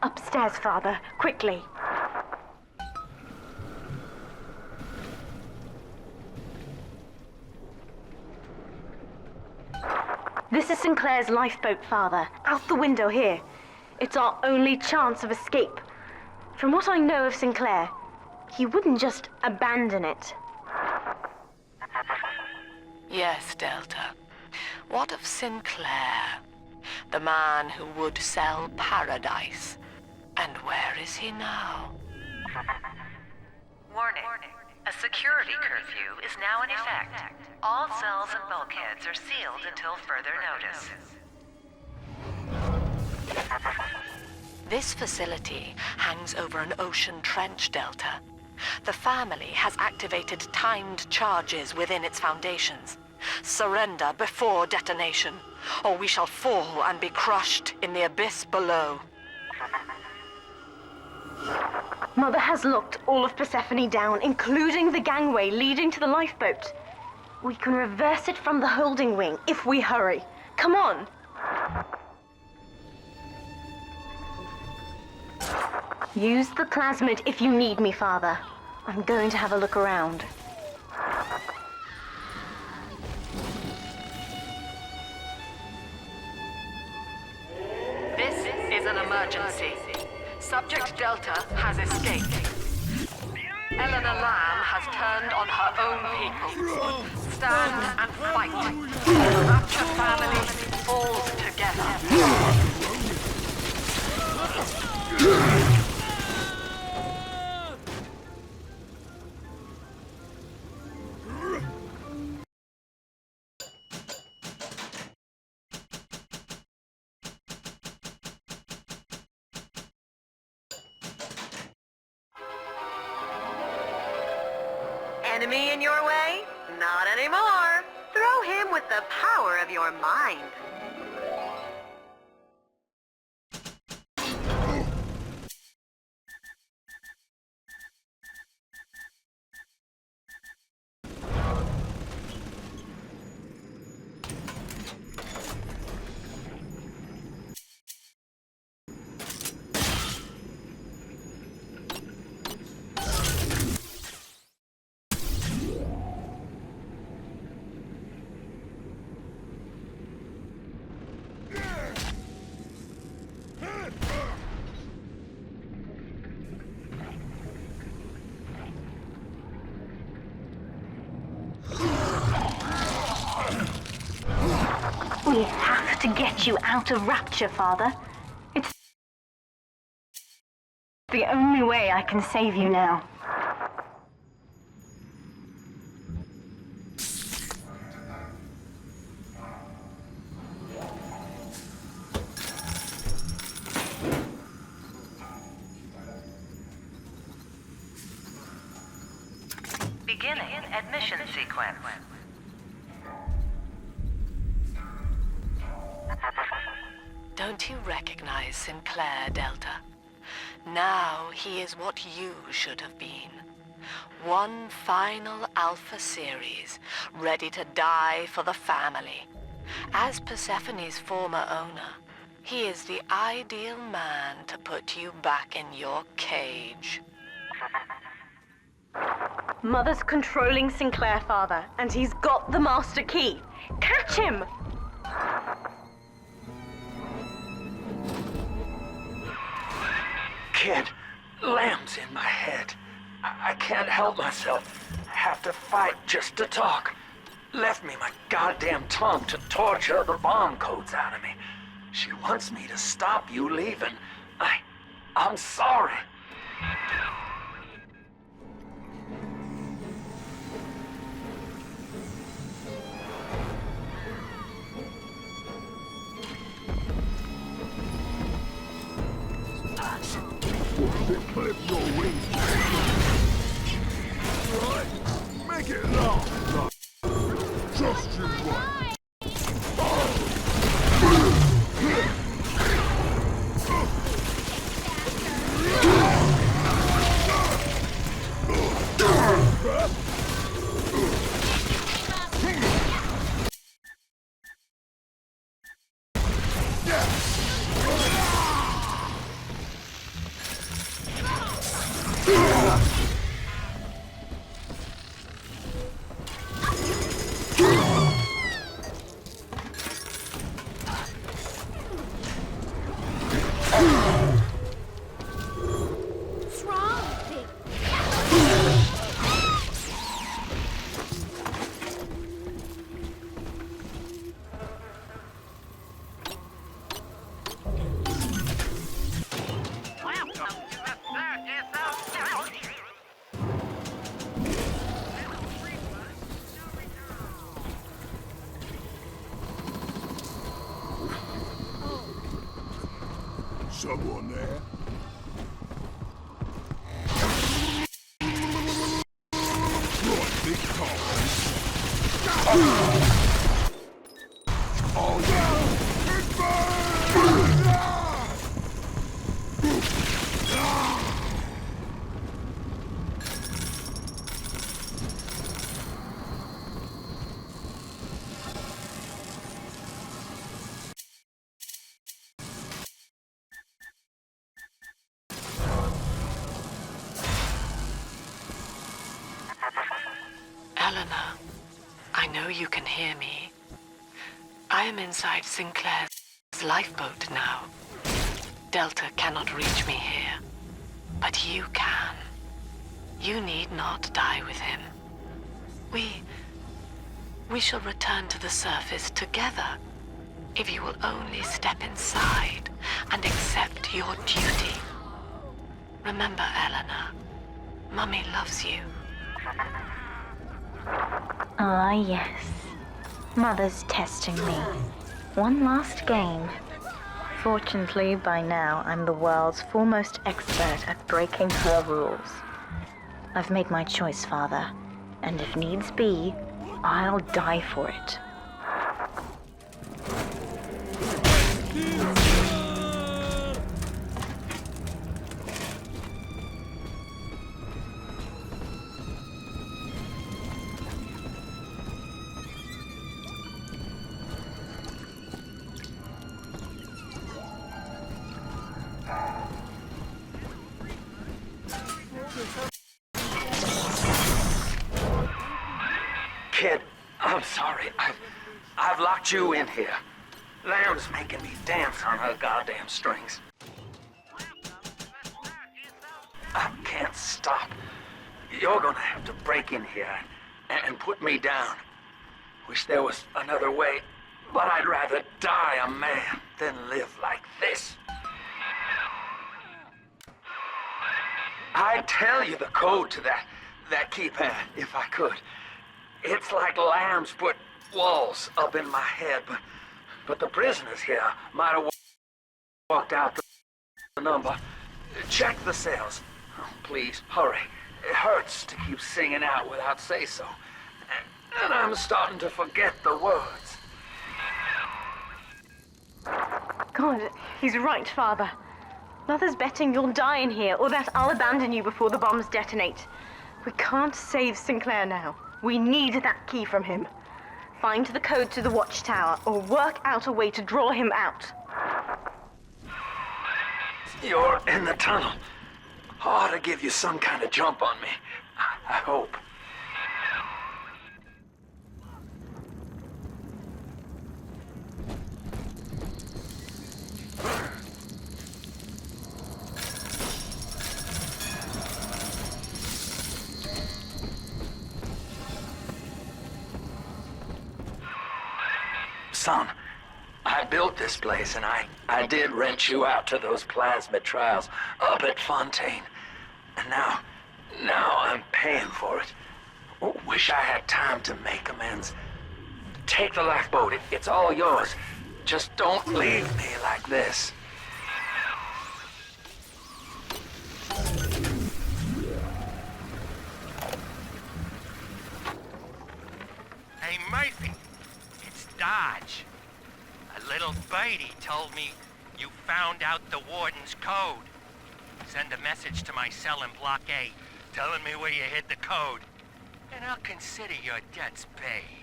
Upstairs, Father, quickly. This is Sinclair's lifeboat, Father. Out the window here. It's our only chance of escape. From what I know of Sinclair, he wouldn't just abandon it. Yes, Delta. What of Sinclair? The man who would sell paradise. And where is he now? Warning. A security curfew is now in effect. All cells and bulkheads are sealed until further notice. This facility hangs over an ocean trench, Delta. The family has activated timed charges within its foundations. Surrender before detonation, or we shall fall and be crushed in the abyss below. Mother has locked all of Persephone down, including the gangway leading to the lifeboat. We can reverse it from the holding wing if we hurry. Come on! Use the plasmid if you need me, Father. I'm going to have a look around. This is an emergency. Subject Delta has escaped. Eleanor Lamb has turned on her own people. Stand and fight. The Rapture family falls together. Enemy in your way? Not anymore. Throw him with the power of your mind. We have to get you out of Rapture, Father. It's the only way I can save you now. Beginning admission sequence. Don't you recognize Sinclair, Delta? Now he is what you should have been. One final Alpha series, ready to die for the family. As Persephone's former owner, he is the ideal man to put you back in your cage. Mother's controlling Sinclair, Father, and he's got the master key. Catch him! Kid, Lamb's in my head. I can't help myself. I have to fight just to talk. Left me my goddamn tongue to torture the bomb codes out of me. She wants me to stop you leaving. I'm sorry. Clip your wings. Right, make it last. Just you right. Someone there? Right, big car. Oh, yeah! Big Eleanor, I know you can hear me. I am inside Sinclair's lifeboat now. Delta cannot reach me here, but you can. You need not die with him. We shall return to the surface together, if you will only step inside and accept your duty. Remember, Eleanor, Mummy loves you. Ah, yes. Mother's testing me. One last game. Fortunately, by now, I'm the world's foremost expert at breaking her rules. I've made my choice, Father, and if needs be, I'll die for it. Kid, I'm sorry. I've locked you in here. Lamb's making me dance on her goddamn strings. I can't stop. You're gonna have to break in here and put me down. Wish there was another way, but I'd rather die a man than live like this. I'd tell you the code to that keypad if I could. It's like Lamb's put walls up in my head, but the prisoners here might have walked out the number. Check the cells. Oh, please, hurry. It hurts to keep singing out without say-so. And I'm starting to forget the words. God, he's right, Father. Mother's betting you'll die in here, or that I'll abandon you before the bombs detonate. We can't save Sinclair now. We need that key from him. Find the code to the watchtower, or work out a way to draw him out. You're in the tunnel. I ought to give you some kind of jump on me. I hope. Son, I built this place, and I did rent you out to those plasmid trials up at Fontaine. And now I'm paying for it. Wish I had time to make amends. Take the lifeboat. It's all yours. Just don't leave me like this. Hey, Murphy. It's Dodge. A little birdie told me you found out the warden's code. Send a message to my cell in Block A, telling me where you hid the code. And I'll consider your debts paid.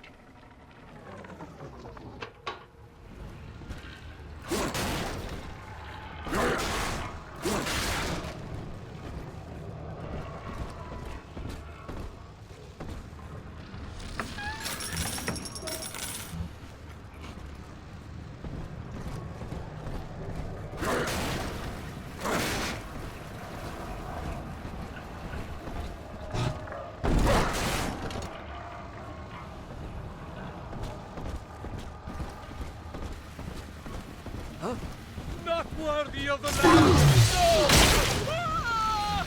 Not worthy of the land! No! Ah!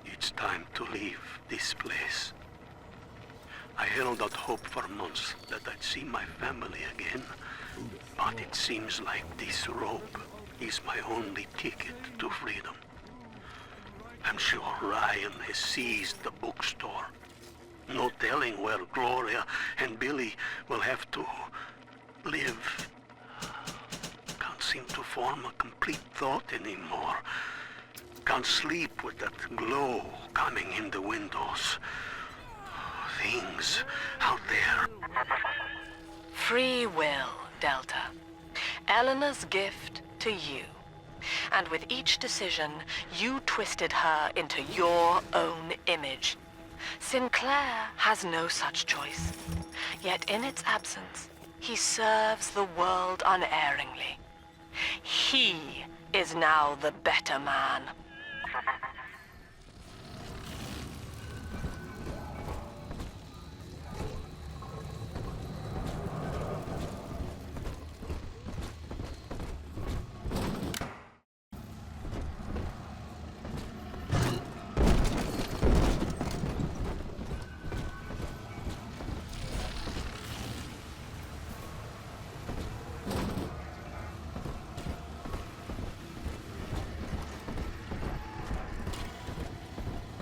It's time to leave this place. I held out hope for months that I'd see my family again, but it seems like this rope is my only ticket to freedom. I'm sure Ryan has seized the bookstore. No telling where Gloria and Billy will have to live. Can't seem to form a complete thought anymore. Can't sleep with that glow coming in the windows. Things out there. Free will, Delta. Eleanor's gift to you. And with each decision, you twisted her into your own image. Sinclair has no such choice. Yet in its absence, he serves the world unerringly. He is now the better man.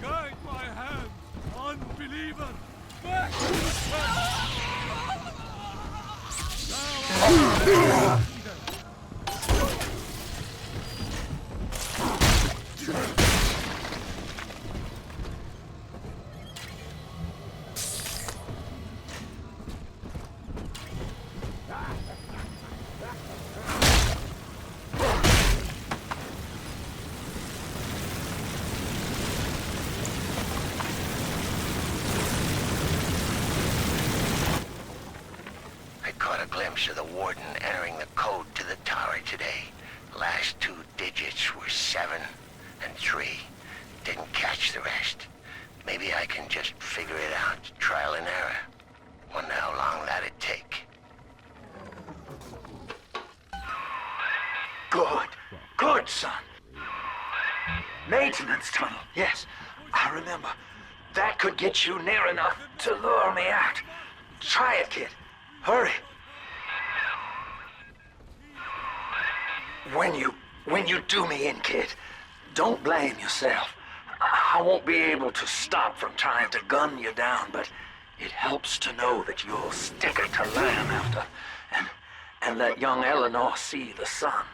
Guide my hand, unbeliever! Back to the sun! Now I caught a glimpse of the warden entering the code to the tower today. Last two digits were 7 and 3. Didn't catch the rest. Maybe I can just figure it out, trial and error. Wonder how long that'd take. Good, son. Maintenance tunnel, yes. I remember. That could get you near enough to lure me out. Try it, kid. Hurry. When you do me in, kid, don't blame yourself. I won't be able to stop from trying to gun you down, but it helps to know that you'll stick it to Lamb after, and let young Eleanor see the sun.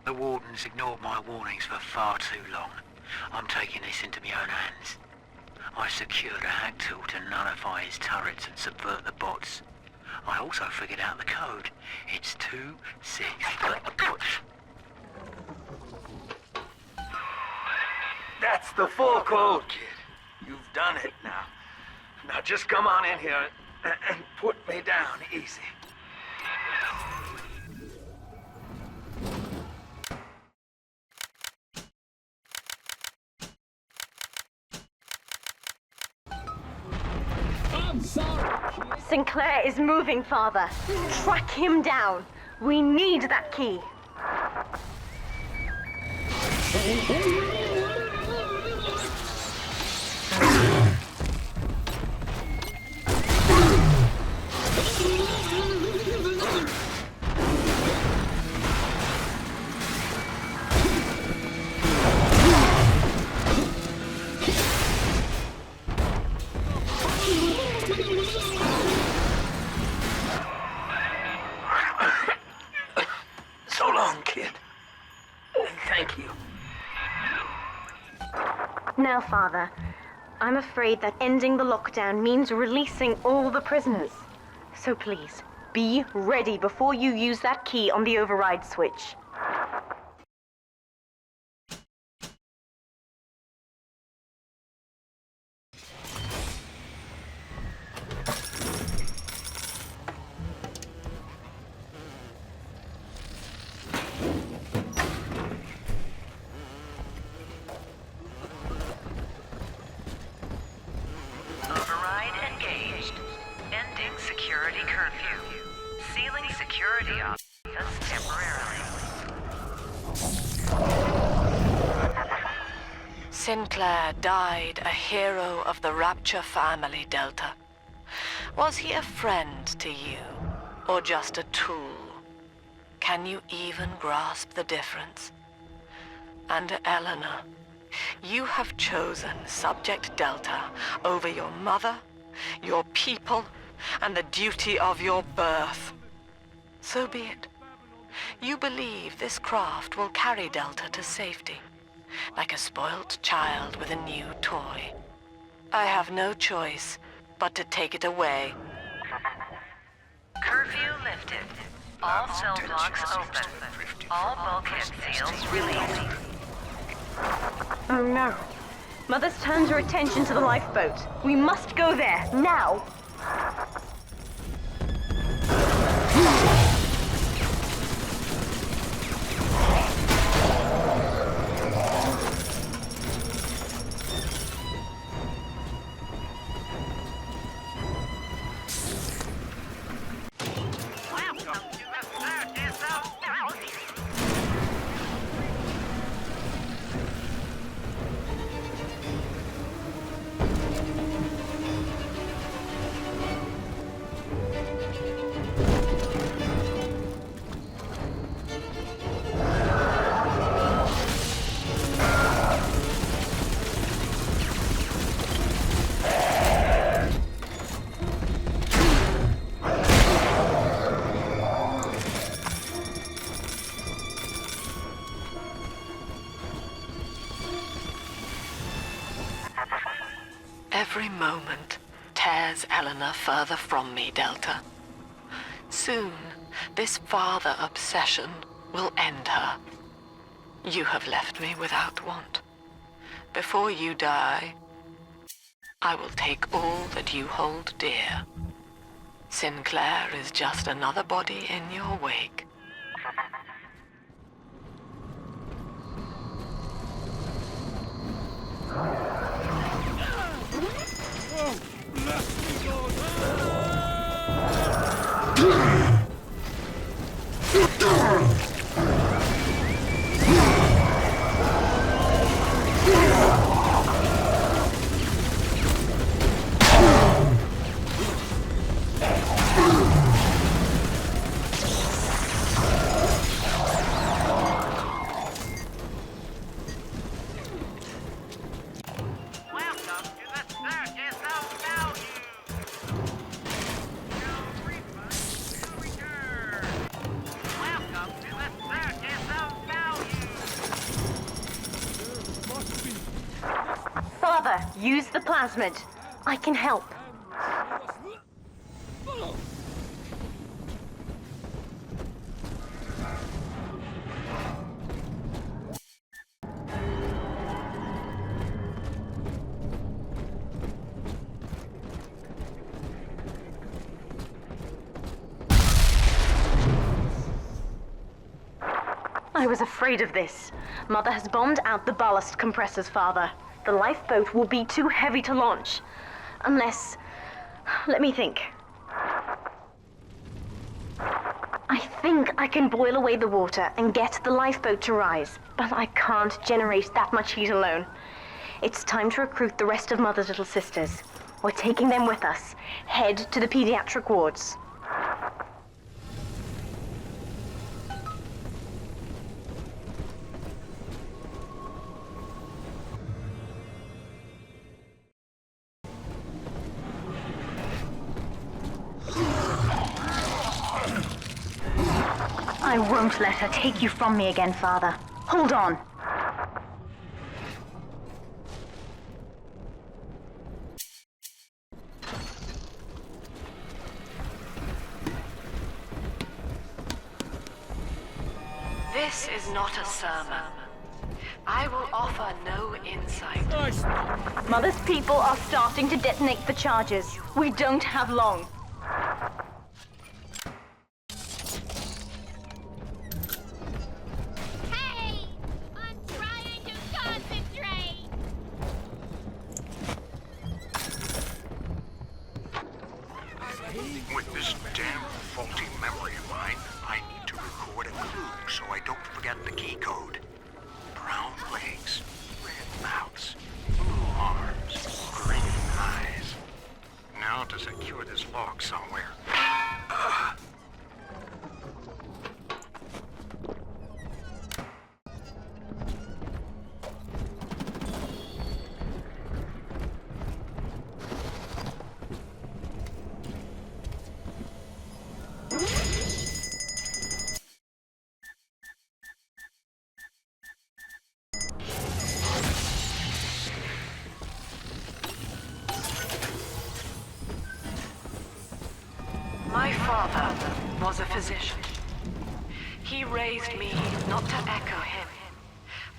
The warden's ignored my warnings for far too long. I'm taking this into my own hands. I secured a hack tool to nullify his turrets and subvert the bots. I also figured out the code. It's 2-6. That's the full code, kid. You've done it now. Now just come on in here and put me down easy. I'm sorry. Sinclair is moving, Father. Track him down. We need that key. So long, kid. Thank you. Now, Father, I'm afraid that ending the lockdown means releasing all the prisoners. So please, be ready before you use that key on the override switch. Override engaged. Ending security curfew. Sealing security office temporarily. Sinclair died a hero of the Rapture family, Delta. Was he a friend to you, or just a tool? Can you even grasp the difference? And Eleanor, you have chosen Subject Delta over your mother, your people, and the duty of your birth. So be it. You believe this craft will carry Delta to safety, like a spoilt child with a new toy. I have no choice but to take it away. Curfew lifted. All cell blocks open. All bulkhead seals released. Oh no. Mother's turned her attention to the lifeboat. We must go there, now! Every moment tears Eleanor further from me, Delta. Soon, this father obsession will end her. You have left me without want. Before you die, I will take all that you hold dear. Sinclair is just another body in your wake. Oh, bless me, Lord. Use the plasmid. I can help. I was afraid of this. Mother has bombed out the ballast compressors, Father. The lifeboat will be too heavy to launch. Unless... let me think. I think I can boil away the water and get the lifeboat to rise, but I can't generate that much heat alone. It's time to recruit the rest of Mother's little sisters. We're taking them with us. Head to the pediatric wards. I won't let her take you from me again, Father. Hold on. This is not a sermon. I will offer no insight. Mother's people are starting to detonate the charges. We don't have long. With this damn faulty memory of mine, I need to record a clue so I don't forget the key code. Brown legs, red mouths, blue arms, green eyes. Now to secure this log somewhere. My father was a physician. He raised me not to echo him,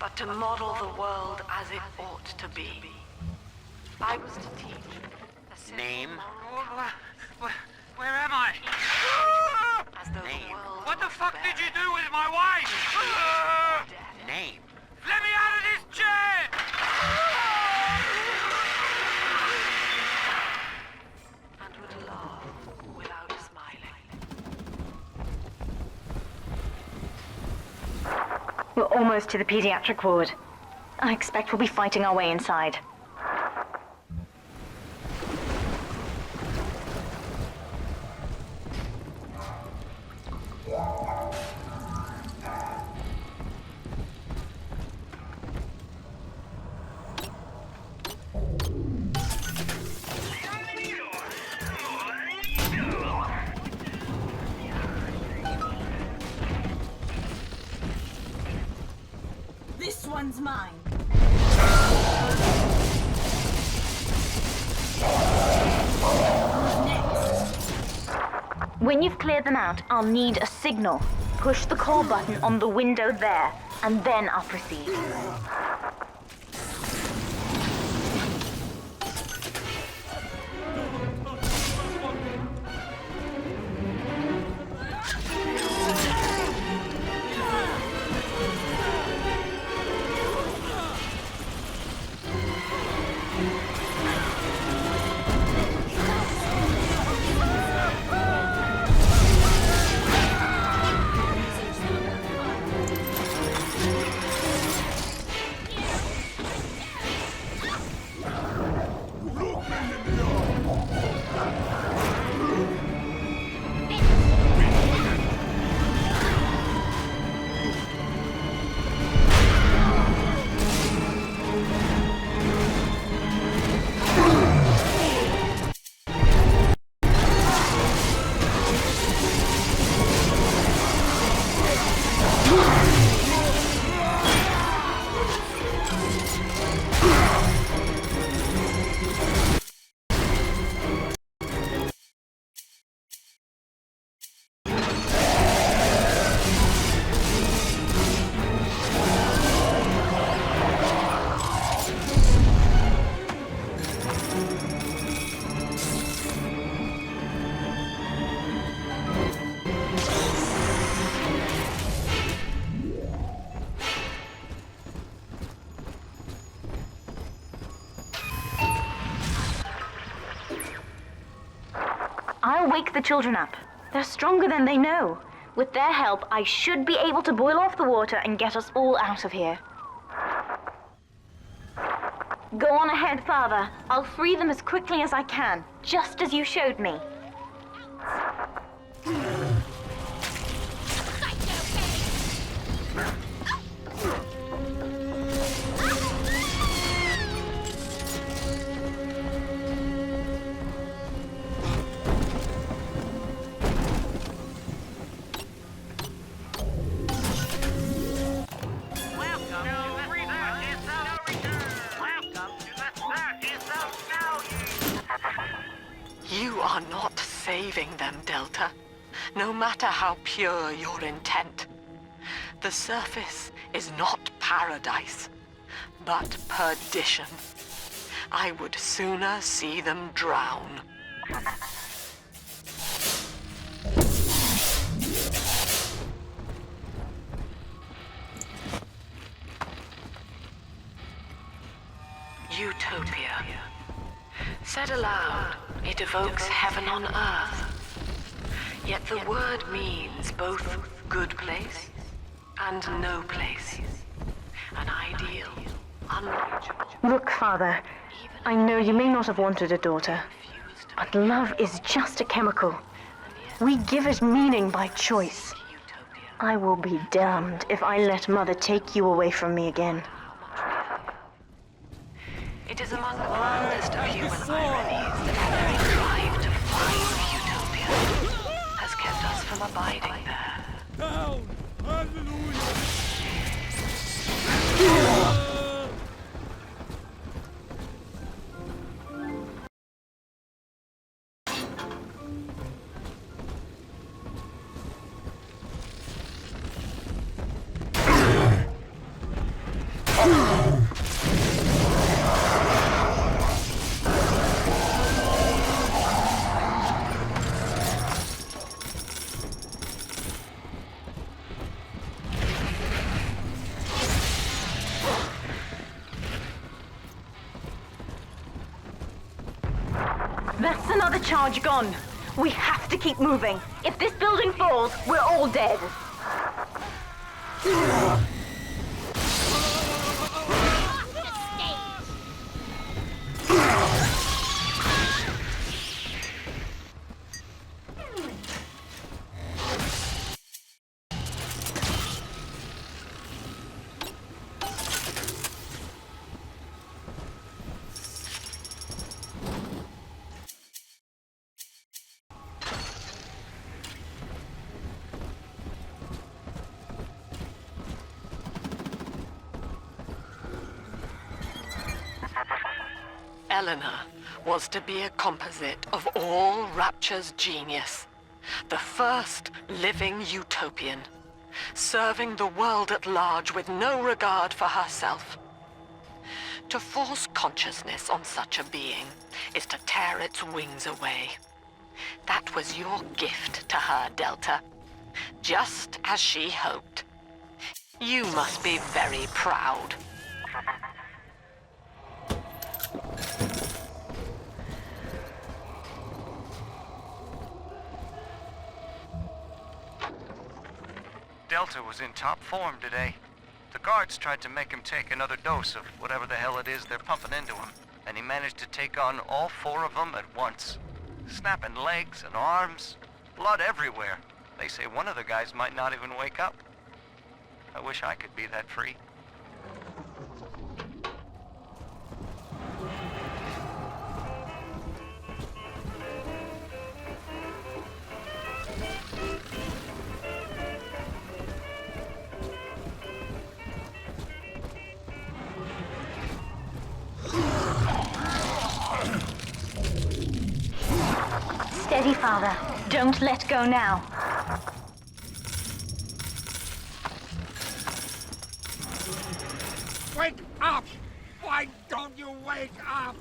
but to model the world as it ought to be. I was to teach. Name? Where am I? As though the world What the fuck did you do with my wife? Name? Let me out of this chair! and would laugh without smiling. We're almost to the pediatric ward. I expect we'll be fighting our way inside. This one's mine. When you've cleared them out, I'll need a signal. Push the call button on the window there, and then I'll proceed. the children up. They're stronger than they know. With their help, I should be able to boil off the water and get us all out of here. Go on ahead, Father. I'll free them as quickly as I can, just as you showed me. You are not saving them, Delta, no matter how pure your intent. The surface is not paradise, but perdition. I would sooner see them drown. Utopia. Said aloud, it evokes heaven on earth. Yet the word means both good place and no place. An ideal, unreachable. Look, Father, I know you may not have wanted a daughter, but love is just a chemical. We give it meaning by choice. I will be damned if I let Mother take you away from me again. It is among the grandest of human ironies that the very drive to find utopia has kept us from abiding there. Down! Hallelujah! That's another charge gone. We have to keep moving. If this building falls, we're all dead. Eleanor was to be a composite of all Rapture's genius. The first living utopian, serving the world at large with no regard for herself. To force consciousness on such a being is to tear its wings away. That was your gift to her, Delta, just as she hoped. You must be very proud. Delta was in top form today. The guards tried to make him take another dose of whatever the hell it is they're pumping into him, and he managed to take on all 4 of them at once. Snapping legs and arms, blood everywhere. They say one of the guys might not even wake up. I wish I could be that free. Steady, Father. Don't let go now. Wake up! Why don't you wake up?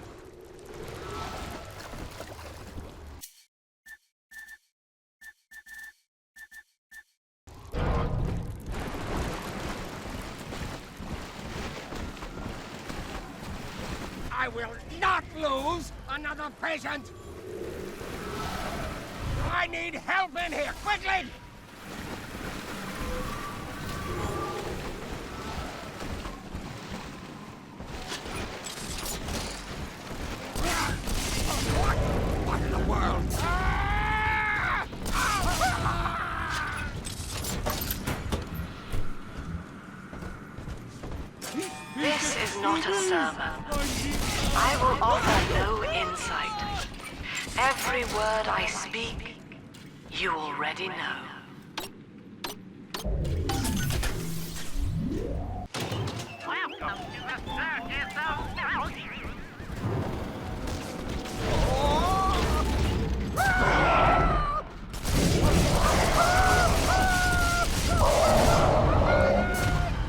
I will not lose another patient! I need help in here, quickly! What in the world? This is not a sermon. I will offer no insight. Every word I speak, you already know. Welcome to the circus of Mouse.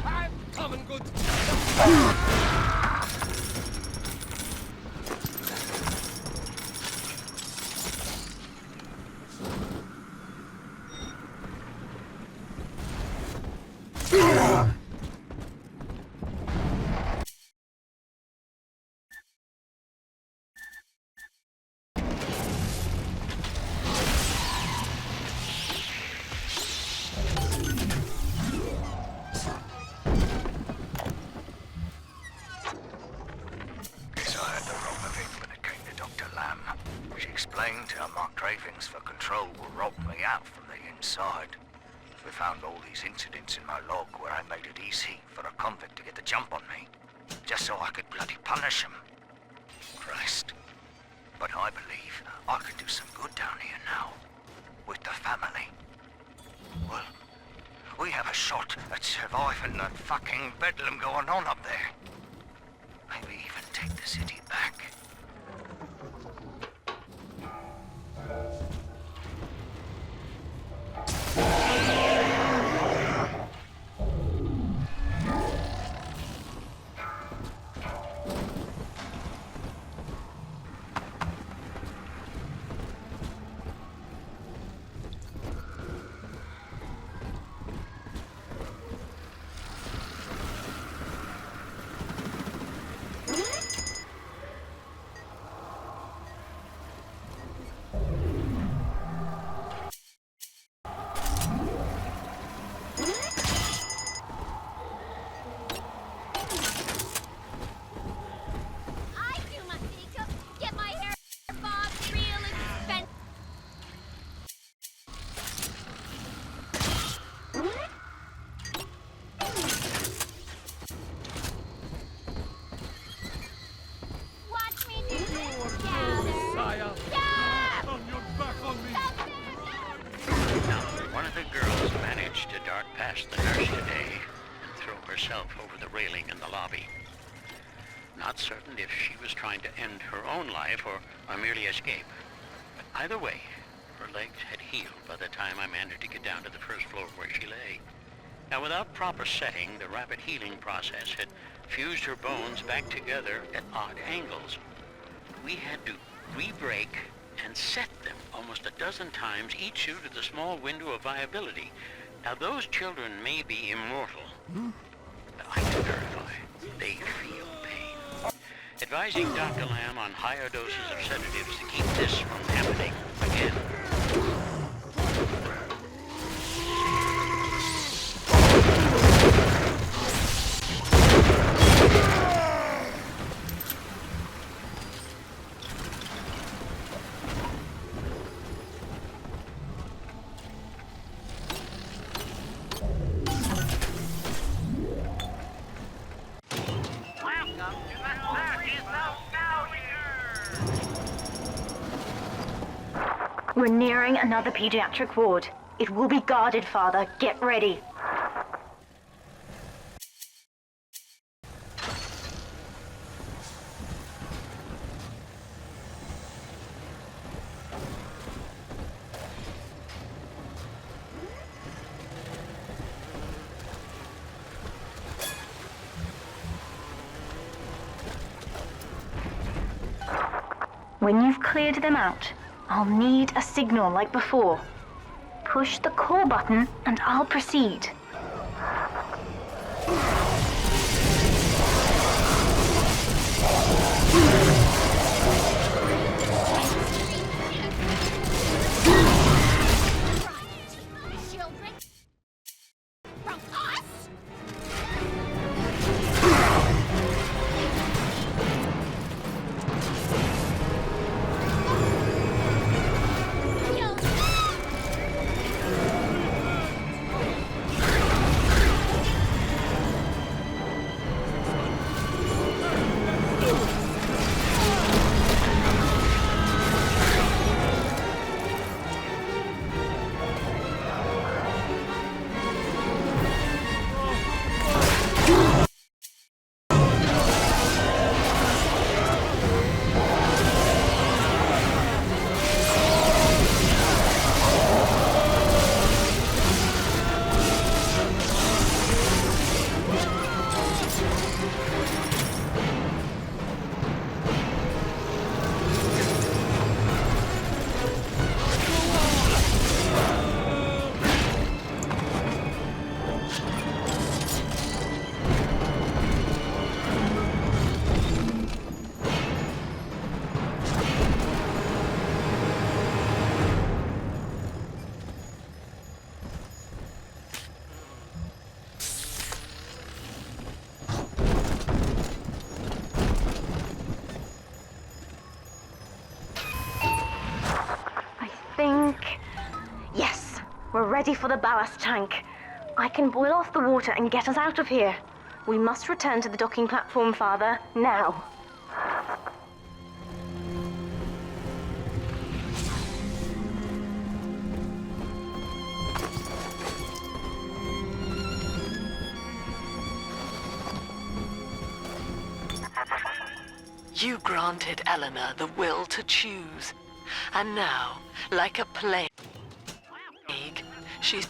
I'm coming, good. Guess I had the wrong of it when it came to Dr. Lamb. She explained how my cravings for control will rob me out from the inside. We found all these incidents in my log where I made it easy for a convict to get the jump on me, just so I could bloody punish him. Christ. But I believe I can do some good down here now, with the family. Well, we have a shot at surviving that fucking bedlam going on up there. Maybe even take the city back. One of the girls managed to dart past the nurse today and throw herself over the railing in the lobby. Not certain if she was trying to end her own life or merely escape. But either way, her legs had healed by the time I managed to get down to the first floor where she lay. Now, without proper setting, the rapid healing process had fused her bones back together at odd angles. We had to re-break and set them almost a dozen times, each due to the small window of viability. Now, those children may be immortal, but I can verify they feel pain. Advising Dr. Lamb on higher doses of sedatives to keep this from happening again. We're nearing another pediatric ward. It will be guarded, Father. Get ready. When you've cleared them out, I'll need a signal like before. Push the call button and I'll proceed. ready for the ballast tank. I can boil off the water and get us out of here. We must return to the docking platform, Father, now. You granted Eleanor the will to choose, and now, like a plague, she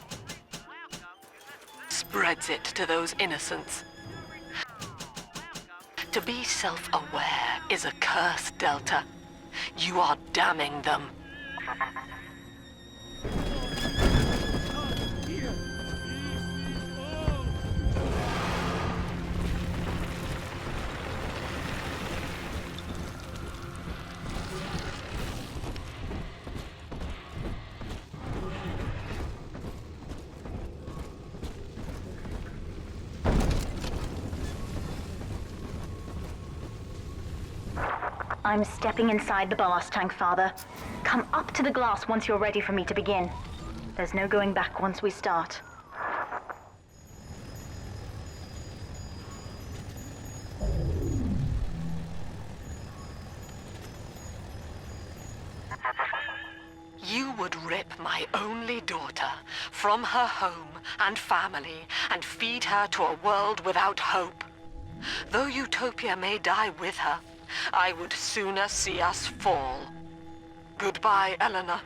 spreads it to those innocents. To be self-aware is a curse, Delta. You are damning them. I'm stepping inside the ballast tank, Father. Come up to the glass once you're ready for me to begin. There's no going back once we start. You would rip my only daughter from her home and family and feed her to a world without hope. Though Utopia may die with her, I would sooner see us fall. Goodbye, Eleanor.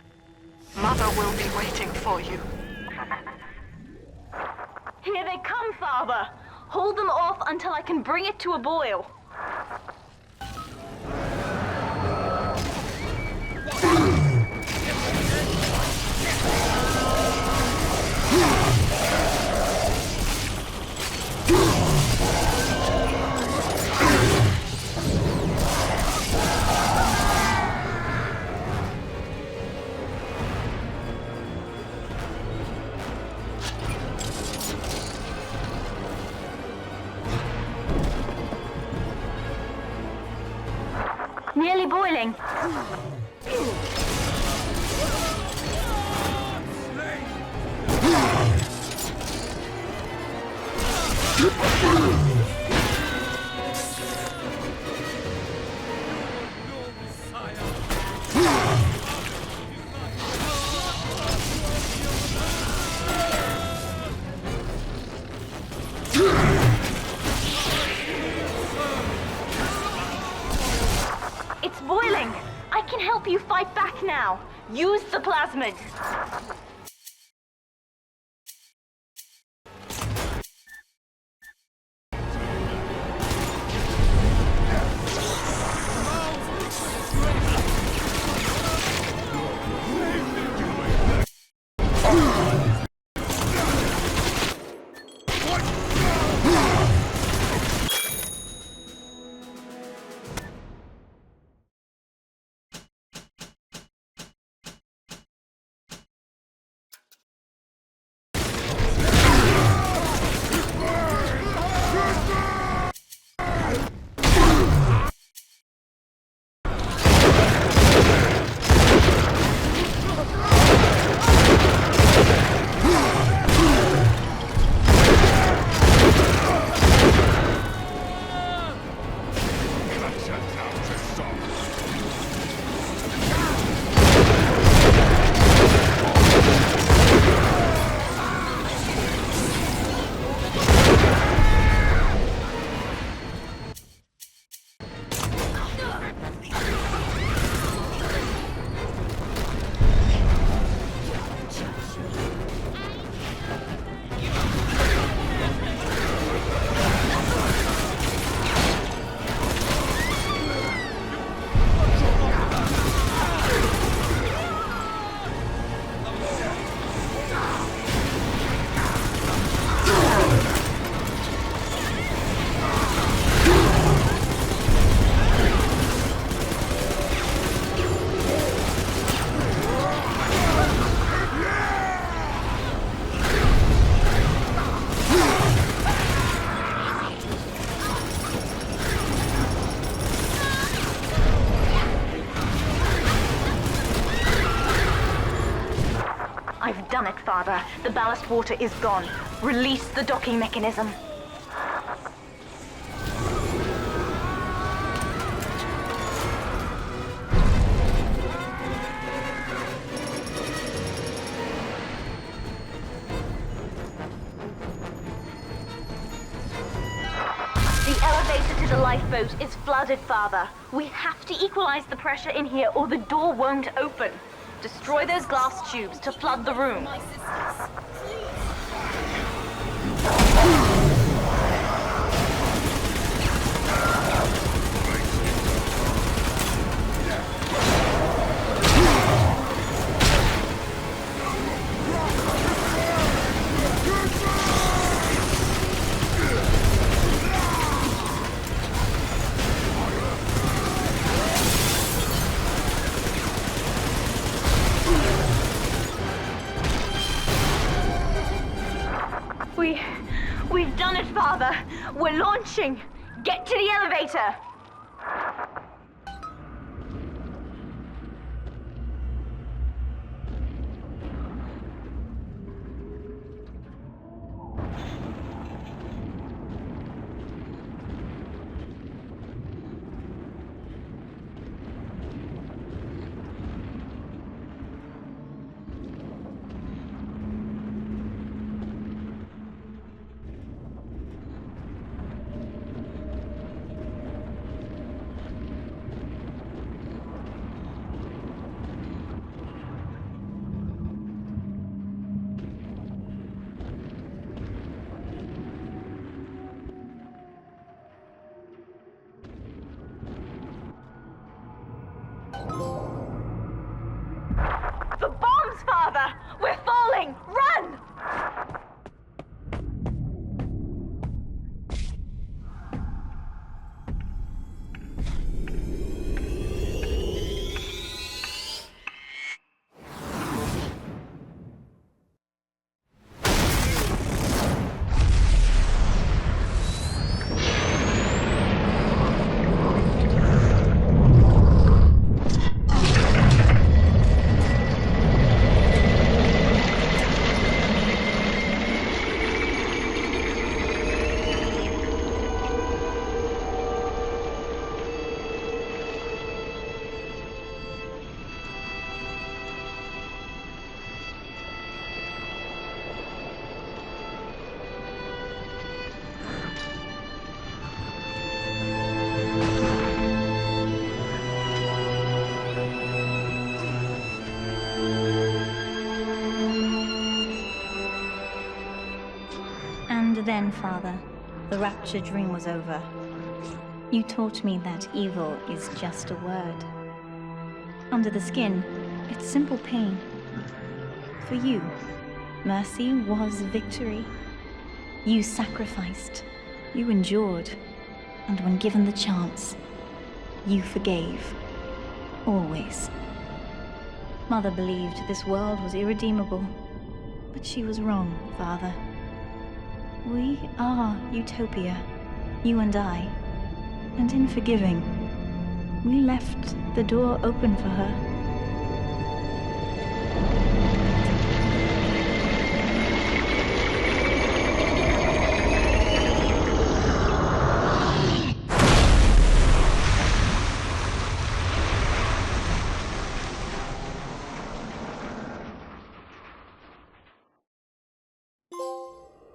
Mother will be waiting for you. Here they come, Father! Hold them off until I can bring it to a boil. Nearly boiling. It's boiling! I can help you fight back now. Use the plasmids. ballast water is gone. Release the docking mechanism. The elevator to the lifeboat is flooded, Father. We have to equalize the pressure in here or the door won't open. Destroy those glass tubes to flood the room. We've done it, Father. We're launching. Get to the elevator. The bombs, Father! We're falling! Run! And then, Father, the rapture dream was over. You taught me that evil is just a word. Under the skin, it's simple pain. For you, mercy was victory. You sacrificed, you endured, and when given the chance, you forgave. Always. Mother believed this world was irredeemable, but she was wrong, Father. We are Utopia, you and I, and in forgiving, we left the door open for her.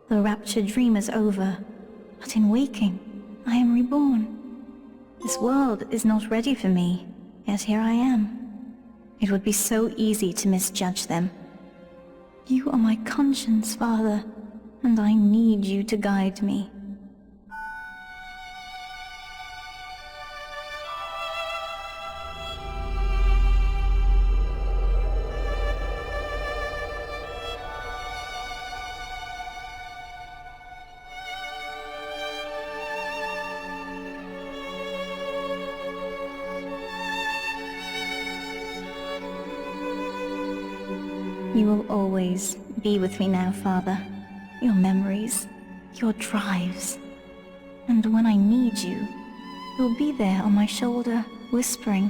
The rapture dream is over, but in waking, I am reborn. This world is not ready for me, yet here I am. It would be so easy to misjudge them. You are my conscience, Father, and I need you to guide me. You will always be with me now, Father. Your memories, your drives. And when I need you, you'll be there on my shoulder, whispering.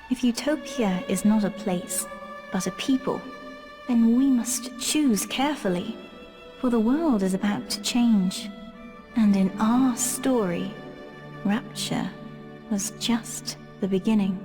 If utopia is not a place, but a people, then we must choose carefully, for the world is about to change. And in our story, Rapture was just the beginning.